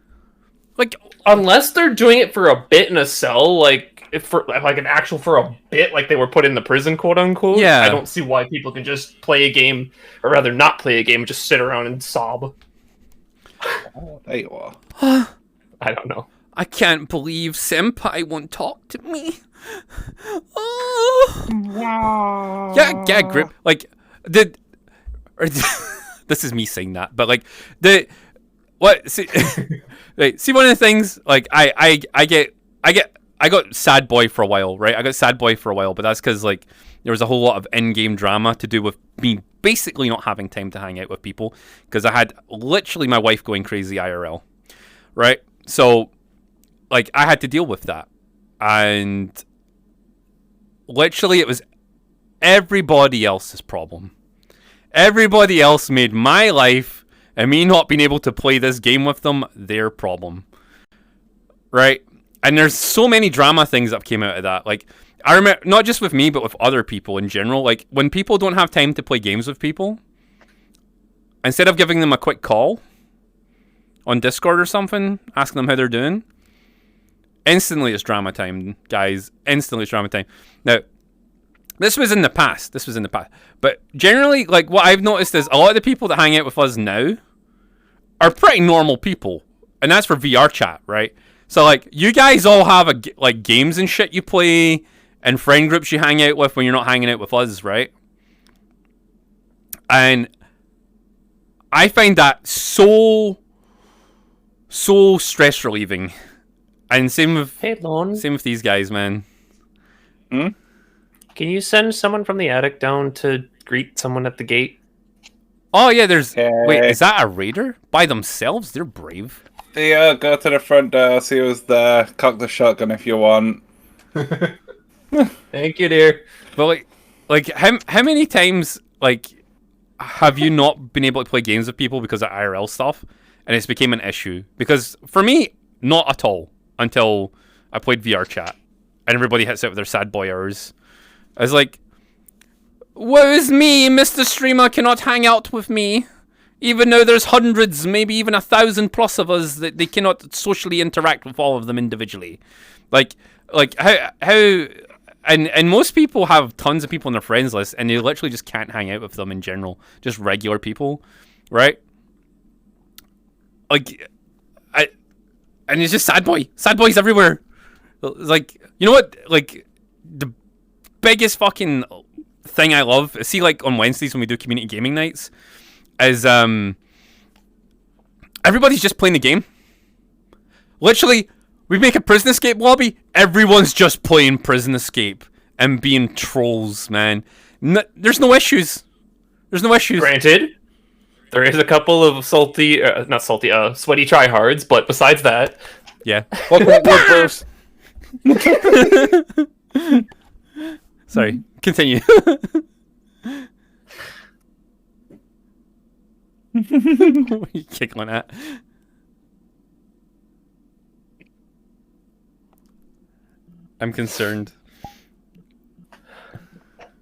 Like, Unless they're doing it for a bit in a cell, like if for like an actual for a bit, like they were put in the prison, quote unquote. Yeah. I don't see why people can just play a game, or rather not play a game, and just sit around and sob. Oh, there you are. I don't know. I can't believe Senpai won't talk to me. Oh. Yeah, grip. Like, this is me saying that, but like see, right, see, one of the things, like, I got sad boy for a while, right? I got sad boy for a while, but that's because, like, there was a whole lot of in-game drama to do with me basically not having time to hang out with people because I had literally my wife going crazy IRL, right? So, like, I had to deal with that, and literally it was everybody else's problem. Everybody else made my life and me not being able to play this game with them their problem, right? And there's so many drama things that came out of that. Like, I remember, not just with me, but with other people in general. Like, when people don't have time to play games with people, instead of giving them a quick call on Discord or something, asking them how they're doing, instantly it's drama time, guys. Instantly it's drama time. Now, this was in the past. But generally, like, what I've noticed is a lot of the people that hang out with us now are pretty normal people. And that's for VR chat, right? So, like, you guys all have, like, games and shit you play and friend groups you hang out with when you're not hanging out with us, right? And I find that so stress relieving. And same with these guys, man. Can you send someone from the attic down to greet someone at the gate? Oh, yeah, there's... Okay. Wait, is that a raider? By themselves? They're brave. Yeah, go to the front door, see who's there. Cock the shotgun if you want. Thank you, dear. But, like how many times, like, have you not been able to play games with people because of IRL stuff? And it's became an issue? Because, for me, not at all. Until I played VR chat. And everybody hits out with their sad boy hours. I was like, woe is me, Mr. Streamer cannot hang out with me. Even though there's hundreds, maybe even 1,000 plus of us, that they cannot socially interact with all of them individually. Like how and most people have tons of people on their friends list, and they literally just can't hang out with them in general. Just regular people, right? Like, and it's just sad boys everywhere. Like, you know what? Like, the biggest fucking thing I love, see, like, on Wednesdays when we do community gaming nights, is everybody's just playing the game. Literally, we make a Prison Escape lobby, everyone's just playing Prison Escape and being trolls, man. There's no issues. Granted, there is a couple of sweaty tryhards, but besides that, Yeah. Welcome to Bruce. Sorry. Continue. What are you giggling at? I'm concerned.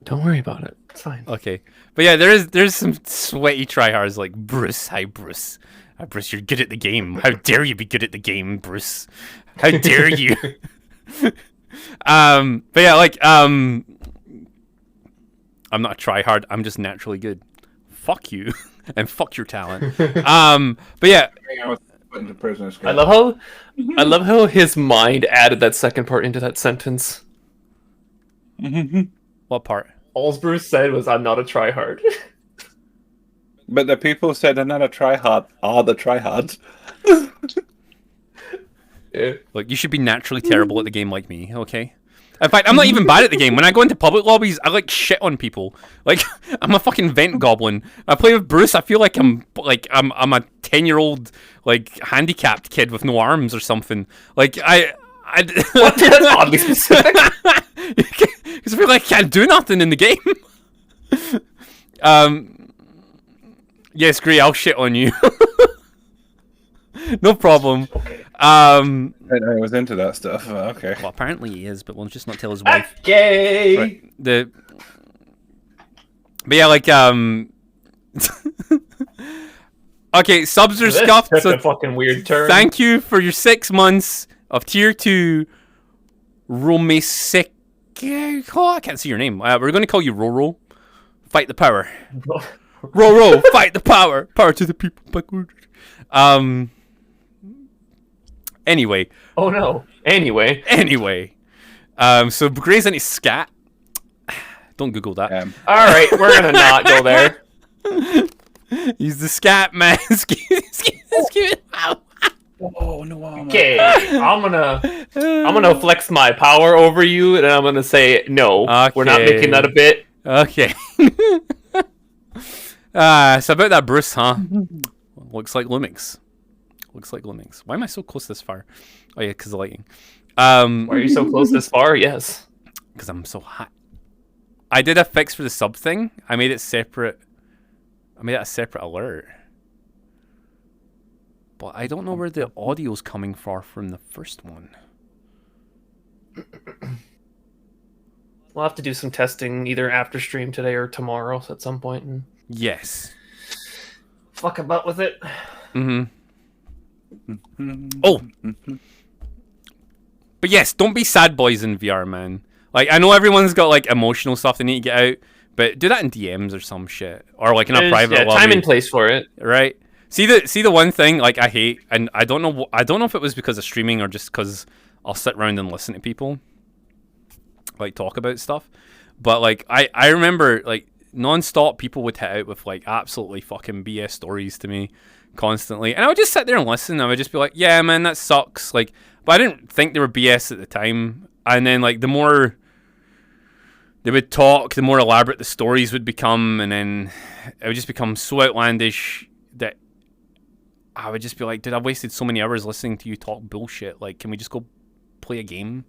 Don't worry about it. It's fine. Okay. But yeah, there's some sweaty tryhards like Bruce. Hi, Bruce. Hi, Bruce, you're good at the game. How dare you be good at the game, Bruce? How dare you? But yeah, like, I'm not a tryhard. I'm just naturally good. fuck you, and fuck your talent. But yeah, I was put into prisoner's I love how his mind added that second part into that sentence. what part? All Bruce said was, "I'm not a tryhard." But the people said another tryhard are the tryhards. Yeah. Look, you should be naturally terrible at the game like me, okay? In fact, I'm not even bad at the game. When I go into public lobbies, I like shit on people. Like, I'm a fucking vent goblin. I play with Bruce. I feel like I'm a 10-year-old like handicapped kid with no arms or something. Like What? That's oddly specific. Because I feel like I can't do nothing in the game. Yes, Gray, I'll shit on you. No problem. Okay. I was into that stuff. Okay. Well, apparently he is, but we'll just not tell his wife. Okay. Right. But yeah, like okay, subs are This scuffed. took So a fucking weird turn. thank you for your 6 months of tier 2 Romesek. Oh, I can't see your name. We're going to call you Roro. Fight the power. Roro, fight the power. Power to the people. Backward. Anyway. Oh no. Anyway. So Gray's into scat. Don't Google that. All right, we're gonna not go there. He's the scat man. Oh no! Okay, I'm gonna flex my power over you, and I'm gonna say no. We're not Okay. making that a bit. Okay. So about that Bruce, huh? Looks like Lumix. Why am I so close this far? Oh yeah, because of lighting. Why are you so close this far? Yes. Because I'm so hot. I did a fix for the sub thing. I made it separate. I made it a separate alert. But I don't know where the audio's coming from the first one. We'll have to do some testing either after stream today or tomorrow at some point and Yes. fuck about with it. Mm-hmm. Oh. But yes, don't be sad boys in VR, man. Like, I know everyone's got, like, emotional stuff they need to get out, but do that in DMs or some shit. Or, like, in a private lobby. Time and place for it. Right? See the one thing, like, I hate, and I don't know if it was because of streaming or just because I'll sit around and listen to people, like, talk about stuff. But, like, I remember, like, non-stop people would hit out with, like, absolutely fucking BS stories to me constantly. And I would just sit there and listen. I would just be like, yeah, man, that sucks. Like, but I didn't think they were BS at the time. And then, like, the more they would talk, the more elaborate the stories would become. And then it would just become so outlandish that I would just be like, dude, I've wasted so many hours listening to you talk bullshit. Like, can we just go play a game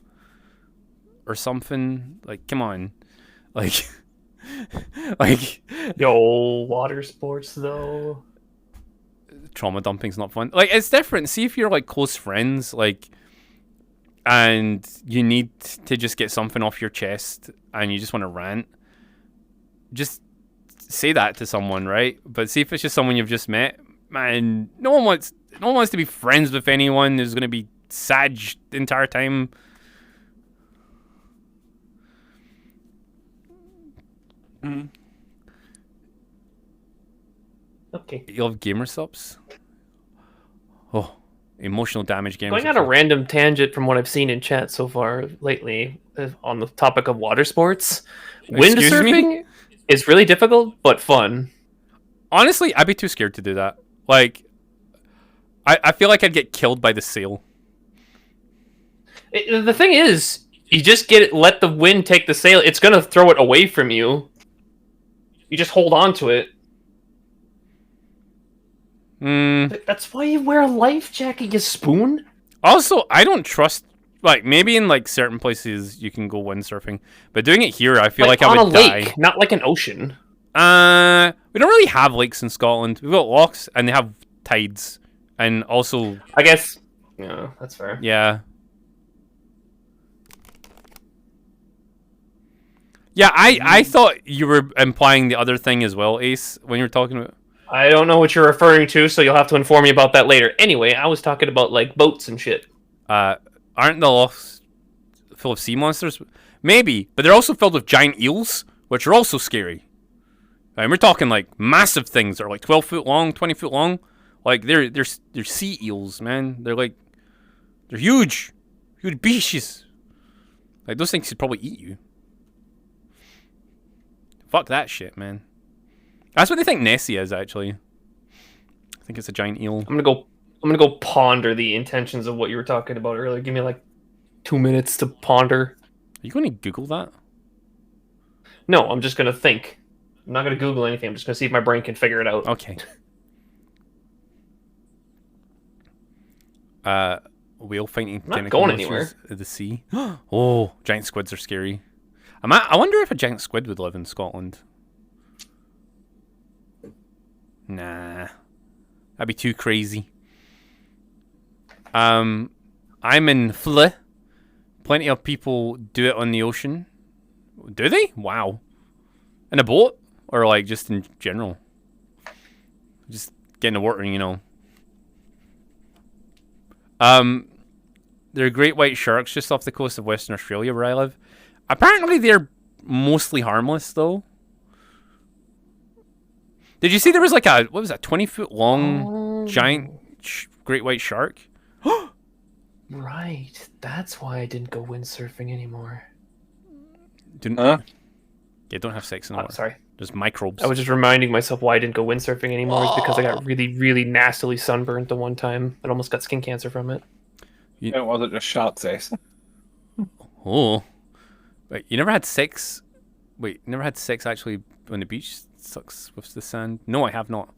or something? Like, come on. Like, like, Yo, water sports though. trauma dumping's not fun. Like, it's different. See if you're like close friends, like, and you need to just get something off your chest and you just want to rant, just say that to someone, right? But see if it's just someone you've just met, man, no one wants to be friends with anyone who's going to be sad the entire time. Okay. You love gamer subs? Oh, emotional damage gamers. Going on a random tangent from what I've seen in chat so far lately on the topic of water sports. Windsurfing is really difficult, but fun. Honestly, I'd be too scared to do that. Like, I feel like I'd get killed by the sail. The thing is, you just let the wind take the sail. It's going to throw it away from you. You just hold on to it. That's why you wear a life jacket, you spoon. Also, I don't trust. Like, maybe in like certain places you can go windsurfing, but doing it here, I feel like I would on a lake, die. not like an ocean. We don't really have lakes in Scotland. We've got lochs and they have tides, and also, I guess. Yeah, that's fair. yeah. Yeah, I thought you were implying the other thing as well, Ace, when you were talking about. I don't know what you're referring to, so you'll have to inform me about that later. Anyway, I was talking about like boats and shit. Aren't the lochs full of sea monsters? Maybe, but they're also filled with giant eels, which are also scary. And we're talking like massive things that are like 12 foot long, 20 foot long. Like they're sea eels, man. They're huge, huge beasties. Like those things could probably eat you. Fuck that shit, man. That's what they think Nessie is, actually. I think it's a giant eel. I'm gonna go ponder the intentions of what you were talking about earlier. Give me like 2 minutes to ponder. Are you going to Google that? No, I'm just gonna think. I'm not gonna Google anything. I'm just gonna see if my brain can figure it out. Okay. Whale fighting not chemical going monsters anywhere. of the sea. Oh, giant squids are scary. I wonder if a giant squid would live in Scotland. Nah, that'd be too crazy. I'm in Fle. Plenty of people do it on the ocean. Do they? Wow. In a boat? Or like just in general? Just get in the water, you know. There are great white sharks just off the coast of Western Australia where I live. Apparently they're mostly harmless though. Did you see there was like a, what was that, 20-foot long giant great white shark? Right. That's why I didn't go windsurfing anymore. Huh? Yeah, don't have sex in the Oh, water. sorry. There's microbes. I was just reminding myself why I didn't go windsurfing anymore is because I got really, really nastily sunburned the one time. I almost got skin cancer from it. It wasn't just shark's ace. Oh. Wait, you never had sex? Wait, never had sex actually on the beach? Sucks with the sand. No, I have not.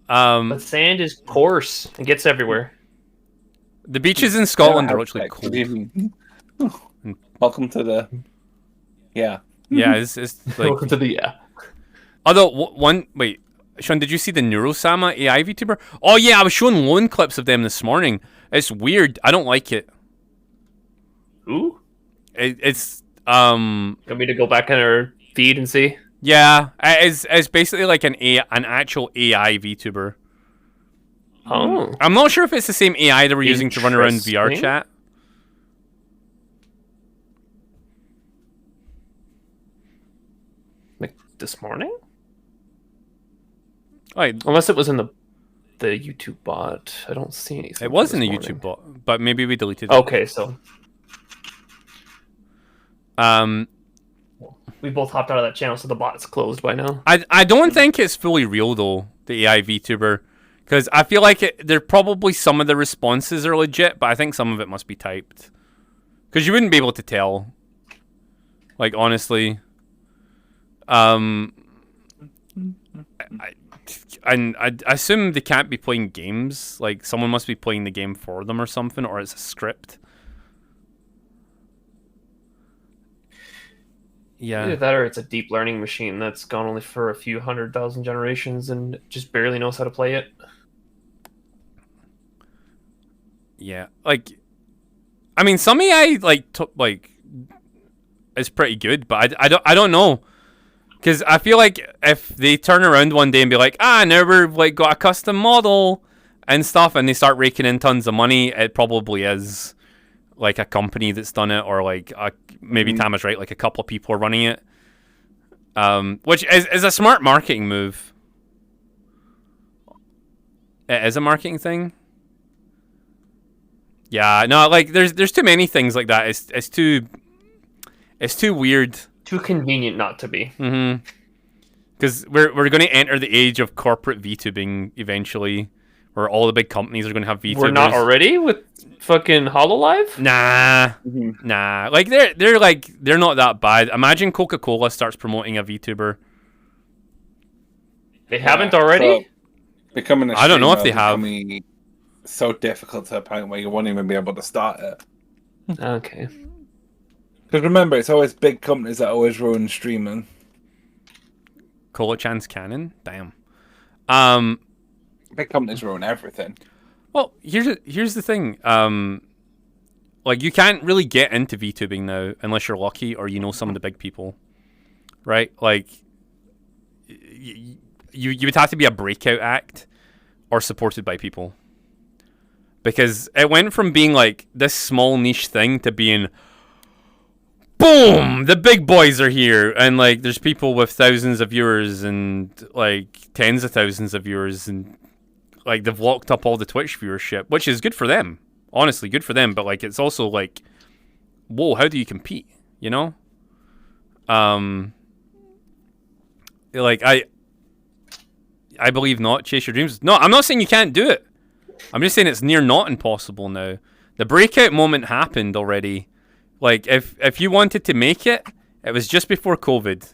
But sand is coarse and gets everywhere. The beaches in Scotland are actually What cold. do you mean? Welcome to the... Yeah. Yeah, it's like. Welcome to the Although wait, Sean, did you see the Neurosama AI VTuber? Oh yeah, I was showing loan clips of them this morning. It's weird. I don't like it. Ooh. It's Want me to go back on our feed and see? yeah, it's basically like an actual AI VTuber. Oh. I'm not sure if it's the same AI they were using to run around VR Interesting. chat. Like this morning? Like, Unless it was in the YouTube bot. I don't see anything. it was for in the this YouTube morning. bot, but maybe we deleted it. Okay, so Um, we both hopped out of that channel, so the bot's closed by now. I don't think it's fully real though, the AI VTuber, because I feel like there probably some of the responses are legit, but I think some of it must be typed, because you wouldn't be able to tell. Like honestly, I assume they can't be playing games. Like someone must be playing the game for them or something, or it's a script. Yeah. Either that or it's a deep learning machine that's gone only for a few 100,000 generations and just barely knows how to play it. Yeah, like, I mean, some AI like is pretty good, but I don't know, because I feel like if they turn around one day and be like, now we've like got a custom model and stuff, and they start raking in tons of money, it probably is like a company that's done it, or like maybe Tama's right, like a couple of people are running it, which is a smart marketing move. It is a marketing thing. Yeah, no, like there's too many things like that. It's too weird. Too convenient not to be. Mm-hmm. Because we're going to enter the age of corporate VTubing eventually, where all the big companies are going to have VTubers. We're not already with fucking HoloLive? Nah. Like they're not that bad. Imagine Coca-Cola starts promoting a VTuber. They haven't already? So becoming a I don't know if streamer they have. becoming so difficult to a point where you won't even be able to start it. Okay. Because remember, it's always big companies that always ruin streaming. Cola-chan's canon? Damn. Big companies ruin everything. Well, here's the thing. Like you can't really get into VTubing now unless you're lucky or you know some of the big people, right? Like you would have to be a breakout act or supported by people, because it went from being like this small niche thing to being boom, boom, the big boys are here, and like there's people with thousands of viewers and like tens of thousands of viewers, and like they've locked up all the Twitch viewership, which is good for them. Honestly, good for them. But like it's also like, whoa, how do you compete? You know? Like I believe not. Chase your dreams. No, I'm not saying you can't do it. I'm just saying it's near not impossible now. The breakout moment happened already. Like, if you wanted to make it, it was just before COVID.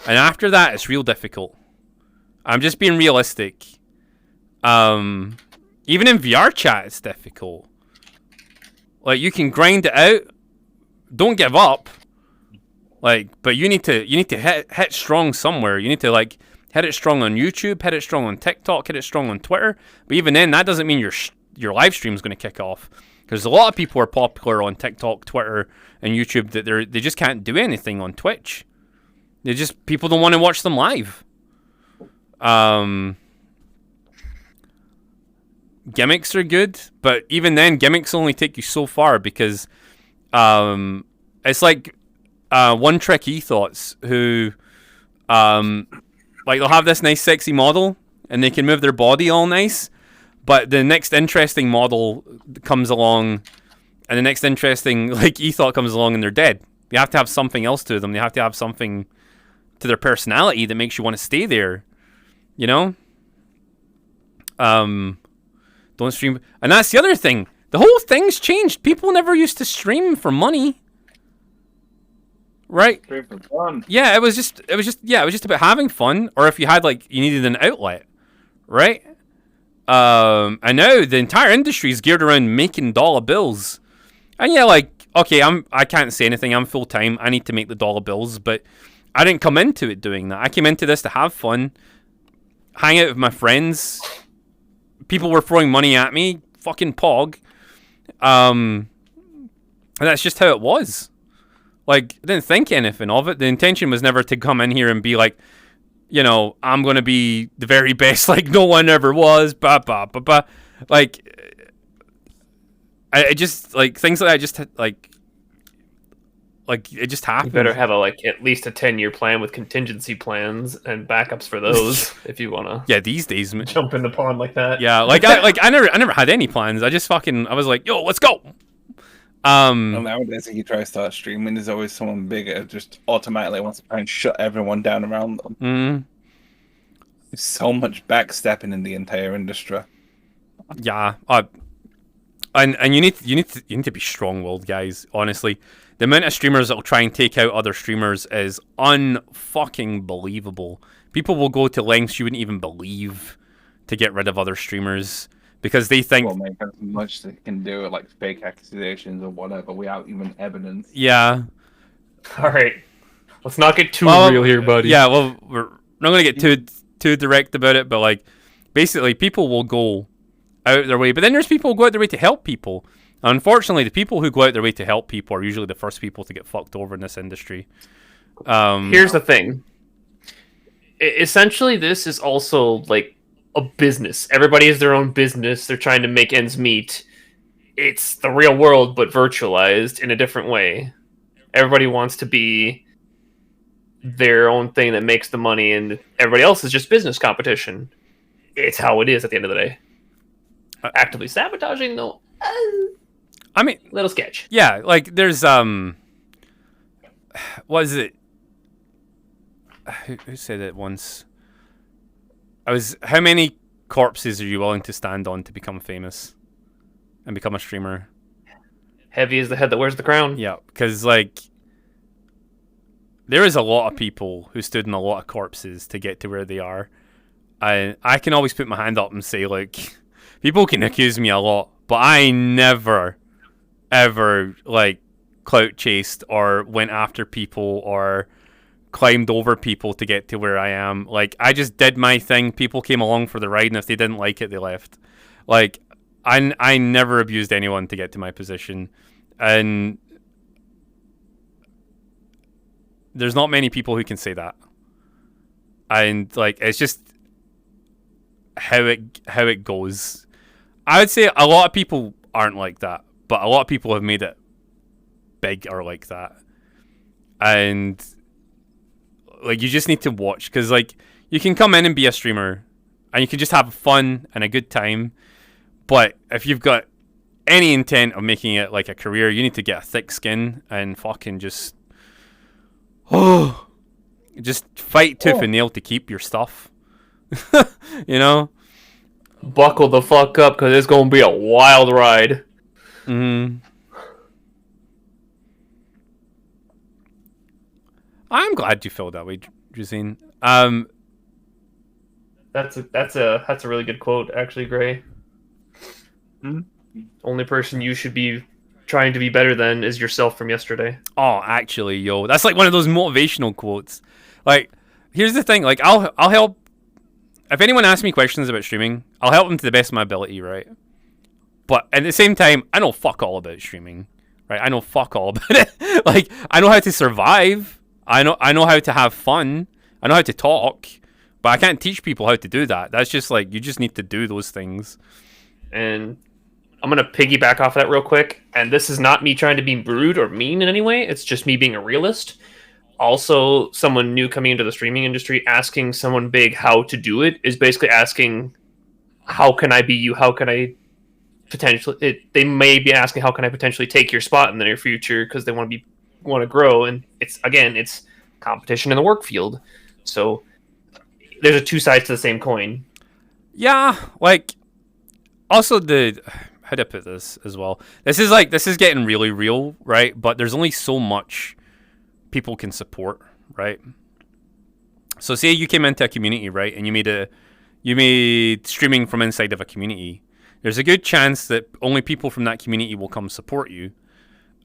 And after that, it's real difficult. I'm just being realistic. Even in VR chat, it's difficult. Like, you can grind it out. Don't give up. Like, but you need to hit strong somewhere. You need to, like, hit it strong on YouTube, hit it strong on TikTok, hit it strong on Twitter. But even then, that doesn't mean your live stream is going to kick off. Because a lot of people are popular on TikTok, Twitter, and YouTube that they just can't do anything on Twitch. People don't want to watch them live. Gimmicks are good, but even then, gimmicks only take you so far because it's like One Trick E-Thoughts who like they'll have this nice sexy model and they can move their body all nice. But the next interesting model comes along, and the next interesting like e-thought comes along, and they're dead. You have to have something else to them. They have to have something to their personality that makes you want to stay there. You know? Don't stream. And that's the other thing. The whole thing's changed. People never used to stream for money. Right? Stream for fun. Yeah, it was just about having fun, or if you had like you needed an outlet, right? And now the entire industry is geared around making dollar bills. And yeah, like, okay, I can't say anything. I'm full time. I need to make the dollar bills, but I didn't come into it doing that. I came into this to have fun, hang out with my friends. People were throwing money at me, fucking pog. And that's just how it was. Like, I didn't think anything of it. The intention was never to come in here and be like, you know, I'm going to be the very best like no one ever was, Like, I just, like, things like that just, like, it just happened. You better have at least a 10-year plan with contingency plans and backups for those if you want to. Yeah, these days, man. Jump in the pond like that. Yeah, I never had any plans. I was like, yo, let's go. And nowadays, if you try to start streaming, there's always someone bigger just automatically wants to try and shut everyone down around them. Mm. There's so much backstepping in the entire industry. Yeah, and you need to be strong-willed, guys. Honestly, the amount of streamers that will try and take out other streamers is unfucking believable. People will go to lengths you wouldn't even believe to get rid of other streamers. Because they think... Well, make as much they can do, like fake accusations or whatever, without even evidence. Yeah. All right. Let's not get too real here, buddy. Yeah, well, we're not going to get too direct about it, but, like, basically, people will go out their way. But then there's people who go out their way to help people. And unfortunately, the people who go out their way to help people are usually the first people to get fucked over in this industry. Here's the thing. Essentially, this is also, like, a business. Everybody has their own business. They're trying to make ends meet. It's the real world, but virtualized in a different way. Everybody wants to be their own thing that makes the money, and everybody else is just business competition. It's how it is at the end of the day. Actively sabotaging, though, I mean, little sketch. Yeah, like there's what is it? Who said it once? How many corpses are you willing to stand on to become famous and become a streamer? Heavy is the head that wears the crown. Yeah, because like there is a lot of people who stood in a lot of corpses to get to where they are. I can always put my hand up and say, like, people can accuse me a lot, but I never, ever, like, clout chased or went after people or climbed over people to get to where I am. Like, I just did my thing. People came along for the ride, and if they didn't like it, they left. Like, I never abused anyone to get to my position, and there's not many people who can say that. And like, it's just how it goes. I would say a lot of people aren't like that, but a lot of people have made it big or like that. and like you just need to watch, because like you can come in and be a streamer and you can just have fun and a good time, but if you've got any intent of making it like a career, you need to get a thick skin and fucking just just fight tooth and nail to keep your stuff. You know, Buckle the fuck up, because it's gonna be a wild ride. I'm glad you feel that way, Josine. That's a really good quote, actually, Gray. Only person you should be trying to be better than is yourself from yesterday. Oh, actually, yo, that's like one of those motivational quotes. Like, here's the thing. Like, I'll help. If anyone asks me questions about streaming, I'll help them to the best of my ability, right? But at the same time, I know fuck all about streaming, right? I know fuck all about it. Like, I know how to survive. I know how to have fun. I know how to talk, but I can't teach people how to do that. That's just like, you just need to do those things. And I'm going to piggyback off that real quick. And this is not me trying to be rude or mean in any way. It's just me being a realist. Also, someone new coming into the streaming industry asking someone big how to do it is basically asking, how can I be you? How can I potentially... they may be asking, how can I potentially take your spot in the near future, because they want to grow. And it's competition in the work field. So there's a two sides to the same coin. Yeah, like, also how do I put this as well? This is getting really real, right? But there's only so much people can support, right? So say you came into a community, right, and you made streaming from inside of a community. There's a good chance that only people from that community will come support you,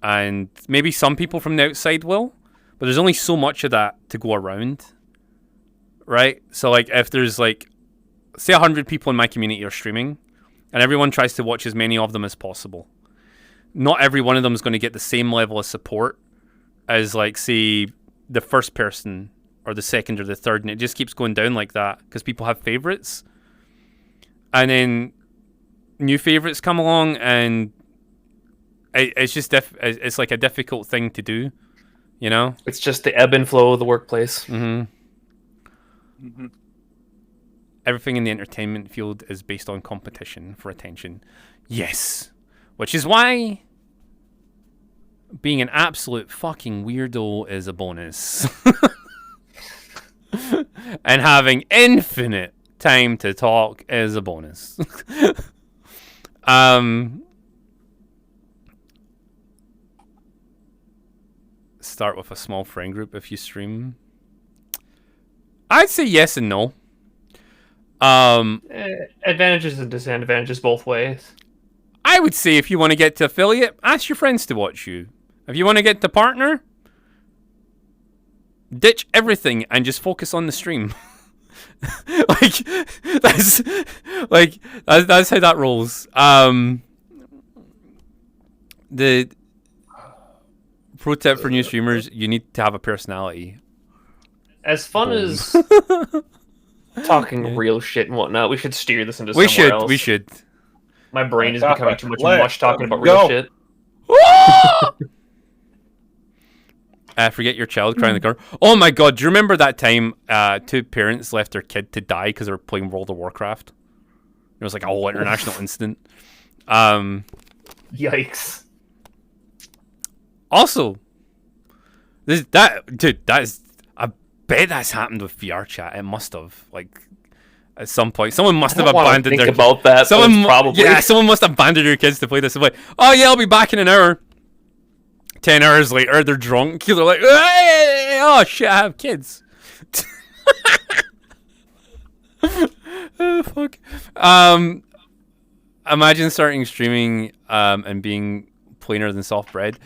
and maybe some people from the outside will, but there's only so much of that to go around, right? So like, if there's like, say 100 people in my community are streaming, and everyone tries to watch as many of them as possible, not every one of them is going to get the same level of support as, like, say, the first person or the second or the third, and it just keeps going down like that because people have favorites, and then new favorites come along, and it's just it's like a difficult thing to do, you know? It's just the ebb and flow of the workplace. Everything in the entertainment field is based on competition for attention. Yes. Which is why being an absolute fucking weirdo is a bonus. And having infinite time to talk is a bonus. Start with a small friend group if you stream. I'd say yes and no. Advantages and disadvantages both ways. I would say if you want to get to affiliate, ask your friends to watch you. If you want to get to partner, ditch everything and just focus on the stream. that's how that rolls. The pro tip for new streamers: you need to have a personality. As fun as talking real shit and whatnot, we should steer this into somewhere else. We should. My brain is becoming too much talking about real shit. Forget your child crying in the car. Oh my god, do you remember that time two parents left their kid to die because they were playing World of Warcraft? It was like a whole international incident. Yikes. Also, I bet that's happened with VR chat. It must have, like, at some point. Someone must have abandoned their... about that, probably. Yeah, someone must have abandoned their kids to play this. Like, oh yeah, I'll be back in an hour. 10 hours later, they're drunk. They're like, hey, oh shit, I have kids. Oh, fuck. Imagine starting streaming and being plainer than soft bread.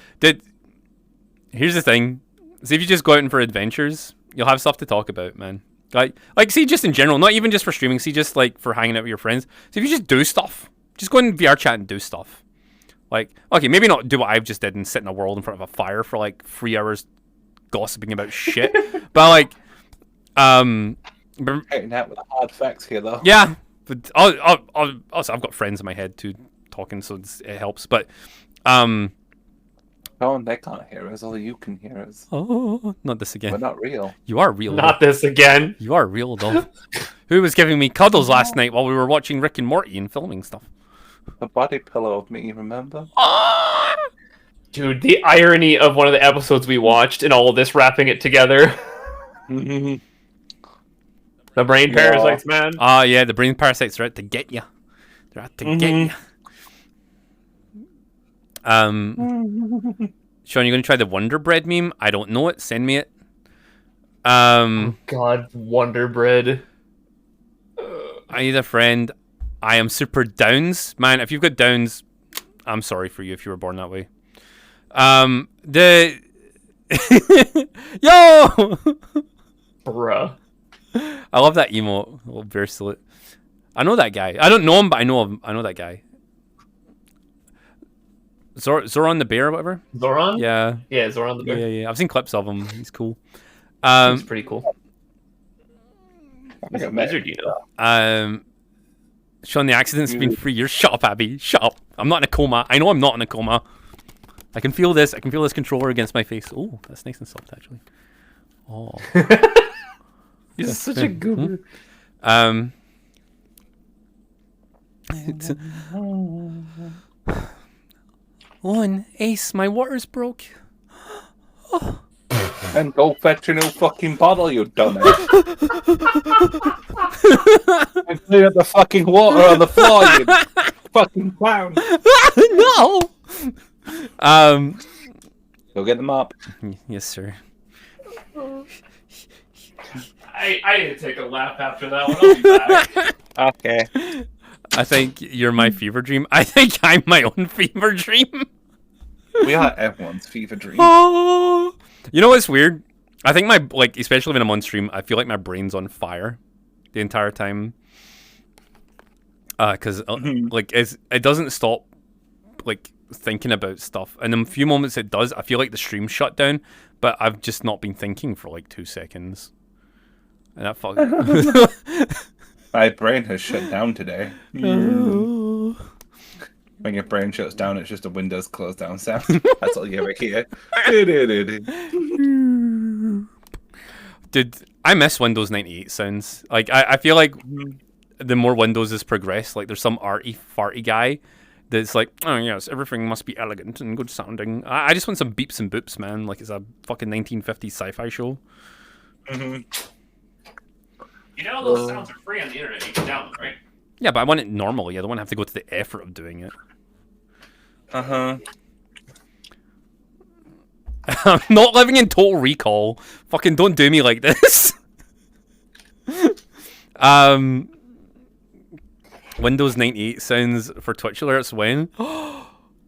Here's the thing. See, if you just go out for adventures, you'll have stuff to talk about, man. Like, see, just in general, not even just for streaming, see, just like for hanging out with your friends. So if you just do stuff, just go in VR chat and do stuff. Like, okay, maybe not do what I've just did and sit in a world in front of a fire for like 3 hours gossiping about shit. But like, Getting out with the hard facts here, though. yeah. But also, I've got friends in my head too talking, so it helps. But Oh, they can't hear us. Only you can hear us. Oh, not this We're again. not real. You are real. Not this again. Though. You are real, though. Who was giving me cuddles last night while we were watching Rick and Morty and filming stuff? The body pillow of me, remember? Dude, the irony of one of the episodes we watched and all of this wrapping it together. Mm-hmm. The brain Yeah. parasites, man. Ah, yeah, the brain parasites are out to get you. They're out to get you. Sean, you gonna try the Wonder Bread meme? I don't know it. Send me it. God, Wonder Bread. I need a friend. I am super downs, man. If you've got downs, I'm sorry for you if you were born that way. The yo, Bruh. I love that emote. Little bear salute. I know that guy. I don't know him, but I know him. I know that guy. Zoran the bear or whatever. Zoran? Yeah. Yeah, Zoran the Yeah, bear. yeah. I've seen clips of him. He's cool. He's pretty cool. I got Wizard, you know. Sean, the accident's been 3 years. Shut up, Abby. Shut up. I'm not in a coma. I know I'm not in a coma. I can feel this. I can feel this controller against my face. Oh, that's nice and soft, actually. Oh. He's such a goober. It's, Owen, Ace, my water's broke. And go fetch a new fucking bottle, you dumbass. And clean up the fucking water on the floor, you fucking clown. No. Go get them up. Yes, sir. I need to take a lap after that one. I'll be back. Okay. I think you're my fever dream. I think I'm my own fever dream. We are everyone's fever dream. Oh. You know what's weird? I think my, like, especially when I'm on stream, I feel like my brain's on fire the entire time. Because, like, it doesn't stop, like, thinking about stuff. And in a few moments it does. I feel like the stream shut down, but I've just not been thinking for, like, 2 seconds. And that My brain has shut down today. When your brain shuts down, it's just a Windows close down sound. That's all you ever hear. Dude, I miss Windows 98 sounds. Like, I feel like the more Windows has progressed, like, there's some arty, farty guy that's like, oh, yes, everything must be elegant and good sounding. I just want some beeps and boops, man. Like, it's a fucking 1950s sci-fi show. Mm-hmm. You know those sounds are free on the internet. You can download, right? Yeah, but I want it normally. I don't want to have to go to the effort of doing it. Uh-huh. I'm not living in Total Recall. Fucking don't do me like this. Windows 98 sounds for Twitch alerts when?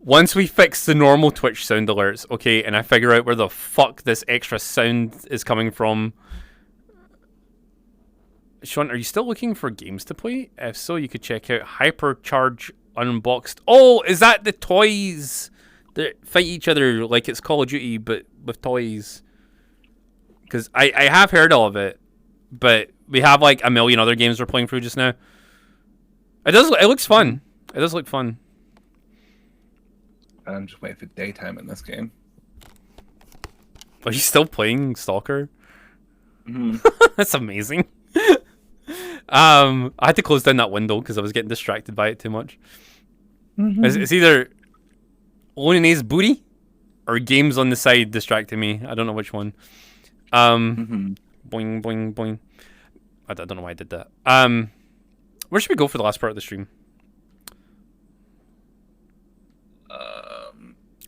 Once we fix the normal Twitch sound alerts, okay, and I figure out where the fuck this extra sound is coming from. Sean, are you still looking for games to play? If so, you could check out Hypercharge Unboxed. Oh, is that the toys that fight each other like it's Call of Duty, but with toys? Because I have heard of it, but we have like a million other games we're playing through just now. It looks fun. It does look fun. I'm just waiting for daytime in this game. Are you still playing Stalker? Mm-hmm. That's amazing. I had to close down that window because I was getting distracted by it too much. Mm-hmm. It's either Loneliness booty or games on the side distracting me. I don't know which one. Boing, boing, boing. I don't know why I did that. Where should we go for the last part of the stream?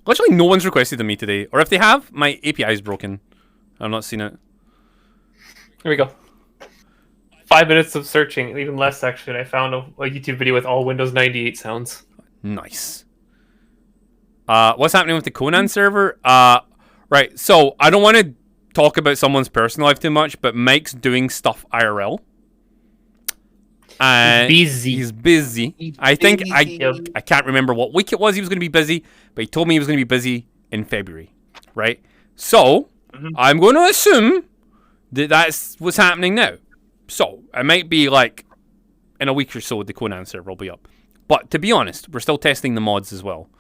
Literally no one's requested to me today. Or if they have, my API is broken. I've not seen it. Here we go. 5 minutes of searching, even less actually. I found a YouTube video with all Windows 98 sounds. Nice. What's happening with the Conan server? Right, so I don't want to talk about someone's personal life too much, but Mike's doing stuff IRL. He's busy. I think I can't remember what week it was he was going to be busy, but he told me he was going to be busy in February, right? So I'm going to assume that that's what's happening now. So it might be like in a week or so the Conan server will be up. But to be honest, we're still testing the mods as well.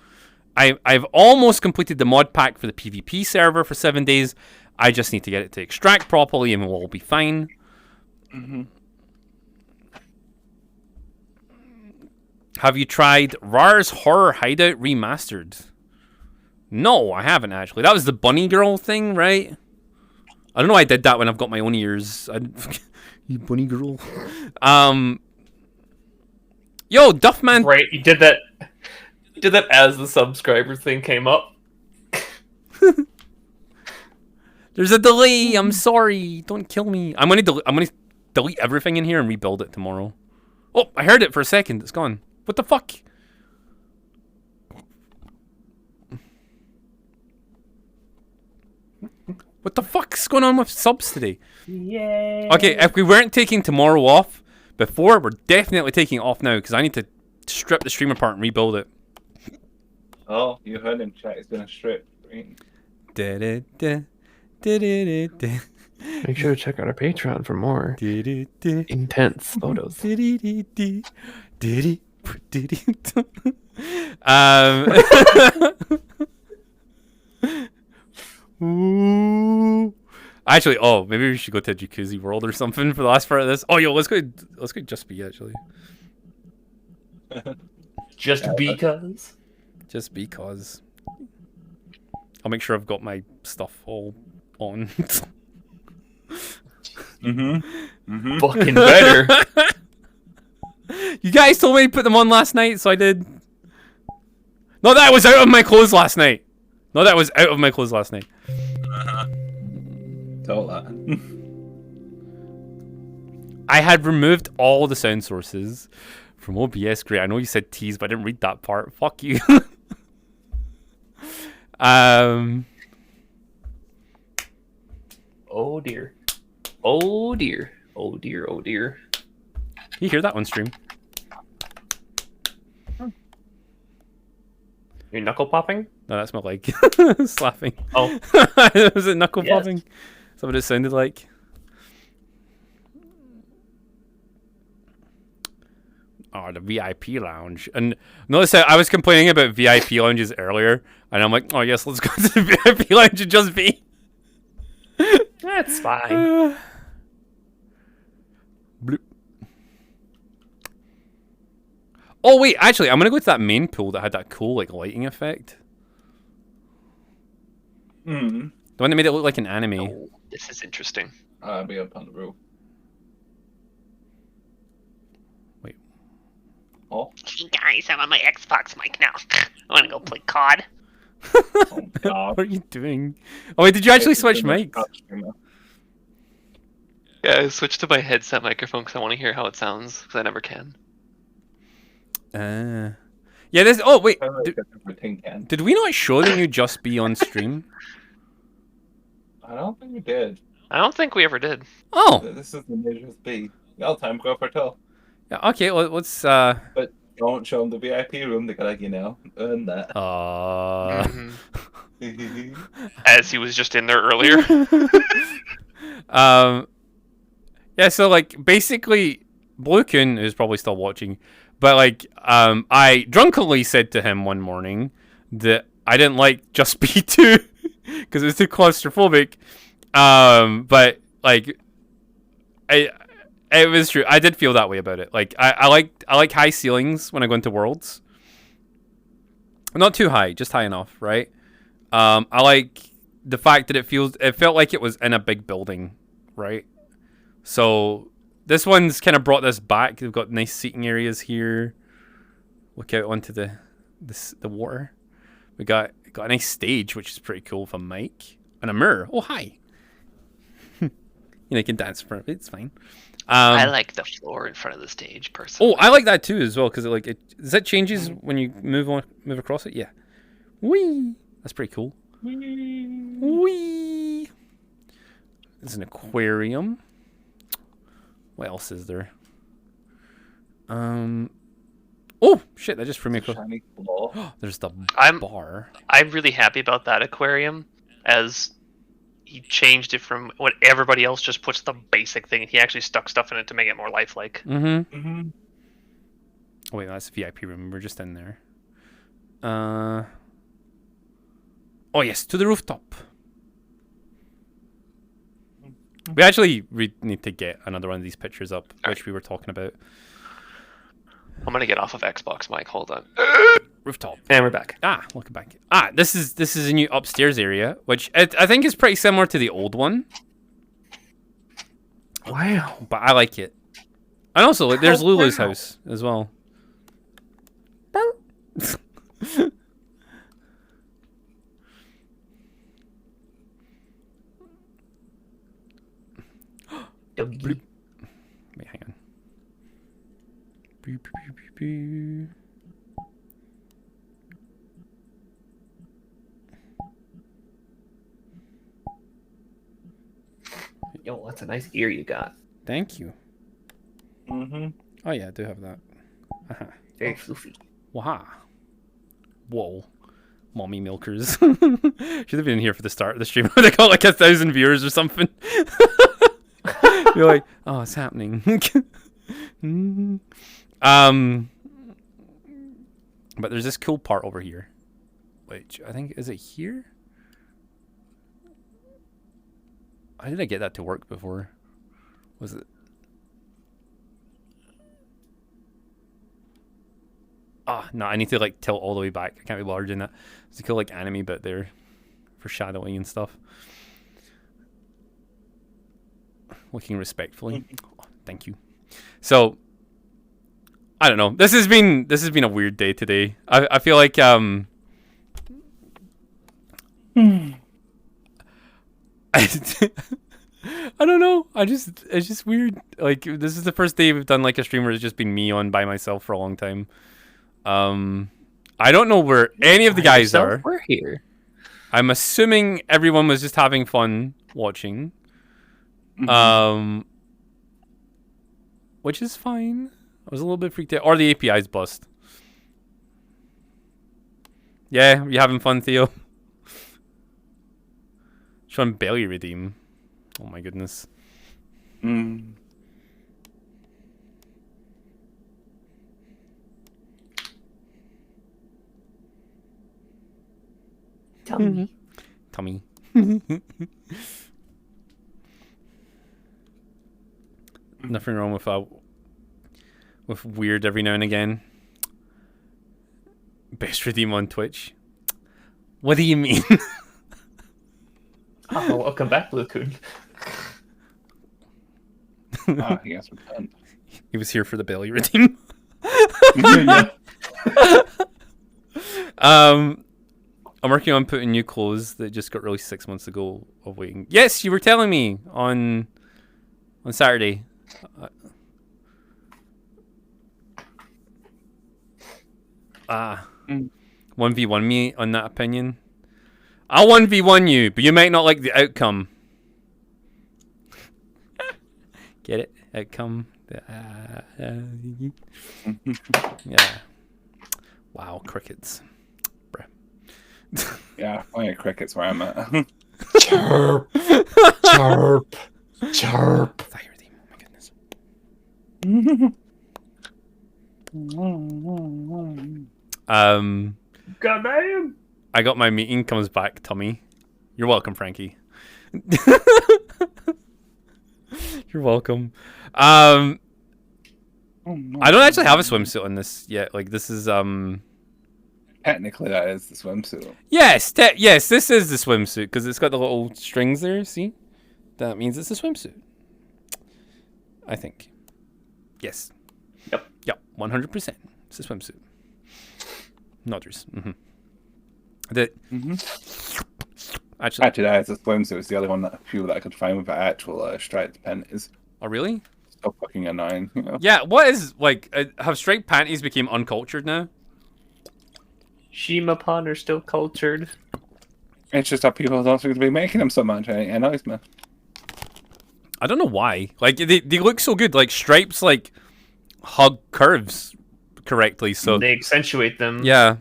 I've almost completed the mod pack for the PvP server for 7 days. I just need to get it to extract properly, and we'll all be fine. Mm-hmm. Have you tried Rar's Horror Hideout Remastered? No, I haven't actually. That was the bunny girl thing, right? I don't know why I did that when I've got my own ears. You bunny girl. Yo, Duffman. Right, you did that. You did that as the subscriber thing came up. There's a delay. I'm sorry. Don't kill me. I'm gonna delete everything in here and rebuild it tomorrow. Oh, I heard it for a second. It's gone. What the fuck? What the fuck's going on with subs today? Yay. Okay, if we weren't taking tomorrow off before, we're definitely taking it off now because I need to strip the stream apart and rebuild it. Oh, you heard him chat. He's gonna strip. Da-da-da, da-da-da-da, Make sure to check out our Patreon for more da-da-da, intense photos. da-da-da-da, da-da-da-da. Ooh. Actually, oh, maybe we should go to Jacuzzi World or something for the last part of this. Oh, yo, let's go Just Be actually. Just because. Just because. I'll make sure I've got my stuff all on. Fucking better. You guys told me to put them on last night, so I did. No, that was out of my clothes last night. Told that. I had removed all the sound sources from OBS. Great. I know you said tease, but I didn't read that part. Fuck you. Oh dear. Oh dear. Oh dear. Oh dear. You hear that on stream? You're knuckle popping? No, that's my leg slapping. Oh. Was it knuckle Yes. popping? Is that what it sounded like? Oh, the VIP lounge. And notice that I was complaining about VIP lounges earlier, and I'm like, oh yes, let's go to the VIP lounge and just be. That's fine. Bloop. Oh wait, actually, I'm gonna go to that main pool that had that cool like lighting effect. Hmm. The one that made it look like an anime. Oh, this is interesting. I'll be up on the roof. Wait. Oh. Hey guys, I'm on my Xbox mic now. I want to go play COD. Oh God. What are you doing? Oh wait, did you actually switch mics? Yeah, I switched to my headset microphone because I want to hear how it sounds because I never can. Yeah, this. Oh wait, Everything can. did we not show the new Just Be on stream? I don't think we did. I don't think we ever did. Oh, This is the Measures B. No time go for till. yeah, okay. Well, let's. But don't show them the VIP room. They gotta, earn that. Mhm. As he was just in there earlier. Yeah. So like, basically, Blue Kun is probably still watching, but like, I drunkenly said to him one morning that I didn't like Just Be 2 because it was too claustrophobic. But like, it was true. I did feel that way about it. Like, I like high ceilings when I go into worlds. Not too high, just high enough, right? I like the fact that it felt like it was in a big building, right? So this one's kind of brought this back. They've got nice seating areas here. Look out onto the water. We got a nice stage, which is pretty cool with a mic and a mirror. Oh hi. You can dance for it. It's fine. I like the floor in front of the stage, personally. Oh, I like that too as well because it changes when you move across it. Yeah. Whee! That's pretty cool. Whee! There's an aquarium. What else is there? Oh shit! That just threw me across. Shiny claw. There's the I'm bar. really happy about that aquarium, as he changed it from what everybody else just puts the basic thing. He actually stuck stuff in it to make it more lifelike. Mm-hmm. Mm-hmm. Oh wait, that's the VIP room. We're just in there. Oh yes, to the rooftop. We actually need to get another one of these pictures up, which we were talking about. I'm gonna get off of Xbox, Mike. Hold on. Rooftop. And we're back. Welcome back. This is a new upstairs area, which I think is pretty similar to the old one. Wow. But I like it. And also, like, there's Lulu's house as well. Doggy. Wait, hang on. Boo, boo, boo, boo, boo. Yo, that's a nice ear you got. Thank you. Mm-hmm. Oh yeah, I do have that. Uh-huh. Very floofy. Waha. Whoa. Mommy milkers. Should have been here for the start of the stream. They got like 1,000 viewers or something. You're like, oh, it's happening. But there's this cool part over here. Which I think, is it here? How did I get that to work before? Was it? No, I need to like tilt all the way back. I can't be large in that. It's a cool like anime bit there for shadowing and stuff. Looking respectfully. Oh, thank you. So I don't know. This has been a weird day today. I feel like I don't know. It's just weird. Like, this is the first day we've done like a stream where it's just been me on by myself for a long time. I don't know where any of the guys are. We're here. I'm assuming everyone was just having fun watching. Which is fine. I was a little bit freaked out. Or the API's bust. Yeah, you having fun, Theo? Trying belly redeem. Oh my goodness. Tummy. Tummy. Nothing wrong with weird every now and again. Best redeem on Twitch. What do you mean? Oh, welcome back, Blue Coon. He has returned. He was here for the belly redeem. I'm working on putting new clothes that just got released 6 months ago of waiting. Yes, you were telling me on Saturday. 1v1 me on that opinion. I'll 1v1 you, but you might not like the outcome. Get it? Outcome. Yeah. Wow, crickets. Yeah, plenty of crickets where I'm at. Chirp. Chirp. Chirp. Fire them. Oh my goodness. Goddamn. I got my meeting comes back, Tommy. You're welcome, Frankie. You're welcome. I don't actually have a swimsuit on this yet. Like, this is Technically, that is the swimsuit. Yes, yes, this is the swimsuit because it's got the little strings there. See, that means it's a swimsuit. I think. Yes. Yep. 100%. It's a swimsuit. Nodders. Actually, that is a swimsuit. It's the only one that I could find with an actual striped panties. Oh really? So fucking annoying. You know? Yeah. What is like? Have striped panties become uncultured now? Shimapon are still cultured. It's just that people don't seem to be making them so much. It annoys me. I don't know why. Like they look so good. Like stripes like hug curves correctly. So They accentuate them. yeah.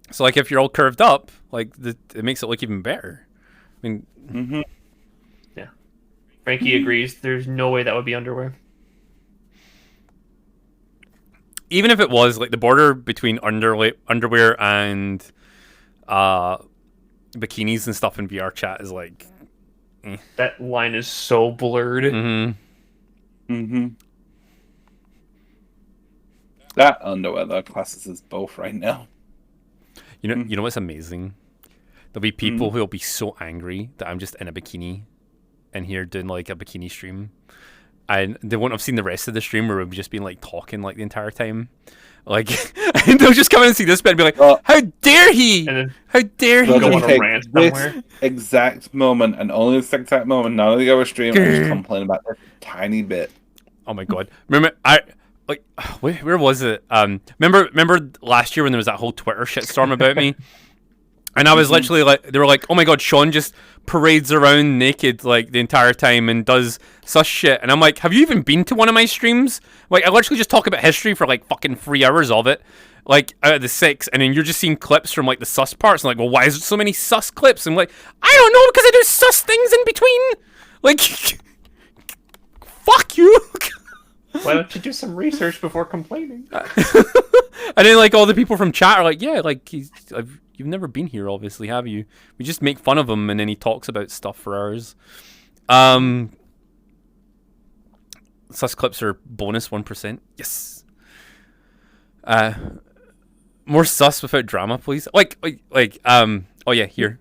So like if you're all curved up, like it makes it look even better. I mean, Yeah. Frankie agrees. There's no way that would be underwear. even if it was like the border between underwear and bikinis and stuff in VR chat is like. That line is so blurred. That underwear though classes as both right now. You know what's amazing? There'll be people who'll be so angry that I'm just in a bikini and here doing like a bikini stream. And they won't have seen the rest of the stream where we've just been like talking like the entire time. Like, and they'll just come in and see this bit and be like, how dare he? How dare he? Go on a rant somewhere. This exact moment and only this exact moment, none of the other streamers just complain about this tiny bit. Oh my god. Remember, where was it? Remember last year when there was that whole Twitter shitstorm about me? And I was literally like, they were like, oh my god, Sean just parades around naked like the entire time and does sus shit. And I'm like, have you even been to one of my streams? Like, I literally just talk about history for like fucking 3 hours of it. Like, out of the 6. And then you're just seeing clips from like the sus parts. And like, well, why is there so many sus clips? And I'm like, I don't know, because I do sus things in between. Like, fuck you. Why don't you do some research before complaining? And then like all the people from chat are like, yeah, like you've never been here, obviously, have you? We just make fun of him, and then he talks about stuff for hours. Sus clips are bonus 1%. Yes. More sus without drama, please. Oh yeah, here.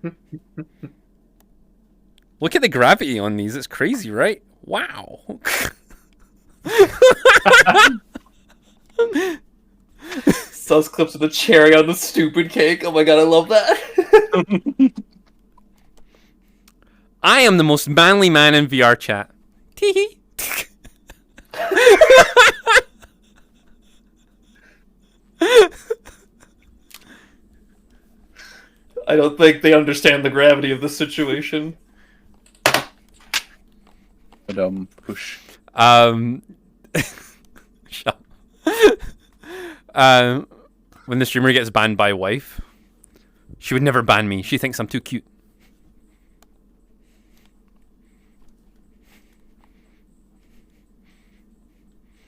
Look at the gravity on these. It's crazy, right? Wow. Sus clips of the cherry on the stupid cake. Oh my god, I love that. I am the most manly man in VR chat. Tee I don't think they understand the gravity of the situation. But push. Shut when the streamer gets banned by wife, she would never ban me. She thinks I'm too cute.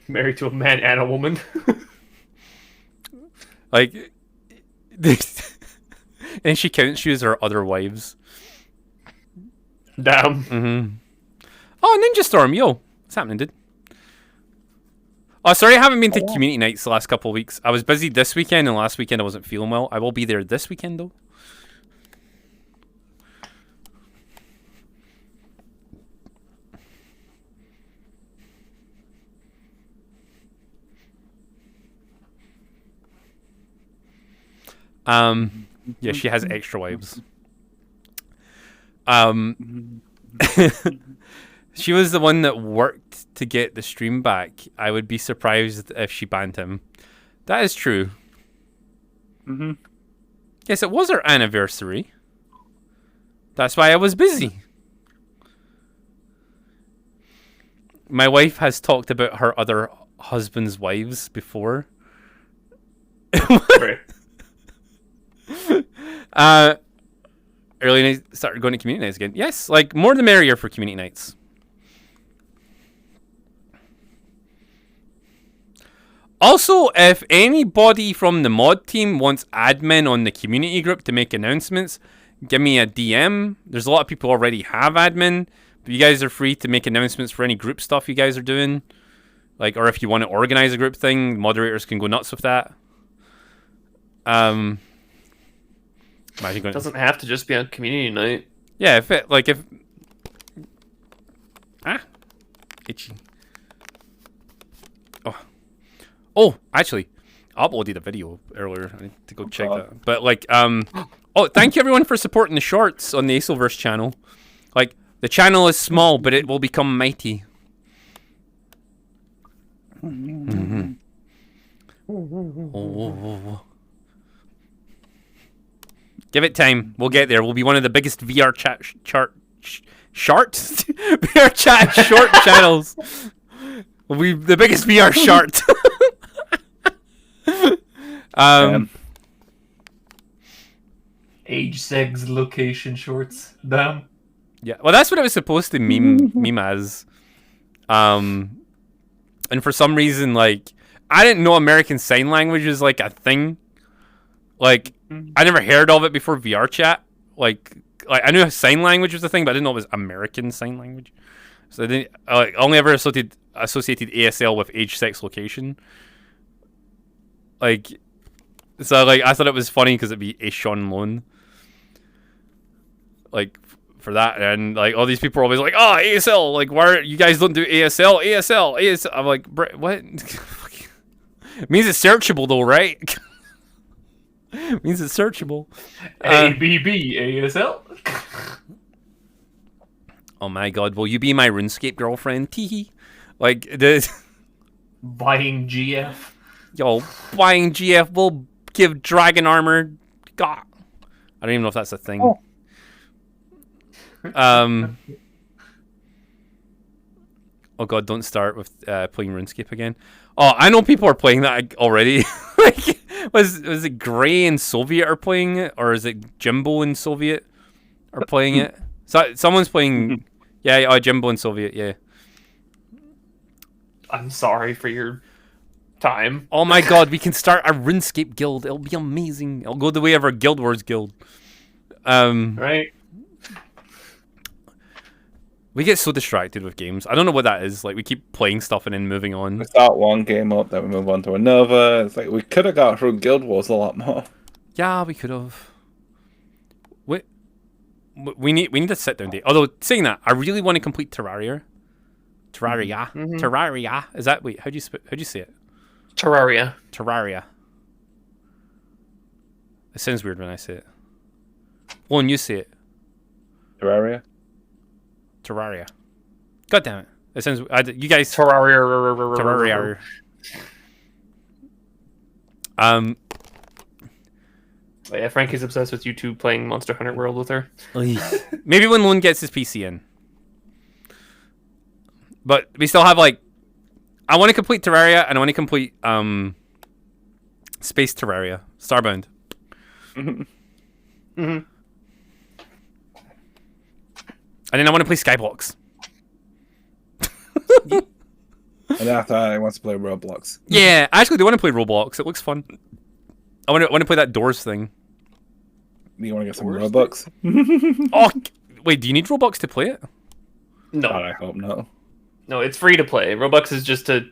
Married to a man and a woman. Like, and she counts you as her other wives. Damn. Oh, Ninja Storm, yo, what's happening, dude? Oh, sorry, I haven't been to community nights the last couple of weeks. I was busy this weekend, and last weekend I wasn't feeling well. I will be there this weekend, though. Yeah, she has extra wives. She was the one that worked to get the stream back. I would be surprised if she banned him. That is true. Yes, it was our anniversary. That's why I was busy. My wife has talked about her other husband's wives before. Right. Early nights started going to community nights again. Yes, like more the merrier for community nights. Also, if anybody from the mod team wants admin on the community group to make announcements, give me a DM. There's a lot of people already have admin, but you guys are free to make announcements for any group stuff you guys are doing. Like, or if you want to organize a group thing, moderators can go nuts with that. It doesn't have to just be on community night. Yeah, itchy. Oh, actually, I uploaded a video earlier. I need to go check that. But like, oh, thank you everyone for supporting the shorts on the Acelverse channel. Like, the channel is small, but it will become mighty. Oh. Give it time. We'll get there. We'll be one of the biggest VR chat VR chat short channels. We'll be the biggest VR short. Age, sex, location shorts. Damn. Yeah, well, that's what it was supposed to meme as. And for some reason, like, I didn't know American Sign Language was like a thing. Like, I never heard of it before VR chat. like I knew sign language was a thing, but I didn't know it was American Sign Language. So I didn't only ever associated ASL with age, sex, location. Like, so like I thought it was funny because it'd be a Sean Lone. Like for that, and like all these people are always like, "Oh, ASL! Like, why you guys don't do ASL? ASL!" I'm like, what? It means it's searchable though, right? It means it's searchable. ABB ASL. Oh my god, will you be my RuneScape girlfriend? Teehee. Like the Buying GF. yo buying GF will give dragon armor. God, I don't even know if that's a thing. Oh. Oh god, don't start with playing RuneScape again. Oh, I know people are playing that already. Like, was it Gray and Soviet are playing it, or is it Jimbo and Soviet are playing it? So someone's playing. Yeah, Jimbo and Soviet. Yeah. I'm sorry for your time. Oh my god, we can start a RuneScape guild. It'll be amazing. It'll go the way of our Guild Wars guild. Right? We get so distracted with games. I don't know what that is. Like, we keep playing stuff and then moving on. We start one game up, then we move on to another. It's like we could have got through Guild Wars a lot more. Yeah, we could have. We need to sit down date. Although saying that, I really want to complete Terraria. Terraria. Mhm. Terraria. Is that how do you say it? Terraria. Terraria. It sounds weird when I say it. Well, you say it. Terraria. Terraria. God damn it! It sounds. You guys. Terraria. Terraria. Yeah, Frankie's obsessed with you two playing Monster Hunter World with her. Maybe when Lone gets his PC in. But we still have like. I want to complete Terraria and I want to complete Space Terraria, Starbound. Mm-hmm. And then I want to play Skyblocks. And after that, I want to play Roblox. Yeah, I actually do want to play Roblox. It looks fun. I want to play that Doors thing. You want to get some Robux? Oh, wait, do you need Robux to play it? God, No, I hope not. no, it's free to play. Robux is just a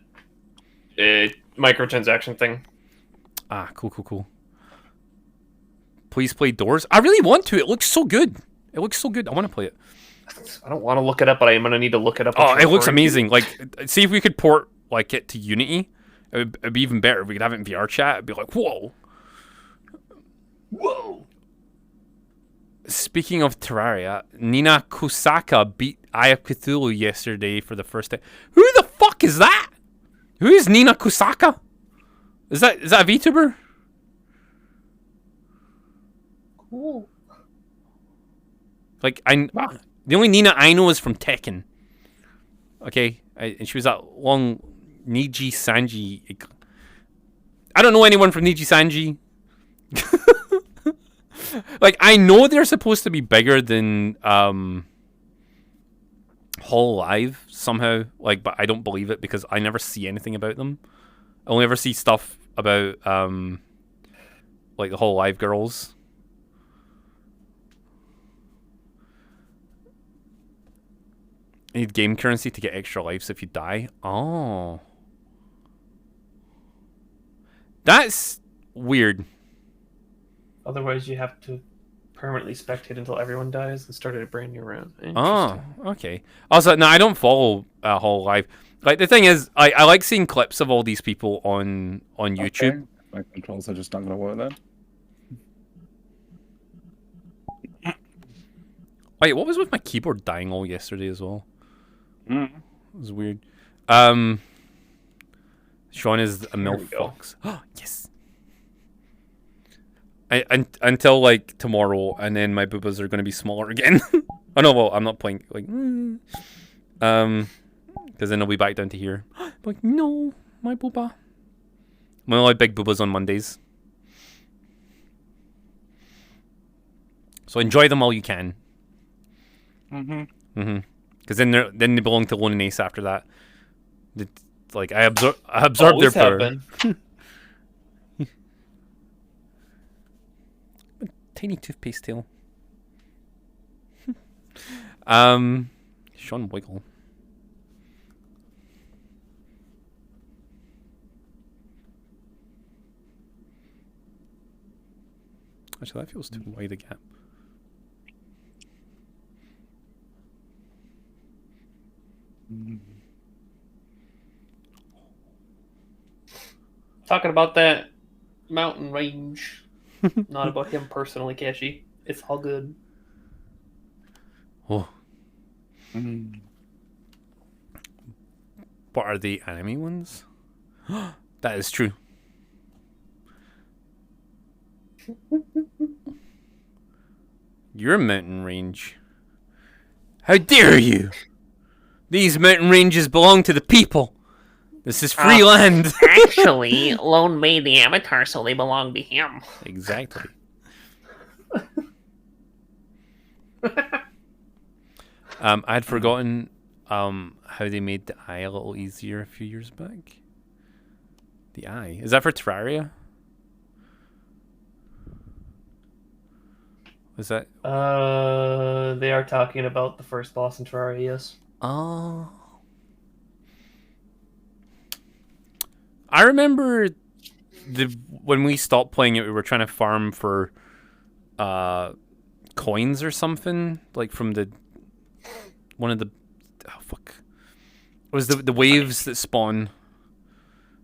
microtransaction thing. Ah, cool. Please play Doors. I really want to. It looks so good. I want to play it. I don't want to look it up, but I'm gonna need to look it up. Oh, it looks amazing. Like, see if we could port like it to Unity. It'd be even better if we could have it in VR chat. It'd be like, whoa. Speaking of Terraria, Nina Kusaka beat Eye of Cthulhu yesterday for the first time. Who the fuck is that? Who is Nina Kusaka? Is that a VTuber? Cool. Like, the only Nina I know is from Tekken. Okay, and she was that long Niji Sanji. I don't know anyone from Niji Sanji. Like, I know they're supposed to be bigger than Hololive somehow. Like, but I don't believe it because I never see anything about them. I only ever see stuff about like the Hololive girls. You need game currency to get extra lives if you die. Oh. That's weird. Otherwise, you have to permanently spectate until everyone dies and start a brand new round. Oh, okay. Also, no, I don't follow Hololive. Like, the thing is, I like seeing clips of all these people on YouTube. Okay. My controls are just not going to work then. Wait, what was with my keyboard dying all yesterday as well? Mm. It was weird. Sean is a MILF fox. Oh, yes. Until like tomorrow, and then my boobas are going to be smaller again. Oh no, well, I'm not playing like because then I'll be back down to here. Like, no, my booba. I'm only big boobas on Mondays, so enjoy them all you can. Because then they belong to Lone and Ace after that. Like, I absorb their power. Tiny toothpaste tail. Sean Wiggle. Actually, that feels too wide a gap. Talking about that mountain range. Not about him personally, Keshi. It's all good. Oh. What are the enemy ones? That is true. Your mountain range. How dare you! These mountain ranges belong to the people. This is free land. Actually, Lone made the avatar so they belong to him. Exactly. I'd forgotten how they made the eye a little easier a few years back. The eye. Is that for Terraria? Is that... They are talking about the first boss in Terraria, yes. Oh. I remember when we stopped playing it, we were trying to farm for coins or something, like from one of the it was the waves that spawn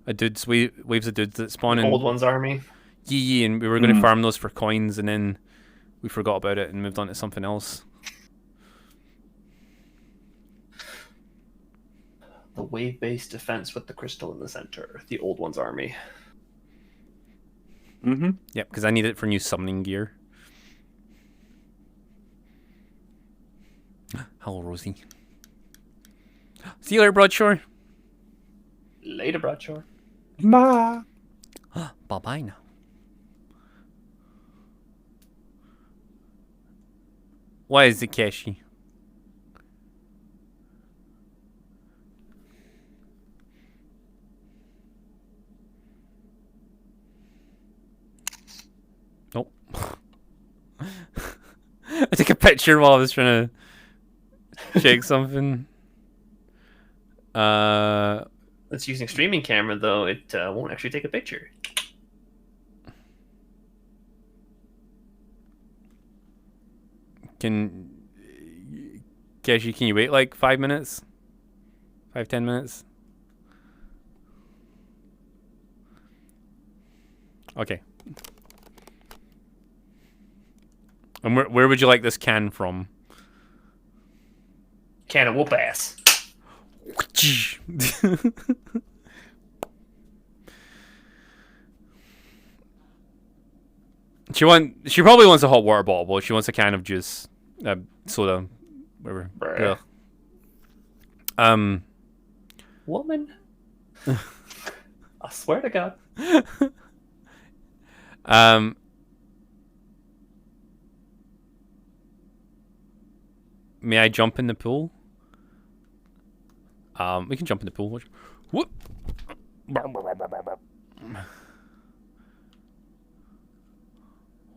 waves of dudes that spawn in Old One's army. yeah, and we were going to farm those for coins, and then we forgot about it and moved on to something else. The wave-based defense with the crystal in the center. The Old One's army. Yep, because I need it for new summoning gear. Hello, Rosie. See you later, Broadshore. Later, Broadshore. Ma. Bye-bye now. Why is it Keshi? Nope. I took a picture while I was trying to check something. It's using streaming camera, though. It won't actually take a picture. Keshi, can you wait like 5 minutes? 5-10 minutes? Okay. And where would you like this can from? Can of whoop ass. She probably wants a hot water bottle, but she wants a can of juice, soda, whatever. Bruh. Yeah. Woman. I swear to God. May I jump in the pool? We can jump in the pool. Whoop.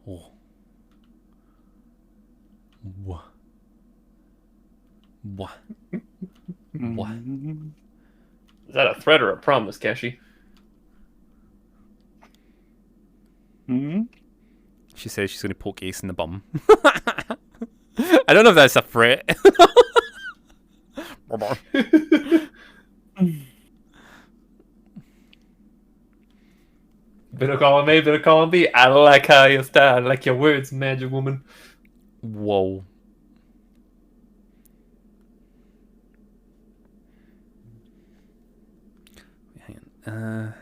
Oh. What? What? What? Is that a threat or a promise, Keshi? She says she's going to poke Ace in the bum. I don't know if that's a threat. Bit of column A, bit of column B. I like how you style, like your words, magic woman. Whoa. Hang on.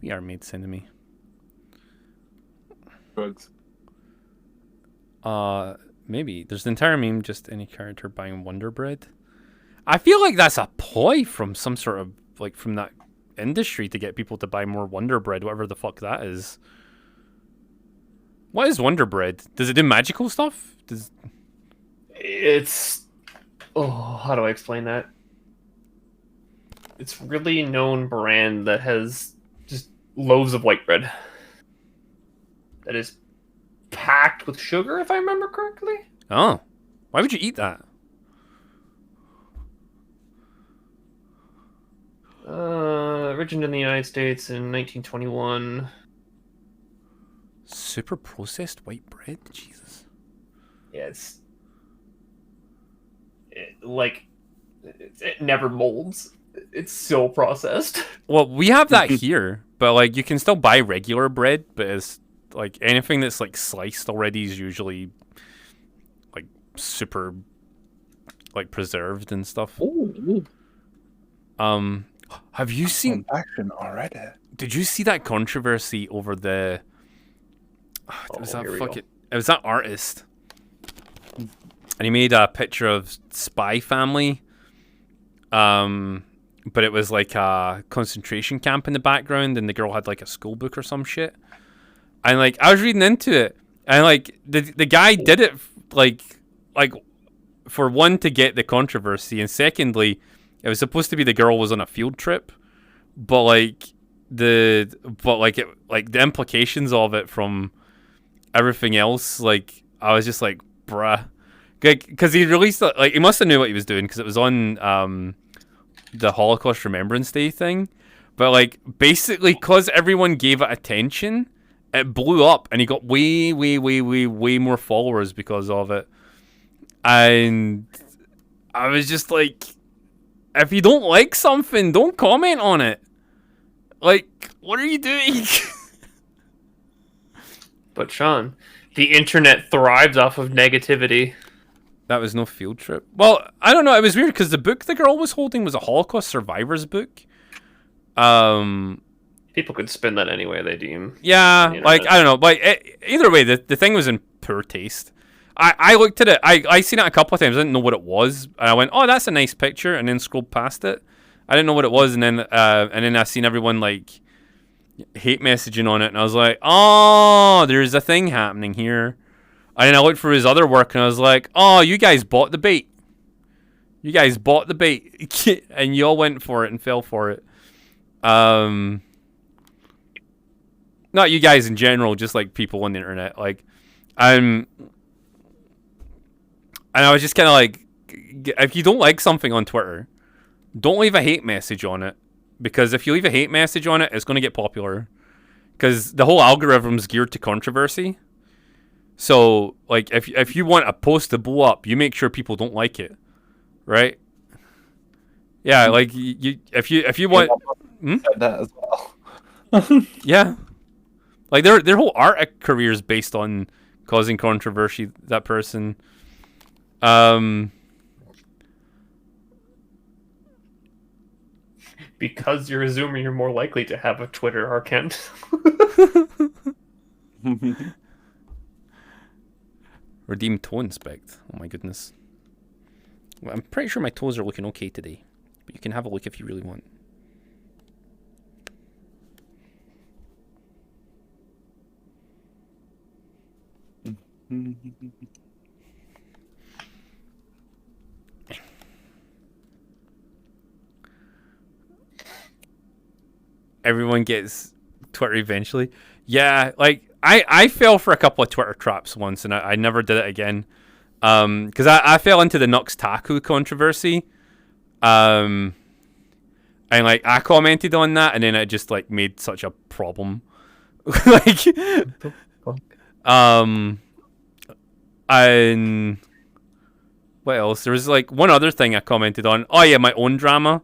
VR made sending me. Drugs. Maybe. There's the entire meme, just any character buying Wonder Bread. I feel like that's a ploy from some sort of, like, from that industry to get people to buy more Wonder Bread, whatever the fuck that is. What is Wonder Bread? Does it do magical stuff? It's Oh, how do I explain that? It's really known brand that has just loaves of white bread that is packed with sugar, if I remember correctly. Oh, why would you eat that? Originated in the United States in 1921. Super processed white bread? Jesus. Yeah, it never molds. It's so processed. Well, we have that here, but like you can still buy regular bread, but it's like anything that's like sliced already is usually like super like preserved and stuff. Ooh, Have you seen? action already. Did you see that controversy over the? It was that here we go. fucking. It was that artist, and he made a picture of Spy Family. But it was like a concentration camp in the background, and the girl had like a school book or some shit. And like I was reading into it, and like the guy did it like for one to get the controversy, and secondly, it was supposed to be the girl was on a field trip, but the implications of it from everything else, like I was just like, bruh, because he released like he must have knew what he was doing because it was on the Holocaust Remembrance Day thing, but like basically because everyone gave it attention, it blew up, and he got way more followers because of it. And I was just like, if you don't like something, don't comment on it. Like, what are you doing? But Sean, the internet thrives off of negativity. That was no field trip. Well, I don't know. It was weird because the book the girl was holding was a Holocaust survivor's book. People could spin that any way they deem. Yeah, You know, like I don't know. Like either way, the thing was in poor taste. I looked at it. I seen it a couple of times. I didn't know what it was, and I went, "Oh, that's a nice picture," and then scrolled past it. I didn't know what it was, and then I seen everyone like hate messaging on it, and I was like, "Oh, there's a thing happening here." And then I looked for his other work, and I was like, "Oh, you guys bought the bait. You guys bought the bait, and you all went for it and fell for it." Not you guys in general, just like people on the internet. Like, and I was just kind of like, if you don't like something on Twitter, don't leave a hate message on it, because if you leave a hate message on it, it's going to get popular, because the whole algorithm's geared to controversy. So, like, if you want a post to blow up, you make sure people don't like it, right? Yeah, like if you want, That as well. yeah, like their whole art career is based on causing controversy. That person, Because you're a Zoomer, you're more likely to have a Twitter account. redeem toe inspect. Oh my goodness. Well, I'm pretty sure my toes are looking okay today, but you can have a look if you really want. Everyone gets Twitter eventually. Yeah, like I fell for a couple of Twitter traps once, and I never did it again. Because I fell into the Nux Taku controversy. And like I commented on that, and then it just like made such a problem. Like, and what else? There was like one other thing I commented on. Oh yeah, my own drama,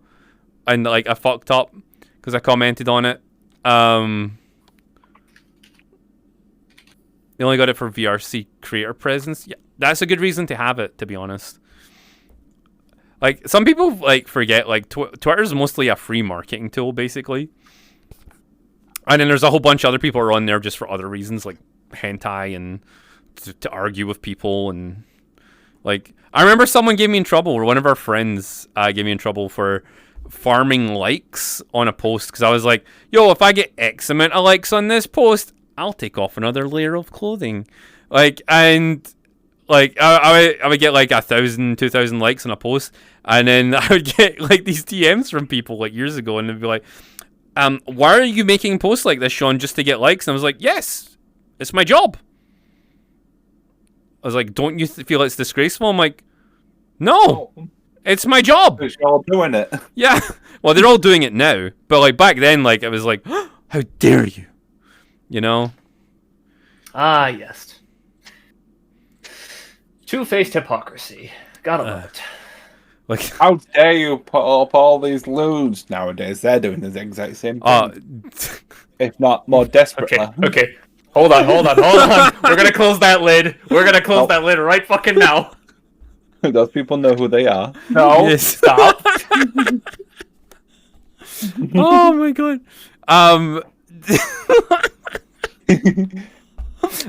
and like I fucked up because I commented on it. They only got it for VRC creator presence. Yeah, that's a good reason to have it, to be honest. Like, some people like forget, like Twitter is mostly a free marketing tool, basically. And then there's a whole bunch of other people who are on there just for other reasons, like hentai and to argue with people. And like, I remember someone gave me in trouble, or one of our friends gave me in trouble for farming likes on a post, because I was like, yo, if I get X amount of likes on this post, I'll take off another layer of clothing. Like, and like I would get like 1,000, 2,000 likes on a post, and then I would get like these DMs from people like years ago, and they'd be like, why are you making posts like this, Sean, just to get likes? And I was like, yes, it's my job. I was like, don't you feel it's disgraceful? I'm like, no, it's my job. You're all doing it. Yeah. Well, they're all doing it now, but like back then, like it was like, how dare you? You know? Ah, yes. Two-faced hypocrisy. Gotta love it. Like, How dare you put up all these loons nowadays? They're doing the exact same thing, if not more desperately. Okay. Hold on. We're gonna close that lid. We're gonna close that lid right fucking now. Those people know who they are. No, Yes. stop. oh my god.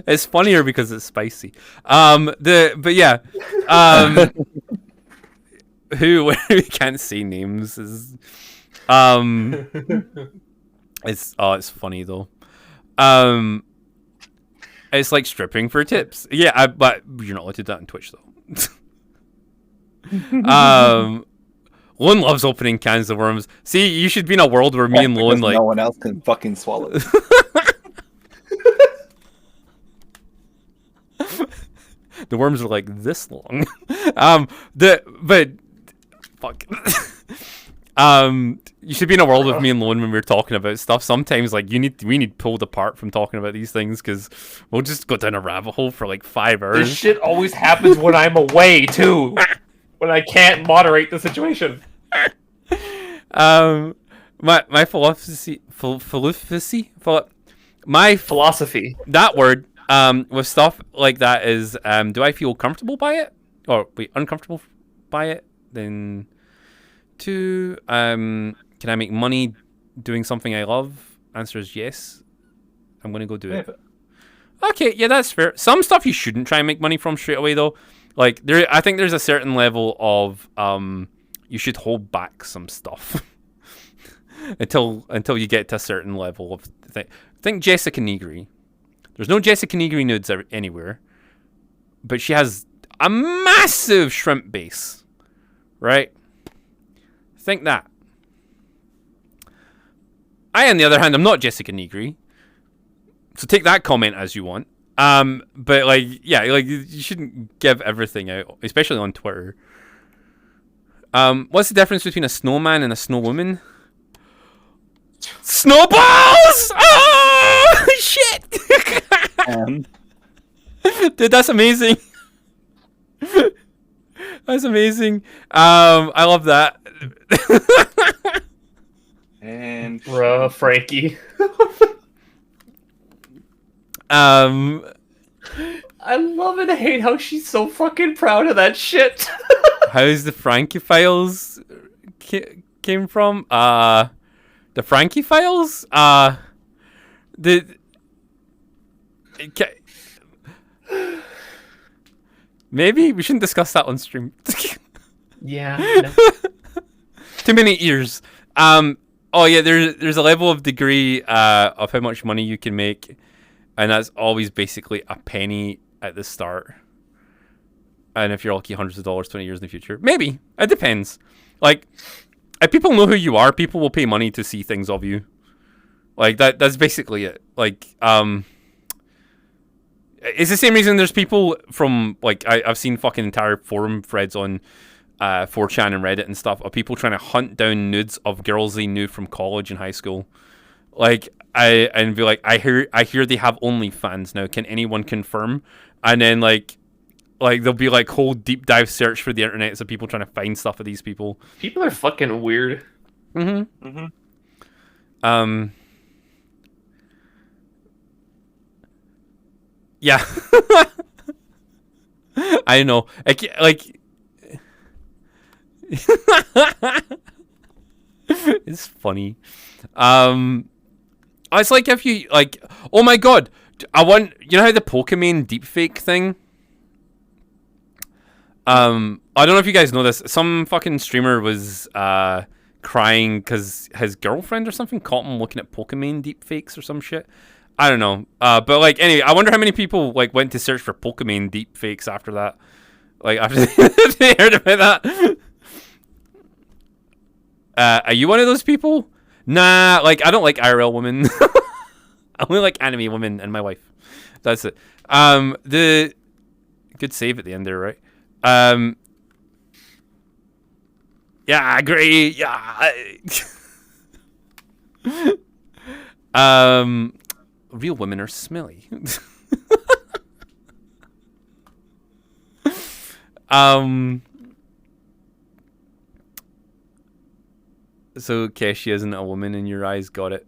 It's funnier because it's spicy. But yeah. Who we can't say names is it's funny though. It's like stripping for tips. Yeah, but you're not allowed to do that on Twitch though. Lone loves opening cans of worms. See, you should be in a world where me and Lone like no one else can fucking swallow it. the worms are like this long. Fuck. You should be in a world with me and Lone when we're talking about stuff. Sometimes like we need pulled apart from talking about these things because we'll just go down a rabbit hole for like 5 hours. This shit always happens when I'm away too. When I can't moderate the situation. My philosophy, my Philosophy. that word with stuff like that is do I feel comfortable by it or wait uncomfortable by it? Then 2 can I make money doing something I love? Answer is yes. I'm gonna go do it. Okay, yeah, that's fair. Some stuff you shouldn't try and make money from straight away though. Like I think there's a certain level of you should hold back some stuff until you get to a certain level of thing. Think Jessica Negri. There's no Jessica Negri nudes anywhere, but she has a massive shrimp base, right? Think that. I, on the other hand, I'm not Jessica Negri, so take that comment as you want. But like, yeah, like you shouldn't give everything out, especially on Twitter. What's the difference between a snowman and a snowwoman? Snowballs! Oh shit! Dude, that's amazing. That's amazing. I love that. And Bruh, Frankie. I love and hate how she's so fucking proud of that shit. How's the Frankie Files came from? The Frankie Files? Maybe we shouldn't discuss that on stream. Yeah. No. Too many ears. Oh yeah, there's a level of degree of how much money you can make, and that's always basically a penny at the start. And if you're lucky, hundreds of dollars 20 years in the future. Maybe. It depends. Like, if people know who you are, people will pay money to see things of you. Like, that's basically it. Like, it's the same reason there's people from, like, I've seen fucking entire forum threads on 4chan and Reddit and stuff of people trying to hunt down nudes of girls they knew from college and high school. Like, and be like, I hear they have OnlyFans now. Can anyone confirm? And then, like there'll be like whole deep dive search for the internet of people trying to find stuff of these people. People are fucking weird. Mm-hmm. Mm-hmm. Yeah. I know. Like it's funny. It's like if you like, oh my god, you know how the Pokemon deepfake thing? I don't know if you guys know this. Some fucking streamer was crying because his girlfriend or something caught him looking at Pokemon deepfakes or some shit. I don't know. But like anyway, I wonder how many people like went to search for Pokemon deep fakes after that. Like after they heard about that. Are you one of those people? Nah, like I don't like IRL women. I only like anime women and my wife. That's it. The good save at the end there, right? Yeah, great. Yeah. Real women are smelly. So Keshi isn't a woman in your eyes, got it.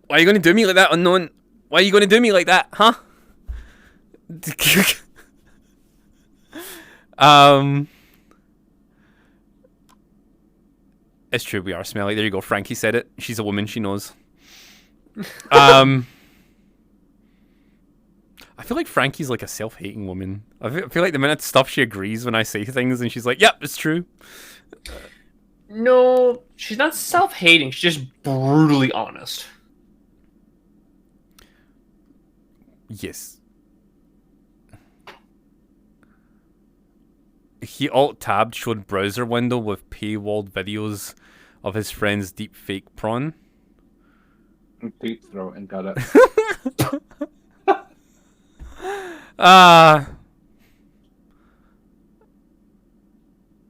Why are you gonna do me like that, unknown? Why are you gonna do me like that, huh? It's true, we are smelly. There you go, Frankie said it. She's a woman, she knows. I feel like Frankie's like a self-hating woman. I feel like the minute stuff she agrees when I say things and she's like, yep, it's true. No, she's not self-hating. She's just brutally honest. Yes. He alt-tabbed, showed browser window with paywalled videos of his friend's deep fake prawn. Deep throat and got it.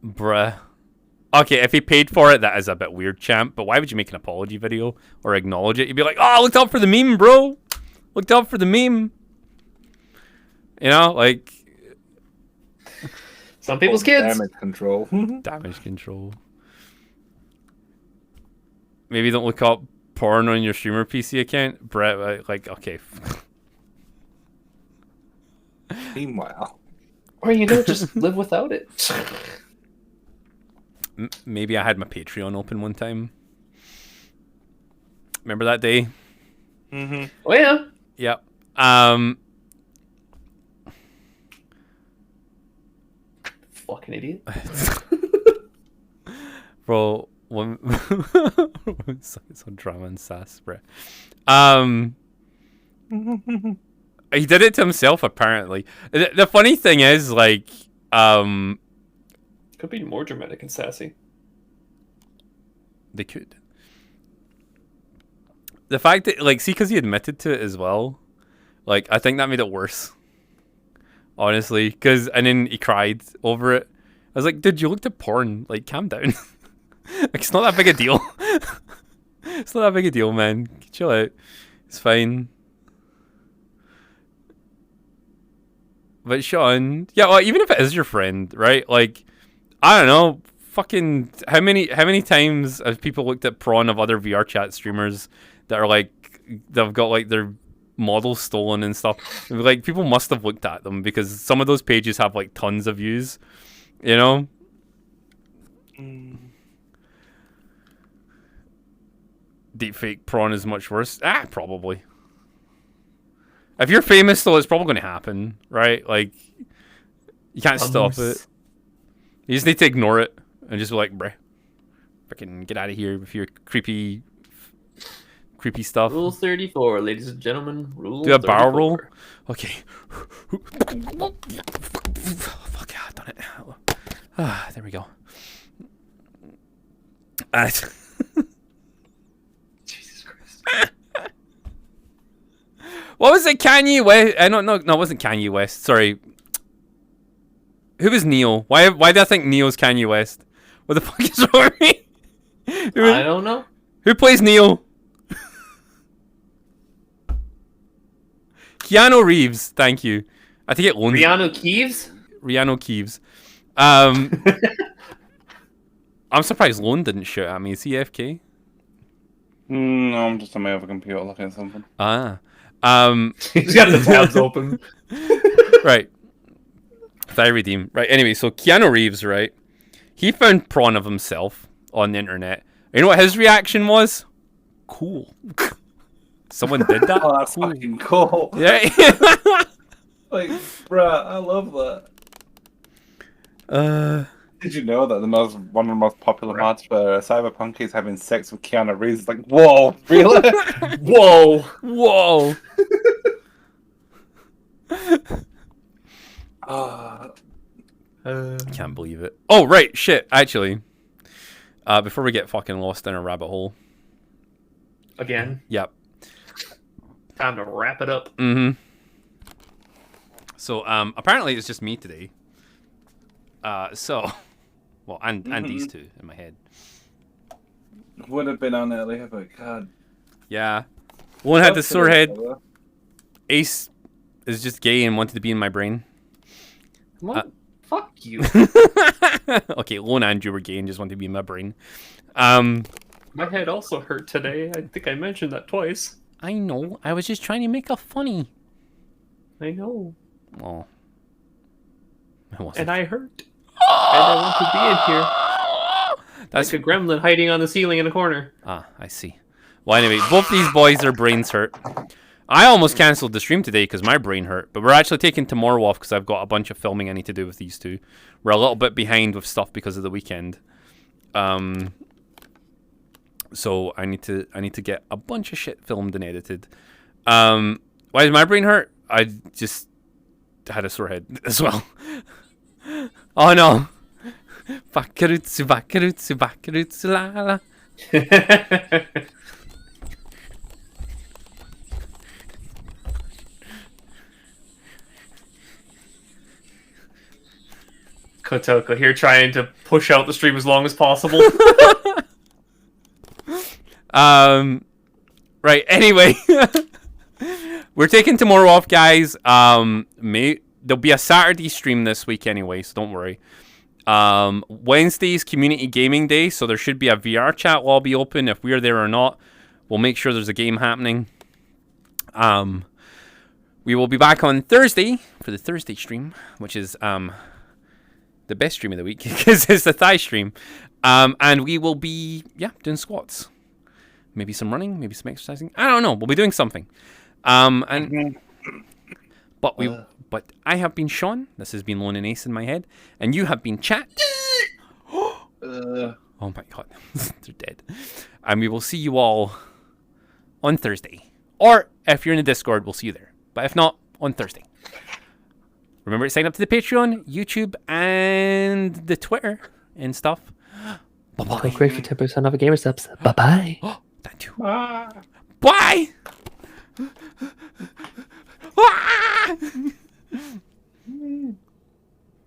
Bruh. Okay, if he paid for it, that is a bit weird, champ. But why would you make an apology video or acknowledge it? You'd be like, oh, looked up for the meme, bro. Looked up for the meme. You know, like... Some people's kids. Damage control. Damage control. Maybe don't look up porn on your streamer PC account. Brett, like, okay. Meanwhile. Or you don't just live without it. Maybe I had my Patreon open one time. Remember that day? Mm-hmm. Oh yeah. Yep. Fucking idiot. Bro, one so drama and sass, bro. He did it to himself apparently. The funny thing is, like, Could be more dramatic and sassy. they could. The fact that, like, see, because he admitted to it as well, like, I think that made it worse. Honestly, and then he cried over it. I was like, dude, you looked at porn. Like, calm down. Like, it's not that big a deal. It's not that big a deal, man. Chill out. It's fine. But Sean, yeah, well, even if it is your friend, right? Like, I don't know. Fucking, how many times have people looked at prawn of other VR chat streamers that are like, they've got like their models stolen and stuff? Like, people must have looked at them because some of those pages have like tons of views, you know? Deepfake prawn is much worse. Probably. If you're famous though, it's probably going to happen, right? Like, you can't stop it. You just need to ignore it and just be like, bruh, freaking get out of here with your creepy stuff. Rule 34, ladies and gentlemen. Rule Do a 34. barrel roll? Okay. Fuck yeah, I've done it. There we go. Jesus Christ. What was it, Kanye West? No, it wasn't Kanye West. Sorry. Who was Neo? Why do I think Neo's Kanye West? What the fuck is wrong with me? I don't know. Who plays Neo? Keanu Reeves, thank you. I think it owns Rihanna Keeves? Rihanna Keeves. I'm surprised Lone didn't shoot at me. Is he AFK? No, I'm just on my other computer looking at something. He's got the tabs open. Right. Redeem. Right, anyway, so Keanu Reeves, right? He found prawn of himself on the internet. You know what his reaction was? Cool. Someone did that? Oh, that's fucking cool. Yeah. Like, bruh, I love that. Did you know that one of the most popular mods for Cyberpunk is having sex with Keanu Reeves? It's like, whoa, really? Whoa! Whoa. Can't believe it. Oh, right. Shit. Actually, before we get fucking lost in a rabbit hole. Again. Yep. Time to wrap it up. Mm-hmm. So, apparently it's just me today. Well, and these two in my head. Would have been on earlier, but God. Yeah. One had the sore head. Ace is just gay and wanted to be in my brain. What? Fuck you. Okay, Lone and you were gay and just wanted to be in my brain. My head also hurt today. I think I mentioned that twice. I know. I was just trying to make a funny. I know. Oh. I wasn't. And I hurt. And I want to be in here. That's like a gremlin hiding on the ceiling in a corner. Ah, I see. Well, anyway, both these boys, their brains hurt. I almost cancelled the stream today because my brain hurt, but we're actually taking tomorrow off because I've got a bunch of filming I need to do with these two. We're a little bit behind with stuff because of the weekend. So I need to get a bunch of shit filmed and edited. Why does my brain hurt? I just had a sore head as well. Oh no. Bakarutsu, bakarutsu, bakarutsu, la la. Kotoko here trying to push out the stream as long as possible. Right, anyway. We're taking tomorrow off, guys. There'll be a Saturday stream this week anyway, so don't worry. Wednesday's community gaming day, so there should be a VR chat lobby open. If we're there or not, we'll make sure there's a game happening. We will be back on Thursday for the Thursday stream, which is the best stream of the week because it's the Thai stream. And we will be doing squats. Maybe some running, maybe some exercising. I don't know. We'll be doing something. But I have been Sean. This has been Lone and Ace in my head. And you have been Chat. Oh my god. They're dead. And we will see you all on Thursday. Or if you're in the Discord, we'll see you there. But if not, on Thursday. Remember to sign up to the Patreon, YouTube, and the Twitter and stuff. Bye-bye. Click great for 10% off of Gamer Steps. Bye-bye. Thank you. Bye.